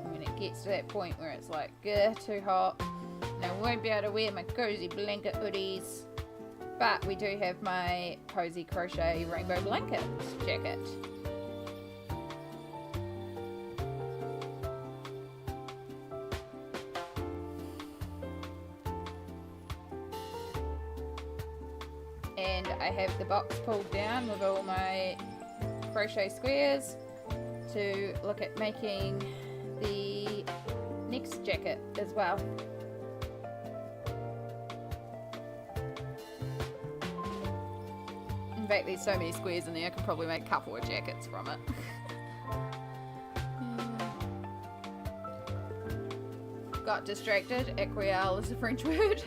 When it gets to that point where it's like, too hot, and I won't be able to wear my cozy blanket hoodies. But we do have my cozy crochet rainbow blanket jacket. And I have the box pulled down with all my crochet squares to look at making the next jacket as well. In fact, there's so many squares in there, I could probably make a couple of jackets from it. got distracted. Equial is a French word.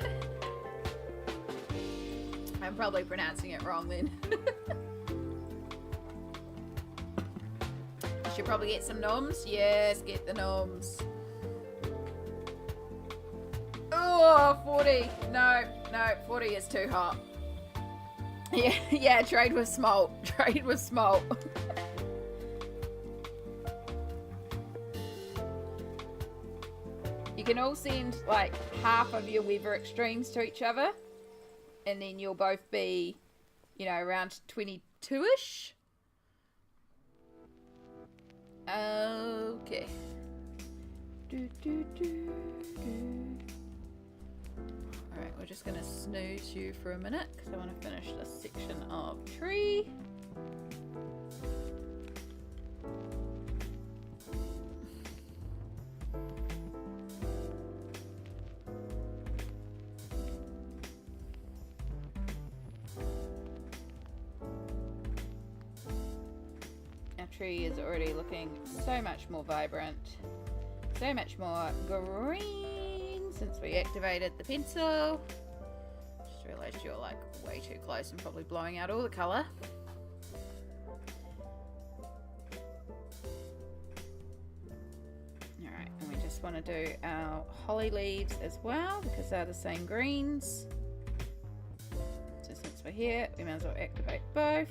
I'm probably pronouncing it wrong then. You should probably get some gnomes. Yes, get the gnomes. Oh, 40. No, 40 is too hot. Yeah, trade with smolt. Trade with smolt. You can all send like half of your weather extremes to each other, and then you'll both be, you know, around 22-ish. Okay. Alright, we're just gonna snooze you for a minute because I want to finish this section of tree. Tree is already looking so much more vibrant, so much more green since we activated the pencil. Just realized you're like way too close and probably blowing out all the color. Alright, and we just want to do our holly leaves as well because they're the same greens. So since we're here, we might as well activate both.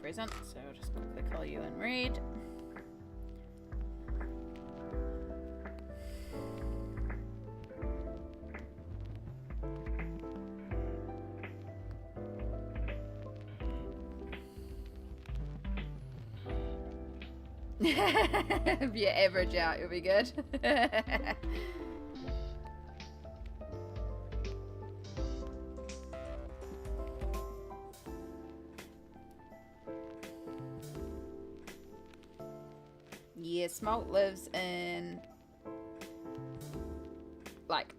Present, so I'll just quickly colour you in red. If you average out, you'll be good. Yeah, smolt lives in like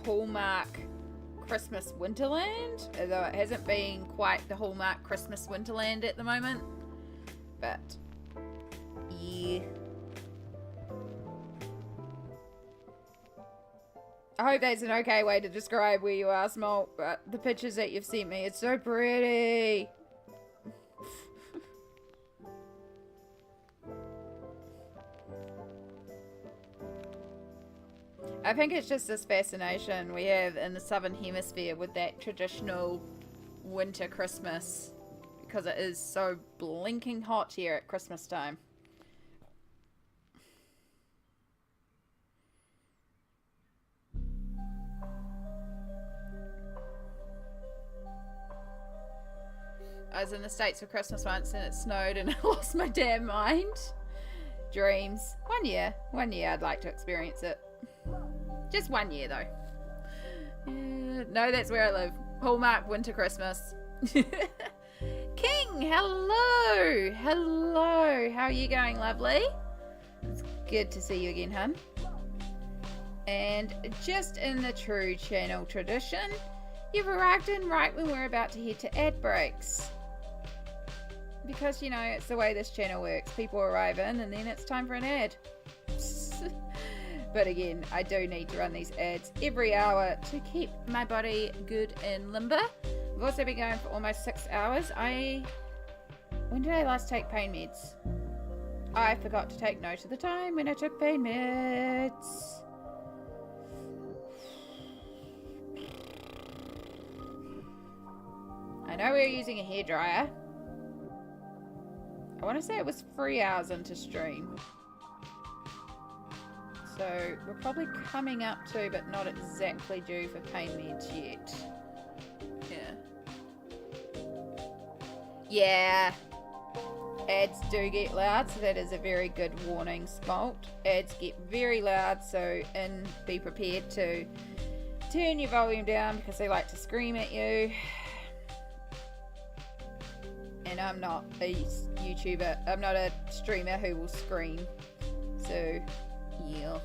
Hallmark Christmas Winterland, although it hasn't been quite the Hallmark Christmas Winterland at the moment, but yeah. I hope that's an okay way to describe where you are, Smolt, but the pictures that you've sent me, it's so pretty. I think it's just this fascination we have in the Southern Hemisphere with that traditional winter Christmas, because it is so blinking hot here at Christmas time. I was in the States for Christmas once and it snowed and I lost my damn mind. Dreams. 1 year. 1 year I'd like to experience it. Just 1 year though. No, that's where I live. Hallmark Winter Christmas. King, hello. Hello. How are you going, lovely? It's good to see you again, hun. And just in the true channel tradition, you've arrived in right when we're about to head to ad breaks. Because, you know, it's the way this channel works. People arrive in and then it's time for an ad. But again, I do need to run these ads every hour to keep my body good and limber. I've also been going for almost 6 hours. When did I last take pain meds? I forgot to take note of the time when I took pain meds. I know we were using a hairdryer. I want to say it was 3 hours into stream. So we're probably coming up to, but not exactly due for pain meds yet. Yeah. Ads do get loud, so that is a very good warning, Smolt. Ads get very loud, so be prepared to turn your volume down because they like to scream at you. And I'm not a YouTuber, I'm not a streamer who will scream. So, yeah.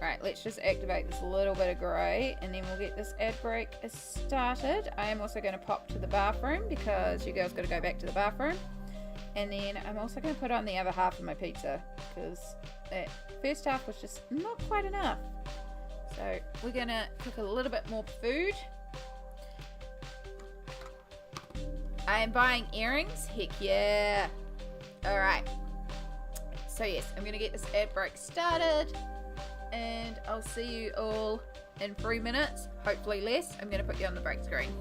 Right, Alright, let's just activate this little bit of grey and then we'll get this ad break started. I am also going to pop to the bathroom because you girls got to go back to the bathroom. And then I'm also going to put on the other half of my pizza because that first half was just not quite enough. So we're going to cook a little bit more food. I am buying earrings. Heck yeah. Alright. So yes, I'm going to get this ad break started. And I'll see you all in 3 minutes. Hopefully less. I'm going to put you on the break screen.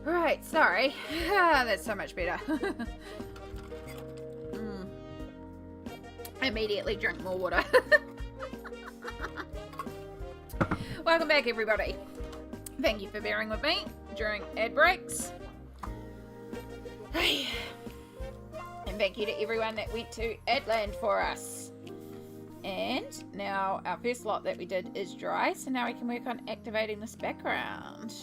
Right, sorry. That's so much better. Immediately drink more water. Welcome back, everybody. Thank you for bearing with me during ad breaks. And thank you to everyone that went to Adland for us. And now our first lot that we did is dry, so now we can work on activating this background.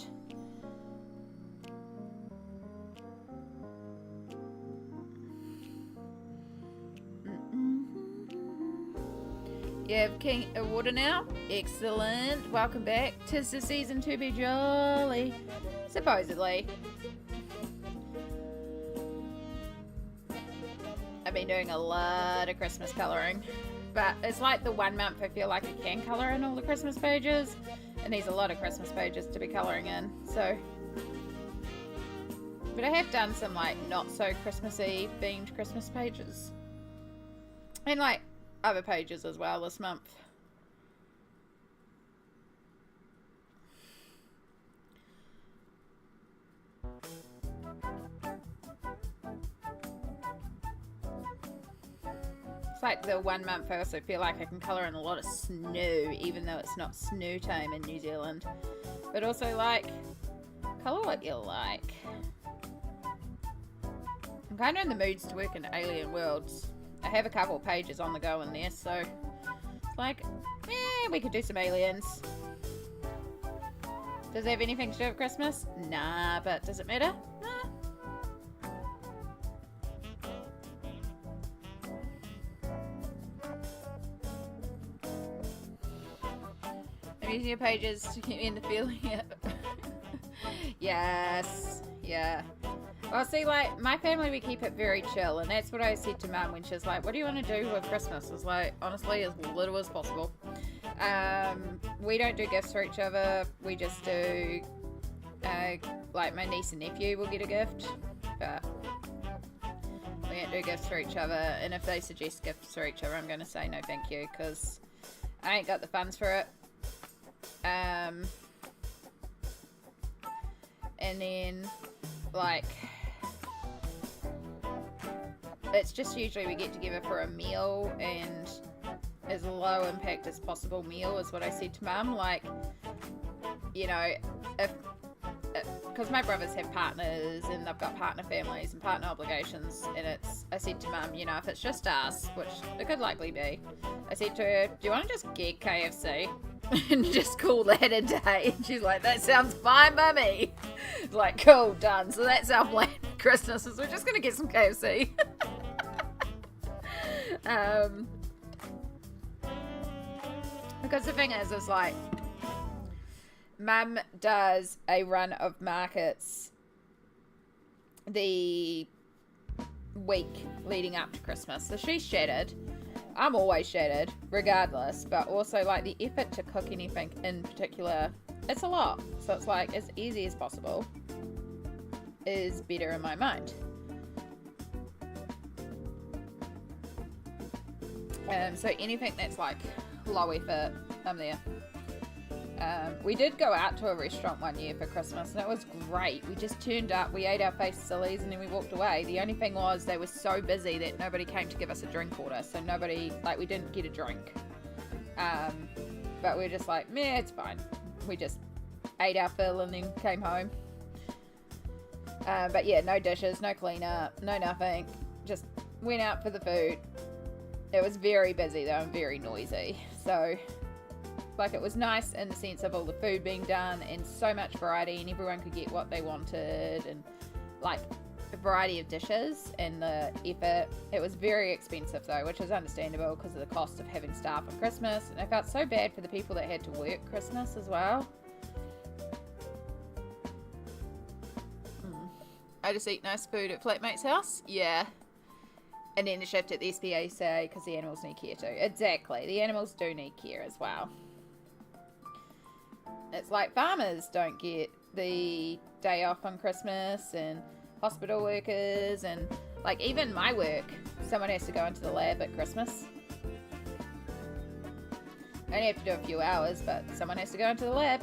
You have King of Water now? Excellent. Welcome back. 'Tis the season to be jolly. Supposedly. I've been doing a lot of Christmas colouring. But it's like the 1 month I feel like I can colour in all the Christmas pages. And there's a lot of Christmas pages to be colouring in. So. But I have done some like not so Christmassy themed Christmas pages. And like other pages as well this month. It's like the 1 month I also feel like I can colour in a lot of snow, even though it's not snow time in New Zealand. But also like, colour what you like. I'm kind of in the moods to work in alien worlds. I have a couple of pages on the go in there, so it's like, we could do some aliens. Does it have anything to do with Christmas? Nah, but does it matter? Nah. I'm using your pages to get me in the feeling. Yes, yeah. Well, see, like, my family, we keep it very chill, and that's what I said to Mum when she was like, what do you want to do with Christmas? I was like, honestly, as little as possible. We don't do gifts for each other. We just do, like, my niece and nephew will get a gift, but we don't do gifts for each other, and if they suggest gifts for each other, I'm going to say no thank you, because I ain't got the funds for it. And then, like, it's just usually we get together for a meal, and as low impact as possible meal is what I said to Mum. Like, you know, if because my brothers have partners and they've got partner families and partner obligations, and I said to Mum, you know, if it's just us, which it could likely be, I said to her, do you want to just get KFC and just call that a day? And she's like, that sounds fine by me. It's like, cool, done. So that's our plan for Christmas, is we're just going to get some KFC. Because the thing is like, Mum does a run of markets the week leading up to Christmas. So she's shattered. I'm always shattered, regardless. But also, like, the effort to cook anything in particular, it's a lot. So it's like, as easy as possible is better in my mind. So anything that's like low effort, I'm there. We did go out to a restaurant one year for Christmas, and it was great. We just turned up, we ate our face sillies, and then we walked away. The only thing was they were so busy that nobody came to give us a drink order, so nobody, like, we didn't get a drink. But we were just like, meh, it's fine. We just ate our fill and then came home. But yeah, no dishes, no cleanup, no nothing. Just went out for the food. It was very busy though, and very noisy. So, like, it was nice in the sense of all the food being done and so much variety, and everyone could get what they wanted, and like a variety of dishes and the effort. It was very expensive though, which is understandable because of the cost of having staff at Christmas. And I felt so bad for the people that had to work Christmas as well. I just eat nice food at flatmate's house. Yeah. And then the shift at the SPCA because the animals need care too. Exactly. The animals do need care as well. It's like farmers don't get the day off on Christmas, and hospital workers, and like even my work, someone has to go into the lab at Christmas. I only have to do a few hours, but someone has to go into the lab.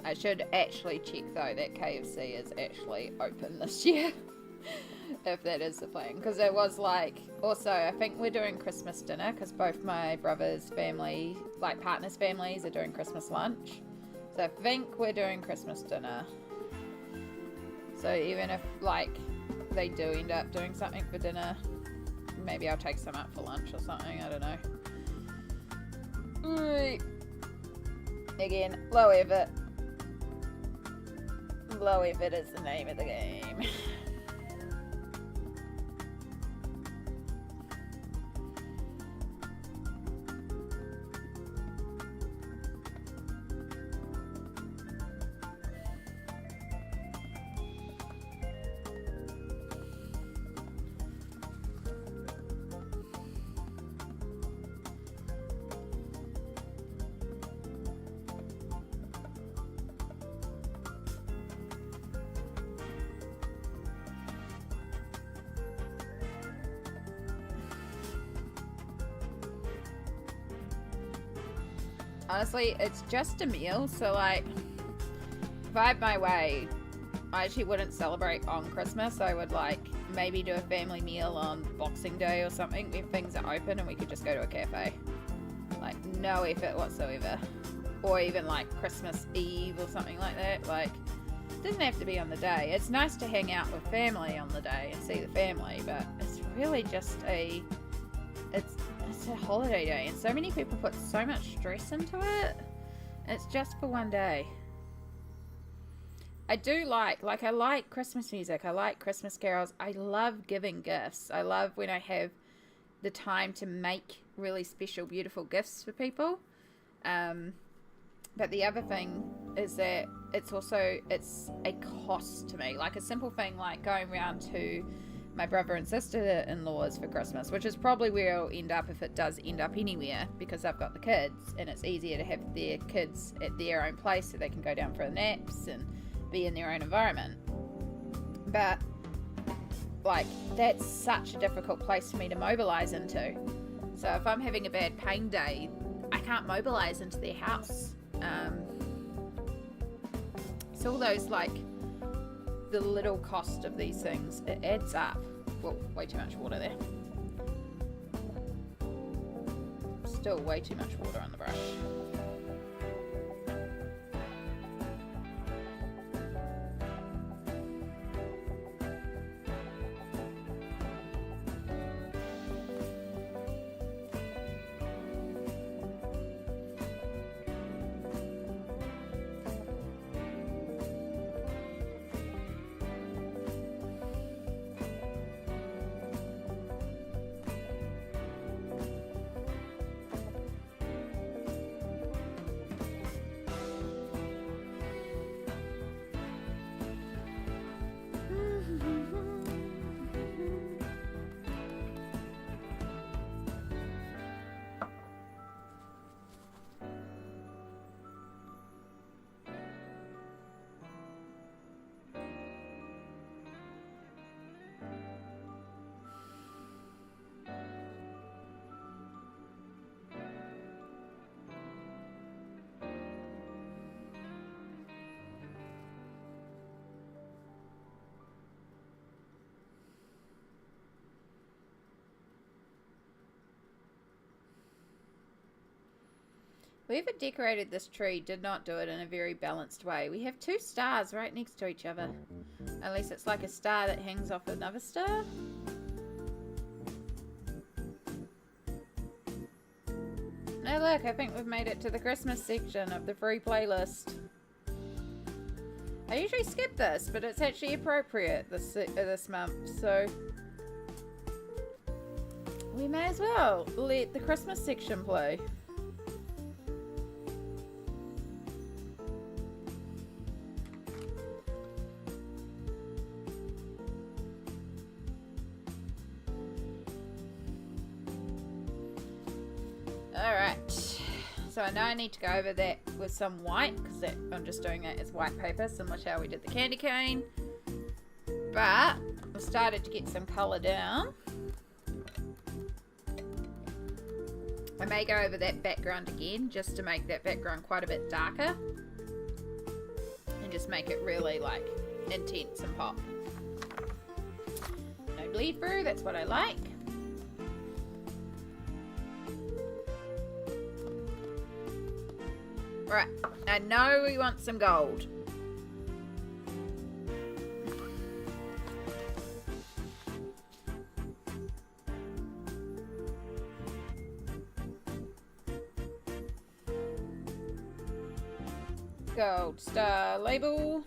I should actually check though that KFC is actually open this year. If that is the plan, because it was like, also I think we're doing Christmas dinner because both my brother's family, like partners' families, are doing Christmas lunch, so I think we're doing Christmas dinner. So even if like they do end up doing something for dinner, maybe I'll take some up for lunch or something, I don't know. Right. Again, low effort. Low effort is the name of the game. Honestly, it's just a meal, so like, if I had my way, I actually wouldn't celebrate on Christmas. I would like maybe do a family meal on Boxing Day or something when things are open and we could just go to a cafe. Like, no effort whatsoever. Or even like Christmas Eve or something like that. Like, it doesn't have to be on the day. It's nice to hang out with family on the day and see the family, but it's really just it's a holiday day, and so many people put so much stress into it. It's just for one day. I do I like Christmas music. I like Christmas carols. I love giving gifts. I love when I have the time to make really special, beautiful gifts for people. But the other thing is that it's a cost to me. Like a simple thing like going around to my brother and sister-in-laws for Christmas, which is probably where I'll end up if it does end up anywhere, because I've got the kids and it's easier to have their kids at their own place so they can go down for naps and be in their own environment. But like, that's such a difficult place for me to mobilize into. So if I'm having a bad pain day, I can't mobilize into their house. So all those, like, the little cost of these things, it adds up. Whoa, way too much water there. Still way too much water on the brush. Whoever decorated this tree did not do it in a very balanced way. We have two stars right next to each other. Unless it's like a star that hangs off another star. Oh look, I think we've made it to the Christmas section of the free playlist. I usually skip this, but it's actually appropriate this month, so we may as well let the Christmas section play. Alright, so I know I need to go over that with some white, because I'm just doing it as white paper, similar to how we did the candy cane. But I've started to get some colour down. I may go over that background again, just to make that background quite a bit darker. and just make it really like intense and pop. No bleed through, that's what I like. Right, I know we want some gold. Gold star label.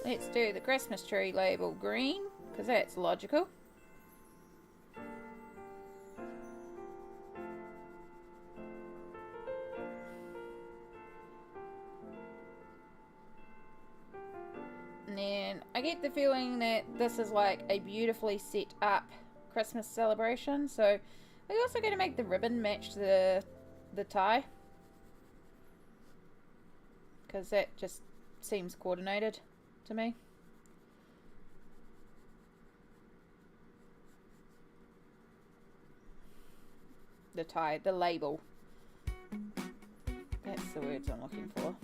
Let's do the Christmas tree label green, because that's logical. And then I get the feeling that this is like a beautifully set up Christmas celebration, so we're also going to make the ribbon match the tie, because that just seems coordinated to me. The tie, the label, that's the words I'm looking for.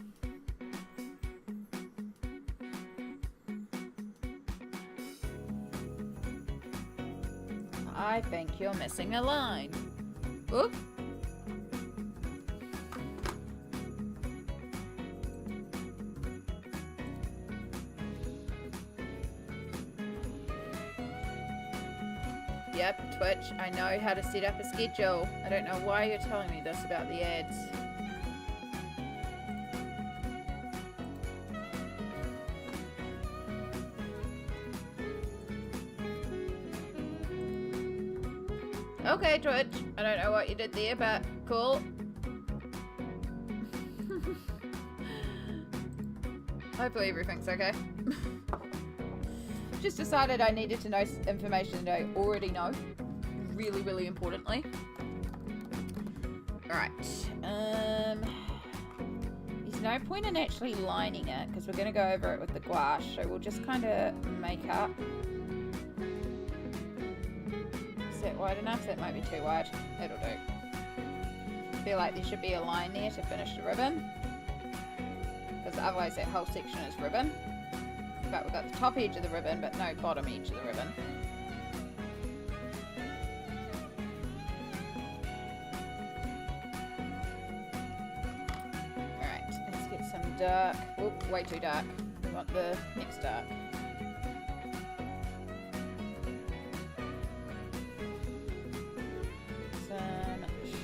I think you're missing a line. Oop. Yep, Twitch, I know how to set up a schedule. I don't know why you're telling me this about the ads. Okay, Twitch. I don't know what you did there, but cool. Hopefully everything's okay. Just decided I needed to know information that I already know. Really, really importantly. Alright. There's no point in actually lining it, because we're going to go over it with the gouache, so we'll just kind of make up. That wide enough? That might be too wide. That'll do. I feel like there should be a line there to finish the ribbon, because otherwise that whole section is ribbon. But we've got the top edge of the ribbon, but no bottom edge of the ribbon. Alright, let's get some dark. Oop, way too dark. We want the next dark.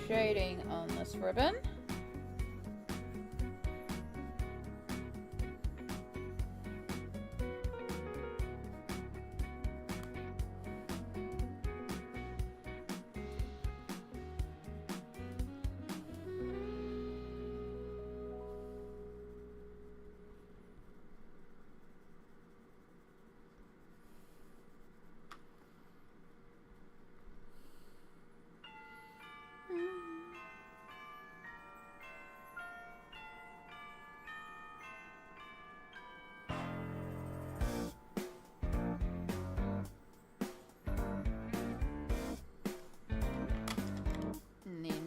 Shading on this ribbon.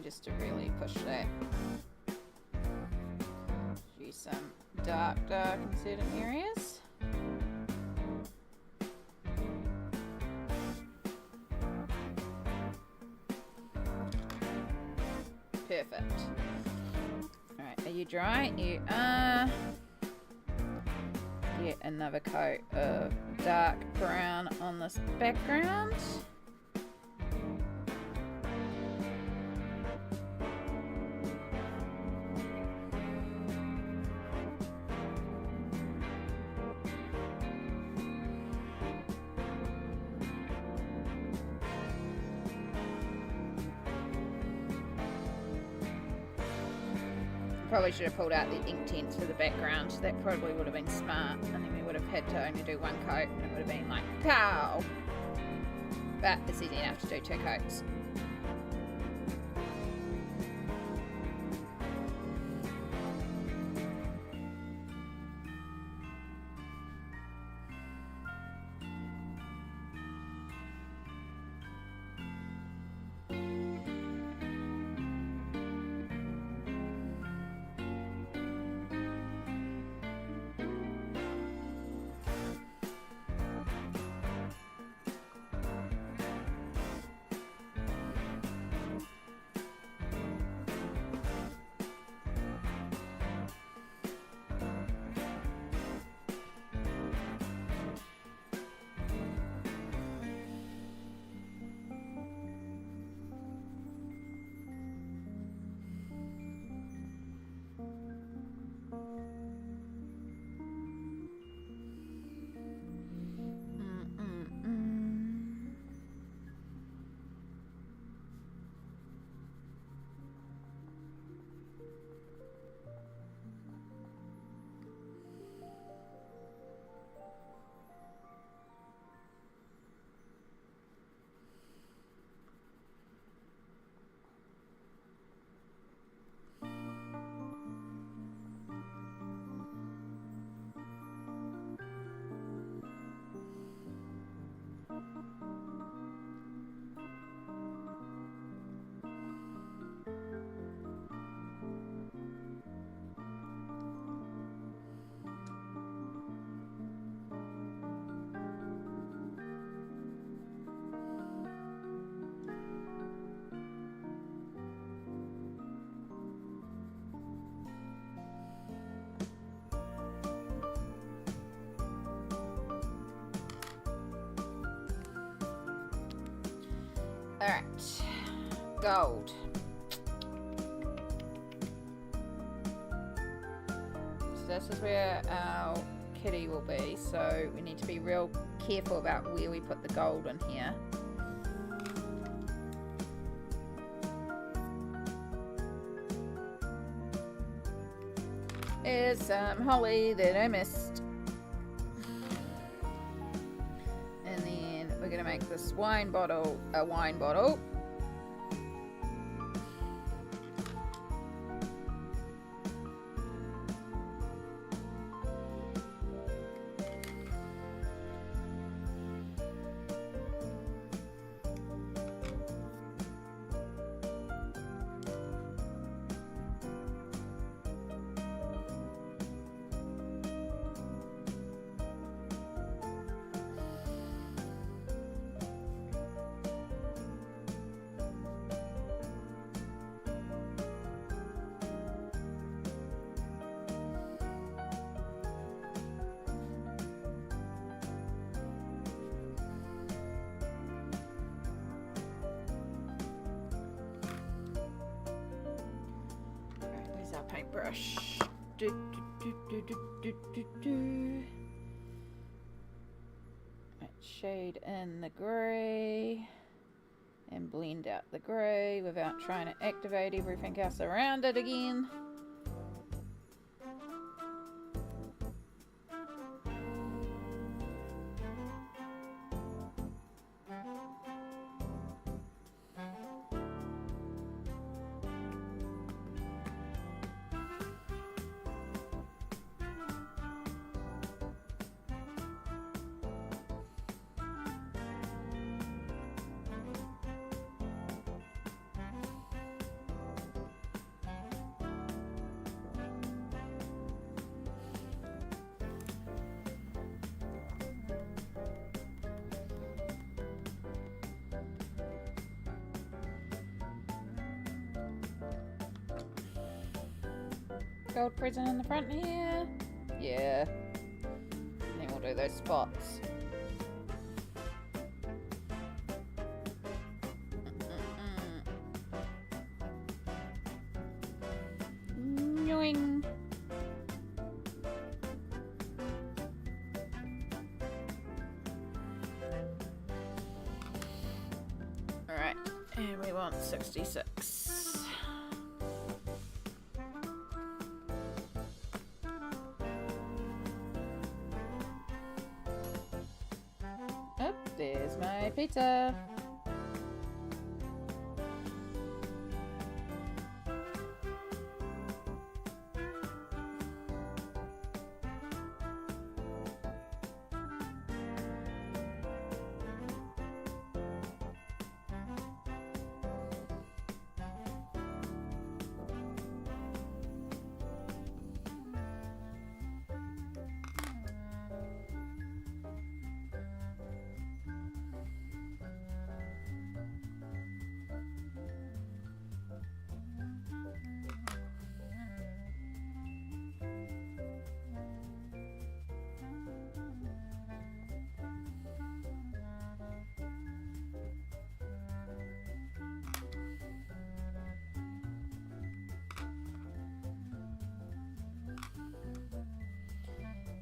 Just to really push that. Use some dark in certain areas. Perfect. Alright, are you dry? You are. Get another coat of dark brown on this background. Probably should have pulled out the ink tints for the background. That probably would have been smart, and then we would have had to only do one coat, and it would have been like, pow! But it's easy enough to do two coats. Alright. Gold. So this is where our kitty will be, so we need to be real careful about where we put the gold in here. Here's some holly that I missed. And then we're going to make this wine bottle a wine bottle. Paintbrush. Let's shade in the grey and blend out the grey without trying to activate everything else around it again. Gold present in the front here. Yeah. And then we'll do those spots. Nyoing. Alright, and we want 66. There's my pizza.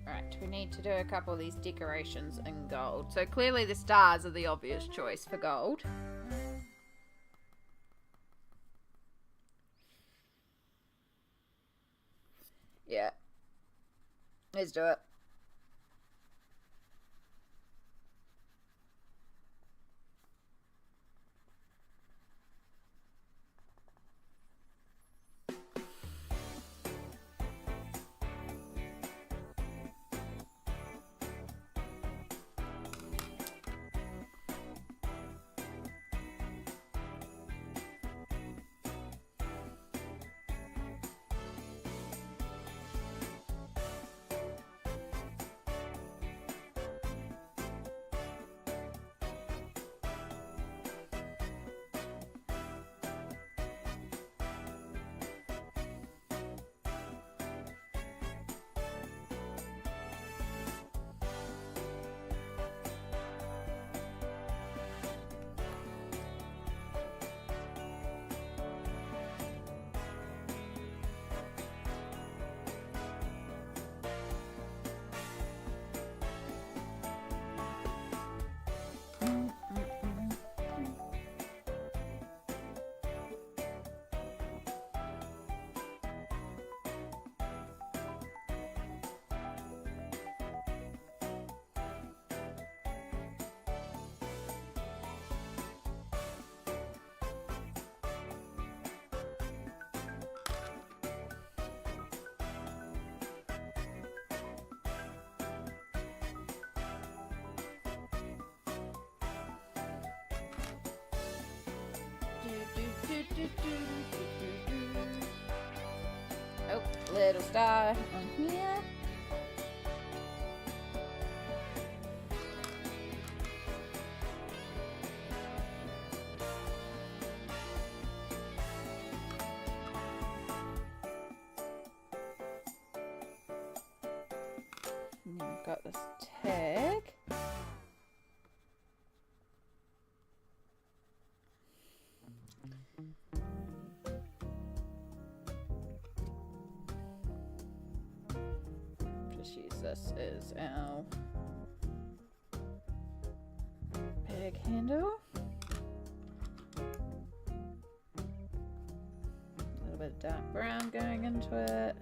Right, we need to do a couple of these decorations in gold. So clearly the stars are the obvious choice for gold. Yeah. Let's do it. Oh, little star on here. And then we've got this tag. Just use this as our bag handle. A little bit of dark brown going into it.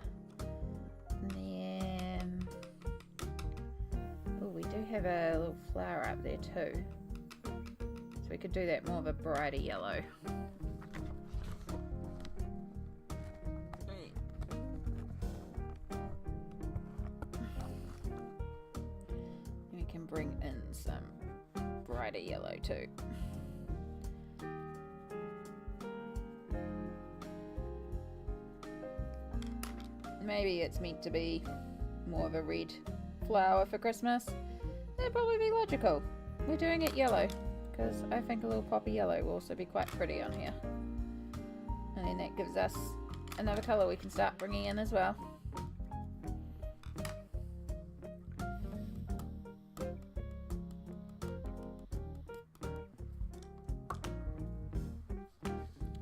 And then, oh, we do have a little flower up there too. So we could do that more of a brighter yellow. We can bring in some brighter yellow too. Maybe it's meant to be more of a red flower for Christmas. That'd probably be logical. We're doing it yellow because I think a little poppy yellow will also be quite pretty on here. And then that gives us another colour we can start bringing in as well.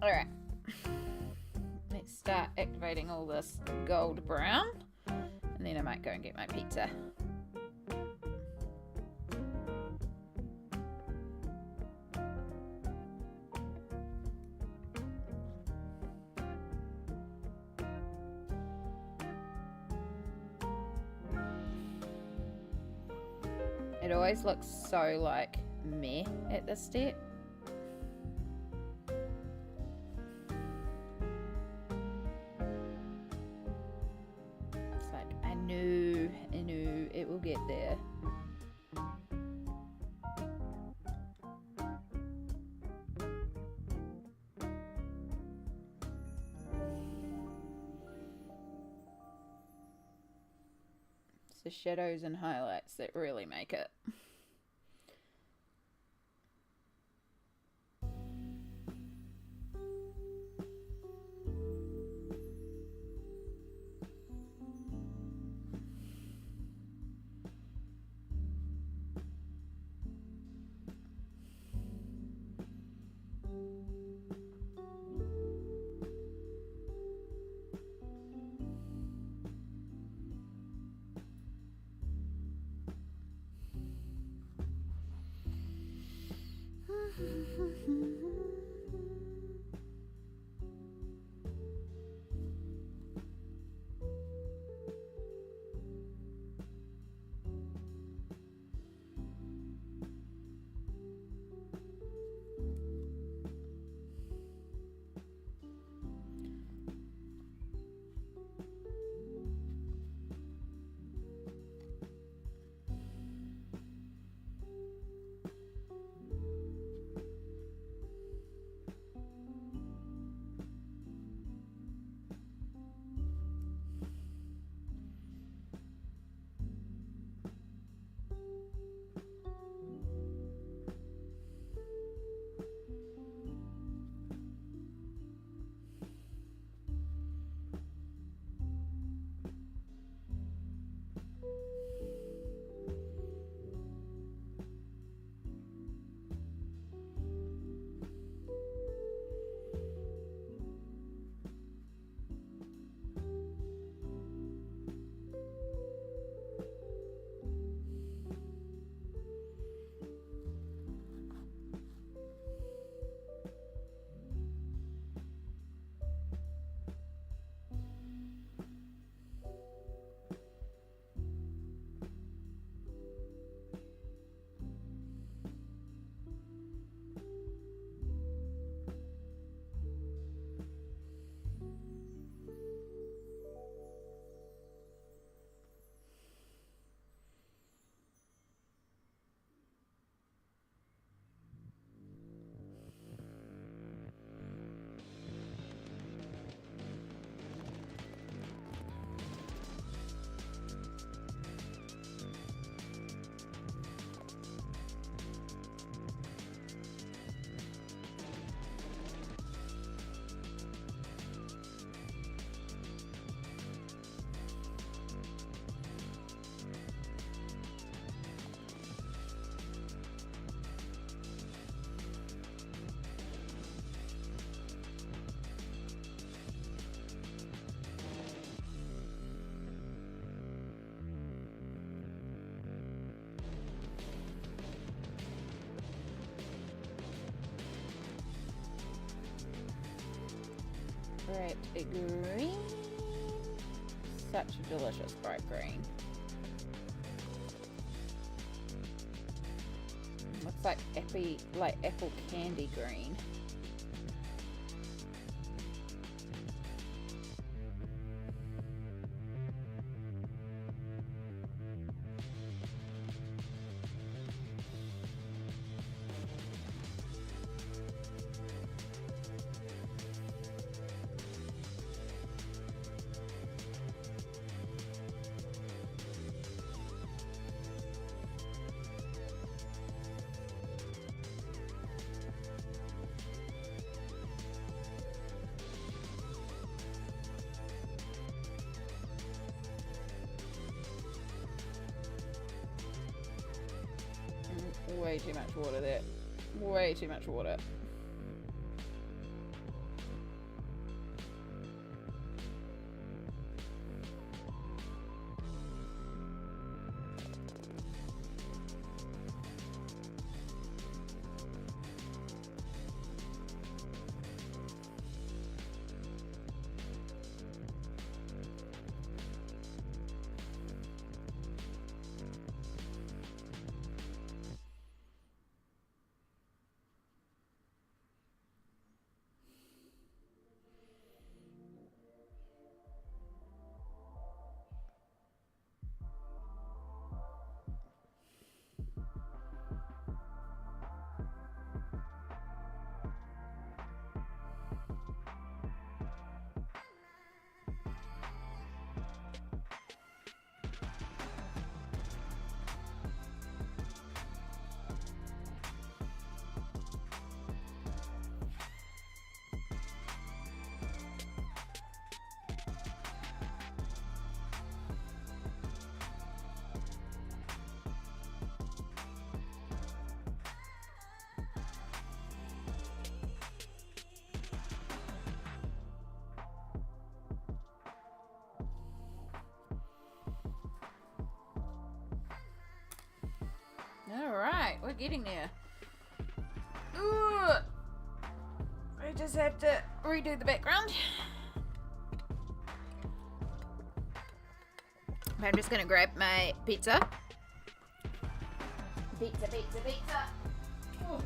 Alright, let's start activating all this gold brown, and then I might go and get my pizza. It always looks so like meh at this step. It's like, I knew it will get there. It's the shadows and highlights that really make it. Grabbed a green. Such a delicious bright green. Looks like apple candy green. Way too much water there. Way too much water. Alright, we're getting there. Ooh. I just have to redo the background. I'm just gonna grab my pizza. Pizza. Oh.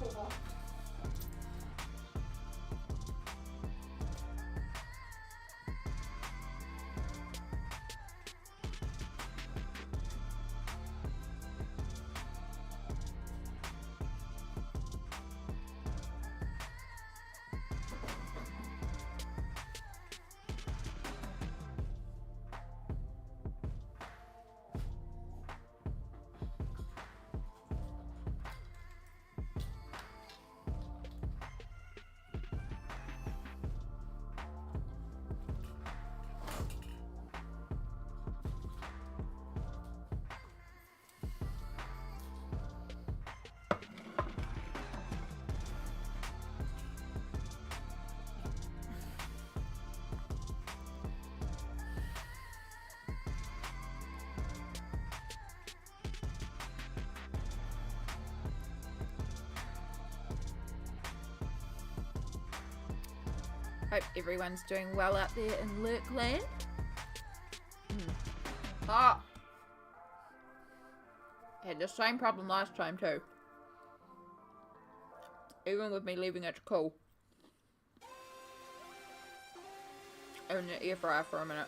Hope everyone's doing well out there in Lurk Land. Ah! Had the same problem last time too. Even with me leaving it to cool. In the air fryer for a minute.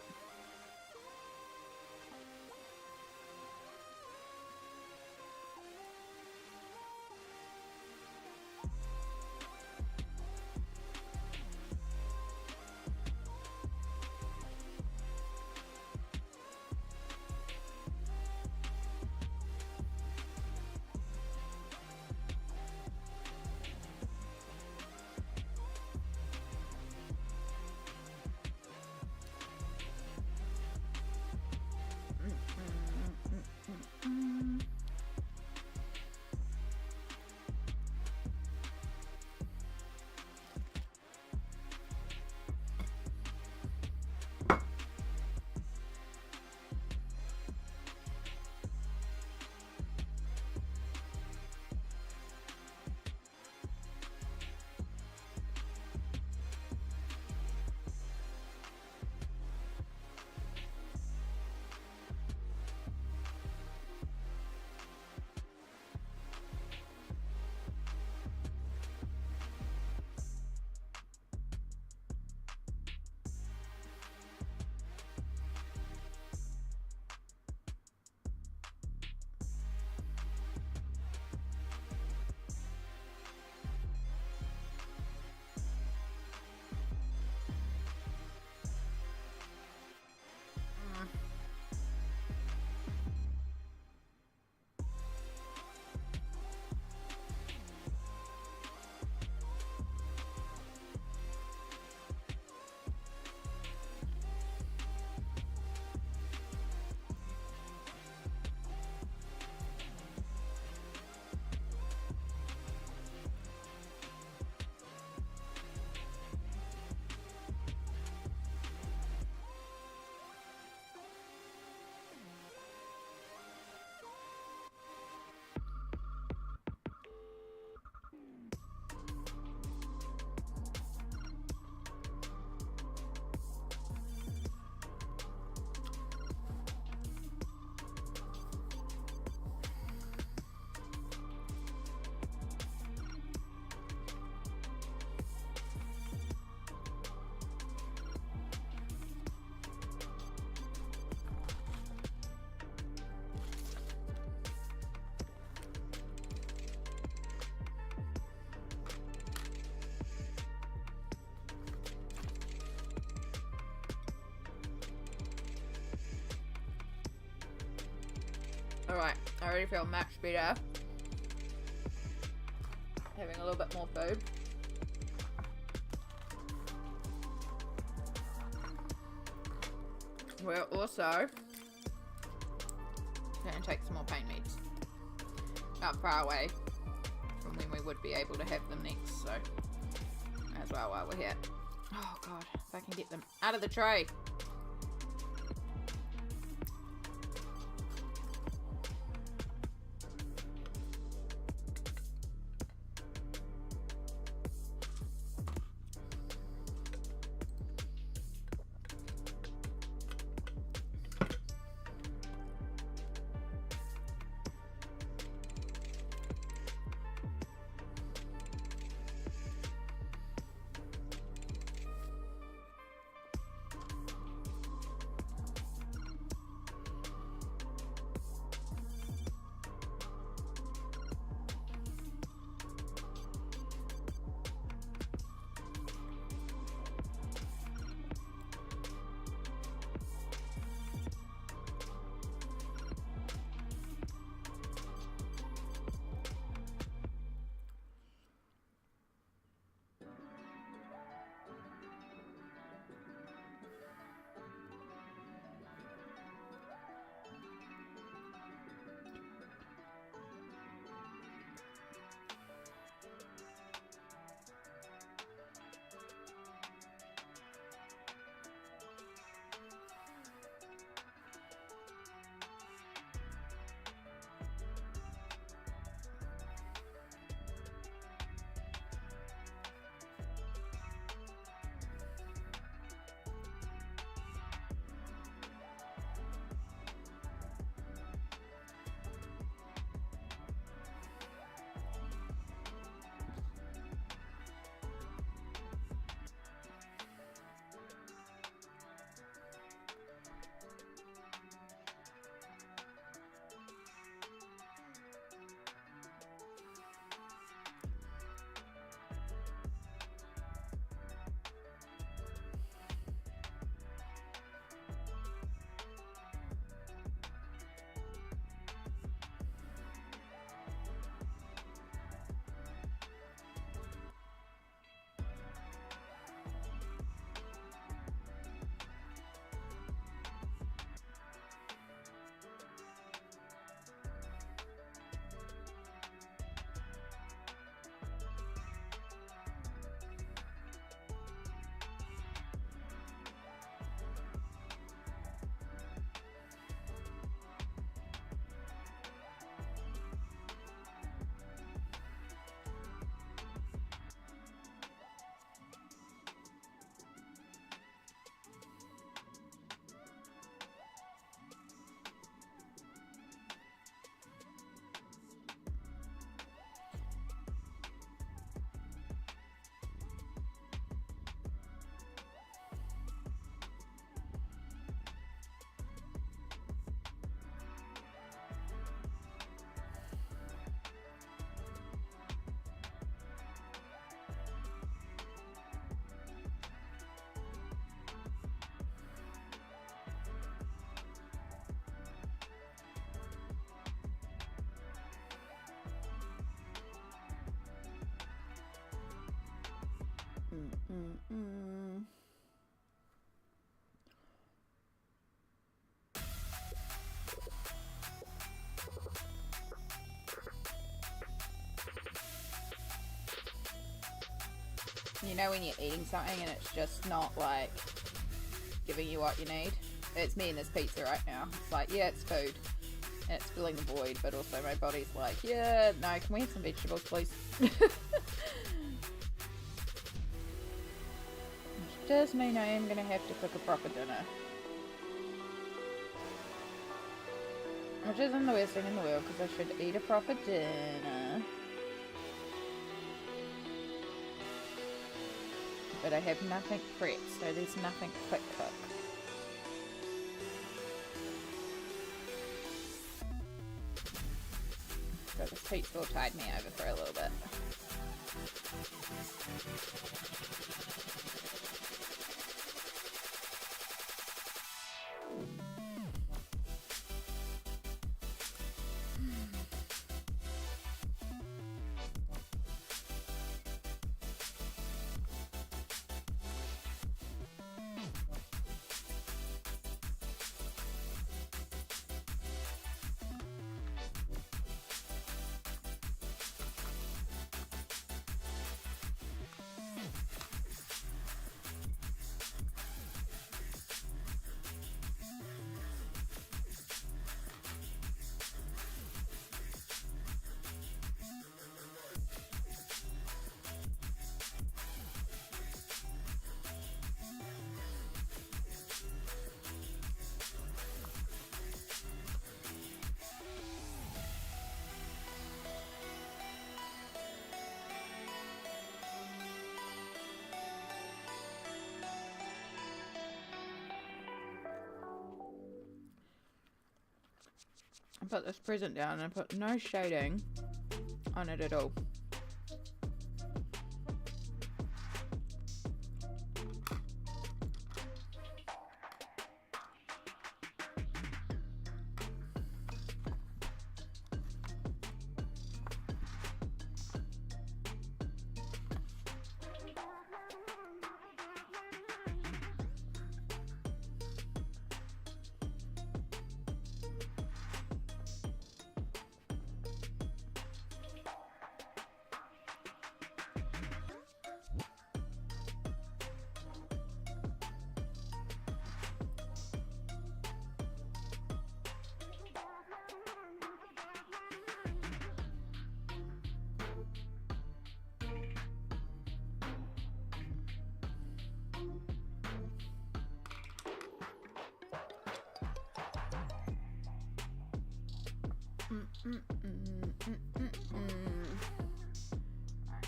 Alright, I already feel much better. Having a little bit more food. We're also going to take some more pain meds. Not far away from when we would be able to have them next, so as well while we're here. Oh god, if I can get them out of the tray. You know when you're eating something and it's just not like giving you what you need? It's me and this pizza right now. It's like, yeah, it's food and it's filling the void, but also my body's like, yeah, no, can we have some vegetables, please? Which does mean I am gonna have to cook a proper dinner. Which isn't the worst thing in the world, because I should eat a proper dinner. But I have nothing prepped, so there's nothing quick cook. So this pizza will tide me over for a little bit. I put this present down and I put no shading on it at all. Right,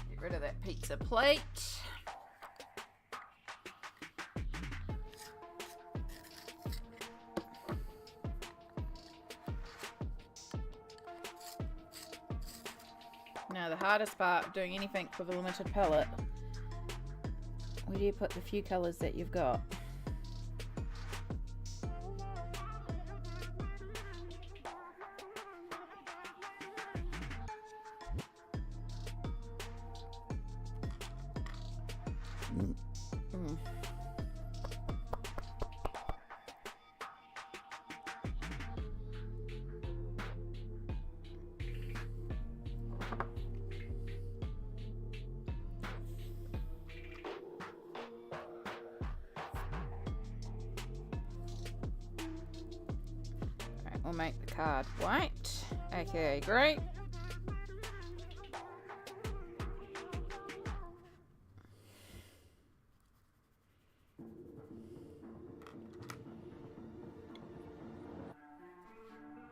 get rid of that pizza plate. Now the hardest part of doing anything with a limited palette, where do you put the few colours that you've got? We'll make the card white, aka great.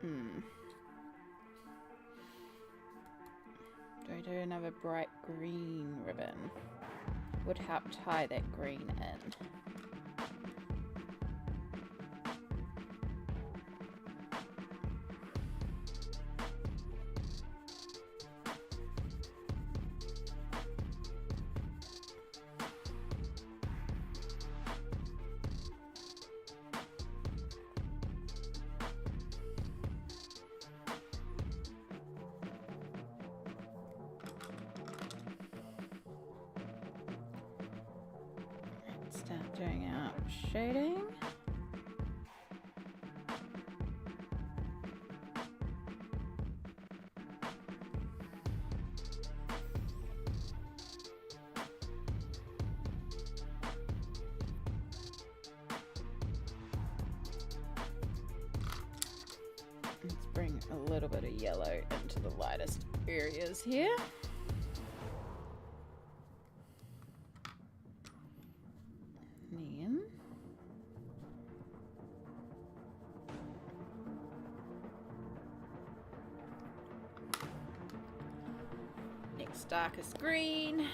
Do I do another bright green ribbon? Would help tie that green in. Start doing our shading. Let's bring a little bit of yellow into the lightest areas here. Next darkest green.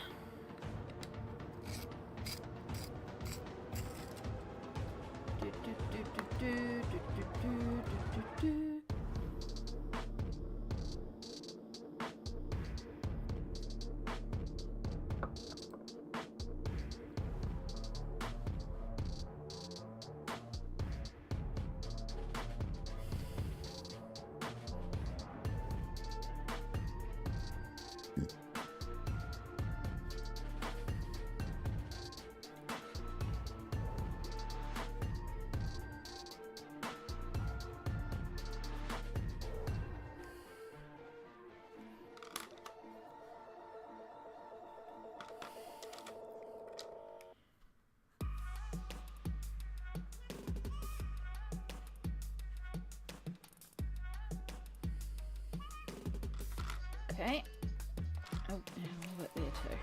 Okay. Oh, and a little bit there too.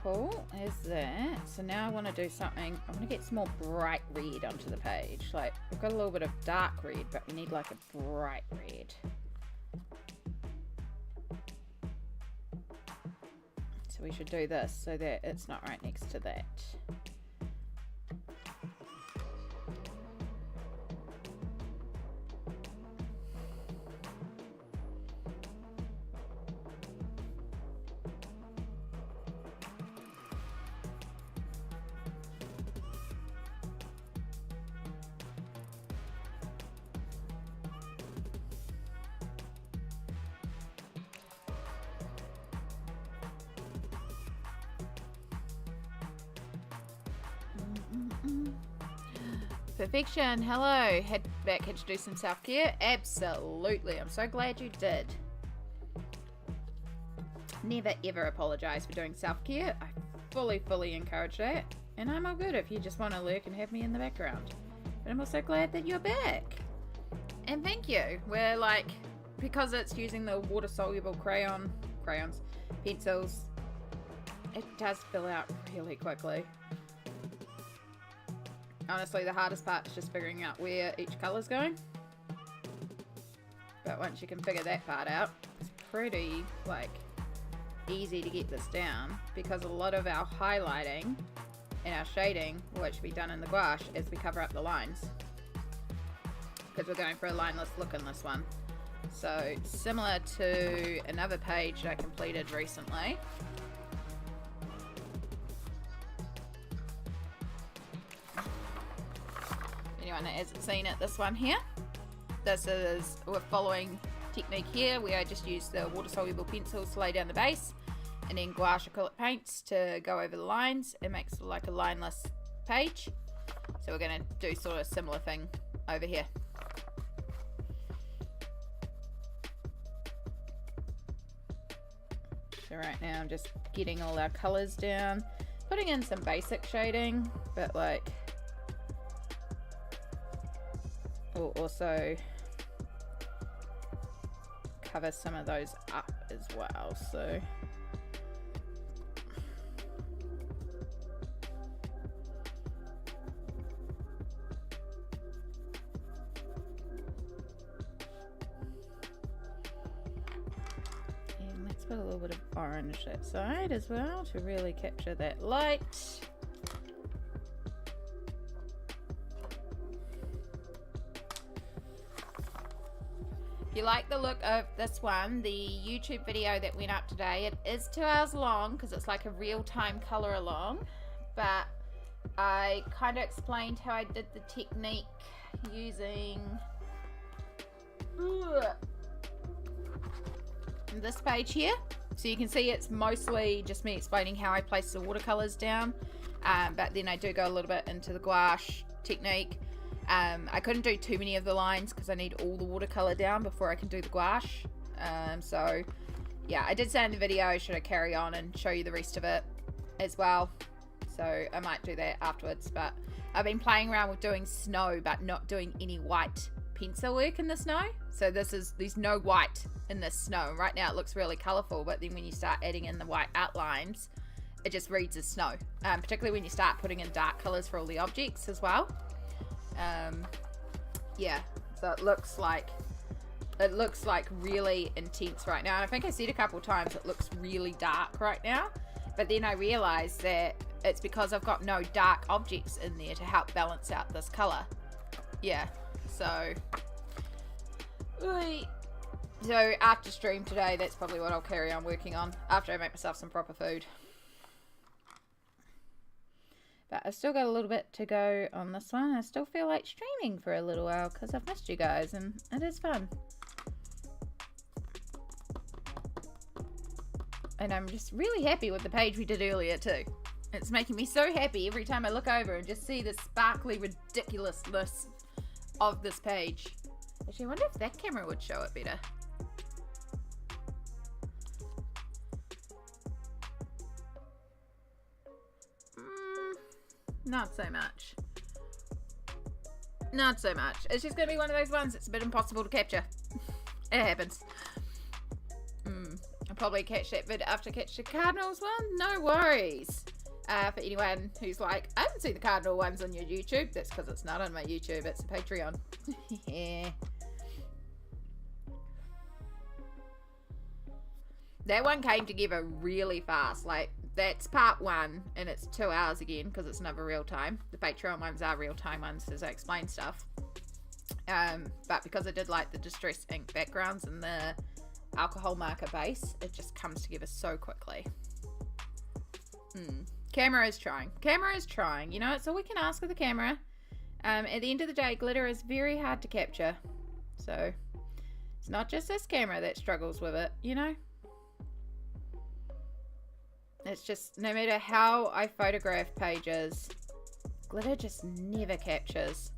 Cool, there's that. So now I want to do something, I want to get some more bright red onto the page. Like, we've got a little bit of dark red, but we need like a bright red. So we should do this so that it's not right next to that. Perfection, hello. Had to do some self-care? Absolutely. I'm so glad you did. Never ever apologize for doing self-care. I fully encourage that. And I'm all good if you just want to lurk and have me in the background. But I'm also glad that you're back. And thank you. We're like, because it's using the water-soluble crayons, pencils, it does fill out really quickly. Honestly, the hardest part is just figuring out where each colour's going. But once you can figure that part out, it's pretty, like, easy to get this down, because a lot of our highlighting and our shading will actually be done in the gouache as we cover up the lines, because we're going for a lineless look in this one. So similar to another page that I completed recently, anyone that hasn't seen it, this one here, we're following technique here where I just use the water soluble pencils to lay down the base, and then gouache acrylic paints to go over the lines. It makes like a lineless page. So we're going to do sort of similar thing over here. So right now I'm just getting all our colours down, putting in some basic shading, but like we'll also cover some of those up as well. So put a little bit of orange that side as well to really capture that light. If you like the look of this one, the YouTube video that went up today, it is 2 hours long because it's like a real-time color along, but I kind of explained how I did the technique using this page here. So you can see it's mostly just me explaining how I place the watercolors down, but then I do go a little bit into the gouache technique. I couldn't do too many of the lines because I need all the watercolor down before I can do the gouache. So yeah, I did say in the video, should I carry on and show you the rest of it as well? So I might do that afterwards, but I've been playing around with doing snow but not doing any white pencil work in the snow. So there's no white in this snow. Right now it looks really colorful, but then when you start adding in the white outlines, it just reads as snow, particularly when you start putting in dark colors for all the objects as well. Yeah, so it looks like really intense right now, and I think I said a couple times it looks really dark right now, but then I realized that it's because I've got no dark objects in there to help balance out this color. Yeah, so after stream today, that's probably what I'll carry on working on after I make myself some proper food. But I've still got a little bit to go on this one. I still feel like streaming for a little while because I've missed you guys, and it is fun. And I'm just really happy with the page we did earlier too. It's making me so happy every time I look over and just see the sparkly ridiculousness of this page. Actually, I wonder if that camera would show it better. Not so much. Not so much. It's just going to be one of those ones that's a bit impossible to capture. It happens. I'll probably catch that vid after I catch the Cardinals one. No worries. For anyone who's like, I haven't seen the Cardinal ones on your YouTube. That's because it's not on my YouTube. It's a Patreon. Yeah. That one came together really fast. Like, that's part one, and it's 2 hours again because it's never real time. The Patreon ones are real time ones as I explain stuff. But because I did like the distress ink backgrounds and the alcohol marker base, it just comes together so quickly. Camera is trying. Camera is trying. You know, it's all we can ask of the camera. At the end of the day, glitter is very hard to capture. So, it's not just this camera that struggles with it, you know? It's just, no matter how I photograph pages, Glitter just never captures.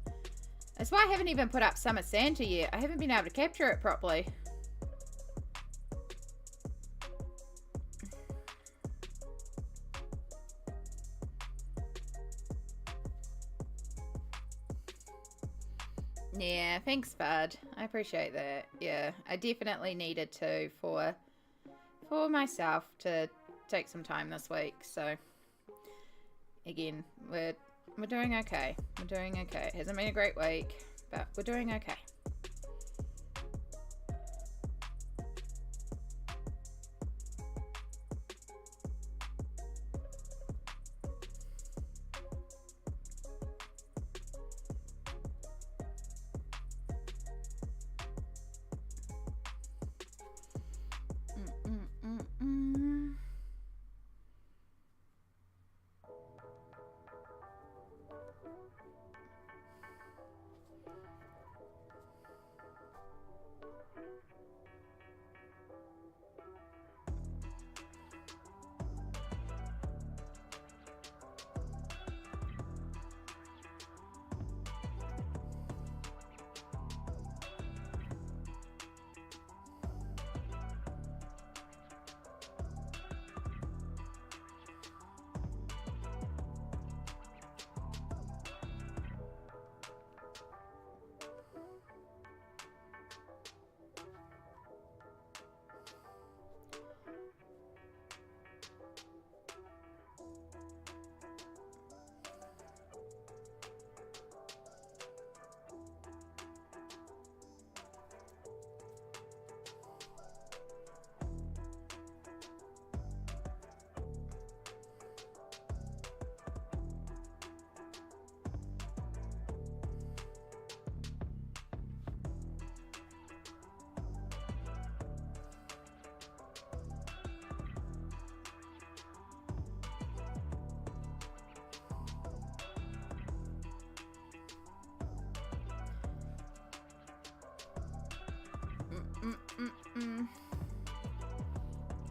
That's why I haven't even put up Summer Santa yet. I haven't been able to capture it properly. Yeah, thanks, bud. I appreciate that. Yeah, I definitely needed to for myself to take some time this week. So again, we're doing okay. We're doing okay. It hasn't been a great week, but we're doing okay.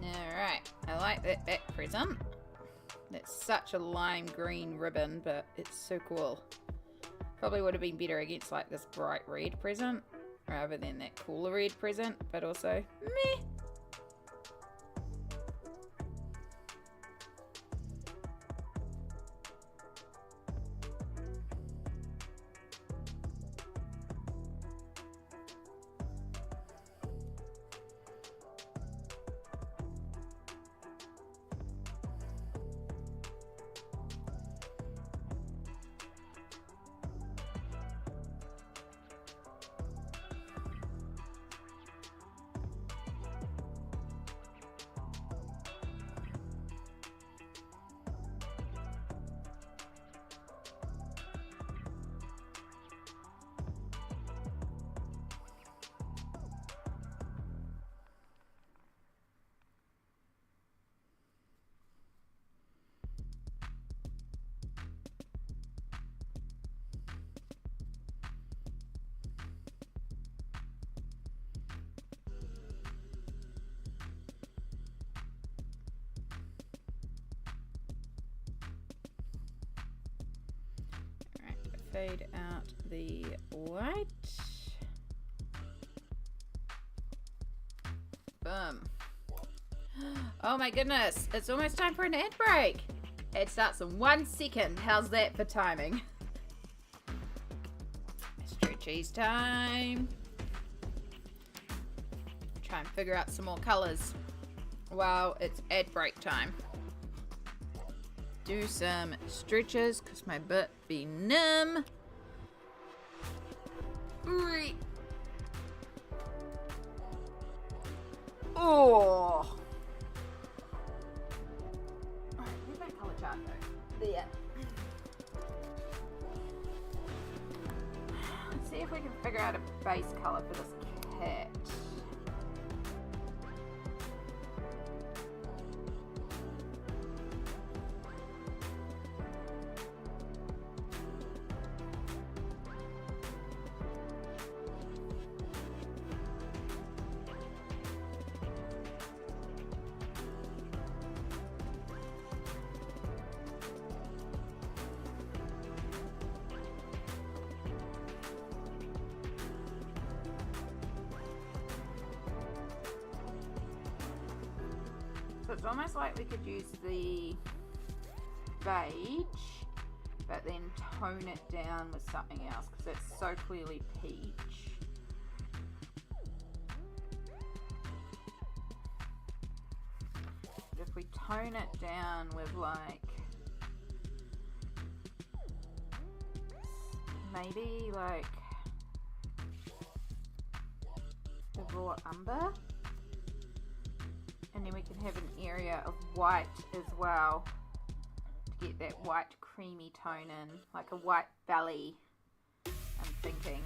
Alright, I like that back present. That's such a lime green ribbon, but it's so cool. Probably would have been better against like this bright red present rather than that cooler red present, but also meh. Fade out the white. Boom. Oh my goodness, it's almost time for an ad break. Ad starts in 1 second. How's that for timing? Stretchies time. Try and figure out some more colors while it's ad break time. Do some stretches because my butt be numb. Oh. Alright, where's my color chart though? There. Let's see if we can figure out a base color for this cat. So it's almost like we could use the beige, but then tone it down with something else because it's so clearly peach. But if we tone it down with like maybe like the raw umber, and then we can have an area of white as well to get that white creamy tone in, like a white valley, I'm thinking.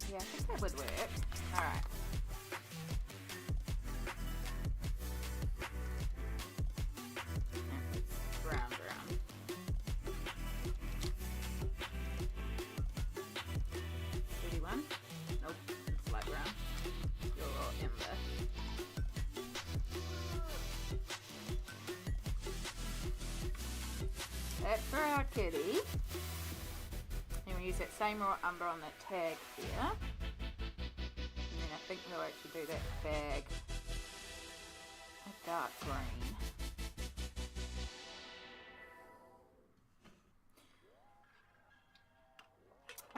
Yeah, I think that would work. Alright. Brown. 31? Nope, it's light brown. Your ember. That's for our kitty. And we use that same raw umber on that tag here. And then I think we'll actually do that bag a dark green.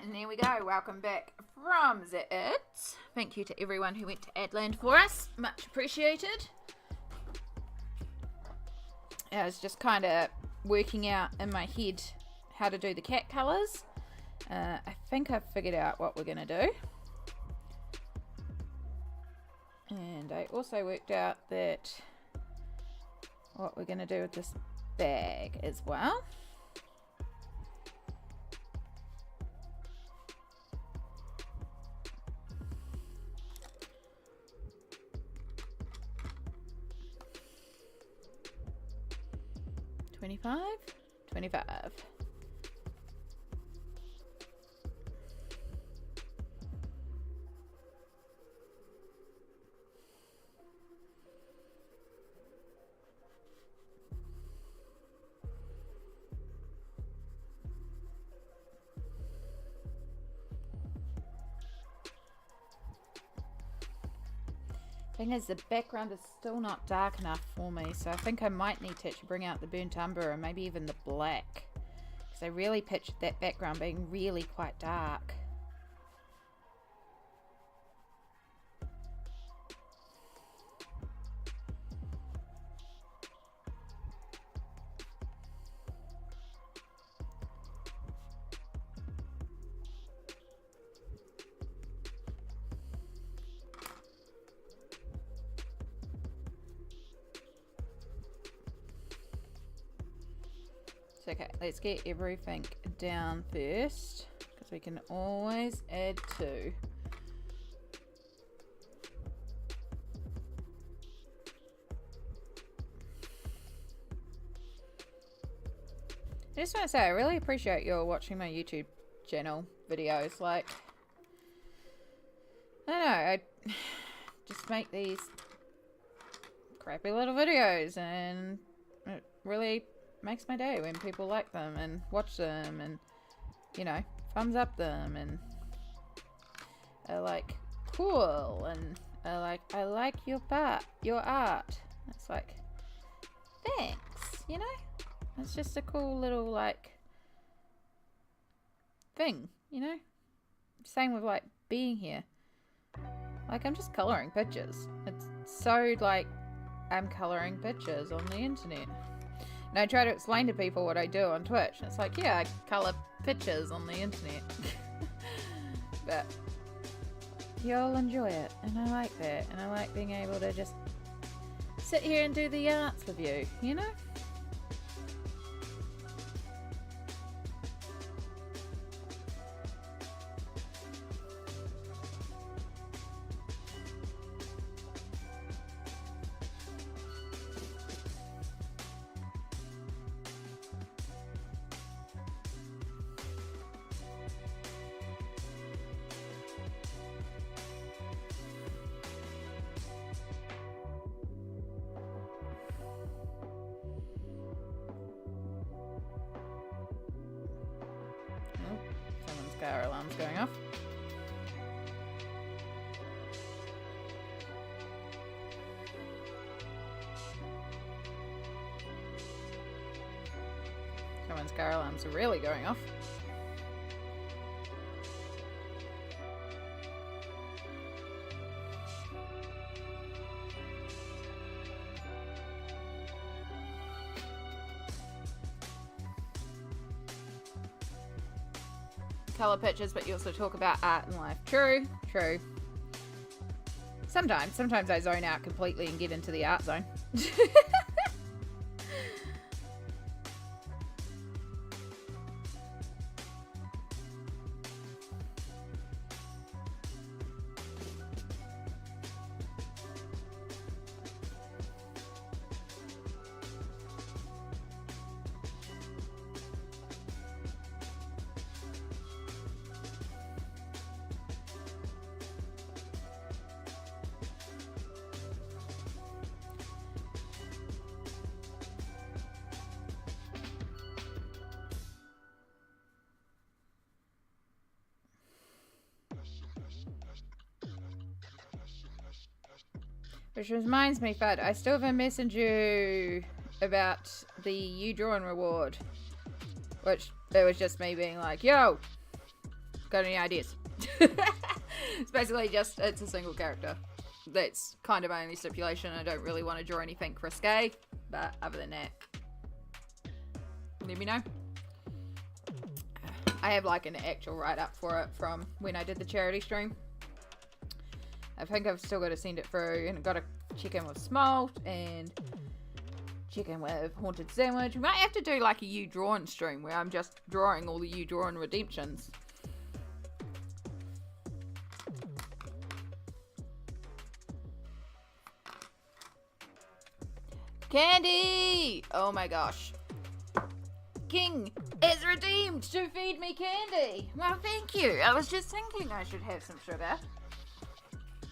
And there we go. Welcome back from the it. Thank you to everyone who went to Adland for us. Much appreciated. I was just kind of working out in my head how to do the cat colours. I think I've figured out what we're going to do. And I also worked out that what we're going to do with this bag as well. $25. Thing is, the background is still not dark enough for me, so I think I might need to actually bring out the burnt umber and maybe even the black, because I really pictured that background being really quite dark. Okay, let's get everything down first, because we can always add to. I just want to say, I really appreciate you all watching my YouTube channel videos. Like, I don't know, I just make these crappy little videos, and it really makes my day when people like them and watch them and, you know, thumbs up them and are like, cool, and are like, I like your art. It's like, thanks, you know? It's just a cool little, like, thing, you know? Same with, like, being here. Like, I'm just colouring pictures. It's so, like, I'm colouring pictures on the internet. And I try to explain to people what I do on Twitch. And it's like, yeah, I colour pictures on the internet. But you'll enjoy it. And I like that. And I like being able to just sit here and do the arts with you, you know? Car alarm's going off. Someone's car alarms are really going off. Colour pictures, but you also talk about art and life. True. Sometimes I zone out completely and get into the art zone. Which reminds me, Fud, I still haven't messaged you about the You Drawing reward. Which, it was just me being like, yo, got any ideas? It's basically just, it's a single character. That's kind of my only stipulation. I don't really want to draw anything risque. But other than that, let me know. I have like an actual write-up for it from when I did the charity stream. I think I've still got to send it through, and I've got to check in with Smalt and check in with Haunted Sandwich. We might have to do like a You Drawing stream where I'm just drawing all the You Drawing redemptions. Candy! Oh my gosh. King is redeemed to feed me candy. Well, thank you. I was just thinking I should have some sugar.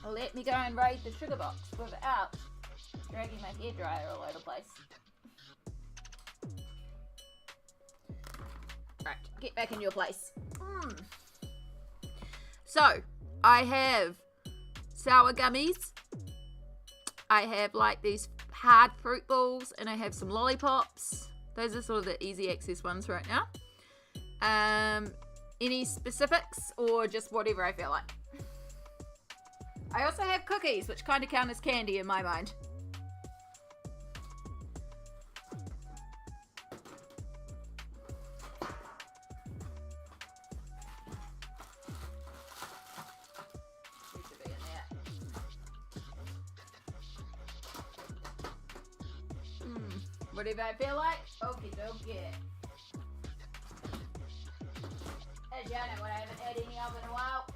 Let me go and raid the sugar box without dragging my hairdryer all over the place. Right, get back in your place. So, I have sour gummies. I have like these hard fruit balls, and I have some lollipops. Those are sort of the easy access ones right now. Any specifics or just whatever I feel like? I also have cookies, which kind of count as candy in my mind. Whatever I feel like. Okie dokie. As you know, what I haven't had any of in a while.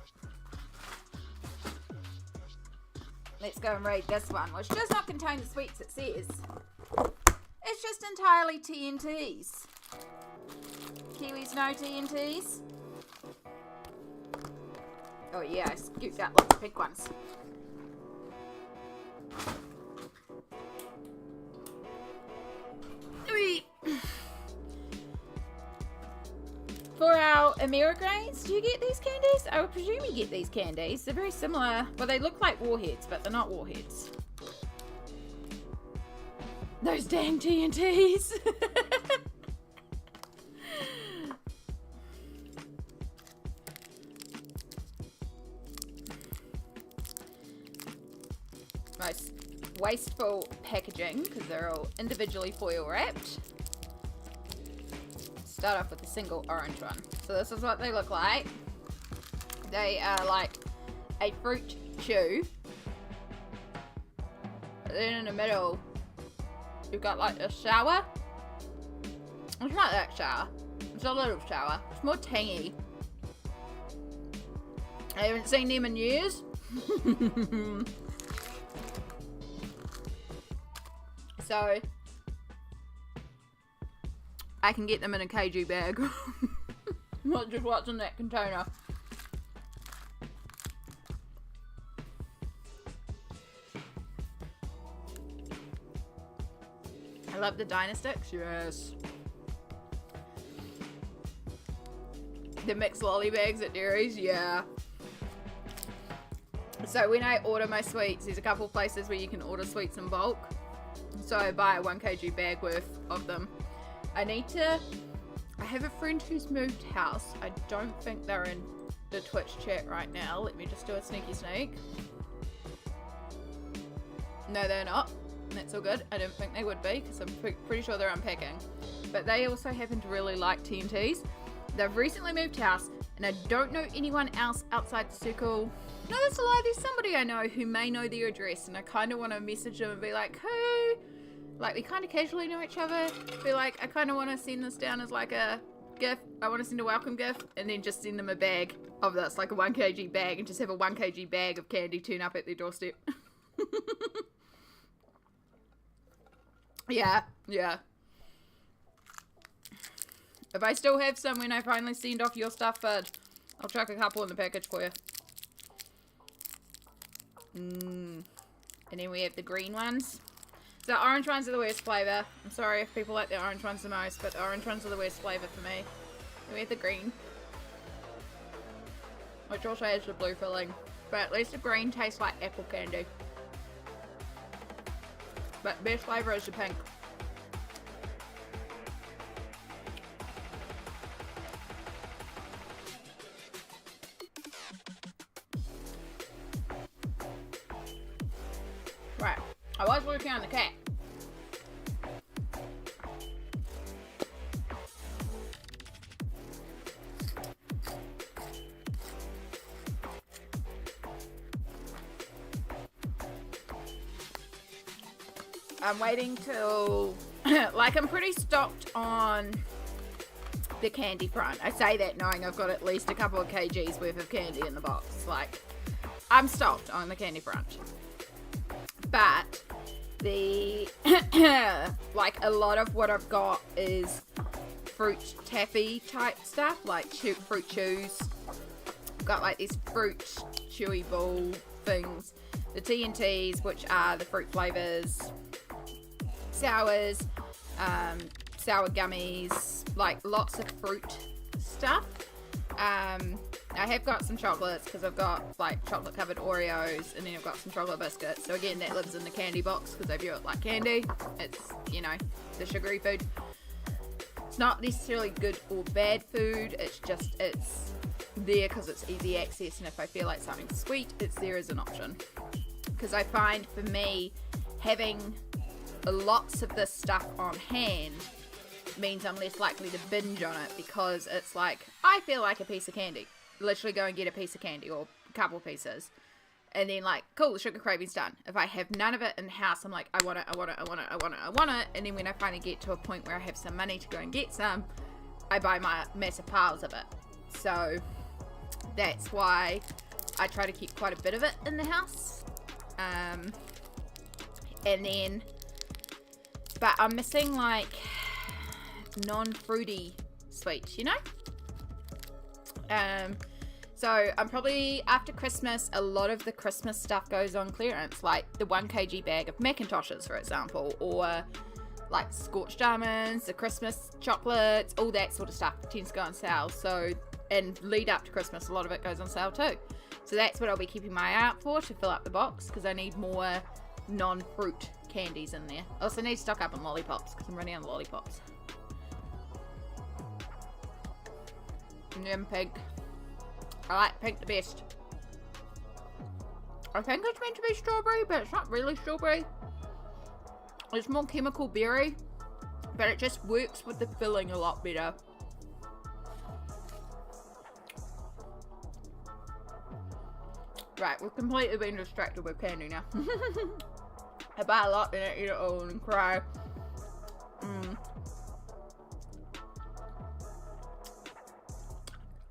Let's go and read this one, which does not contain the sweets, it says. It's just entirely TNTs. Kiwis, no TNTs. Oh yeah, I scooped out lots of pink ones. For our Amerigrains, do you get these candies? I would presume you get these candies. They're very similar. Well, they look like warheads, but they're not warheads. Those dang TNTs. Most wasteful packaging because they're all individually foil wrapped. Start off with a single orange one. So this is what they look like. They are like a fruit chew. But then in the middle, you've got like a sour. It's not that sour. It's a little sour. It's more tangy. I haven't seen them in years. So I can get them in a kg bag. Not just what's in that container. I love the Dynasticks, yes. The mixed lolly bags at Dairies, yeah. So when I order my sweets, there's a couple of places where you can order sweets in bulk. So I buy a 1 kg bag worth of them. I have a friend who's moved house. I don't think they're in the Twitch chat right now. Let me just do a sneaky sneak. No, they're not. That's all good. I didn't think they would be because I'm pretty sure they're unpacking. But they also happen to really like TNTs. They've recently moved house and I don't know anyone else outside the circle. No, that's a lie. There's somebody I know who may know their address and I kind of want to message them and be like, hey, like we kind of casually know each other. Be like, I kind of want to send this down as like a gift. I want to send a welcome gift and then just send them a bag of this, like a 1 kg bag, and just have a 1 kg bag of candy turn up at their doorstep. Yeah. If I still have some when I finally send off your stuff, bud, I'll chuck a couple in the package for you. And then we have the green ones. So the orange ones are the worst flavour. I'm sorry if people like the orange ones the most, but the orange ones are the worst flavour for me. Then we have the green, which also has the blue filling. But at least the green tastes like apple candy. But best flavour is the pink. Right, I was working on the cat. I'm waiting till, like, I'm pretty stocked on the candy front. I say that knowing I've got at least a couple of kgs worth of candy in the box. Like, I'm stocked on the candy front. But the, like, a lot of what I've got is fruit taffy type stuff, like fruit chews. I've got, like, these fruit chewy ball things. The TNTs, which are the fruit flavors. Sours, sour gummies, like lots of fruit stuff. I have got some chocolates because I've got like chocolate covered Oreos, and then I've got some chocolate biscuits. So again, that lives in the candy box because I view it like candy. It's, you know, the sugary food. It's not necessarily good or bad food. It's just, it's there because it's easy access, and if I feel like something sweet, it's there as an option. Because I find for me, having lots of this stuff on hand means I'm less likely to binge on it, because it's like, I feel like a piece of candy. Literally go and get a piece of candy or a couple of pieces. And then like, cool, the sugar craving's done. If I have none of it in the house, I'm like, I want it. And then when I finally get to a point where I have some money to go and get some, I buy my massive piles of it. So that's why I try to keep quite a bit of it in the house. And then, but I'm missing like non-fruity sweets, you know? So I'm probably, after Christmas, a lot of the Christmas stuff goes on clearance, like the 1 kg bag of Macintoshes, for example, or like scorched almonds, the Christmas chocolates, all that sort of stuff tends to go on sale. So and lead up to Christmas, a lot of it goes on sale too. So that's what I'll be keeping my eye out for to fill up the box, because I need more non-fruit candies in there. I also need to stock up on lollipops because I'm running out of lollipops. And then pink. I like pink the best. I think it's meant to be strawberry, but it's not really strawberry. It's more chemical berry, but it just works with the filling a lot better. Right, we've completely been distracted with candy now. I buy a lot and I eat it all and cry.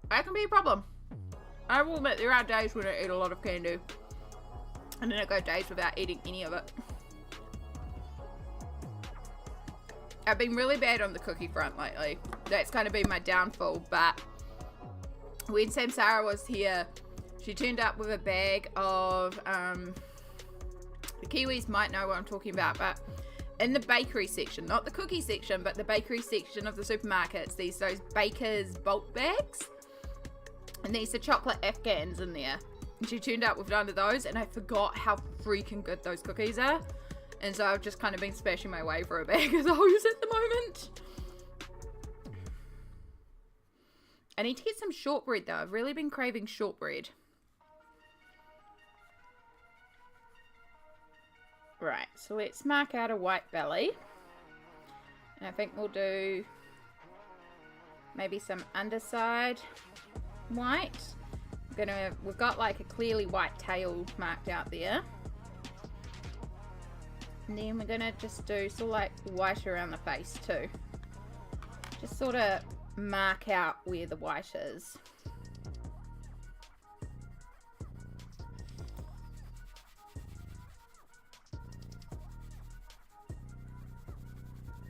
That can be a problem. I will admit there are days when I eat a lot of candy, and then I go days without eating any of it. I've been really bad on the cookie front lately. That's kind of been my downfall, but when Samsara was here, she turned up with a bag of, the Kiwis might know what I'm talking about, but in the bakery section, not the cookie section, but the bakery section of the supermarkets, those baker's bulk bags. And there's the chocolate Afghans in there. And she turned up with none of those, and I forgot how freaking good those cookies are. And so I've just kind of been smashing my way for a bag of those at the moment. I need to get some shortbread though. I've really been craving shortbread. Right, so let's mark out a white belly. And I think we'll do maybe some underside white. We've got like a clearly white tail marked out there. And then we're gonna just do sort of like white around the face too. Just sort of mark out where the white is.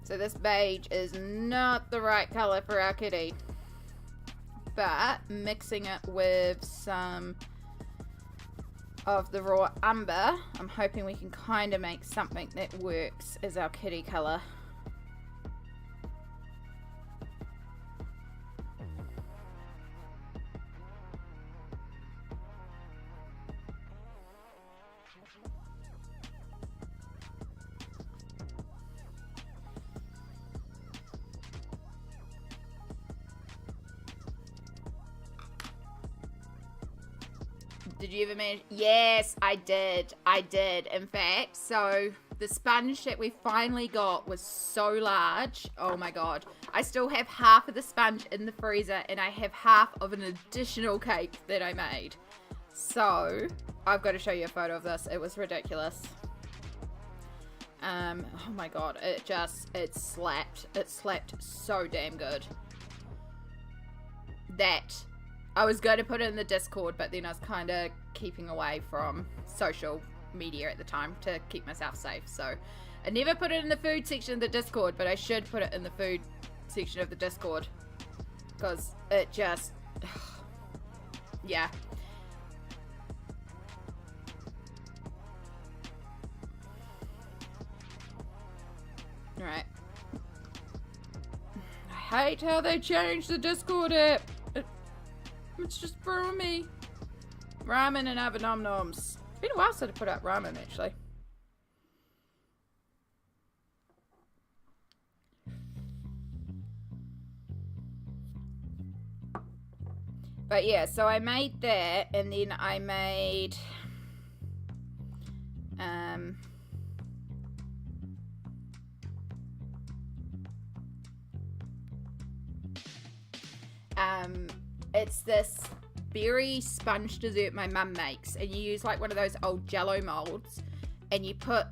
So this beige is not the right color for our kitty. But mixing it with some of the raw umber, I'm hoping we can kind of make something that works as our kitty color. Did you ever manage? Yes, I did. In fact, so the sponge that we finally got was so large. Oh my god. I still have half of the sponge in the freezer, and I have half of an additional cake that I made. So I've got to show you a photo of this. It was ridiculous. Oh my god. It slapped. It slapped so damn good. That I was going to put it in the Discord, but then I was kind of keeping away from social media at the time to keep myself safe. So I never put it in the food section of the Discord, but I should put it in the food section of the Discord. Because it just... yeah. Alright. I hate how they changed the Discord app. It's just for me. Ramen and other nom noms. It's been a while since I put out ramen, actually. But yeah, so I made that, and then I made it's this berry sponge dessert my mum makes, and you use like one of those old jello molds, and you put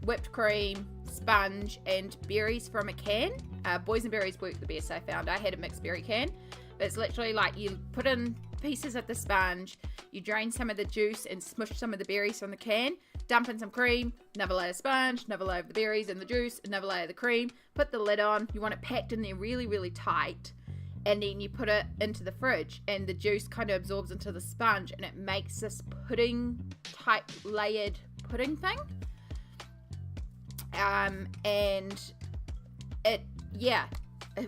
whipped cream, sponge, and berries from a can. Boysenberries work the best, I found. I had a mixed berry can. But it's literally like you put in pieces of the sponge, you drain some of the juice and smush some of the berries from the can, dump in some cream, another layer of sponge, another layer of the berries and the juice, another layer of the cream, put the lid on. You want it packed in there really, really tight. And then you put it into the fridge, and the juice kind of absorbs into the sponge, and it makes this pudding type layered pudding thing. And it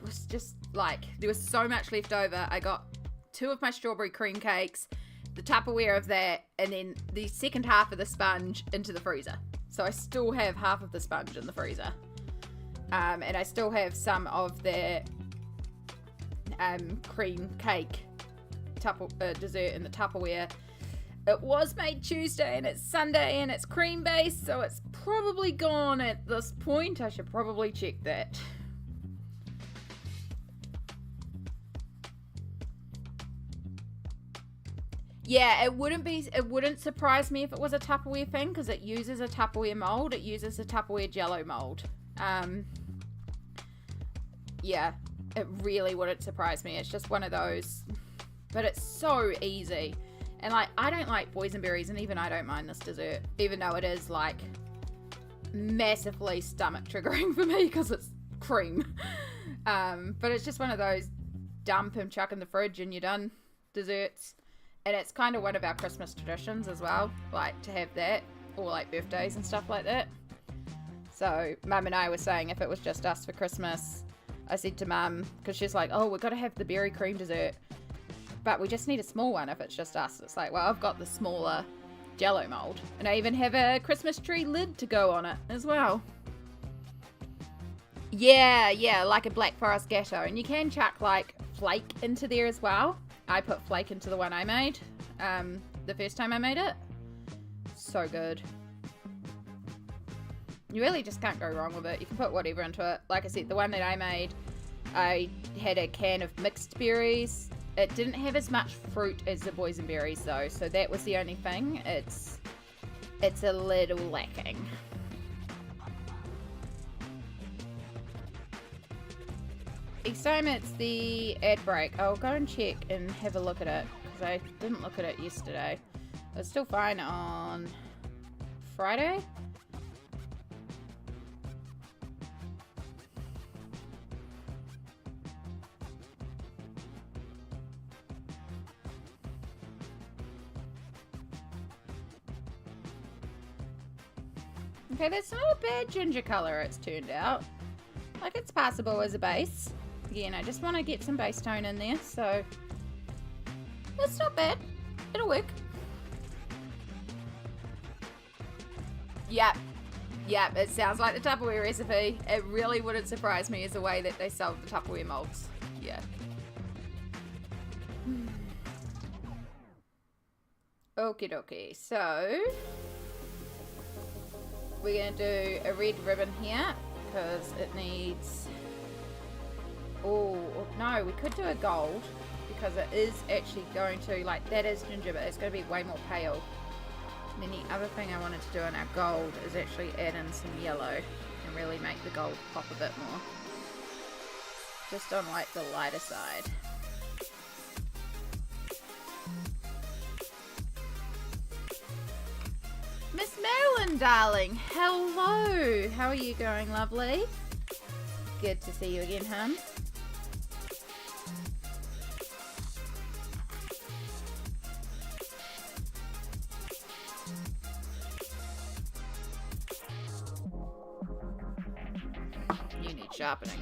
was just Like, there was so much left over. I got 2 of my strawberry cream cakes, the Tupperware of that, and then the second half of the sponge into the freezer. So I still have half of the sponge in the freezer. And I still have some of the cream cake dessert in the Tupperware. It was made Tuesday and it's Sunday and it's cream based, so it's probably gone at this point. I should probably check that. Yeah, it wouldn't surprise me if it was a Tupperware thing, because it uses a Tupperware mold. It uses a Tupperware Jello mold. Yeah, it really wouldn't surprise me. It's just one of those, but it's so easy. And like, I don't like boysenberries, and even I don't mind this dessert, even though it is like massively stomach triggering for me because it's cream. But it's just one of those dump and chuck in the fridge and you're done desserts. And it's kind of one of our Christmas traditions as well, like to have that, or like birthdays and stuff like that. So Mum and I were saying if it was just us for Christmas, I said to Mum, because she's like, oh, we've got to have the berry cream dessert, but we just need a small one if it's just us. It's like, well, I've got the smaller Jello mold, and I even have a Christmas tree lid to go on it as well. Yeah, like a Black Forest Gatto, and you can chuck like flake into there as well. I put flake into the one I made the first time I made it. So good. You really just can't go wrong with it. You can put whatever into it. Like I said, the one that I made, I had a can of mixed berries. It didn't have as much fruit as the boysenberries though, so that was the only thing. It's a little lacking. Each time it's the ad break, I'll go and check and have a look at it, because I didn't look at it yesterday. It was still fine on Friday. Okay, that's not a bad ginger colour it's turned out. Like, it's passable as a base. Again, I just want to get some base tone in there, so that's not bad. It'll work. Yep, it sounds like the Tupperware recipe. It really wouldn't surprise me as the way that they sold the Tupperware molds. Yeah. Okie dokie, so we're going to do a red ribbon here, because it needs... Oh, no, we could do a gold, because it is actually going to, like, that is ginger, but it's going to be way more pale. And then the other thing I wanted to do in our gold is actually add in some yellow and really make the gold pop a bit more. Just on, like, the lighter side. Miss Marilyn, darling, hello. How are you going, lovely? Good to see you again, hun. You need sharpening.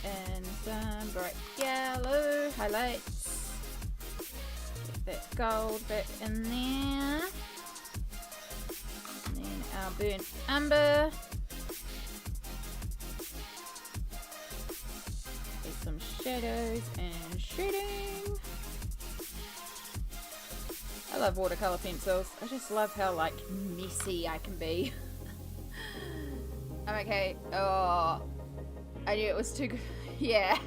And some bright yellow highlights. Get that gold bit in there. And then our burnt umber. Get some shadows and shading. I love watercolor pencils. I just love how like messy I can be. I'm okay. Oh, I knew it was too good. Yeah.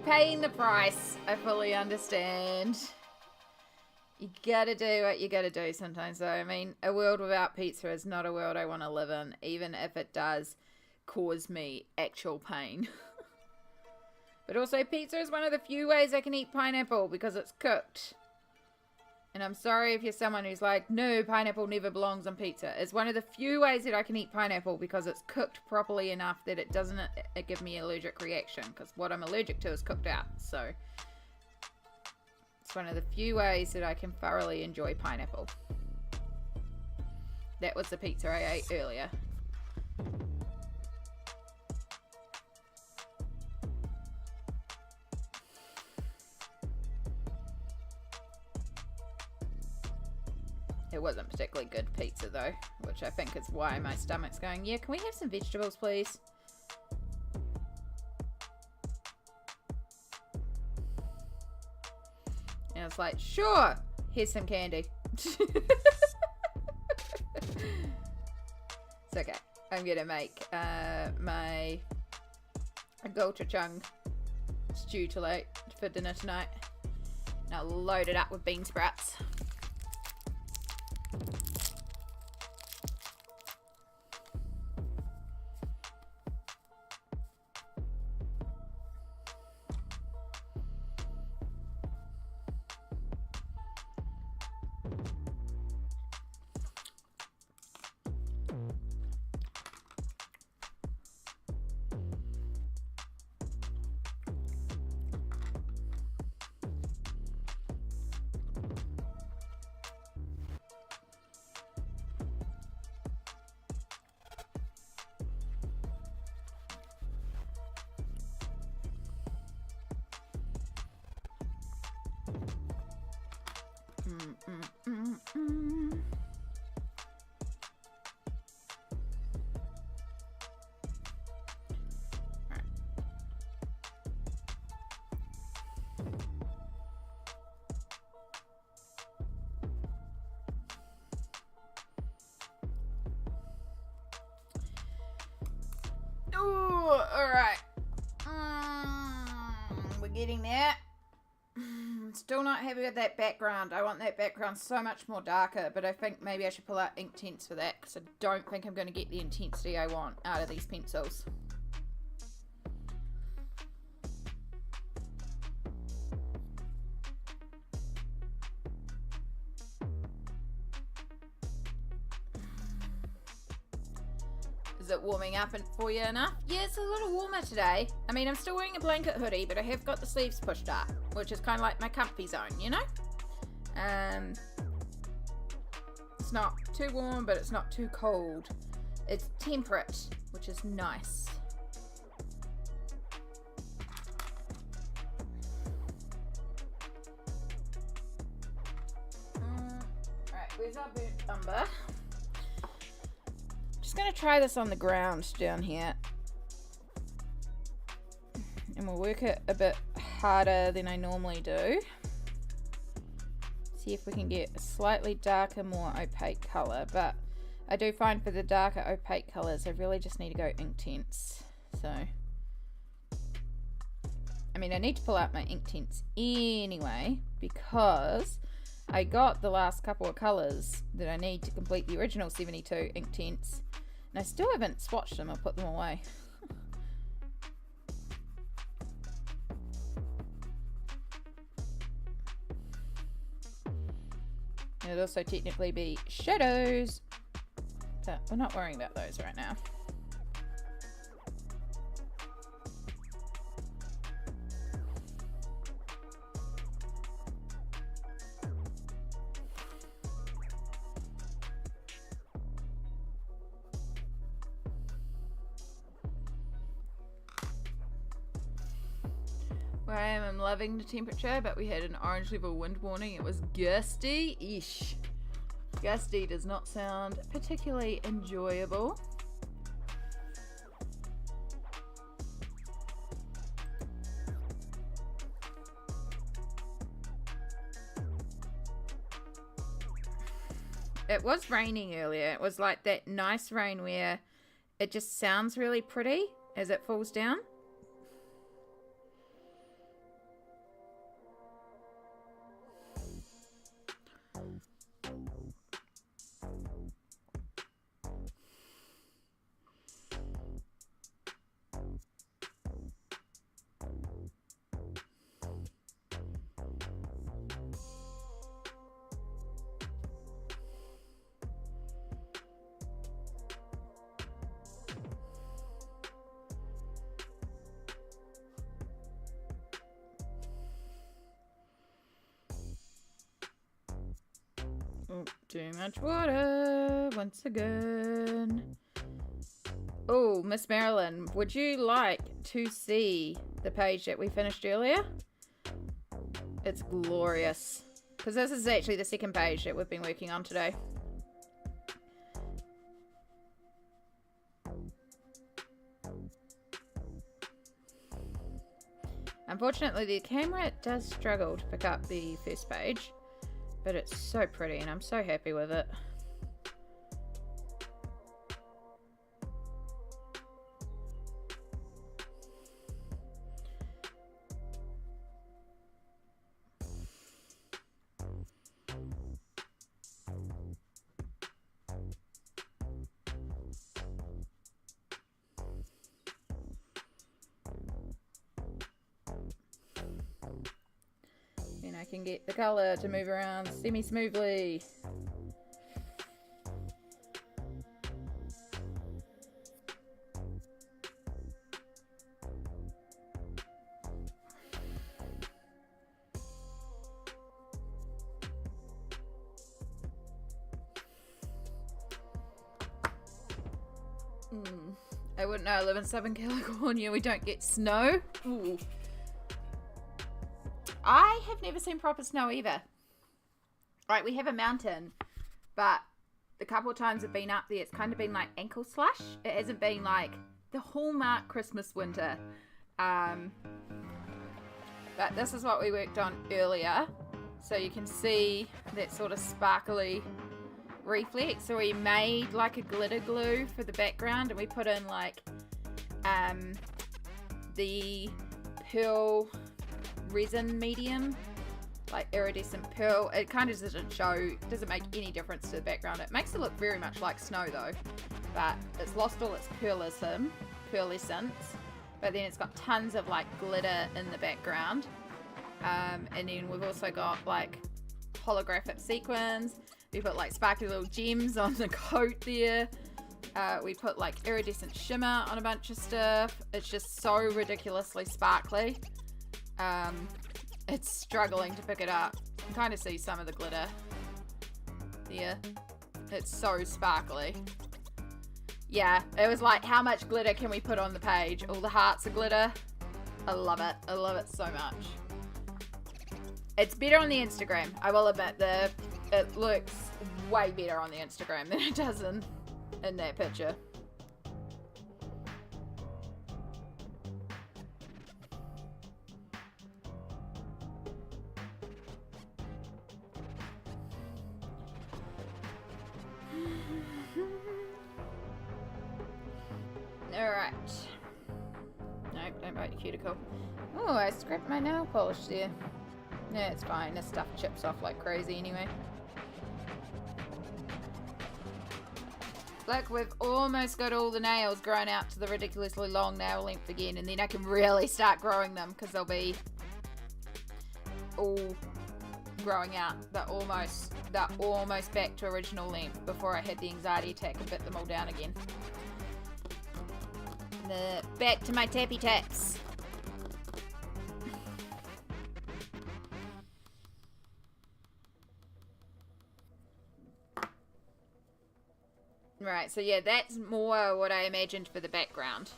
Paying the price. I fully understand. You gotta do what you gotta do sometimes though. I mean, a world without pizza is not a world I want to live in, even if it does cause me actual pain. But also, pizza is one of the few ways I can eat pineapple because it's cooked. And I'm sorry if you're someone who's like, no, pineapple never belongs on pizza. It's one of the few ways that I can eat pineapple because it's cooked properly enough that it doesn't give me an allergic reaction. Because what I'm allergic to is cooked out. So it's one of the few ways that I can thoroughly enjoy pineapple. That was the pizza I ate earlier. It wasn't particularly good pizza though, which I think is why my stomach's going, yeah, can we have some vegetables please? And it's like, sure, here's some candy. It's okay. I'm gonna make my gochujang stew for dinner tonight. And I'll load it up with bean sprouts. Alright. We're getting there. Still not happy with that background. I want that background so much more darker, but I think maybe I should pull out Inktense for that, because I don't think I'm going to get the intensity I want out of these pencils. Is it warming up for you enough? Yeah, it's a little warmer today. I mean, I'm still wearing a blanket hoodie, but I have got the sleeves pushed up, which is kind of like my comfy zone, you know? It's not too warm, but it's not too cold. It's temperate, which is nice. Alright, where's our burnt umber? Just going to try this on the ground down here, and we'll work it a bit harder than I normally do. See if we can get a slightly darker, more opaque colour, but I do find for the darker opaque colours I really just need to go Inktense. So I mean, I need to pull out my Inktense anyway because I got the last couple of colours that I need to complete the original 72 Inktense. And I still haven't swatched them or put them away. It'd also technically be shadows, but we're not worrying about those right now. Where I am, I'm loving the temperature, but we had an orange level wind warning. It was gusty-ish. Gusty does not sound particularly enjoyable. It was raining earlier. It was like that nice rain where it just sounds really pretty as it falls down. Oh, too much water once again. Oh, Miss Marilyn, would you like to see the page that we finished earlier? It's glorious. Because this is actually the second page that we've been working on today. Unfortunately, the camera does struggle to pick up the first page, but it's so pretty and I'm so happy with it. And I can get the colour to move around semi-smoothly. I wouldn't know. I live in Southern California. We don't get snow. Ooh. I have never seen proper snow either. Right, we have a mountain, but the couple of times I've been up there, it's kind of been like ankle slush. It hasn't been like the hallmark Christmas winter. But this is what we worked on earlier. So you can see that sort of sparkly reflex. So we made like a glitter glue for the background, and we put in like the pearl resin medium, like iridescent pearl. It kind of doesn't make any difference to the background. It makes it look very much like snow though, but it's lost all its pearlescence, but then it's got tons of like glitter in the background. And then we've also got like holographic sequins. We put like sparkly little gems on the coat there. We put like iridescent shimmer on a bunch of stuff. It's just so ridiculously sparkly. It's struggling to pick it up. You can kind of see some of the glitter there. It's so sparkly. Yeah, it was like, how much glitter can we put on the page? All the hearts of glitter. I love it. I love it so much. It's better on the Instagram. I will admit, it looks way better on the Instagram than it does in that picture. Alright. Nope, don't bite your cuticle. Oh, I scraped my nail polish there. Yeah, it's fine. This stuff chips off like crazy anyway. Look, we've almost got all the nails grown out to the ridiculously long nail length again, and then I can really start growing them because they'll be all growing out. They're almost back to original length before I had the anxiety attack and bit them all down again. Back to my tappy taps. Right, so yeah, that's more what I imagined for the background.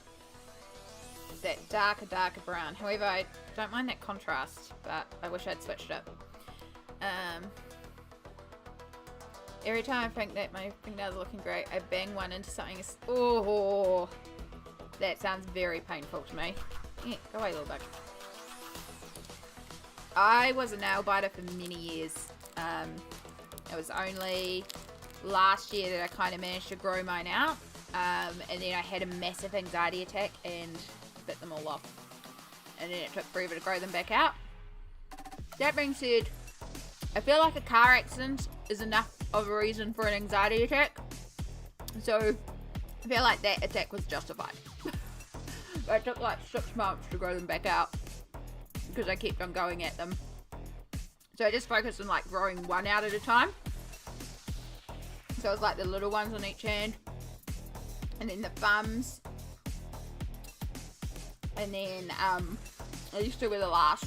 That darker brown. However, I don't mind that contrast, but I wish I'd switched it. Every time I think that my fingernails are looking great, I bang one into something. Oh, that sounds very painful to me. Yeah, go away, little bug. I was a nail biter for many years. It was only last year that I kind of managed to grow mine out, and then I had a massive anxiety attack and bit them all off, and then it took forever to grow them back out. That being said, I feel like a car accident is enough of a reason for an anxiety attack, so I feel like that attack was justified. But it took like 6 months to grow them back out because I kept on going at them, so I just focused on like growing one out at a time. So it was like the little ones on each hand, and then the thumbs, and then these two were the last.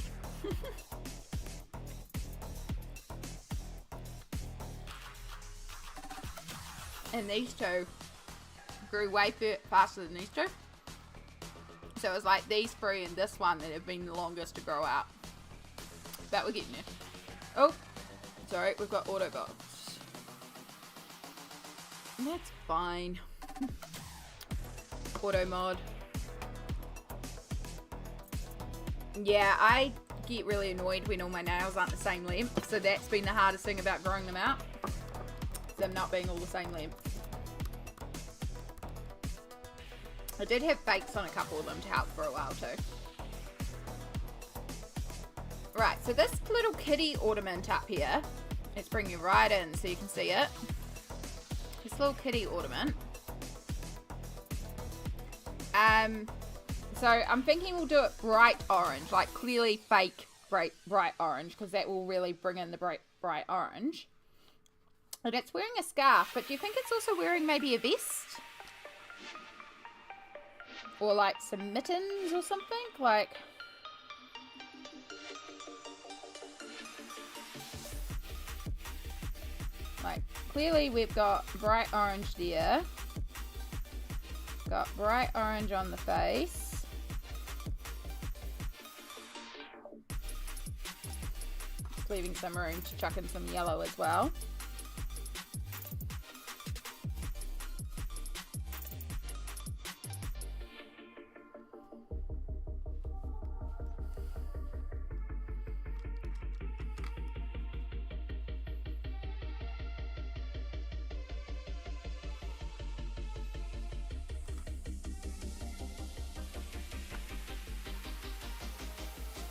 And these two grew way faster than these two. So it was like these three and this one that have been the longest to grow out. But we're getting there. Oh, sorry, we've got Autobots. That's fine. Auto mod. Yeah, I get really annoyed when all my nails aren't the same length. So that's been the hardest thing about growing them out. Them not being all the same length. I did have fakes on a couple of them to help for a while too. Right, so this little kitty ornament up here, let's bring you right in so you can see it. This little kitty ornament. So I'm thinking we'll do it bright orange, like clearly fake bright orange, because that will really bring in the bright orange. And it's wearing a scarf, but do you think it's also wearing maybe a vest? Or like some mittens or something? Like... clearly we've got bright orange there. Got bright orange on the face. Just leaving some room to chuck in some yellow as well.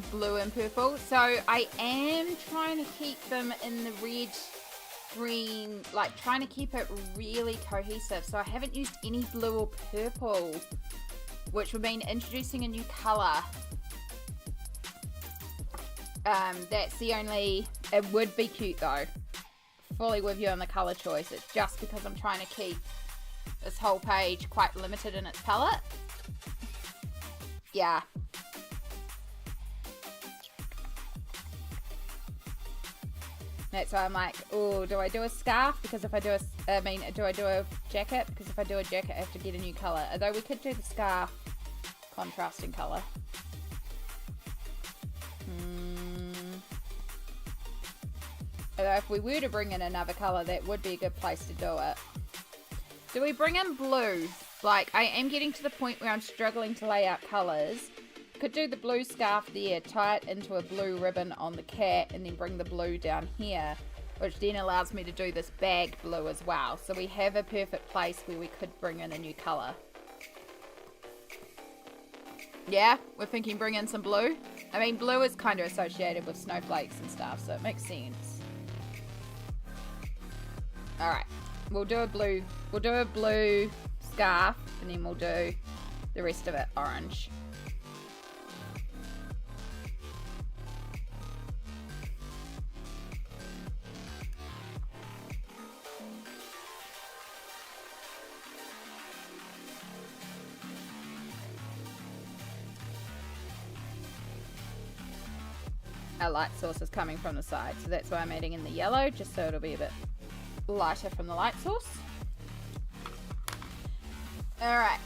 Blue and purple. So I am trying to keep them in the red, green, like trying to keep it really cohesive. So I haven't used any blue or purple, which would mean introducing a new color. That's the only, it would be cute though. Fully with you on the color choice. It's just because I'm trying to keep this whole page quite limited in its palette. Yeah. That's why I'm like, oh, do I do a scarf? Because if I do do I do a jacket? Because if I do a jacket, I have to get a new color. Although we could do the scarf contrasting color. Although if we were to bring in another color, that would be a good place to do it. Do we bring in blue? Like, I am getting to the point where I'm struggling to lay out colors. Could do the blue scarf there, tie it into a blue ribbon on the cat, and then bring the blue down here, which then allows me to do this bag blue as well. So we have a perfect place where we could bring in a new color. Yeah, we're thinking bring in some blue. I mean, blue is kind of associated with snowflakes and stuff, so it makes sense. Alright, we'll do a blue scarf, and then we'll do the rest of it orange. Our light source is coming from the side, so that's why I'm adding in the yellow, just so it'll be a bit lighter from the light source. Alright.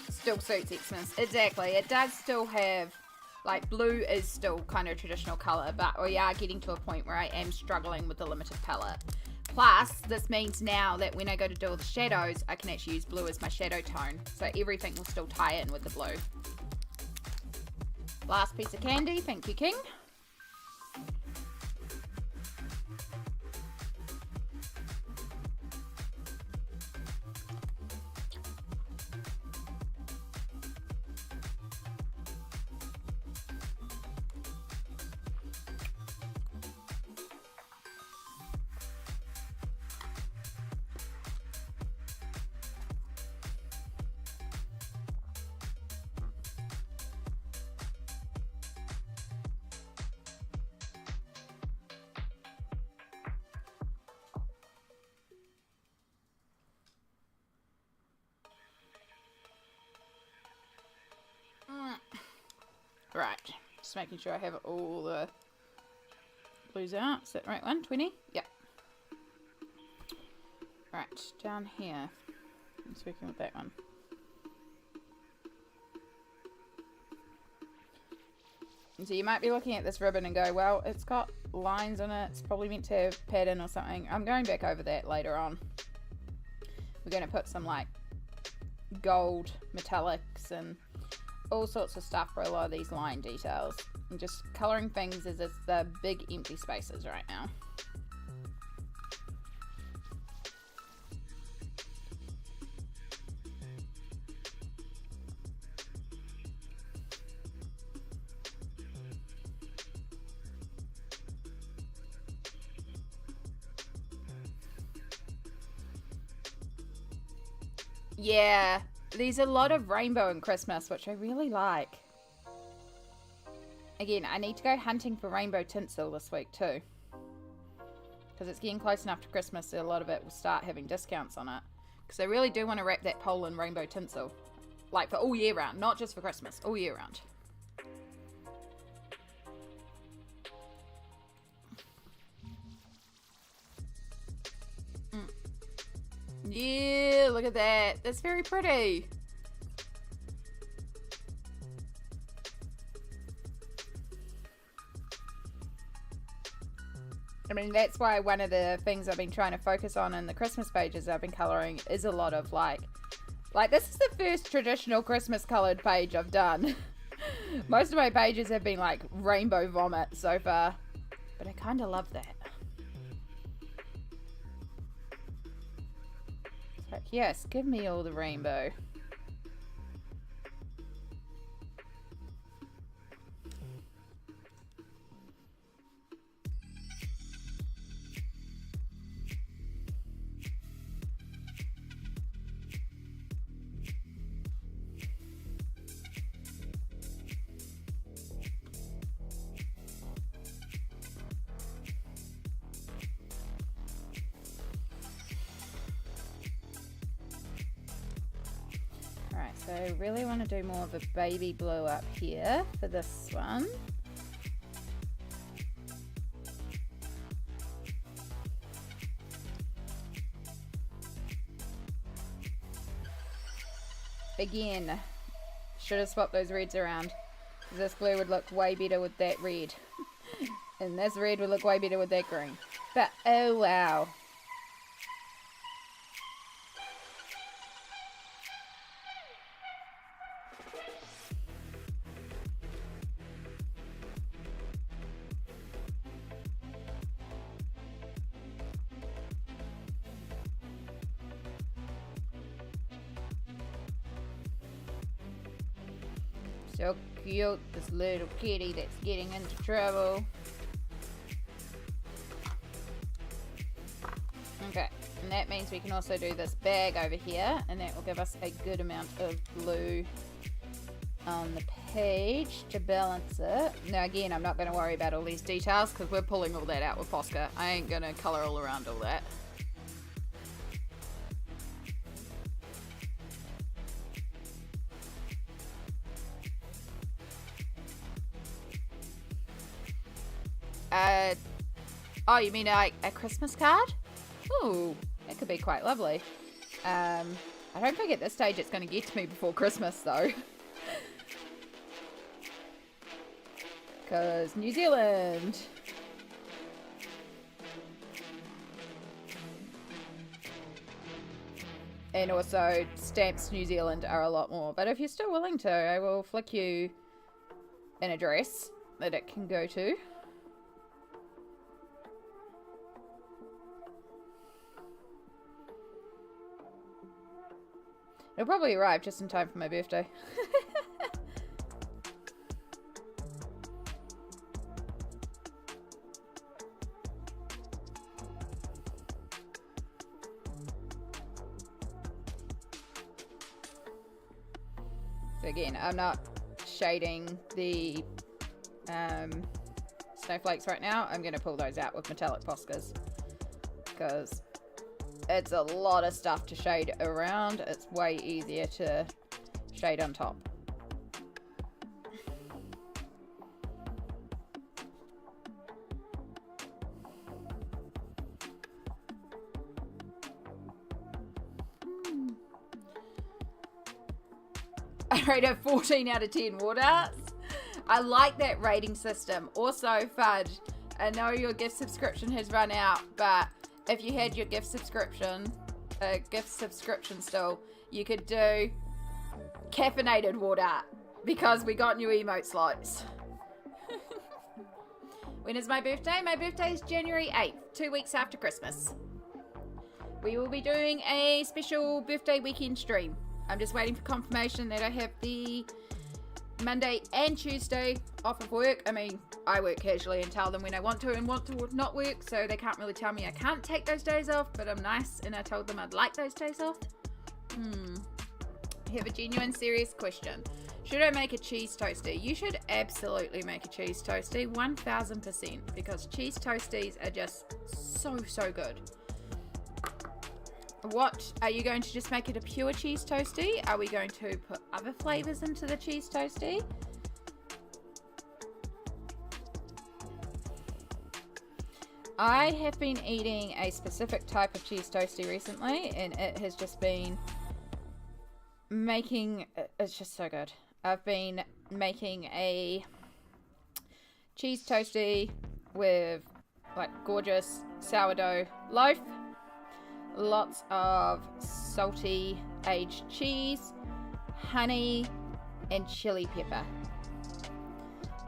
Still suits Xmas. Exactly. It does still have, like, blue is still kind of a traditional colour, but we are getting to a point where I am struggling with the limited palette. Plus, this means now that when I go to do all the shadows, I can actually use blue as my shadow tone. So everything will still tie in with the blue. Last piece of candy. Thank you, King. Right, just making sure I have all the blues out. Is that the right one? 20? Yep. Right, down here. I'm working with that one. So you might be looking at this ribbon and go, well, it's got lines on it. It's probably meant to have pattern or something. I'm going back over that later on. We're going to put some like gold metallics and all sorts of stuff for a lot of these line details. And just colouring things as it's the big empty spaces right now. Yeah, there's a lot of rainbow in Christmas, which I really like. Again, I need to go hunting for rainbow tinsel this week too. Because it's getting close enough to Christmas that a lot of it will start having discounts on it. Because I really do want to wrap that pole in rainbow tinsel. Like for all year round, not just for Christmas, all year round. Yeah, look at that. That's very pretty. I mean, that's why one of the things I've been trying to focus on in the Christmas pages I've been colouring is a lot of like this is the first traditional Christmas coloured page I've done. Most of my pages have been like rainbow vomit so far, but I kind of love that. Like, yes, give me all the rainbow. So I really want to do more of a baby blue up here for this one. Again, should have swapped those reds around. This blue would look way better with that red. And this red would look way better with that green. But oh wow. So cute, this little kitty that's getting into trouble. Okay, and that means we can also do this bag over here, and that will give us a good amount of blue on the page to balance it. Now again, I'm not going to worry about all these details because we're pulling all that out with Posca. I ain't going to colour all around all that. Oh, you mean like a Christmas card? Ooh, that could be quite lovely. I don't think at this stage it's going to get to me before Christmas though. Because New Zealand. And also stamps New Zealand are a lot more. But if you're still willing to, I will flick you an address that it can go to. It'll probably arrive just in time for my birthday. So again, I'm not shading the snowflakes right now. I'm going to pull those out with metallic Poscas because it's a lot of stuff to shade around. It's way easier to shade on top. I rate it 14 out of 10 Wardarts. I like that rating system. Also, Fudge, I know your gift subscription has run out, but if you had your gift subscription still, you could do caffeinated Wardart, because we got new emote slots. When is my birthday? My birthday is January 8th, 2 weeks after Christmas. We will be doing a special birthday weekend stream. I'm just waiting for confirmation that I have the Monday and Tuesday off of work. I mean, I work casually and tell them when I want to and want to not work, so they can't really tell me I can't take those days off, but I'm nice and I told them I'd like those days off. I have a genuine, serious question. Should I make a cheese toasty? You should absolutely make a cheese toasty, 1000%, because cheese toasties are just so good. What, are you going to just make it a pure cheese toasty? Are we going to put other flavors into the cheese toasty? I have been eating a specific type of cheese toasty recently, and it has just been making, it's just so good. I've been making a cheese toasty with like gorgeous sourdough loaf, lots of salty aged cheese, honey, and chili pepper.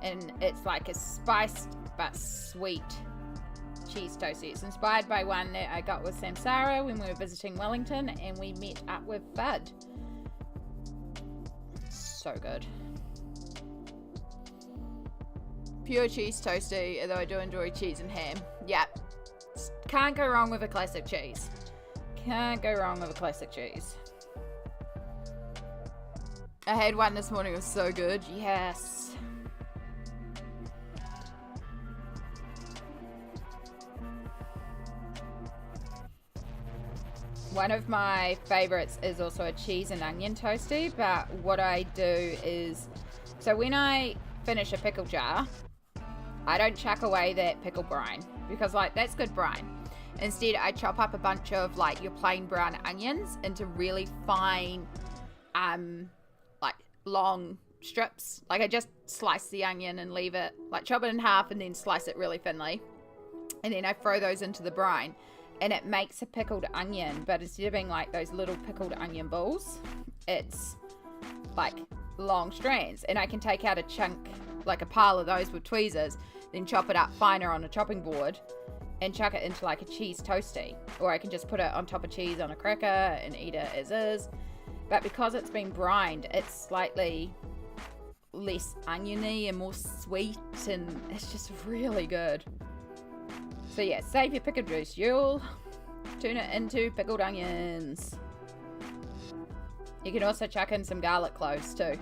And it's like a spiced but sweet cheese toasty. It's inspired by one that I got with Samsara when we were visiting Wellington, and we met up with Bud. So good. Pure cheese toasty, although I do enjoy cheese and ham. Yep. Can't go wrong with a classic cheese. Can't go wrong with a classic cheese. I had one this morning, it was so good. Yes. One of my favorites is also a cheese and onion toasty, but what I do is, so when I finish a pickle jar, I don't chuck away that pickle brine, because like that's good brine. Instead, I chop up a bunch of like your plain brown onions into really fine, like long strips. Like I just slice the onion and leave it, like chop it in half and then slice it really thinly. And then I throw those into the brine. And it makes a pickled onion, but instead of being like those little pickled onion balls, it's like long strands. And I can take out a chunk, like a pile of those with tweezers, then chop it up finer on a chopping board and chuck it into like a cheese toasty. Or I can just put it on top of cheese on a cracker and eat it as is. But because it's been brined, it's slightly less oniony and more sweet, and it's just really good. So yeah, save your pickle juice, you'll turn it into pickled onions. You can also chuck in some garlic cloves too.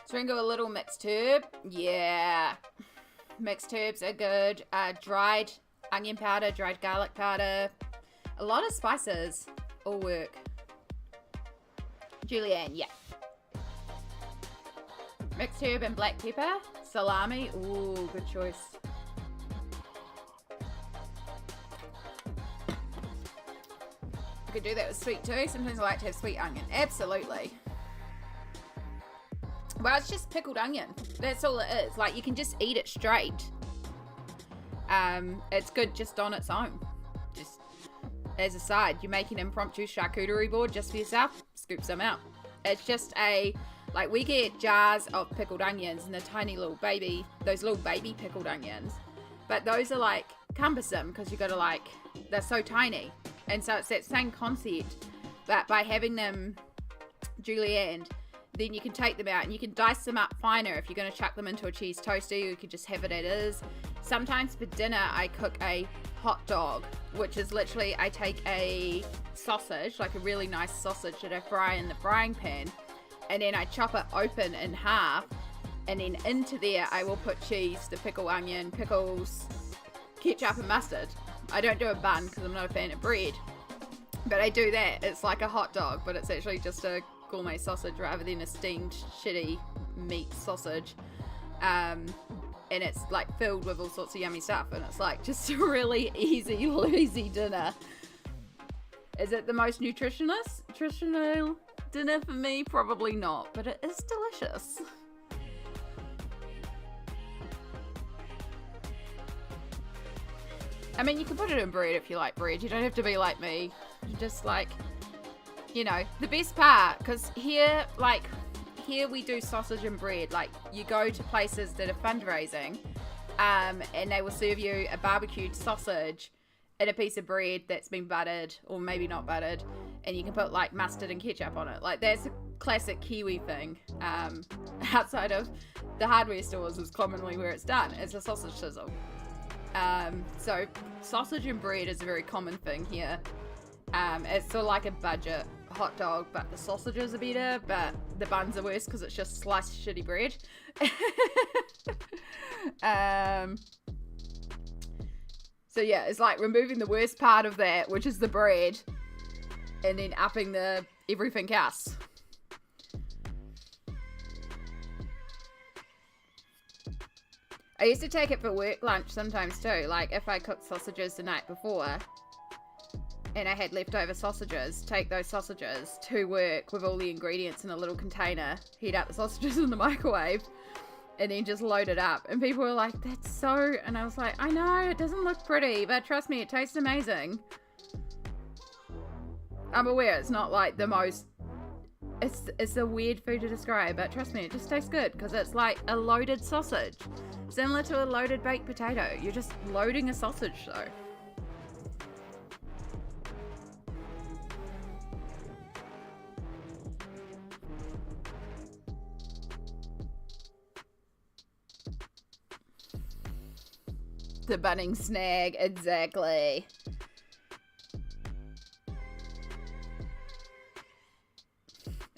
Sprinkle a little mixed herb. Yeah, mixed herbs are good. Dried onion powder, dried garlic powder, a lot of spices. All work. Julianne, yeah. Mixed herb and black pepper. Salami, ooh, good choice. I could do that with sweet too. Sometimes I like to have sweet onion. Absolutely. Well, it's just pickled onion. That's all it is. Like, you can just eat it straight. It's good just on its own. Just as a side, you make an impromptu charcuterie board just for yourself, scoop some out. It's just like we get jars of pickled onions and the tiny little baby, those little baby pickled onions, but those are like cumbersome because you gotta like, they're so tiny, and so it's that same concept, but by having them julienned, then you can take them out and you can dice them up finer if you're going to chuck them into a cheese toasty, or you could just have it as is. Sometimes for dinner I cook a hot dog, which is literally I take a sausage, like a really nice sausage that I fry in the frying pan, and then I chop it open in half, and then into there I will put cheese, the pickle onion, pickles, ketchup and mustard. I don't do a bun because I'm not a fan of bread, but I do that. It's like a hot dog, but it's actually just a gourmet sausage rather than a steamed shitty meat sausage. and it's like filled with all sorts of yummy stuff, and it's like just a really easy, lazy dinner. Is it the most nutritional dinner for me? Probably not, but it is delicious. I mean, you can put it in bread if you like bread. You don't have to be like me. You just like, you know, the best part, because here we do sausage and bread. Like, you go to places that are fundraising, and they will serve you a barbecued sausage and a piece of bread that's been buttered, or maybe not buttered, and you can put like mustard and ketchup on it. Like, that's a classic Kiwi thing. Outside of the hardware stores is commonly where it's done. It's a sausage sizzle. So sausage and bread is a very common thing here. It's sort of like a budget hot dog, but the sausages are better, but the buns are worse because it's just sliced shitty bread. So yeah, it's like removing the worst part of that, which is the bread, and then upping the everything else. I used to take it for work lunch sometimes too. Like, if I cooked sausages the night before and I had leftover sausages, take those sausages to work with all the ingredients in a little container, heat up the sausages in the microwave, and then just load it up. And people were like, that's so... And I was like, I know, it doesn't look pretty, but trust me, it tastes amazing. I'm aware it's not like the most... It's a weird food to describe, but trust me, it just tastes good because it's like a loaded sausage. Similar to a loaded baked potato. You're just loading a sausage though. The bunning snag, exactly.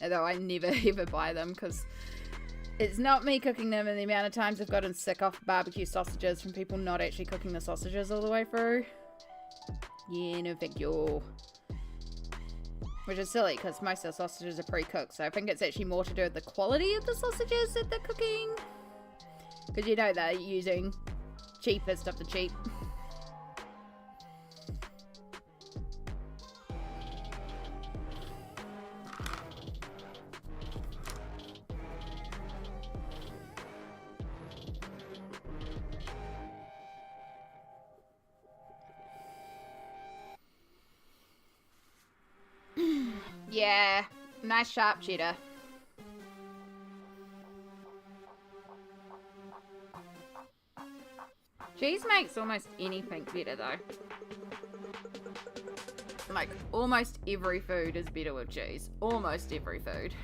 Although I never ever buy them because it's not me cooking them, and the amount of times I've gotten sick off barbecue sausages from people not actually cooking the sausages all the way through. Yeah, no thank you. Which is silly because most of the sausages are pre-cooked, so I think it's actually more to do with the quality of the sausages that they're cooking. Because you know they're using cheapest of the cheap. Yeah, nice sharp cheddar. Cheese makes almost anything better though. Like, almost every food is better with cheese. Almost every food.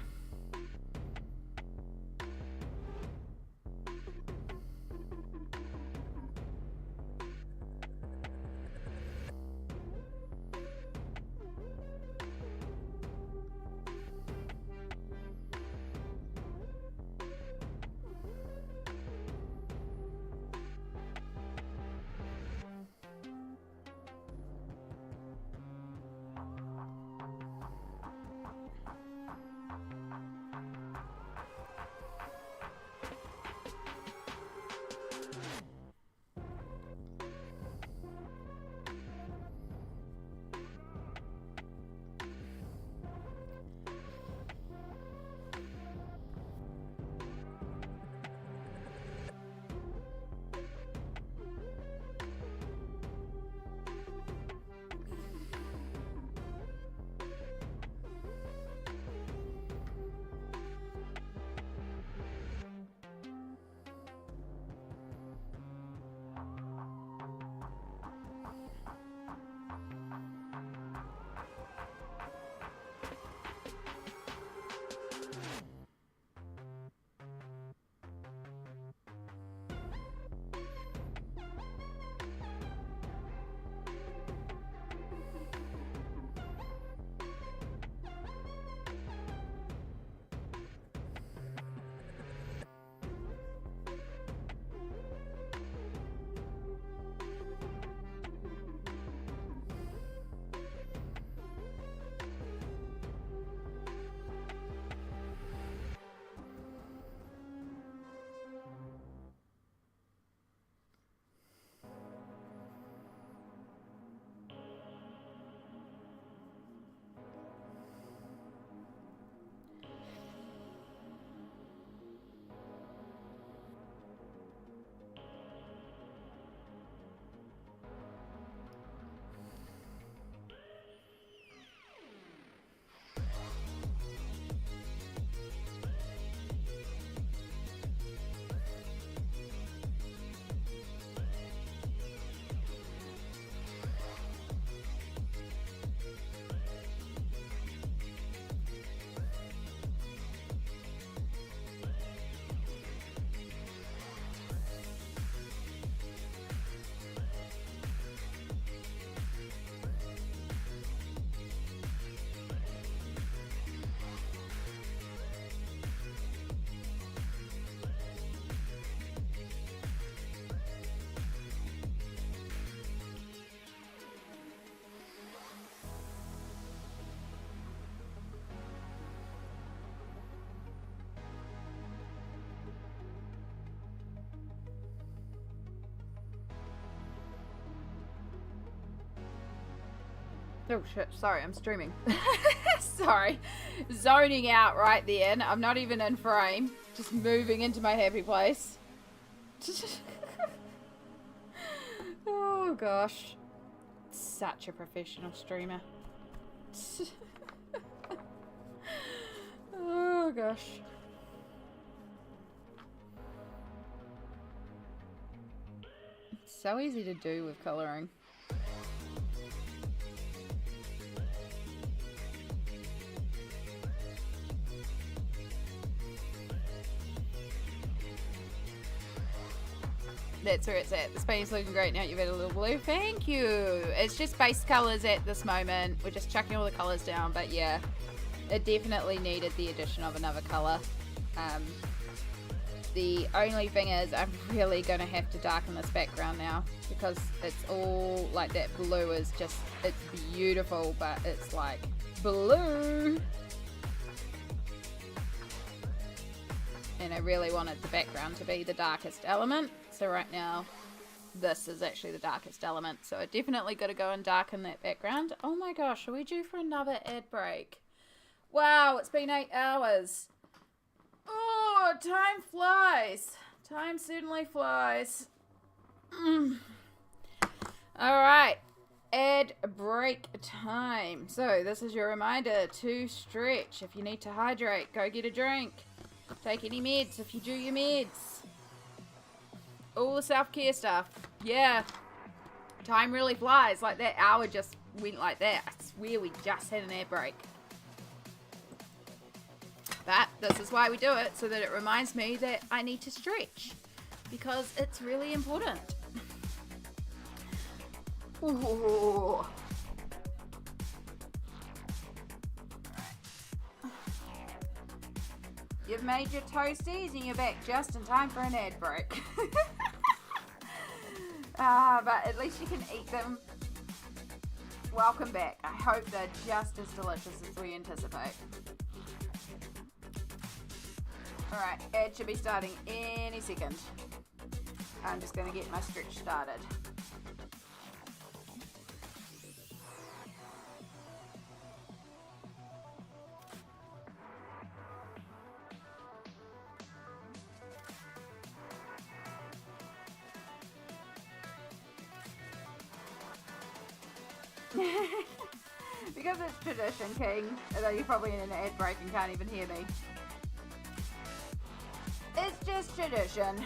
Oh shit, sorry, I'm streaming. Sorry. Zoning out right then. I'm not even in frame. Just moving into my happy place. Oh gosh. Such a professional streamer. Oh gosh. It's so easy to do with colouring. That's where it's at. The Spain's looking great now. You've added a little blue. Thank you. It's just base colours at this moment. We're just chucking all the colours down. But yeah, it definitely needed the addition of another colour. The only thing is I'm really going to have to darken this background now. Because it's all like that blue is just, it's beautiful. But it's like blue. And I really wanted the background to be the darkest element. So right now, this is actually the darkest element. So I definitely got to go and darken that background. Oh my gosh, are we due for another ad break? Wow, it's been 8 hours. Oh, time flies. Time certainly flies. Alright, ad break time. So this is your reminder to stretch. If you need to hydrate, go get a drink. Take any meds if you do your meds. All the self-care stuff. Yeah. Time really flies. Like that hour just went like that. I swear we just had an ad break. But this is why we do it. So that it reminds me that I need to stretch. Because it's really important. Ooh. You've made your toasties and you're back just in time for an ad break. But at least you can eat them. Welcome back. I hope they're just as delicious as we anticipate. Alright, ad should be starting any second. I'm just going to get my stretch started. Because it's tradition, King. Although you're probably in an ad break and can't even hear me. It's just tradition.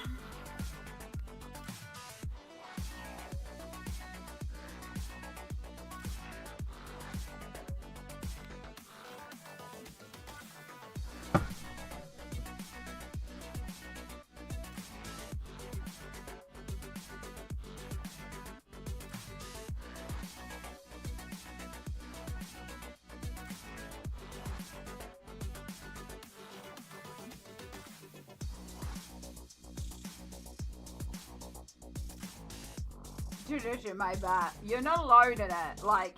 Tradition, my bad. You're not alone in it. Like,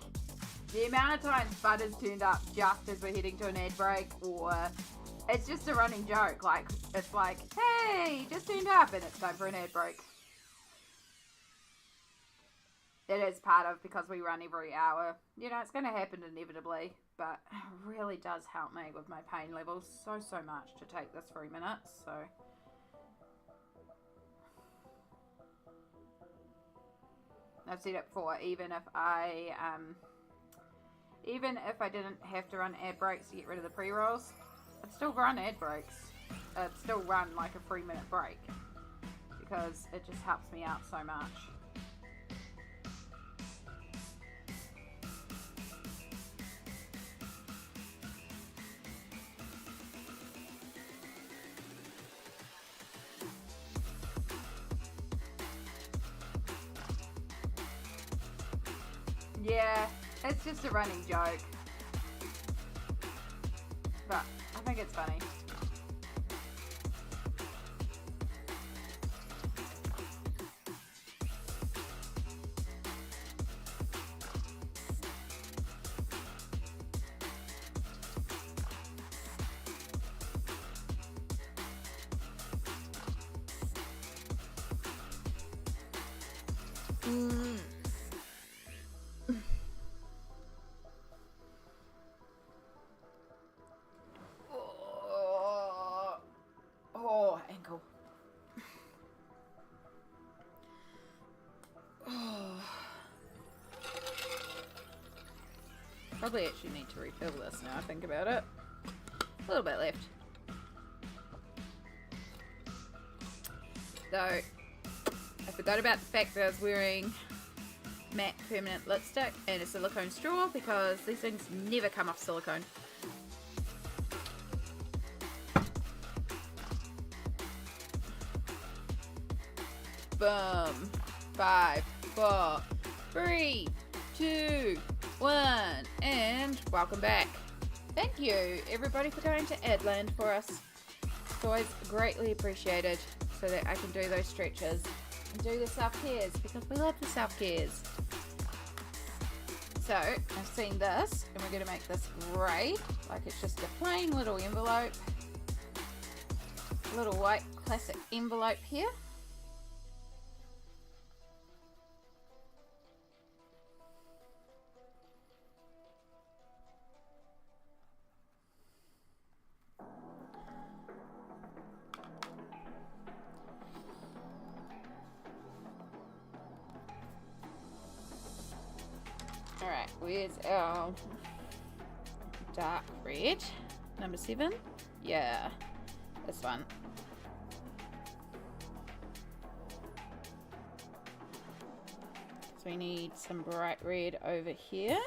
the amount of times Butter's turned up just as we're heading to an ad break, or it's just a running joke. Like, it's like, hey, just turned up and it's time for an ad break. It is part of because we run every hour. You know, it's going to happen inevitably, but it really does help me with my pain levels so much to take this 3 minutes, so... I've said it before, even if I didn't have to run ad breaks to get rid of the pre-rolls, I'd still run ad breaks. I'd still run like a 3-minute break because it just helps me out so much. Yeah, it's just a running joke. But I think it's funny. probably actually need to refill this now I think about it. A little bit left. So, I forgot about the fact that I was wearing matte permanent lipstick and a silicone straw because these things never come off silicone. Boom. 5, 4, 3, 2, 1, and welcome back. Thank you everybody for going to Adland for us. It's always greatly appreciated so that I can do those stretches and do the self-cares because we love the self-cares. So I've seen this and we're going to make this grey, like it's just a plain little envelope, little white classic envelope here. Alright, where's our dark red? Number 7? Yeah, this one. So we need some bright red over here.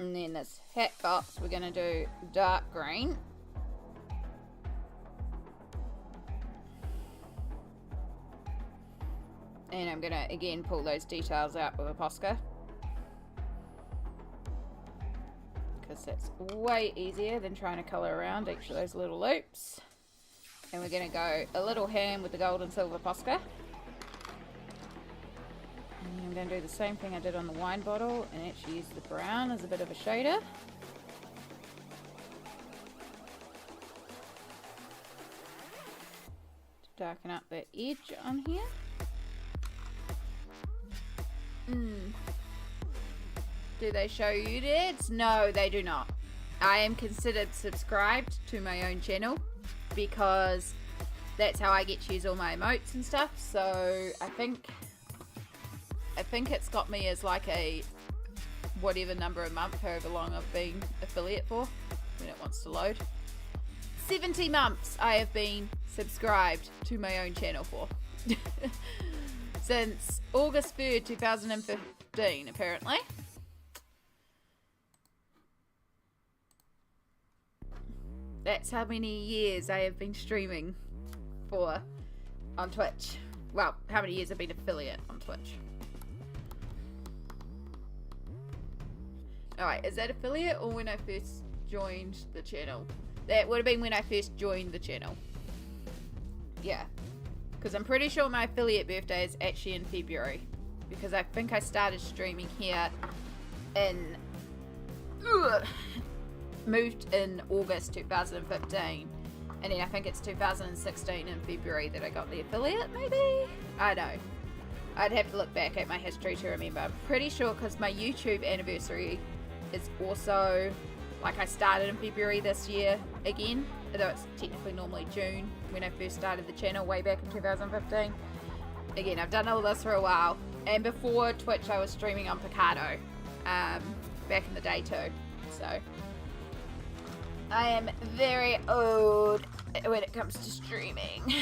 And then this hat box, we're going to do dark green. And I'm going to, again, pull those details out with a Posca. Because that's way easier than trying to colour around each of those little loops. And we're going to go a little ham with the gold and silver Posca. I'm going to do the same thing I did on the wine bottle and actually use the brown as a bit of a shader. To darken up that edge on here. Do they show you dads? No, they do not. I am considered subscribed to my own channel because that's how I get to use all my emotes and stuff. So I think it's got me as like a whatever number a month, however long I've been affiliate for, when it wants to load. 70 months I have been subscribed to my own channel for. Since August 3rd, 2015, apparently. That's how many years I have been streaming for on Twitch. Well, how many years I've been affiliate on Twitch. Alright, is that affiliate or when I first joined the channel? That would have been when I first joined the channel. Yeah. Because I'm pretty sure my affiliate birthday is actually in February. Because I think I started streaming here in... moved in August 2015. And then I think it's 2016 in February that I got the affiliate, maybe? I don't know. I'd have to look back at my history to remember. I'm pretty sure because my YouTube anniversary is also... Like I started in February this year again, although it's technically normally June when I first started the channel way back in 2015. Again, I've done all this for a while. And before Twitch, I was streaming on Picardo back in the day too. So I am very old when it comes to streaming.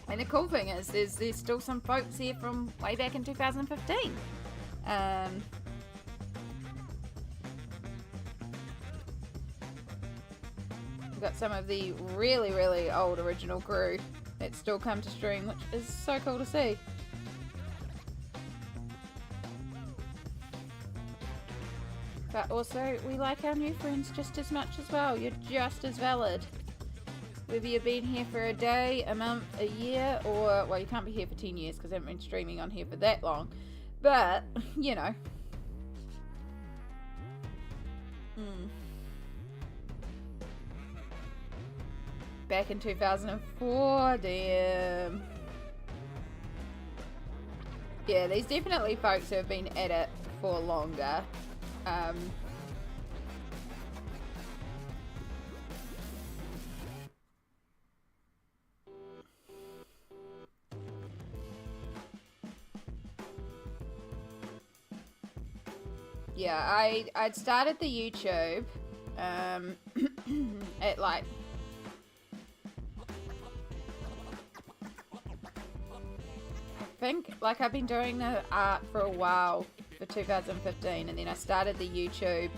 And the cool thing is, there's still some folks here from way back in 2015. We've got some of the really, really old original crew that still come to stream, which is so cool to see. But also, we like our new friends just as much as well. You're just as valid. Whether you've been here for a day, a month, a year, or, well, you can't be here for 10 years because I haven't been streaming on here for that long. But, you know. Back in 2004, damn. Yeah, there's definitely folks who have been at it for longer. Yeah, I'd started the YouTube at like I think like I've been doing the art for a while for 2015, and then I started the YouTube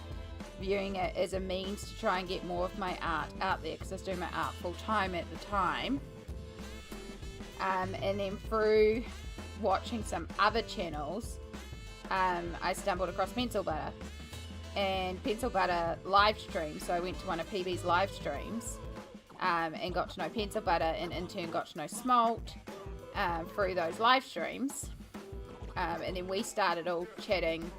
viewing it as a means to try and get more of my art out there because I was doing my art full time at the time. And then through watching some other channels, I stumbled across Pencil Butter, and Pencil Butter live stream. So I went to one of PB's live streams and got to know Pencil Butter, and in turn got to know Smalt through those live streams. And then we started all chatting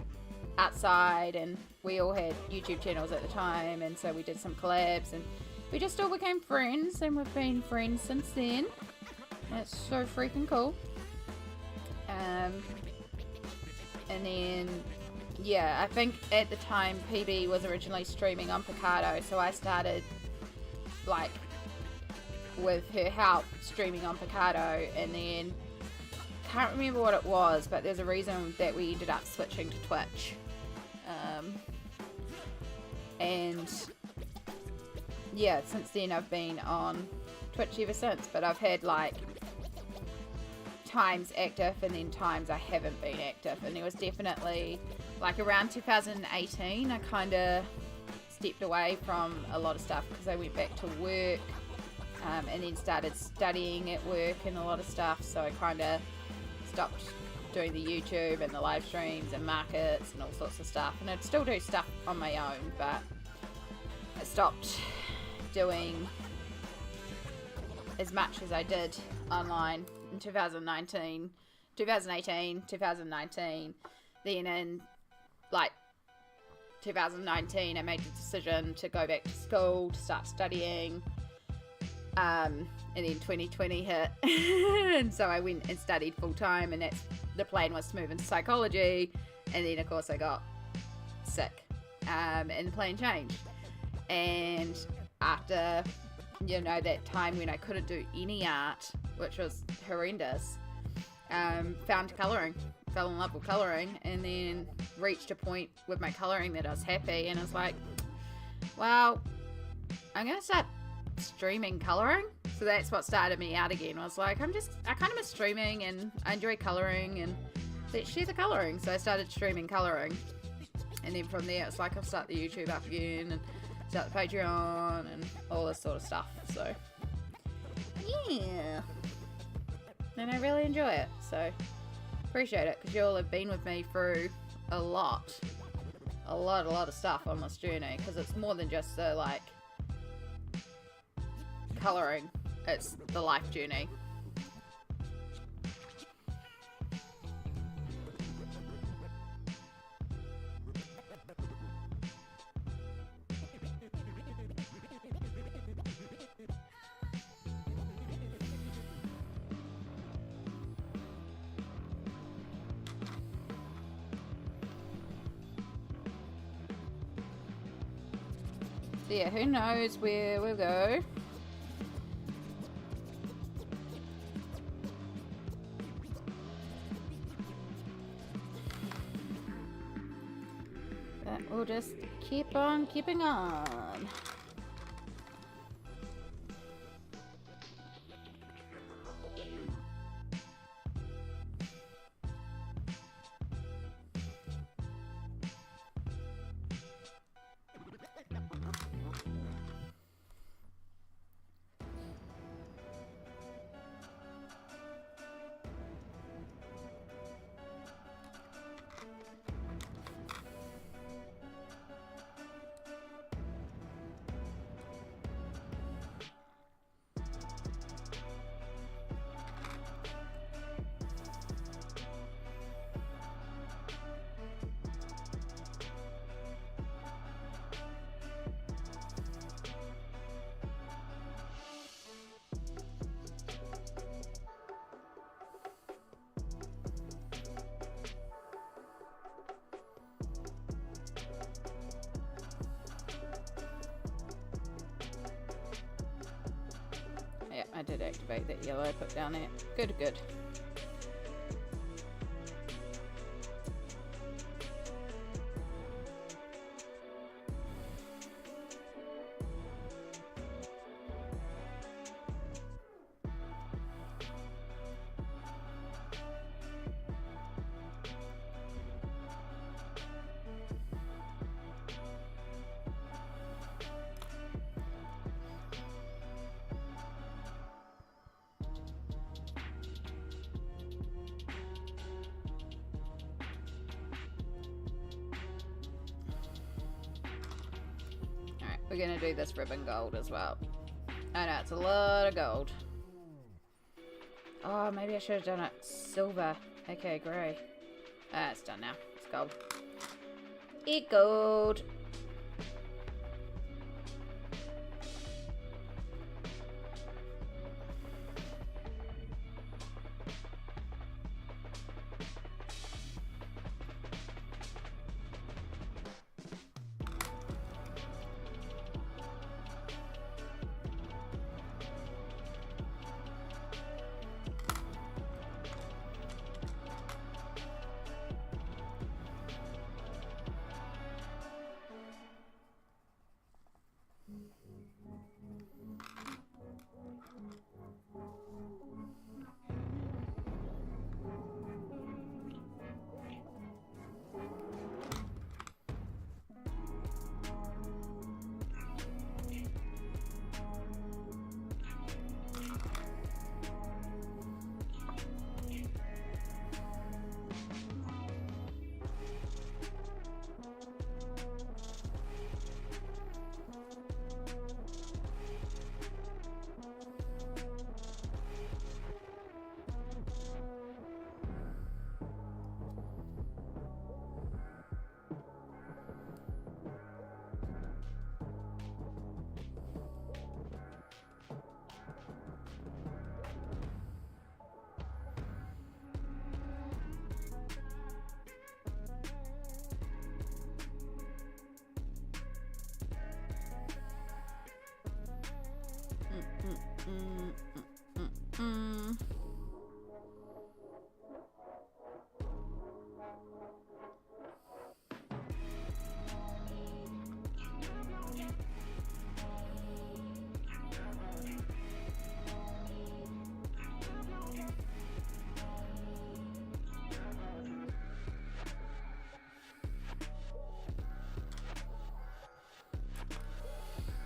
outside, and we all had YouTube channels at the time, and so we did some collabs, and we just all became friends, and we've been friends since then. That's so freaking cool. And then, yeah, I think at the time PB was originally streaming on Picardo, so I started, like, with her help streaming on Picardo, and then, can't remember what it was, but there's a reason that we ended up switching to Twitch. And, yeah, since then I've been on Twitch ever since, but I've had, like, times active and then times I haven't been active, and there was definitely like around 2018 I kind of stepped away from a lot of stuff because I went back to work and then started studying at work and a lot of stuff, so I kind of stopped doing the YouTube and the live streams and markets and all sorts of stuff, and I'd still do stuff on my own, but I stopped doing as much as I did online in 2018, then in like 2019 I made the decision to go back to school to start studying, and then 2020 hit and so I went and studied full time, and that's the plan was to move into psychology, and then of course I got sick and the plan changed, and after that time when I couldn't do any art, which was horrendous, found colouring, fell in love with colouring, and then reached a point with my colouring that I was happy, and I was like, well, I'm going to start streaming colouring. So that's what started me out again. I was like, I kind of miss streaming, and I enjoy colouring, and let's share the colouring. So I started streaming colouring, and then from there it's like I'll start the YouTube up again, and start the Patreon and all this sort of stuff. So yeah, and I really enjoy it, so appreciate it because you all have been with me through a lot of stuff on this journey, because it's more than just the like colouring, it's the life journey. So yeah, who knows where we'll go. But we'll just keep on keeping on. I did activate that yellow I put down there. Good, good. We're gonna do this ribbon gold as well. I know, it's a lot of gold. Oh, maybe I should have done it silver. Okay, grey. It's done now. It's gold. It gold.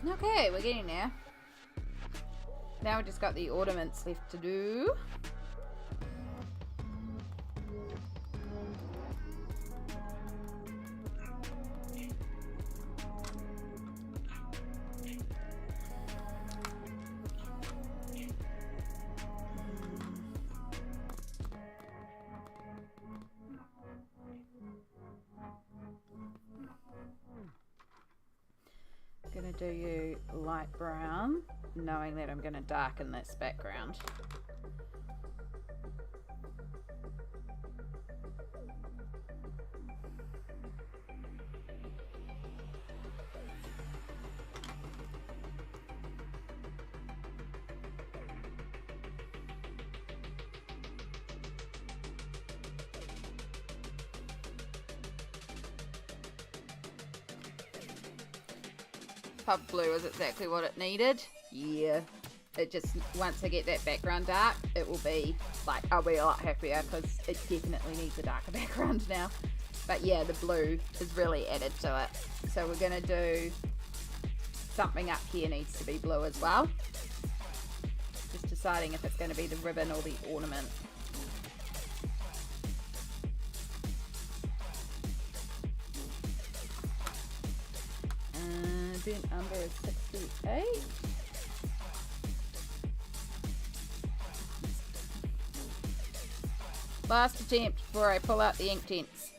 Okay, we're getting there. Now we just got the ornaments left to do. Gonna do you light brown, knowing that I'm gonna darken this background. Puff blue is exactly what it needed. Yeah. It just, once I get that background dark, it will be, like, I'll be a lot happier because it definitely needs a darker background now. But yeah, the blue is really added to it. So we're going to do something up here needs to be blue as well. Just deciding if it's going to be the ribbon or the ornament. Burnt umber is 68. Last attempt before I pull out the ink tents.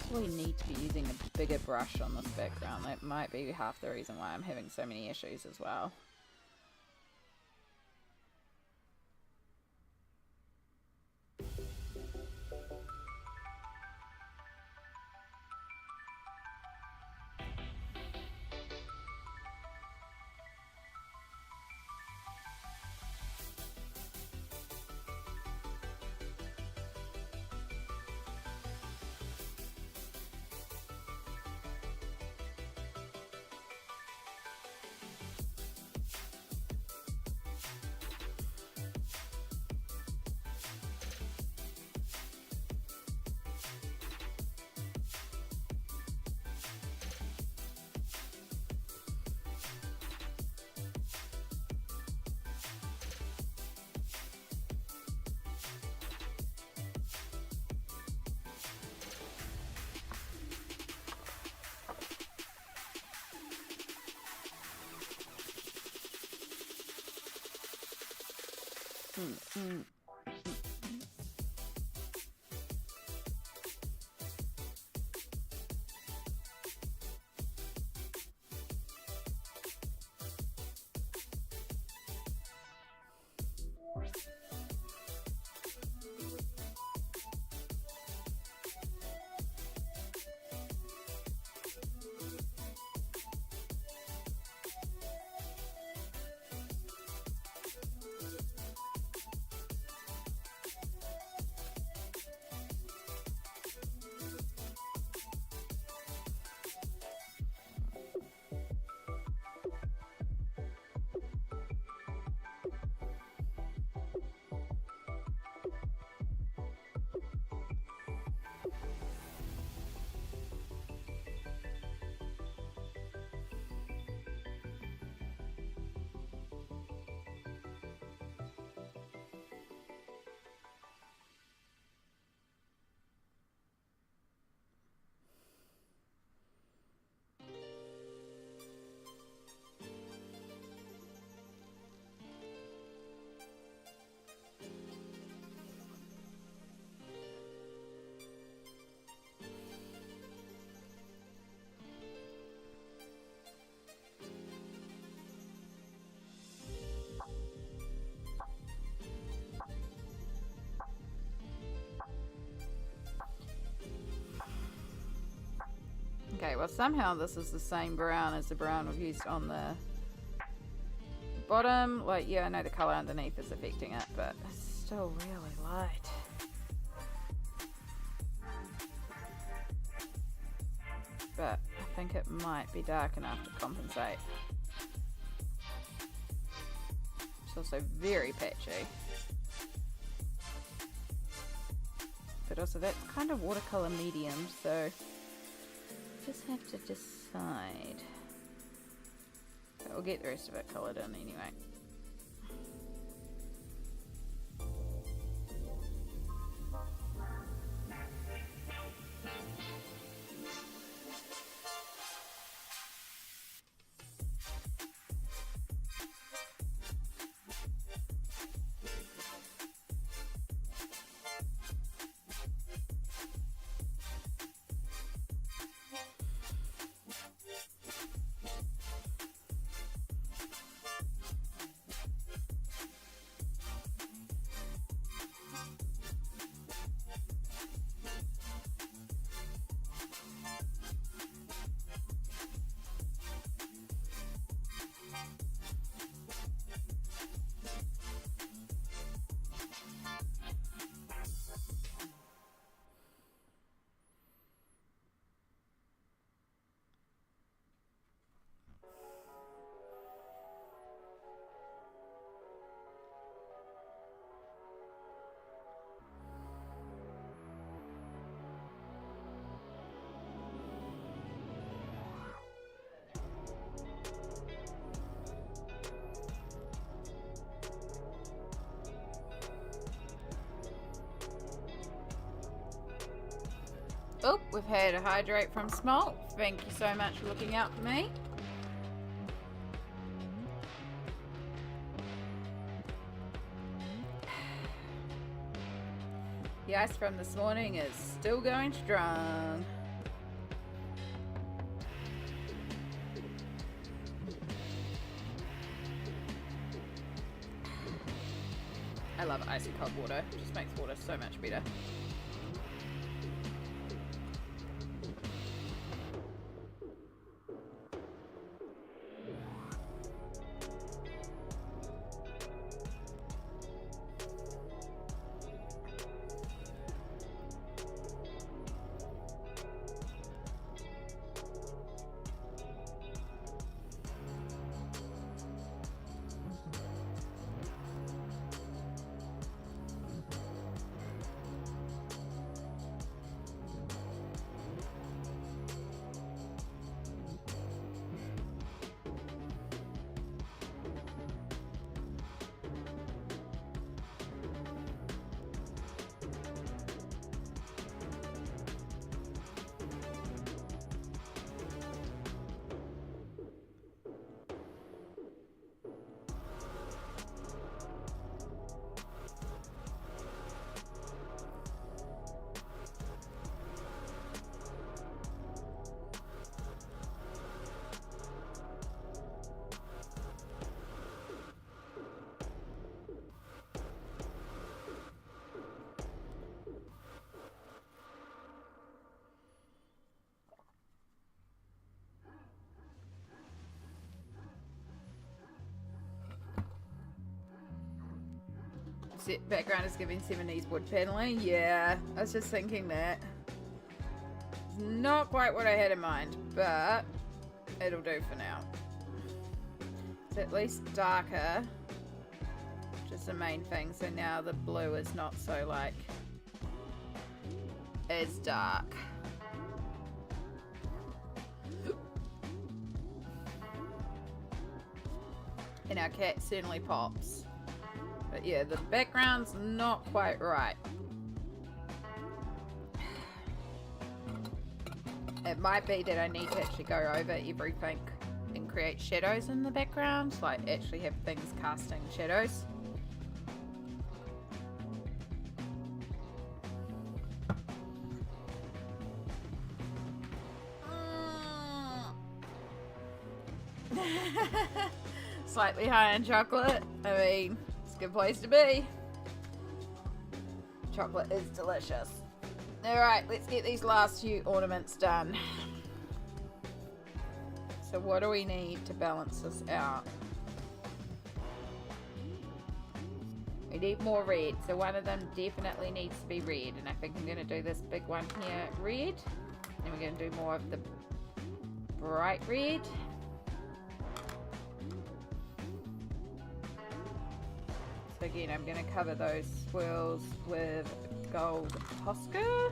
possibly need to be using a bigger brush on this background. That might be half the reason why I'm having so many issues as well. Okay, well somehow this is the same brown as the brown we've used on the bottom. Like, yeah, I know the colour underneath is affecting it, but it's still really light. But I think it might be dark enough to compensate. It's also very patchy. But also that's kind of watercolour medium, so just have to decide. But we'll get the rest of it coloured in anyway. Oh, we've had a hydrate from Smolk. Thank you so much for looking out for me. The ice from this morning is still going strong. I love icy cold water. It just makes water so much better. Background is giving 70s wood paneling. Yeah, I was just thinking that. It's not quite what I had in mind, but it'll do for now. It's at least darker, which is the main thing. So now the blue is not so like as dark. And our cat certainly pops. But yeah, the background's not quite right. It might be that I need to actually go over everything and create shadows in the background, like actually have things casting shadows. Slightly high in chocolate. I mean, it's a good place to be. Chocolate is delicious. Alright, let's get these last few ornaments done. So what do we need to balance this out? We need more red. So one of them definitely needs to be red. And I think I'm going to do this big one here red. And we're going to do more of the bright red. So again, I'm going to cover those swirls with gold Posca.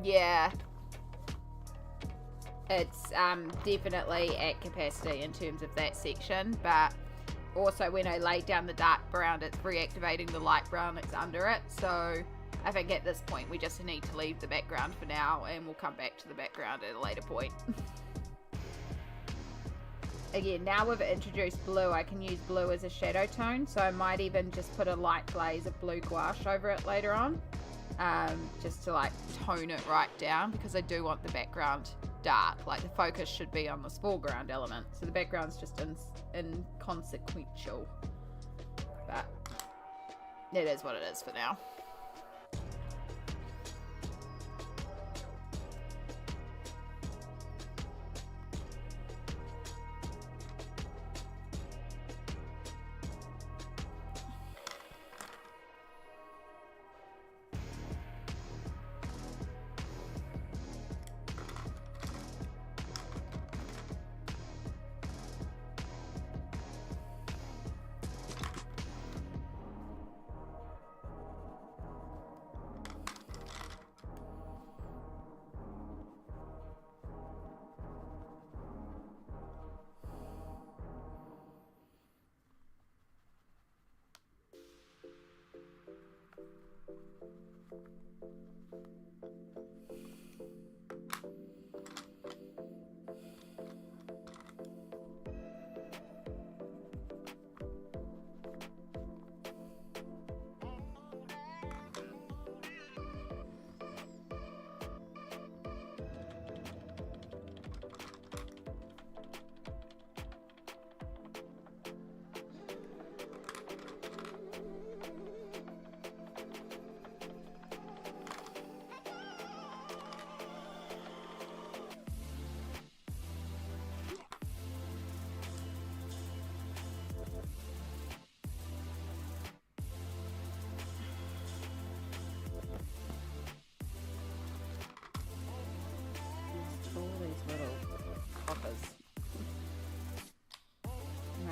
Yeah, it's definitely at capacity in terms of that section, but also when I lay down the dark brown, it's reactivating the light brown that's under it. So I think at this point we just need to leave the background for now, and we'll come back to the background at a later point. Again, now we've introduced blue, I can use blue as a shadow tone, so I might even just put a light glaze of blue gouache over it later on. Just to like tone it right down, because I do want the background dark. Like the focus should be on this foreground element, so the background's just inconsequential, but it is what it is for now.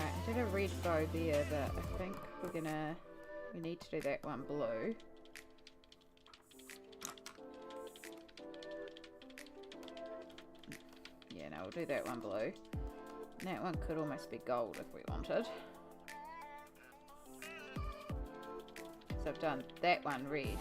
I did a red bow there, but I think we need to do that one blue. Yeah, no, we'll do that one blue. And that one could almost be gold if we wanted. So I've done that one red.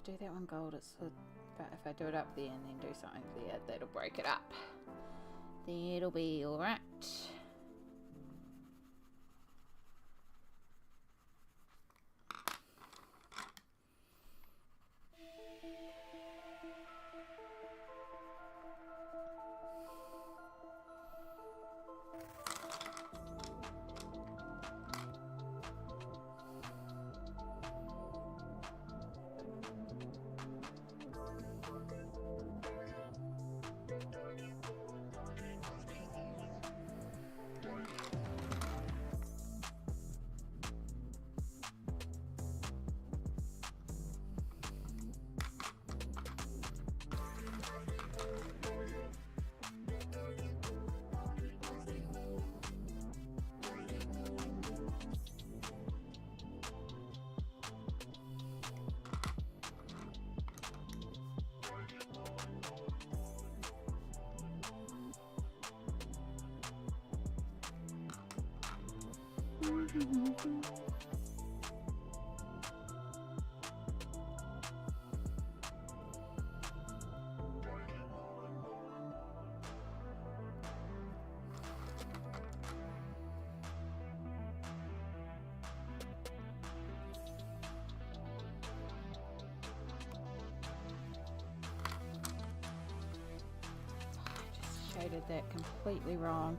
Do that one gold, but if I do it up there and then do something there, that'll break it up. That'll be alright. Shaded that completely wrong.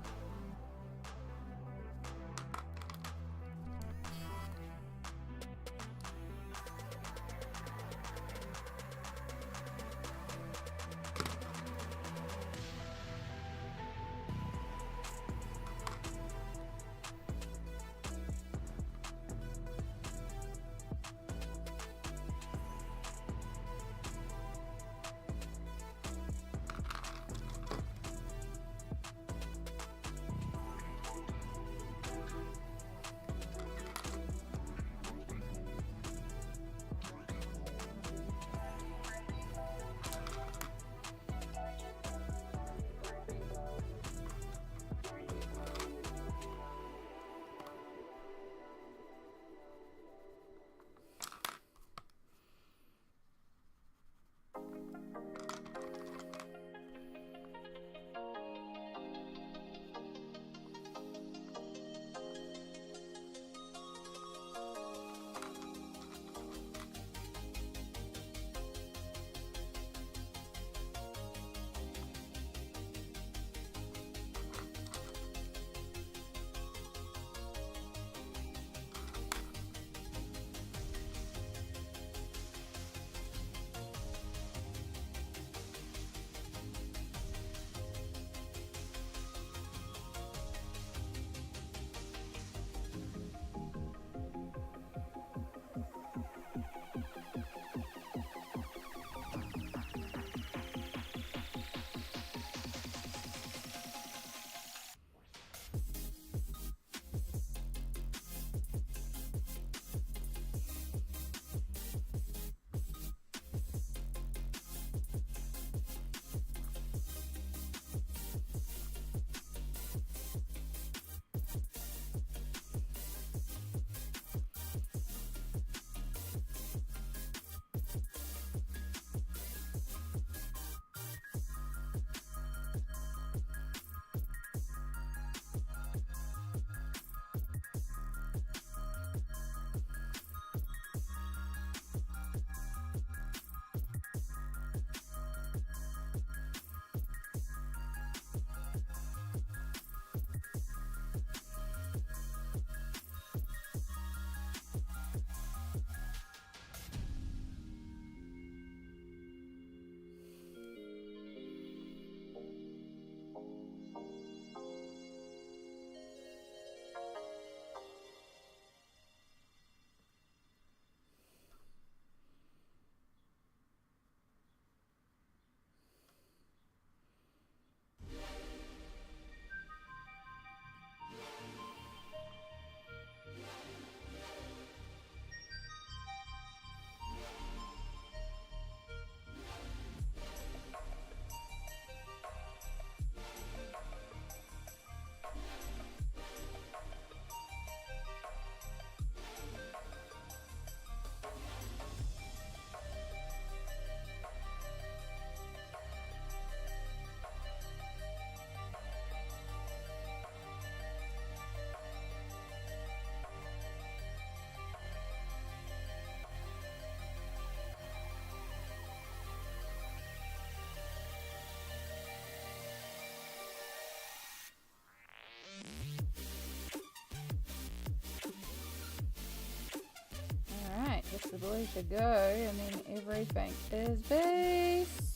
the blue should go, and then everything is based.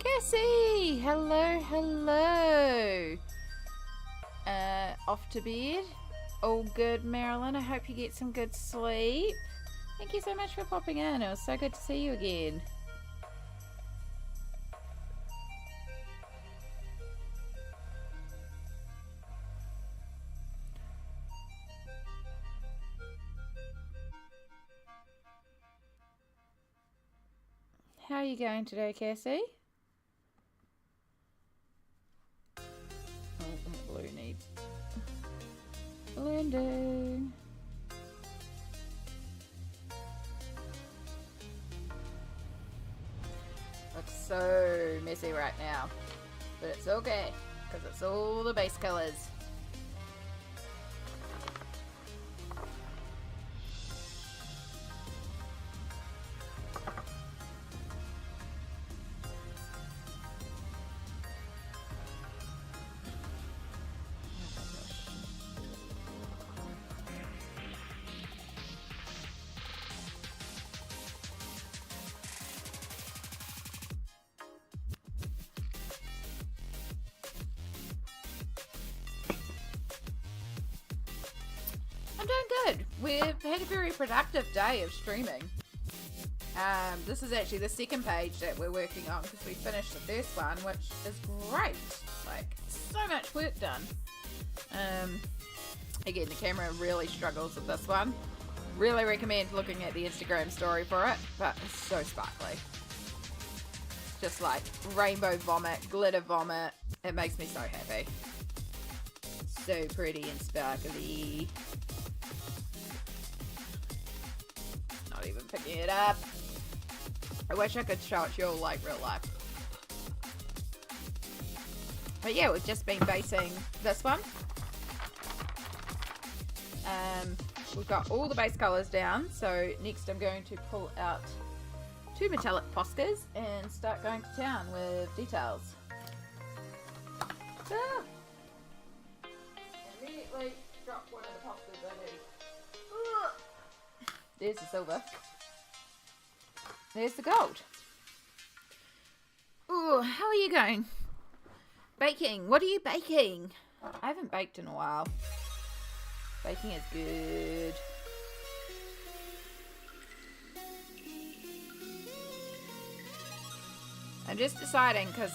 Cassie! Hello, hello! Off to bed? All good, Marilyn. I hope you get some good sleep. Thank you so much for popping in. It was so good to see you again. How are you going today, Cassie? Oh, blue needs blending. Looks so messy right now, but it's okay because it's all the base colors. I'm doing good. We've had a very productive day of streaming. This is actually the second page that we're working on because we finished the first one, which is great. Like, so much work done. Again, the camera really struggles with this one. Really recommend looking at the Instagram story for it, but it's so sparkly. Just like rainbow vomit, glitter vomit. It makes me so happy. So pretty and sparkly. Not even picking it up. I wish I could show it to you all like real life. But yeah, we've just been basing this one. We've got all the base colours down, so next I'm going to pull out 2 metallic Poscas and start going to town with details. Ah! Immediately drop one of the Poscas I need. There's the silver. There's the gold. Ooh, how are you going? Baking. What are you baking? I haven't baked in a while. Baking is good. I'm just deciding because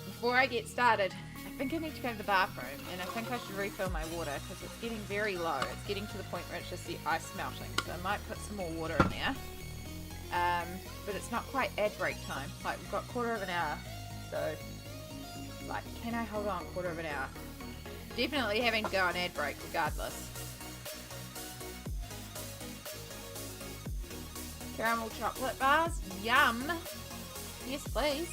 before I get started, I think I need to go to the bathroom and I think I should refill my water because it's getting very low. It's getting to the point where it's just the ice melting. So I might put some more water in there. But it's not quite ad break time. Like, we've got quarter of an hour. So, like, can I hold on quarter of an hour? Definitely having to go on ad break regardless. Caramel chocolate bars. Yum. Yes, please.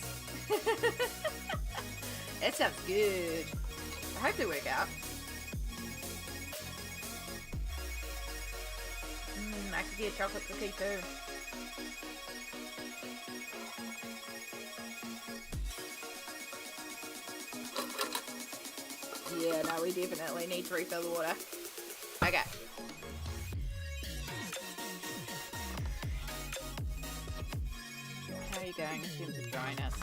That sounds good. I hope they work out. I could get a chocolate cookie too. Yeah, no, we definitely need to refill the water. Okay. How are you going in terms of dryness?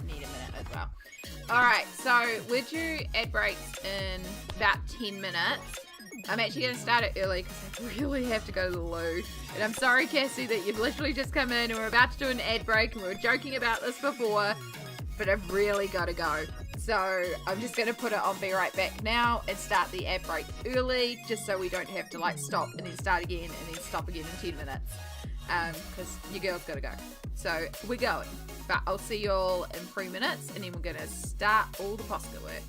Need a minute as well. Alright, so we're due ad breaks in about 10 minutes. I'm actually going to start it early because I really have to go to the loo. And I'm sorry, Cassie, that you've literally just come in and we're about to do an ad break and we were joking about this before, but I've really got to go. So I'm just going to put it on Be Right Back now and start the ad break early just so we don't have to like stop and then start again and then stop again in 10 minutes because your girl's got to go. So we're going, but I'll see you all in 3 minutes and then we're going to start all the Posca work.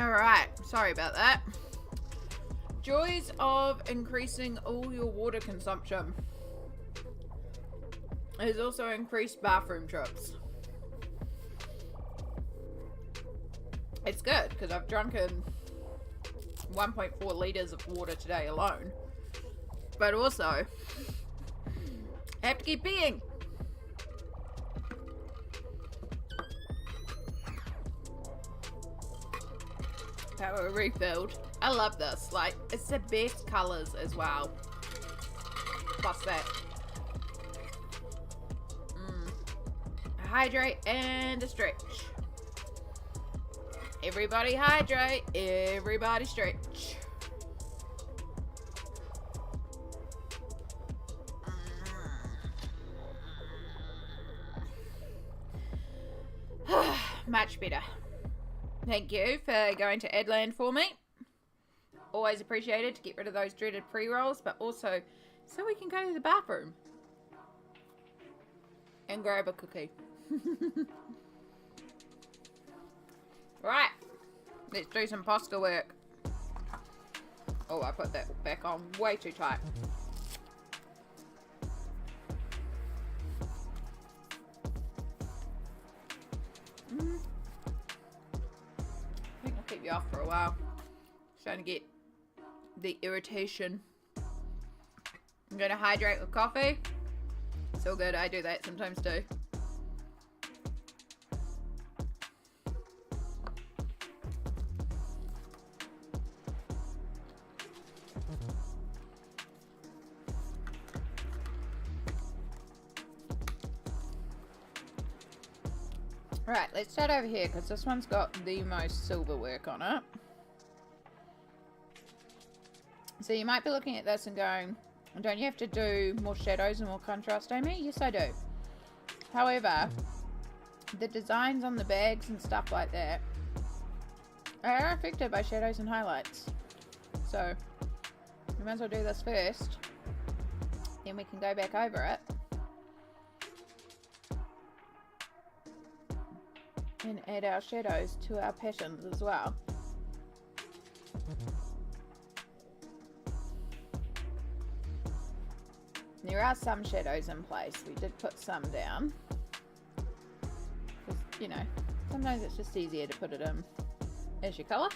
Alright, sorry about that. Joys of increasing all your water consumption is also increased bathroom trips. It's good because I've drunken 1.4 litres of water today alone. But also, I have to keep peeing. Power refilled. I love this. Like, it's the best colours as well. Plus that. A hydrate and a stretch. Everybody hydrate. Everybody stretch. Much better. Thank you for going to Adland for me. Always appreciated to get rid of those dreaded pre-rolls, but also so we can go to the bathroom and grab a cookie. Right, let's do some pasta work. Oh, I put that back on way too tight. I think I'll keep you off for a while. Starting to get the irritation. I'm going to hydrate with coffee. It's all good. I do that sometimes too. Right, let's start over here because this one's got the most silver work on it. So you might be looking at this and going, don't you have to do more shadows and more contrast, Amy? Yes, I do. However, the designs on the bags and stuff like that are affected by shadows and highlights. So we might as well do this first. Then we can go back over it. And add our shadows to our patterns as well. There are some shadows in place. We did put some down. Because, you know, sometimes it's just easier to put it in as your colour.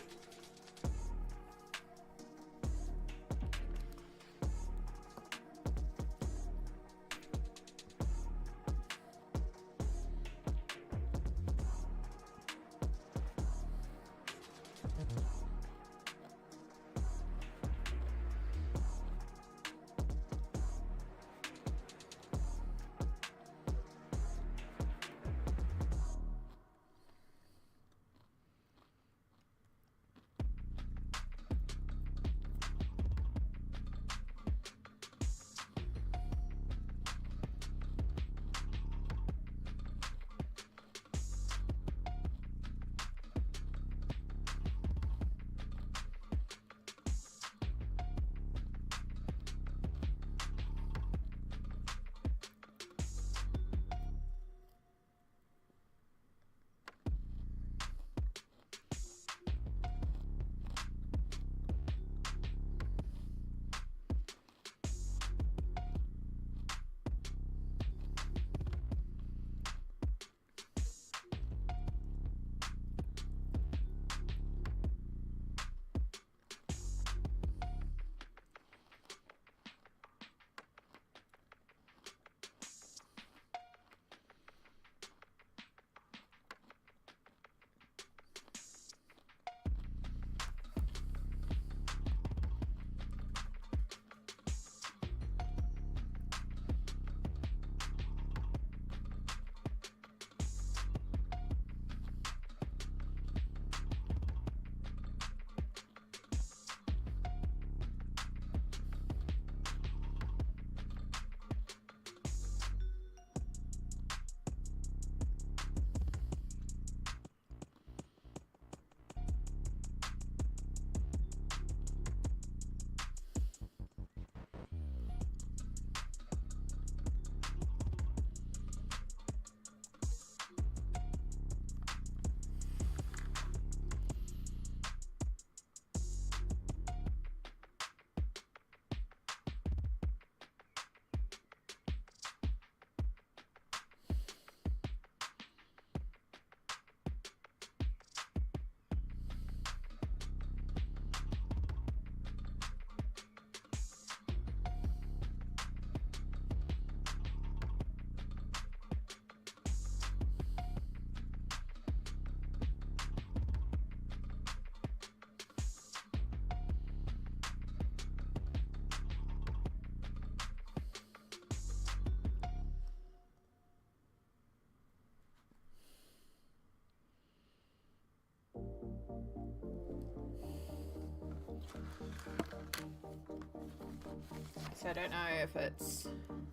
So I don't know if it's...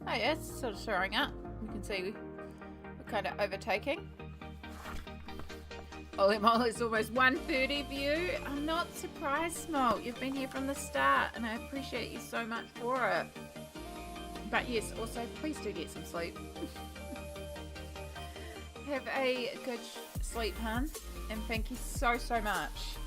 Oh yeah, it's sort of showing up. You can see we're kind of overtaking. Holy moly, it's almost 1:30 for you. I'm not surprised, Smolt. You've been here from the start, and I appreciate you so much for it. But yes, also, please do get some sleep. Have a good sleep, hun. And thank you so, so much.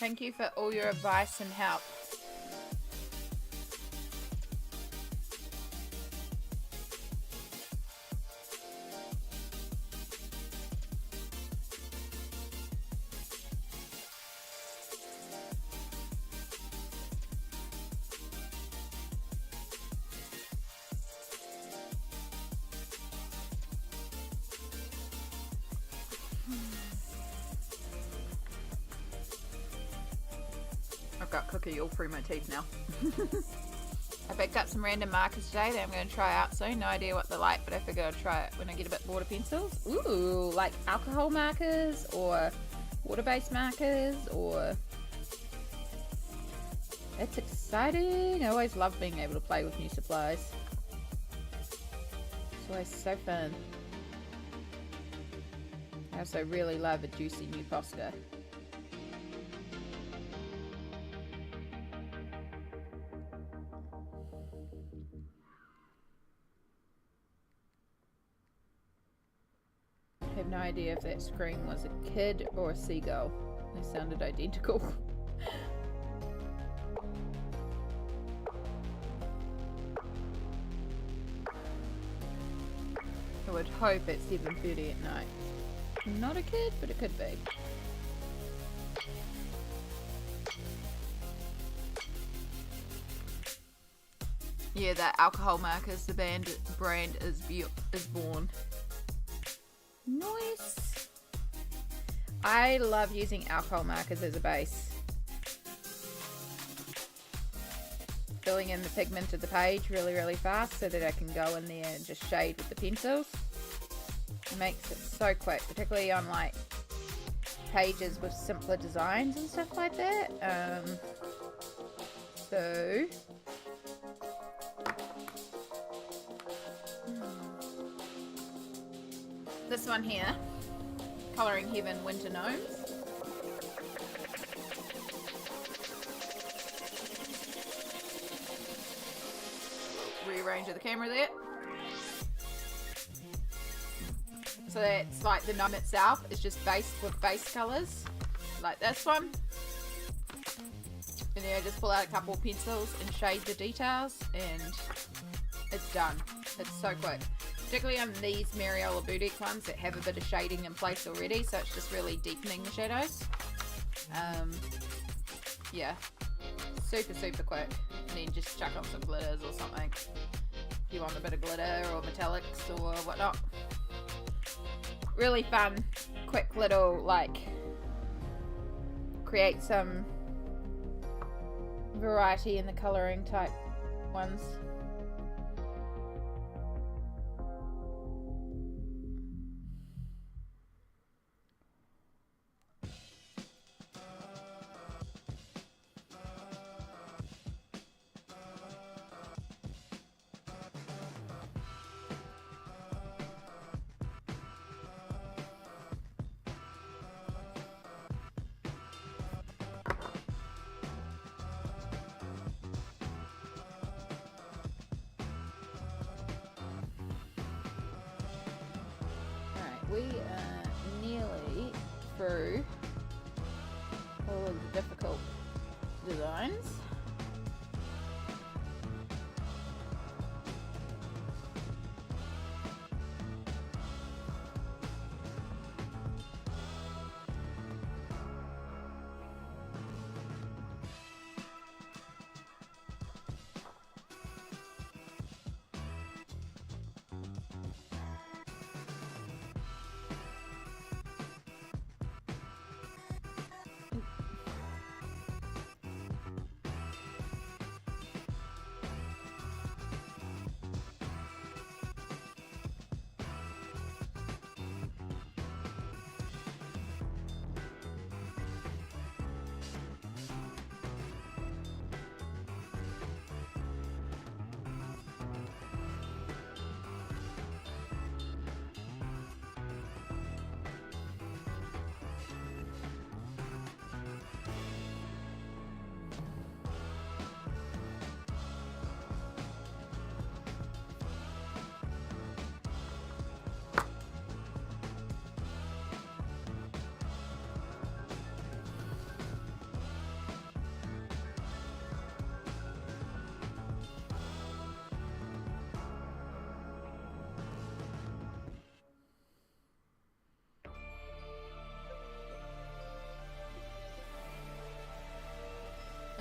Thank you for all your advice and help. I've got cookie all through my teeth now. I picked up some random markers today that I'm going to try out soon. No idea what they're like, but I figured I'd try it when I get a bit bored of pencils. Ooh, like alcohol markers or water-based markers or... It's exciting. I always love being able to play with new supplies. It's always so fun. I also really love a juicy new Posca. I have no idea if that scream was a kid or a seagull. They sounded identical. I would hope it's 7:30 at night. Not a kid, but it could be. Yeah, that alcohol markers, the brand is born. Nice. I love using alcohol markers as a base. Filling in the pigment of the page really, really fast so that I can go in there and just shade with the pencils. It makes it so quick, particularly on like pages with simpler designs and stuff like that. This one here, Colouring Heaven Winter Gnomes. Rearrange of the camera there. So that's like the gnome itself is just base with base colours, like this one. And then I just pull out a couple of pencils and shade the details, and it's done. It's so quick. Particularly on these Mariola Boutique ones that have a bit of shading in place already, so it's just really deepening the shadows. Yeah, super, super quick. And then just chuck on some glitters or something if you want a bit of glitter or metallics or whatnot. Really fun, quick little, like, create some variety in the colouring type ones. We are nearly through all of the difficult designs.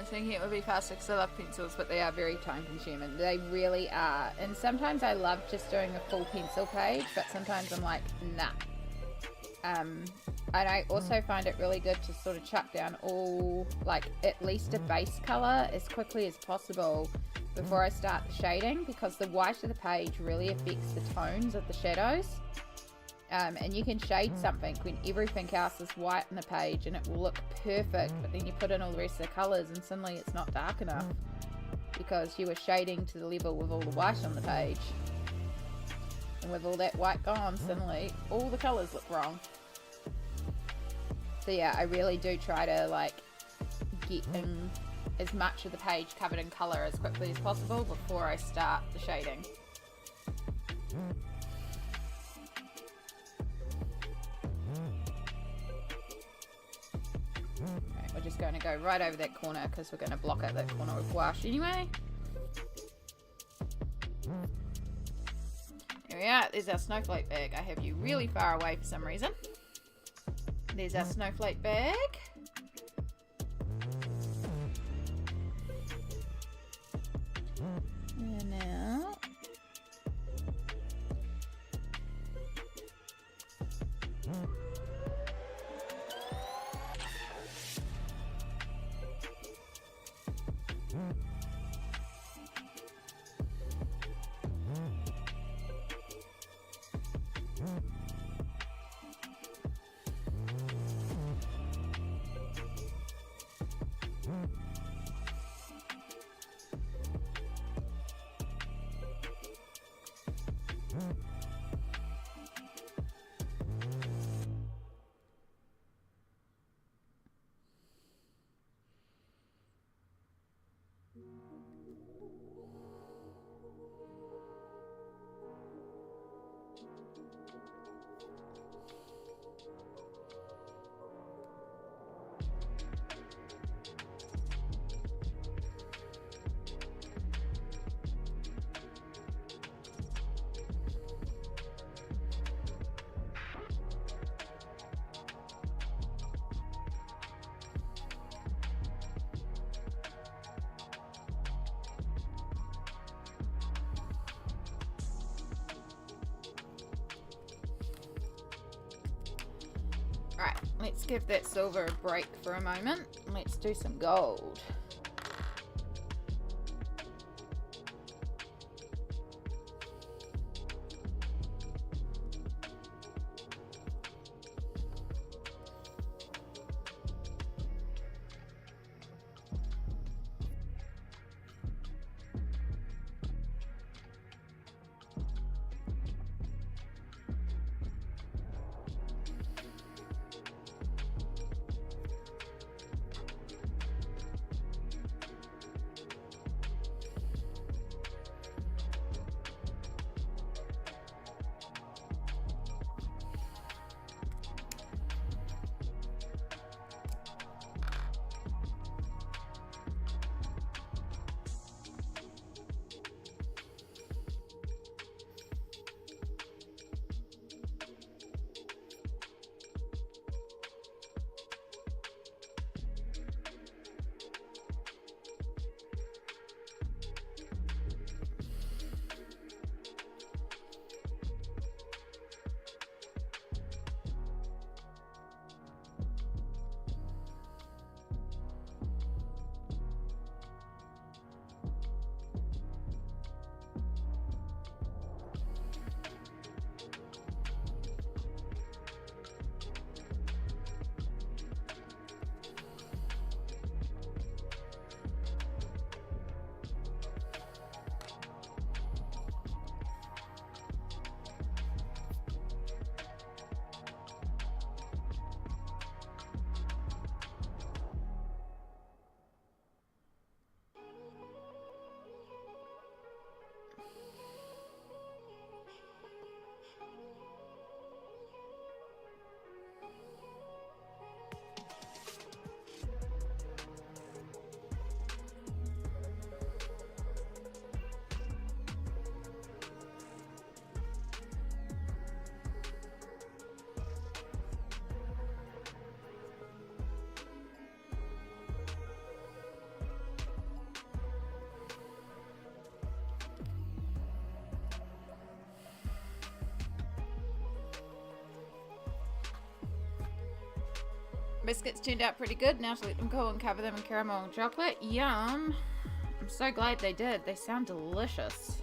thinking it would be faster because I love pencils, but they are very time consuming. They really are. And sometimes I love just doing a full pencil page, but sometimes I'm like, nah. And I also find it really good to sort of chuck down all, like, at least a base color as quickly as possible before I start the shading, because the white of the page really affects the tones of the shadows. And you can shade something when everything else is white on the page and it will look perfect, but then you put in all the rest of the colors and suddenly it's not dark enough because you were shading to the level with all the white on the page. And with all that white gone, suddenly all the colors look wrong. So yeah, I really do try to like get in as much of the page covered in color as quickly as possible before I start the shading. Okay, we're just going to go right over that corner because we're going to block out that corner with gouache anyway. Here we are. There's our snowflake bag. I have you really far away for some reason. There's our snowflake bag. And now... Right, let's give that silver a break for a moment. Let's do some gold. Biscuits turned out pretty good. Now to let them cool and cover them in caramel and chocolate. Yum. I'm so glad they did. They sound delicious.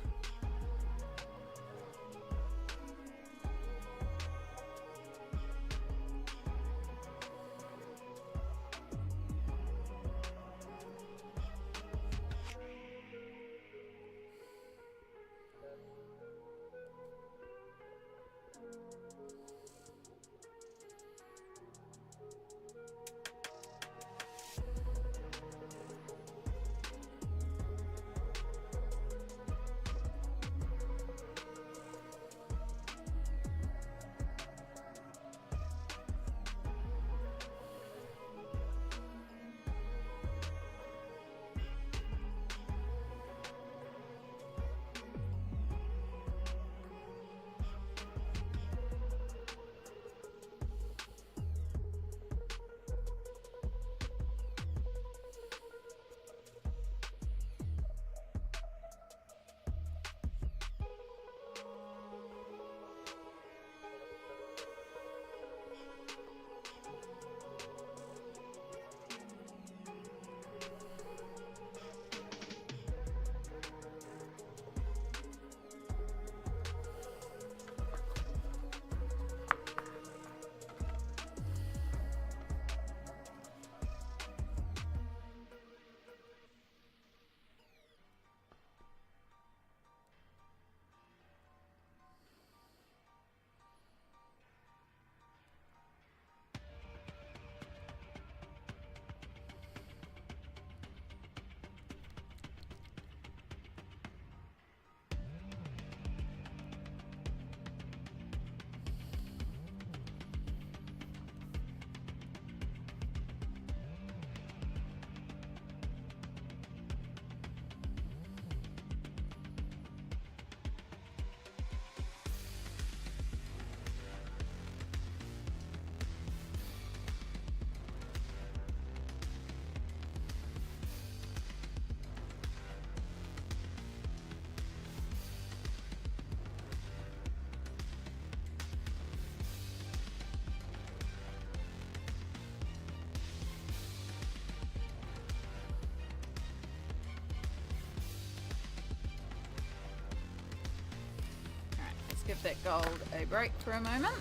Give that gold a break for a moment.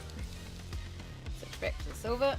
Switch back to the silver.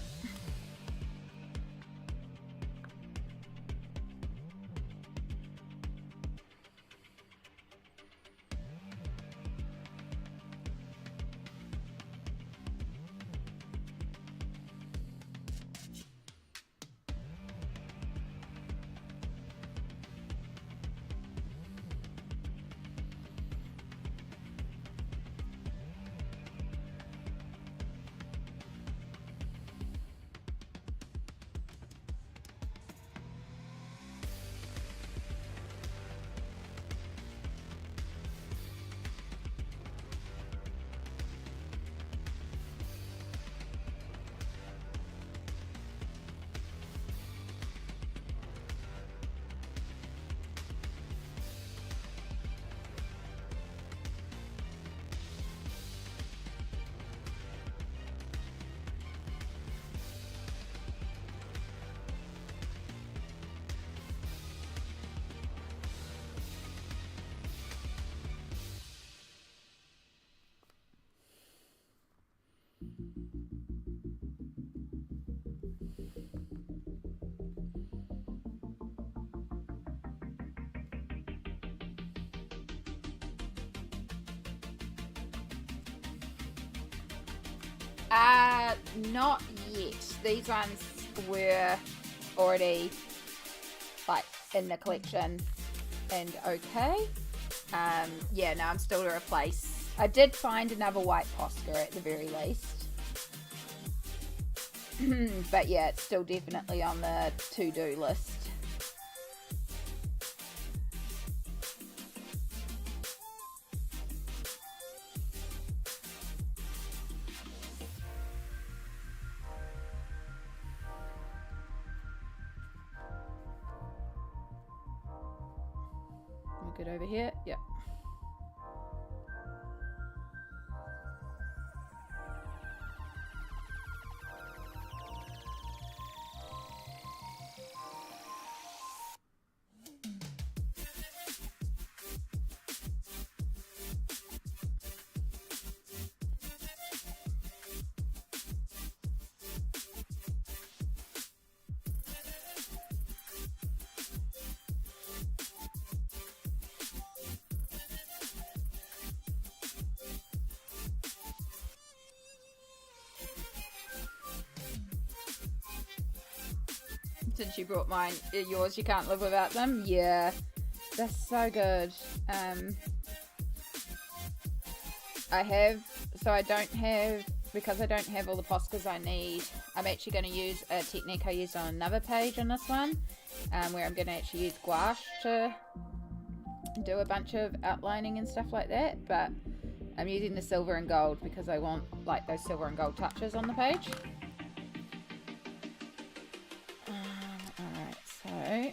Not yet. These ones were already like in the collection and okay. Yeah, no, I'm still to replace. I did find another white Posca at the very least. But yeah, it's still definitely on the to-do list. Good over here. Yep. Since you brought mine, yours, you can't live without them. Yeah, they're so good. Because I don't have all the Poscas I need, I'm actually going to use a technique I used on another page on this one, where I'm going to actually use gouache to do a bunch of outlining and stuff like that, but I'm using the silver and gold because I want like those silver and gold touches on the page. Alright, so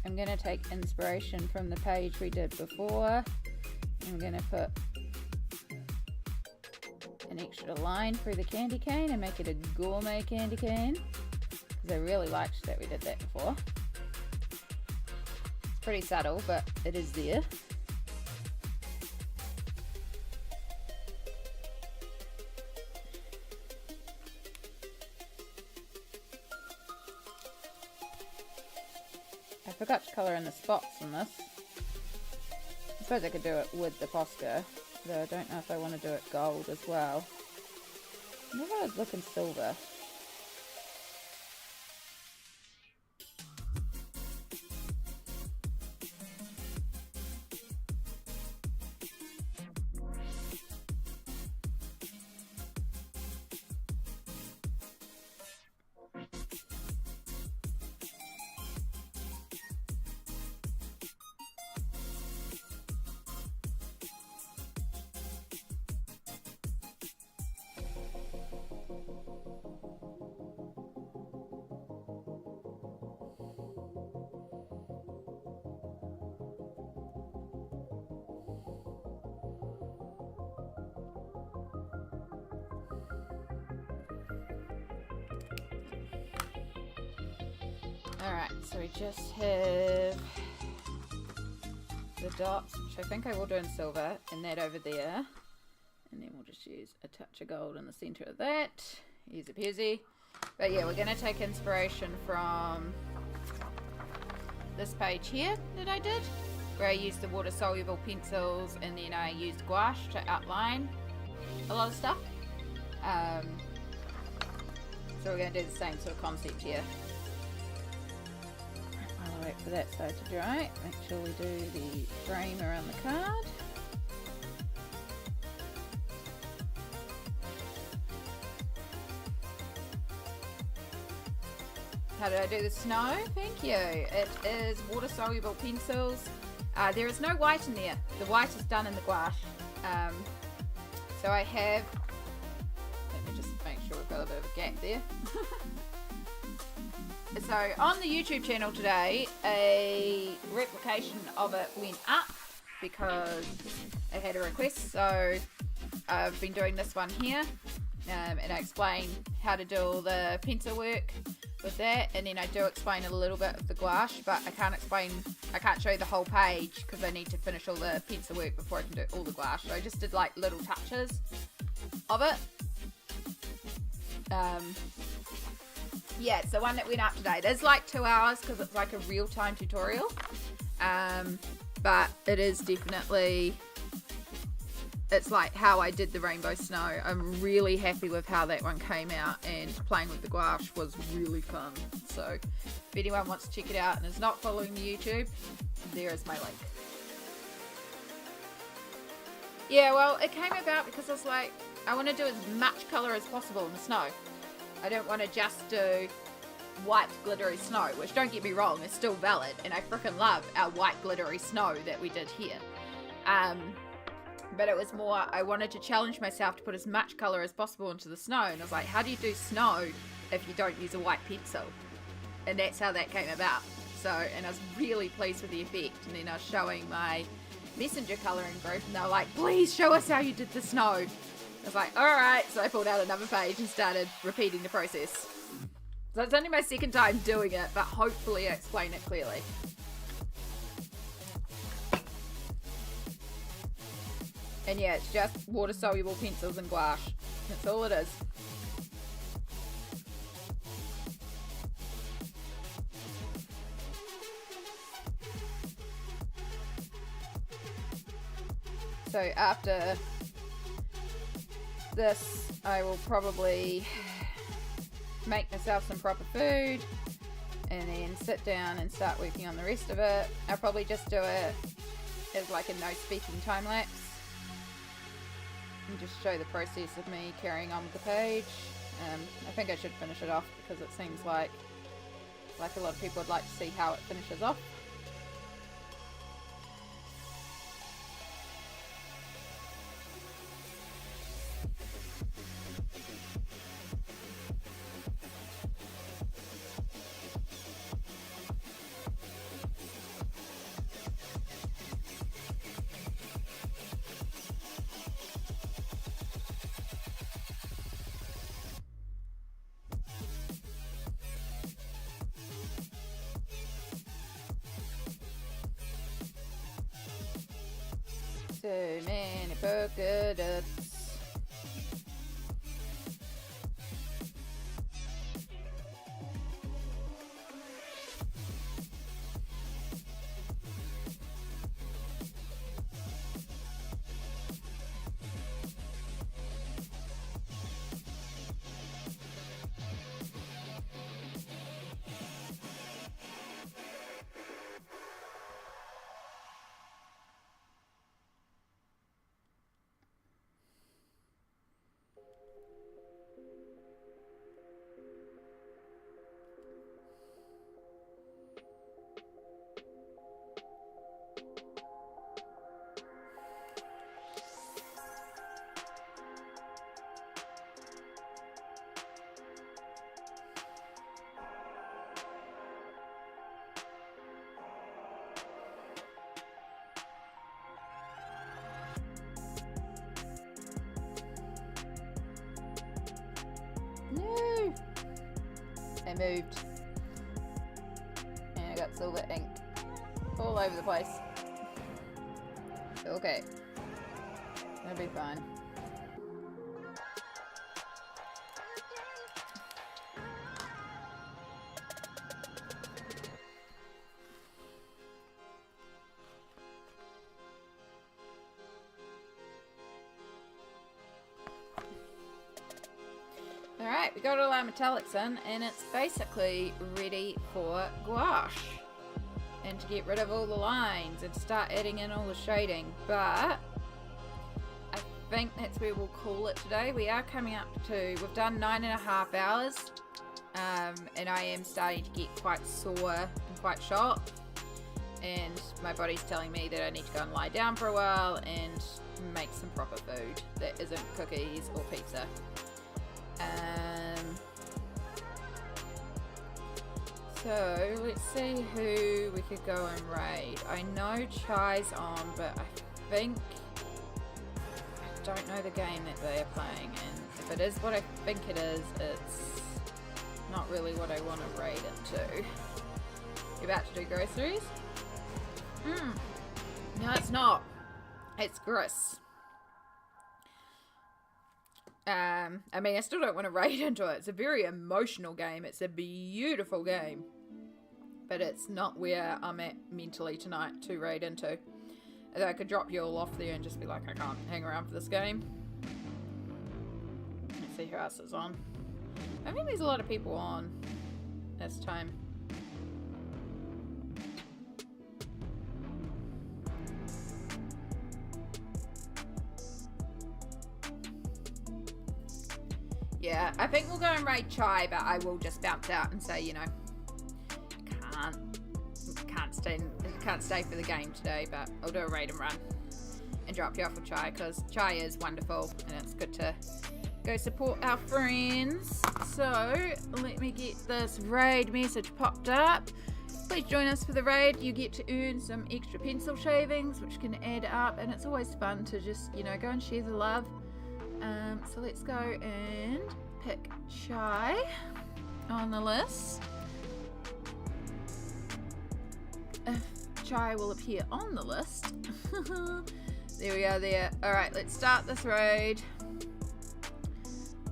I'm going to take inspiration from the page we did before. I'm going to put an extra line through the candy cane and make it a gourmet candy cane, because I really liked that we did that before. It's pretty subtle, but it is there. I forgot to colour in the spots on this. I suppose I could do it with the Posca, though I don't know if I want to do it gold as well. I wonder if I would look in silver. Alright, so we just have the dots, which I think I will do in silver, and that over there. And then we'll just use a touch of gold in the centre of that. Easy peasy. But yeah, we're going to take inspiration from this page here that I did, where I used the water-soluble pencils, and then I used gouache to outline a lot of stuff. So we're going to do the same sort of concept here. I'll wait for that side to dry. Make sure we do the frame around the card. How did I do the snow? Thank you. It is water-soluble pencils. There is no white in there. The white is done in the gouache. So I have... Let me just make sure we've got a bit of a gap there. So on the YouTube channel today, a replication of it went up because I had a request. So I've been doing this one here, and I explain how to do all the pencil work with that, and then I do explain a little bit of the gouache, but I can't show you the whole page because I need to finish all the pencil work before I can do all the gouache. So I just did like little touches of it. Yeah, it's the one that went up today. There's like 2 hours because it's like a real-time tutorial. But it is definitely, it's like how I did the rainbow snow. I'm really happy with how that one came out, and playing with the gouache was really fun. So if anyone wants to check it out and is not following the YouTube, there is my link. Yeah, well, it came about because I was like, I want to do as much colour as possible in the snow. I don't want to just do white glittery snow, which, don't get me wrong, is still valid, and I freaking love our white glittery snow that we did here. But it was more, I wanted to challenge myself to put as much colour as possible into the snow, and I was like, how do you do snow if you don't use a white pencil? And that's how that came about. So, and I was really pleased with the effect, and then I was showing my messenger colouring group, and they were like, please show us how you did the snow. I was like, alright, so I pulled out another page and started repeating the process. So it's only my second time doing it, but hopefully I explain it clearly. And yeah, it's just water-soluble pencils and gouache. That's all it is. So after this, I will probably make myself some proper food and then sit down and start working on the rest of it. I'll probably just do it as like a no speaking time lapse and just show the process of me carrying on with the page. I think I should finish it off because it seems like a lot of people would like to see how it finishes off. So many polka dots. No! I moved. And I got silver ink all over the place. Okay. It'll be fine. Alright, we got all our metallics in, and it's basically ready for gouache. And to get rid of all the lines and start adding in all the shading. But I think that's where we'll call it today. We are coming up to, we've done 9.5 hours. And I am starting to get quite sore and quite shot. And my body's telling me that I need to go and lie down for a while and make some proper food that isn't cookies or pizza. So let's see who we could go and raid. I know Chai's on, but I don't know the game that they are playing, and if it is what I think it is, it's not really what I want to raid into. You're about to do groceries? No, it's not. It's Gris. I mean, I still don't want to raid into it. It's a very emotional game. It's a beautiful game. But it's not where I'm at mentally tonight to raid into. Although I could drop you all off there and just be like, I can't hang around for this game. Let's see who else is on. I think there's a lot of people on this time. Yeah, I think we'll go and raid Chai, but I will just bounce out and say, you know, can't stay for the game today, but I'll do a raid and run and drop you off with Chai, because Chai is wonderful and it's good to go support our friends. So let me get this raid message popped up. Please join us for the raid. You get to earn some extra pencil shavings, which can add up, and it's always fun to just, you know, go and share the love. So let's go and pick Chai. on the list. If Jai will appear on the list. There we are there. Alright, let's start this raid.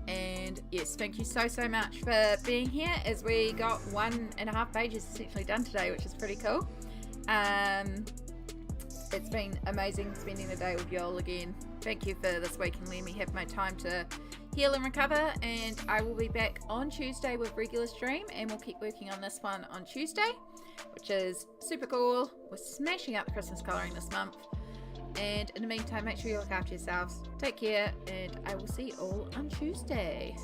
And yes, thank you so much for being here, as we got 1.5 pages essentially done today, which is pretty cool. It's been amazing spending the day with y'all again. Thank you for this week and letting me have my time to heal and recover, and I will be back on Tuesday with regular stream, and we'll keep working on this one on Tuesday, which is super cool. We're smashing out the Christmas colouring this month. And in the meantime, make sure you look after yourselves. Take care, and I will see you all on Tuesday.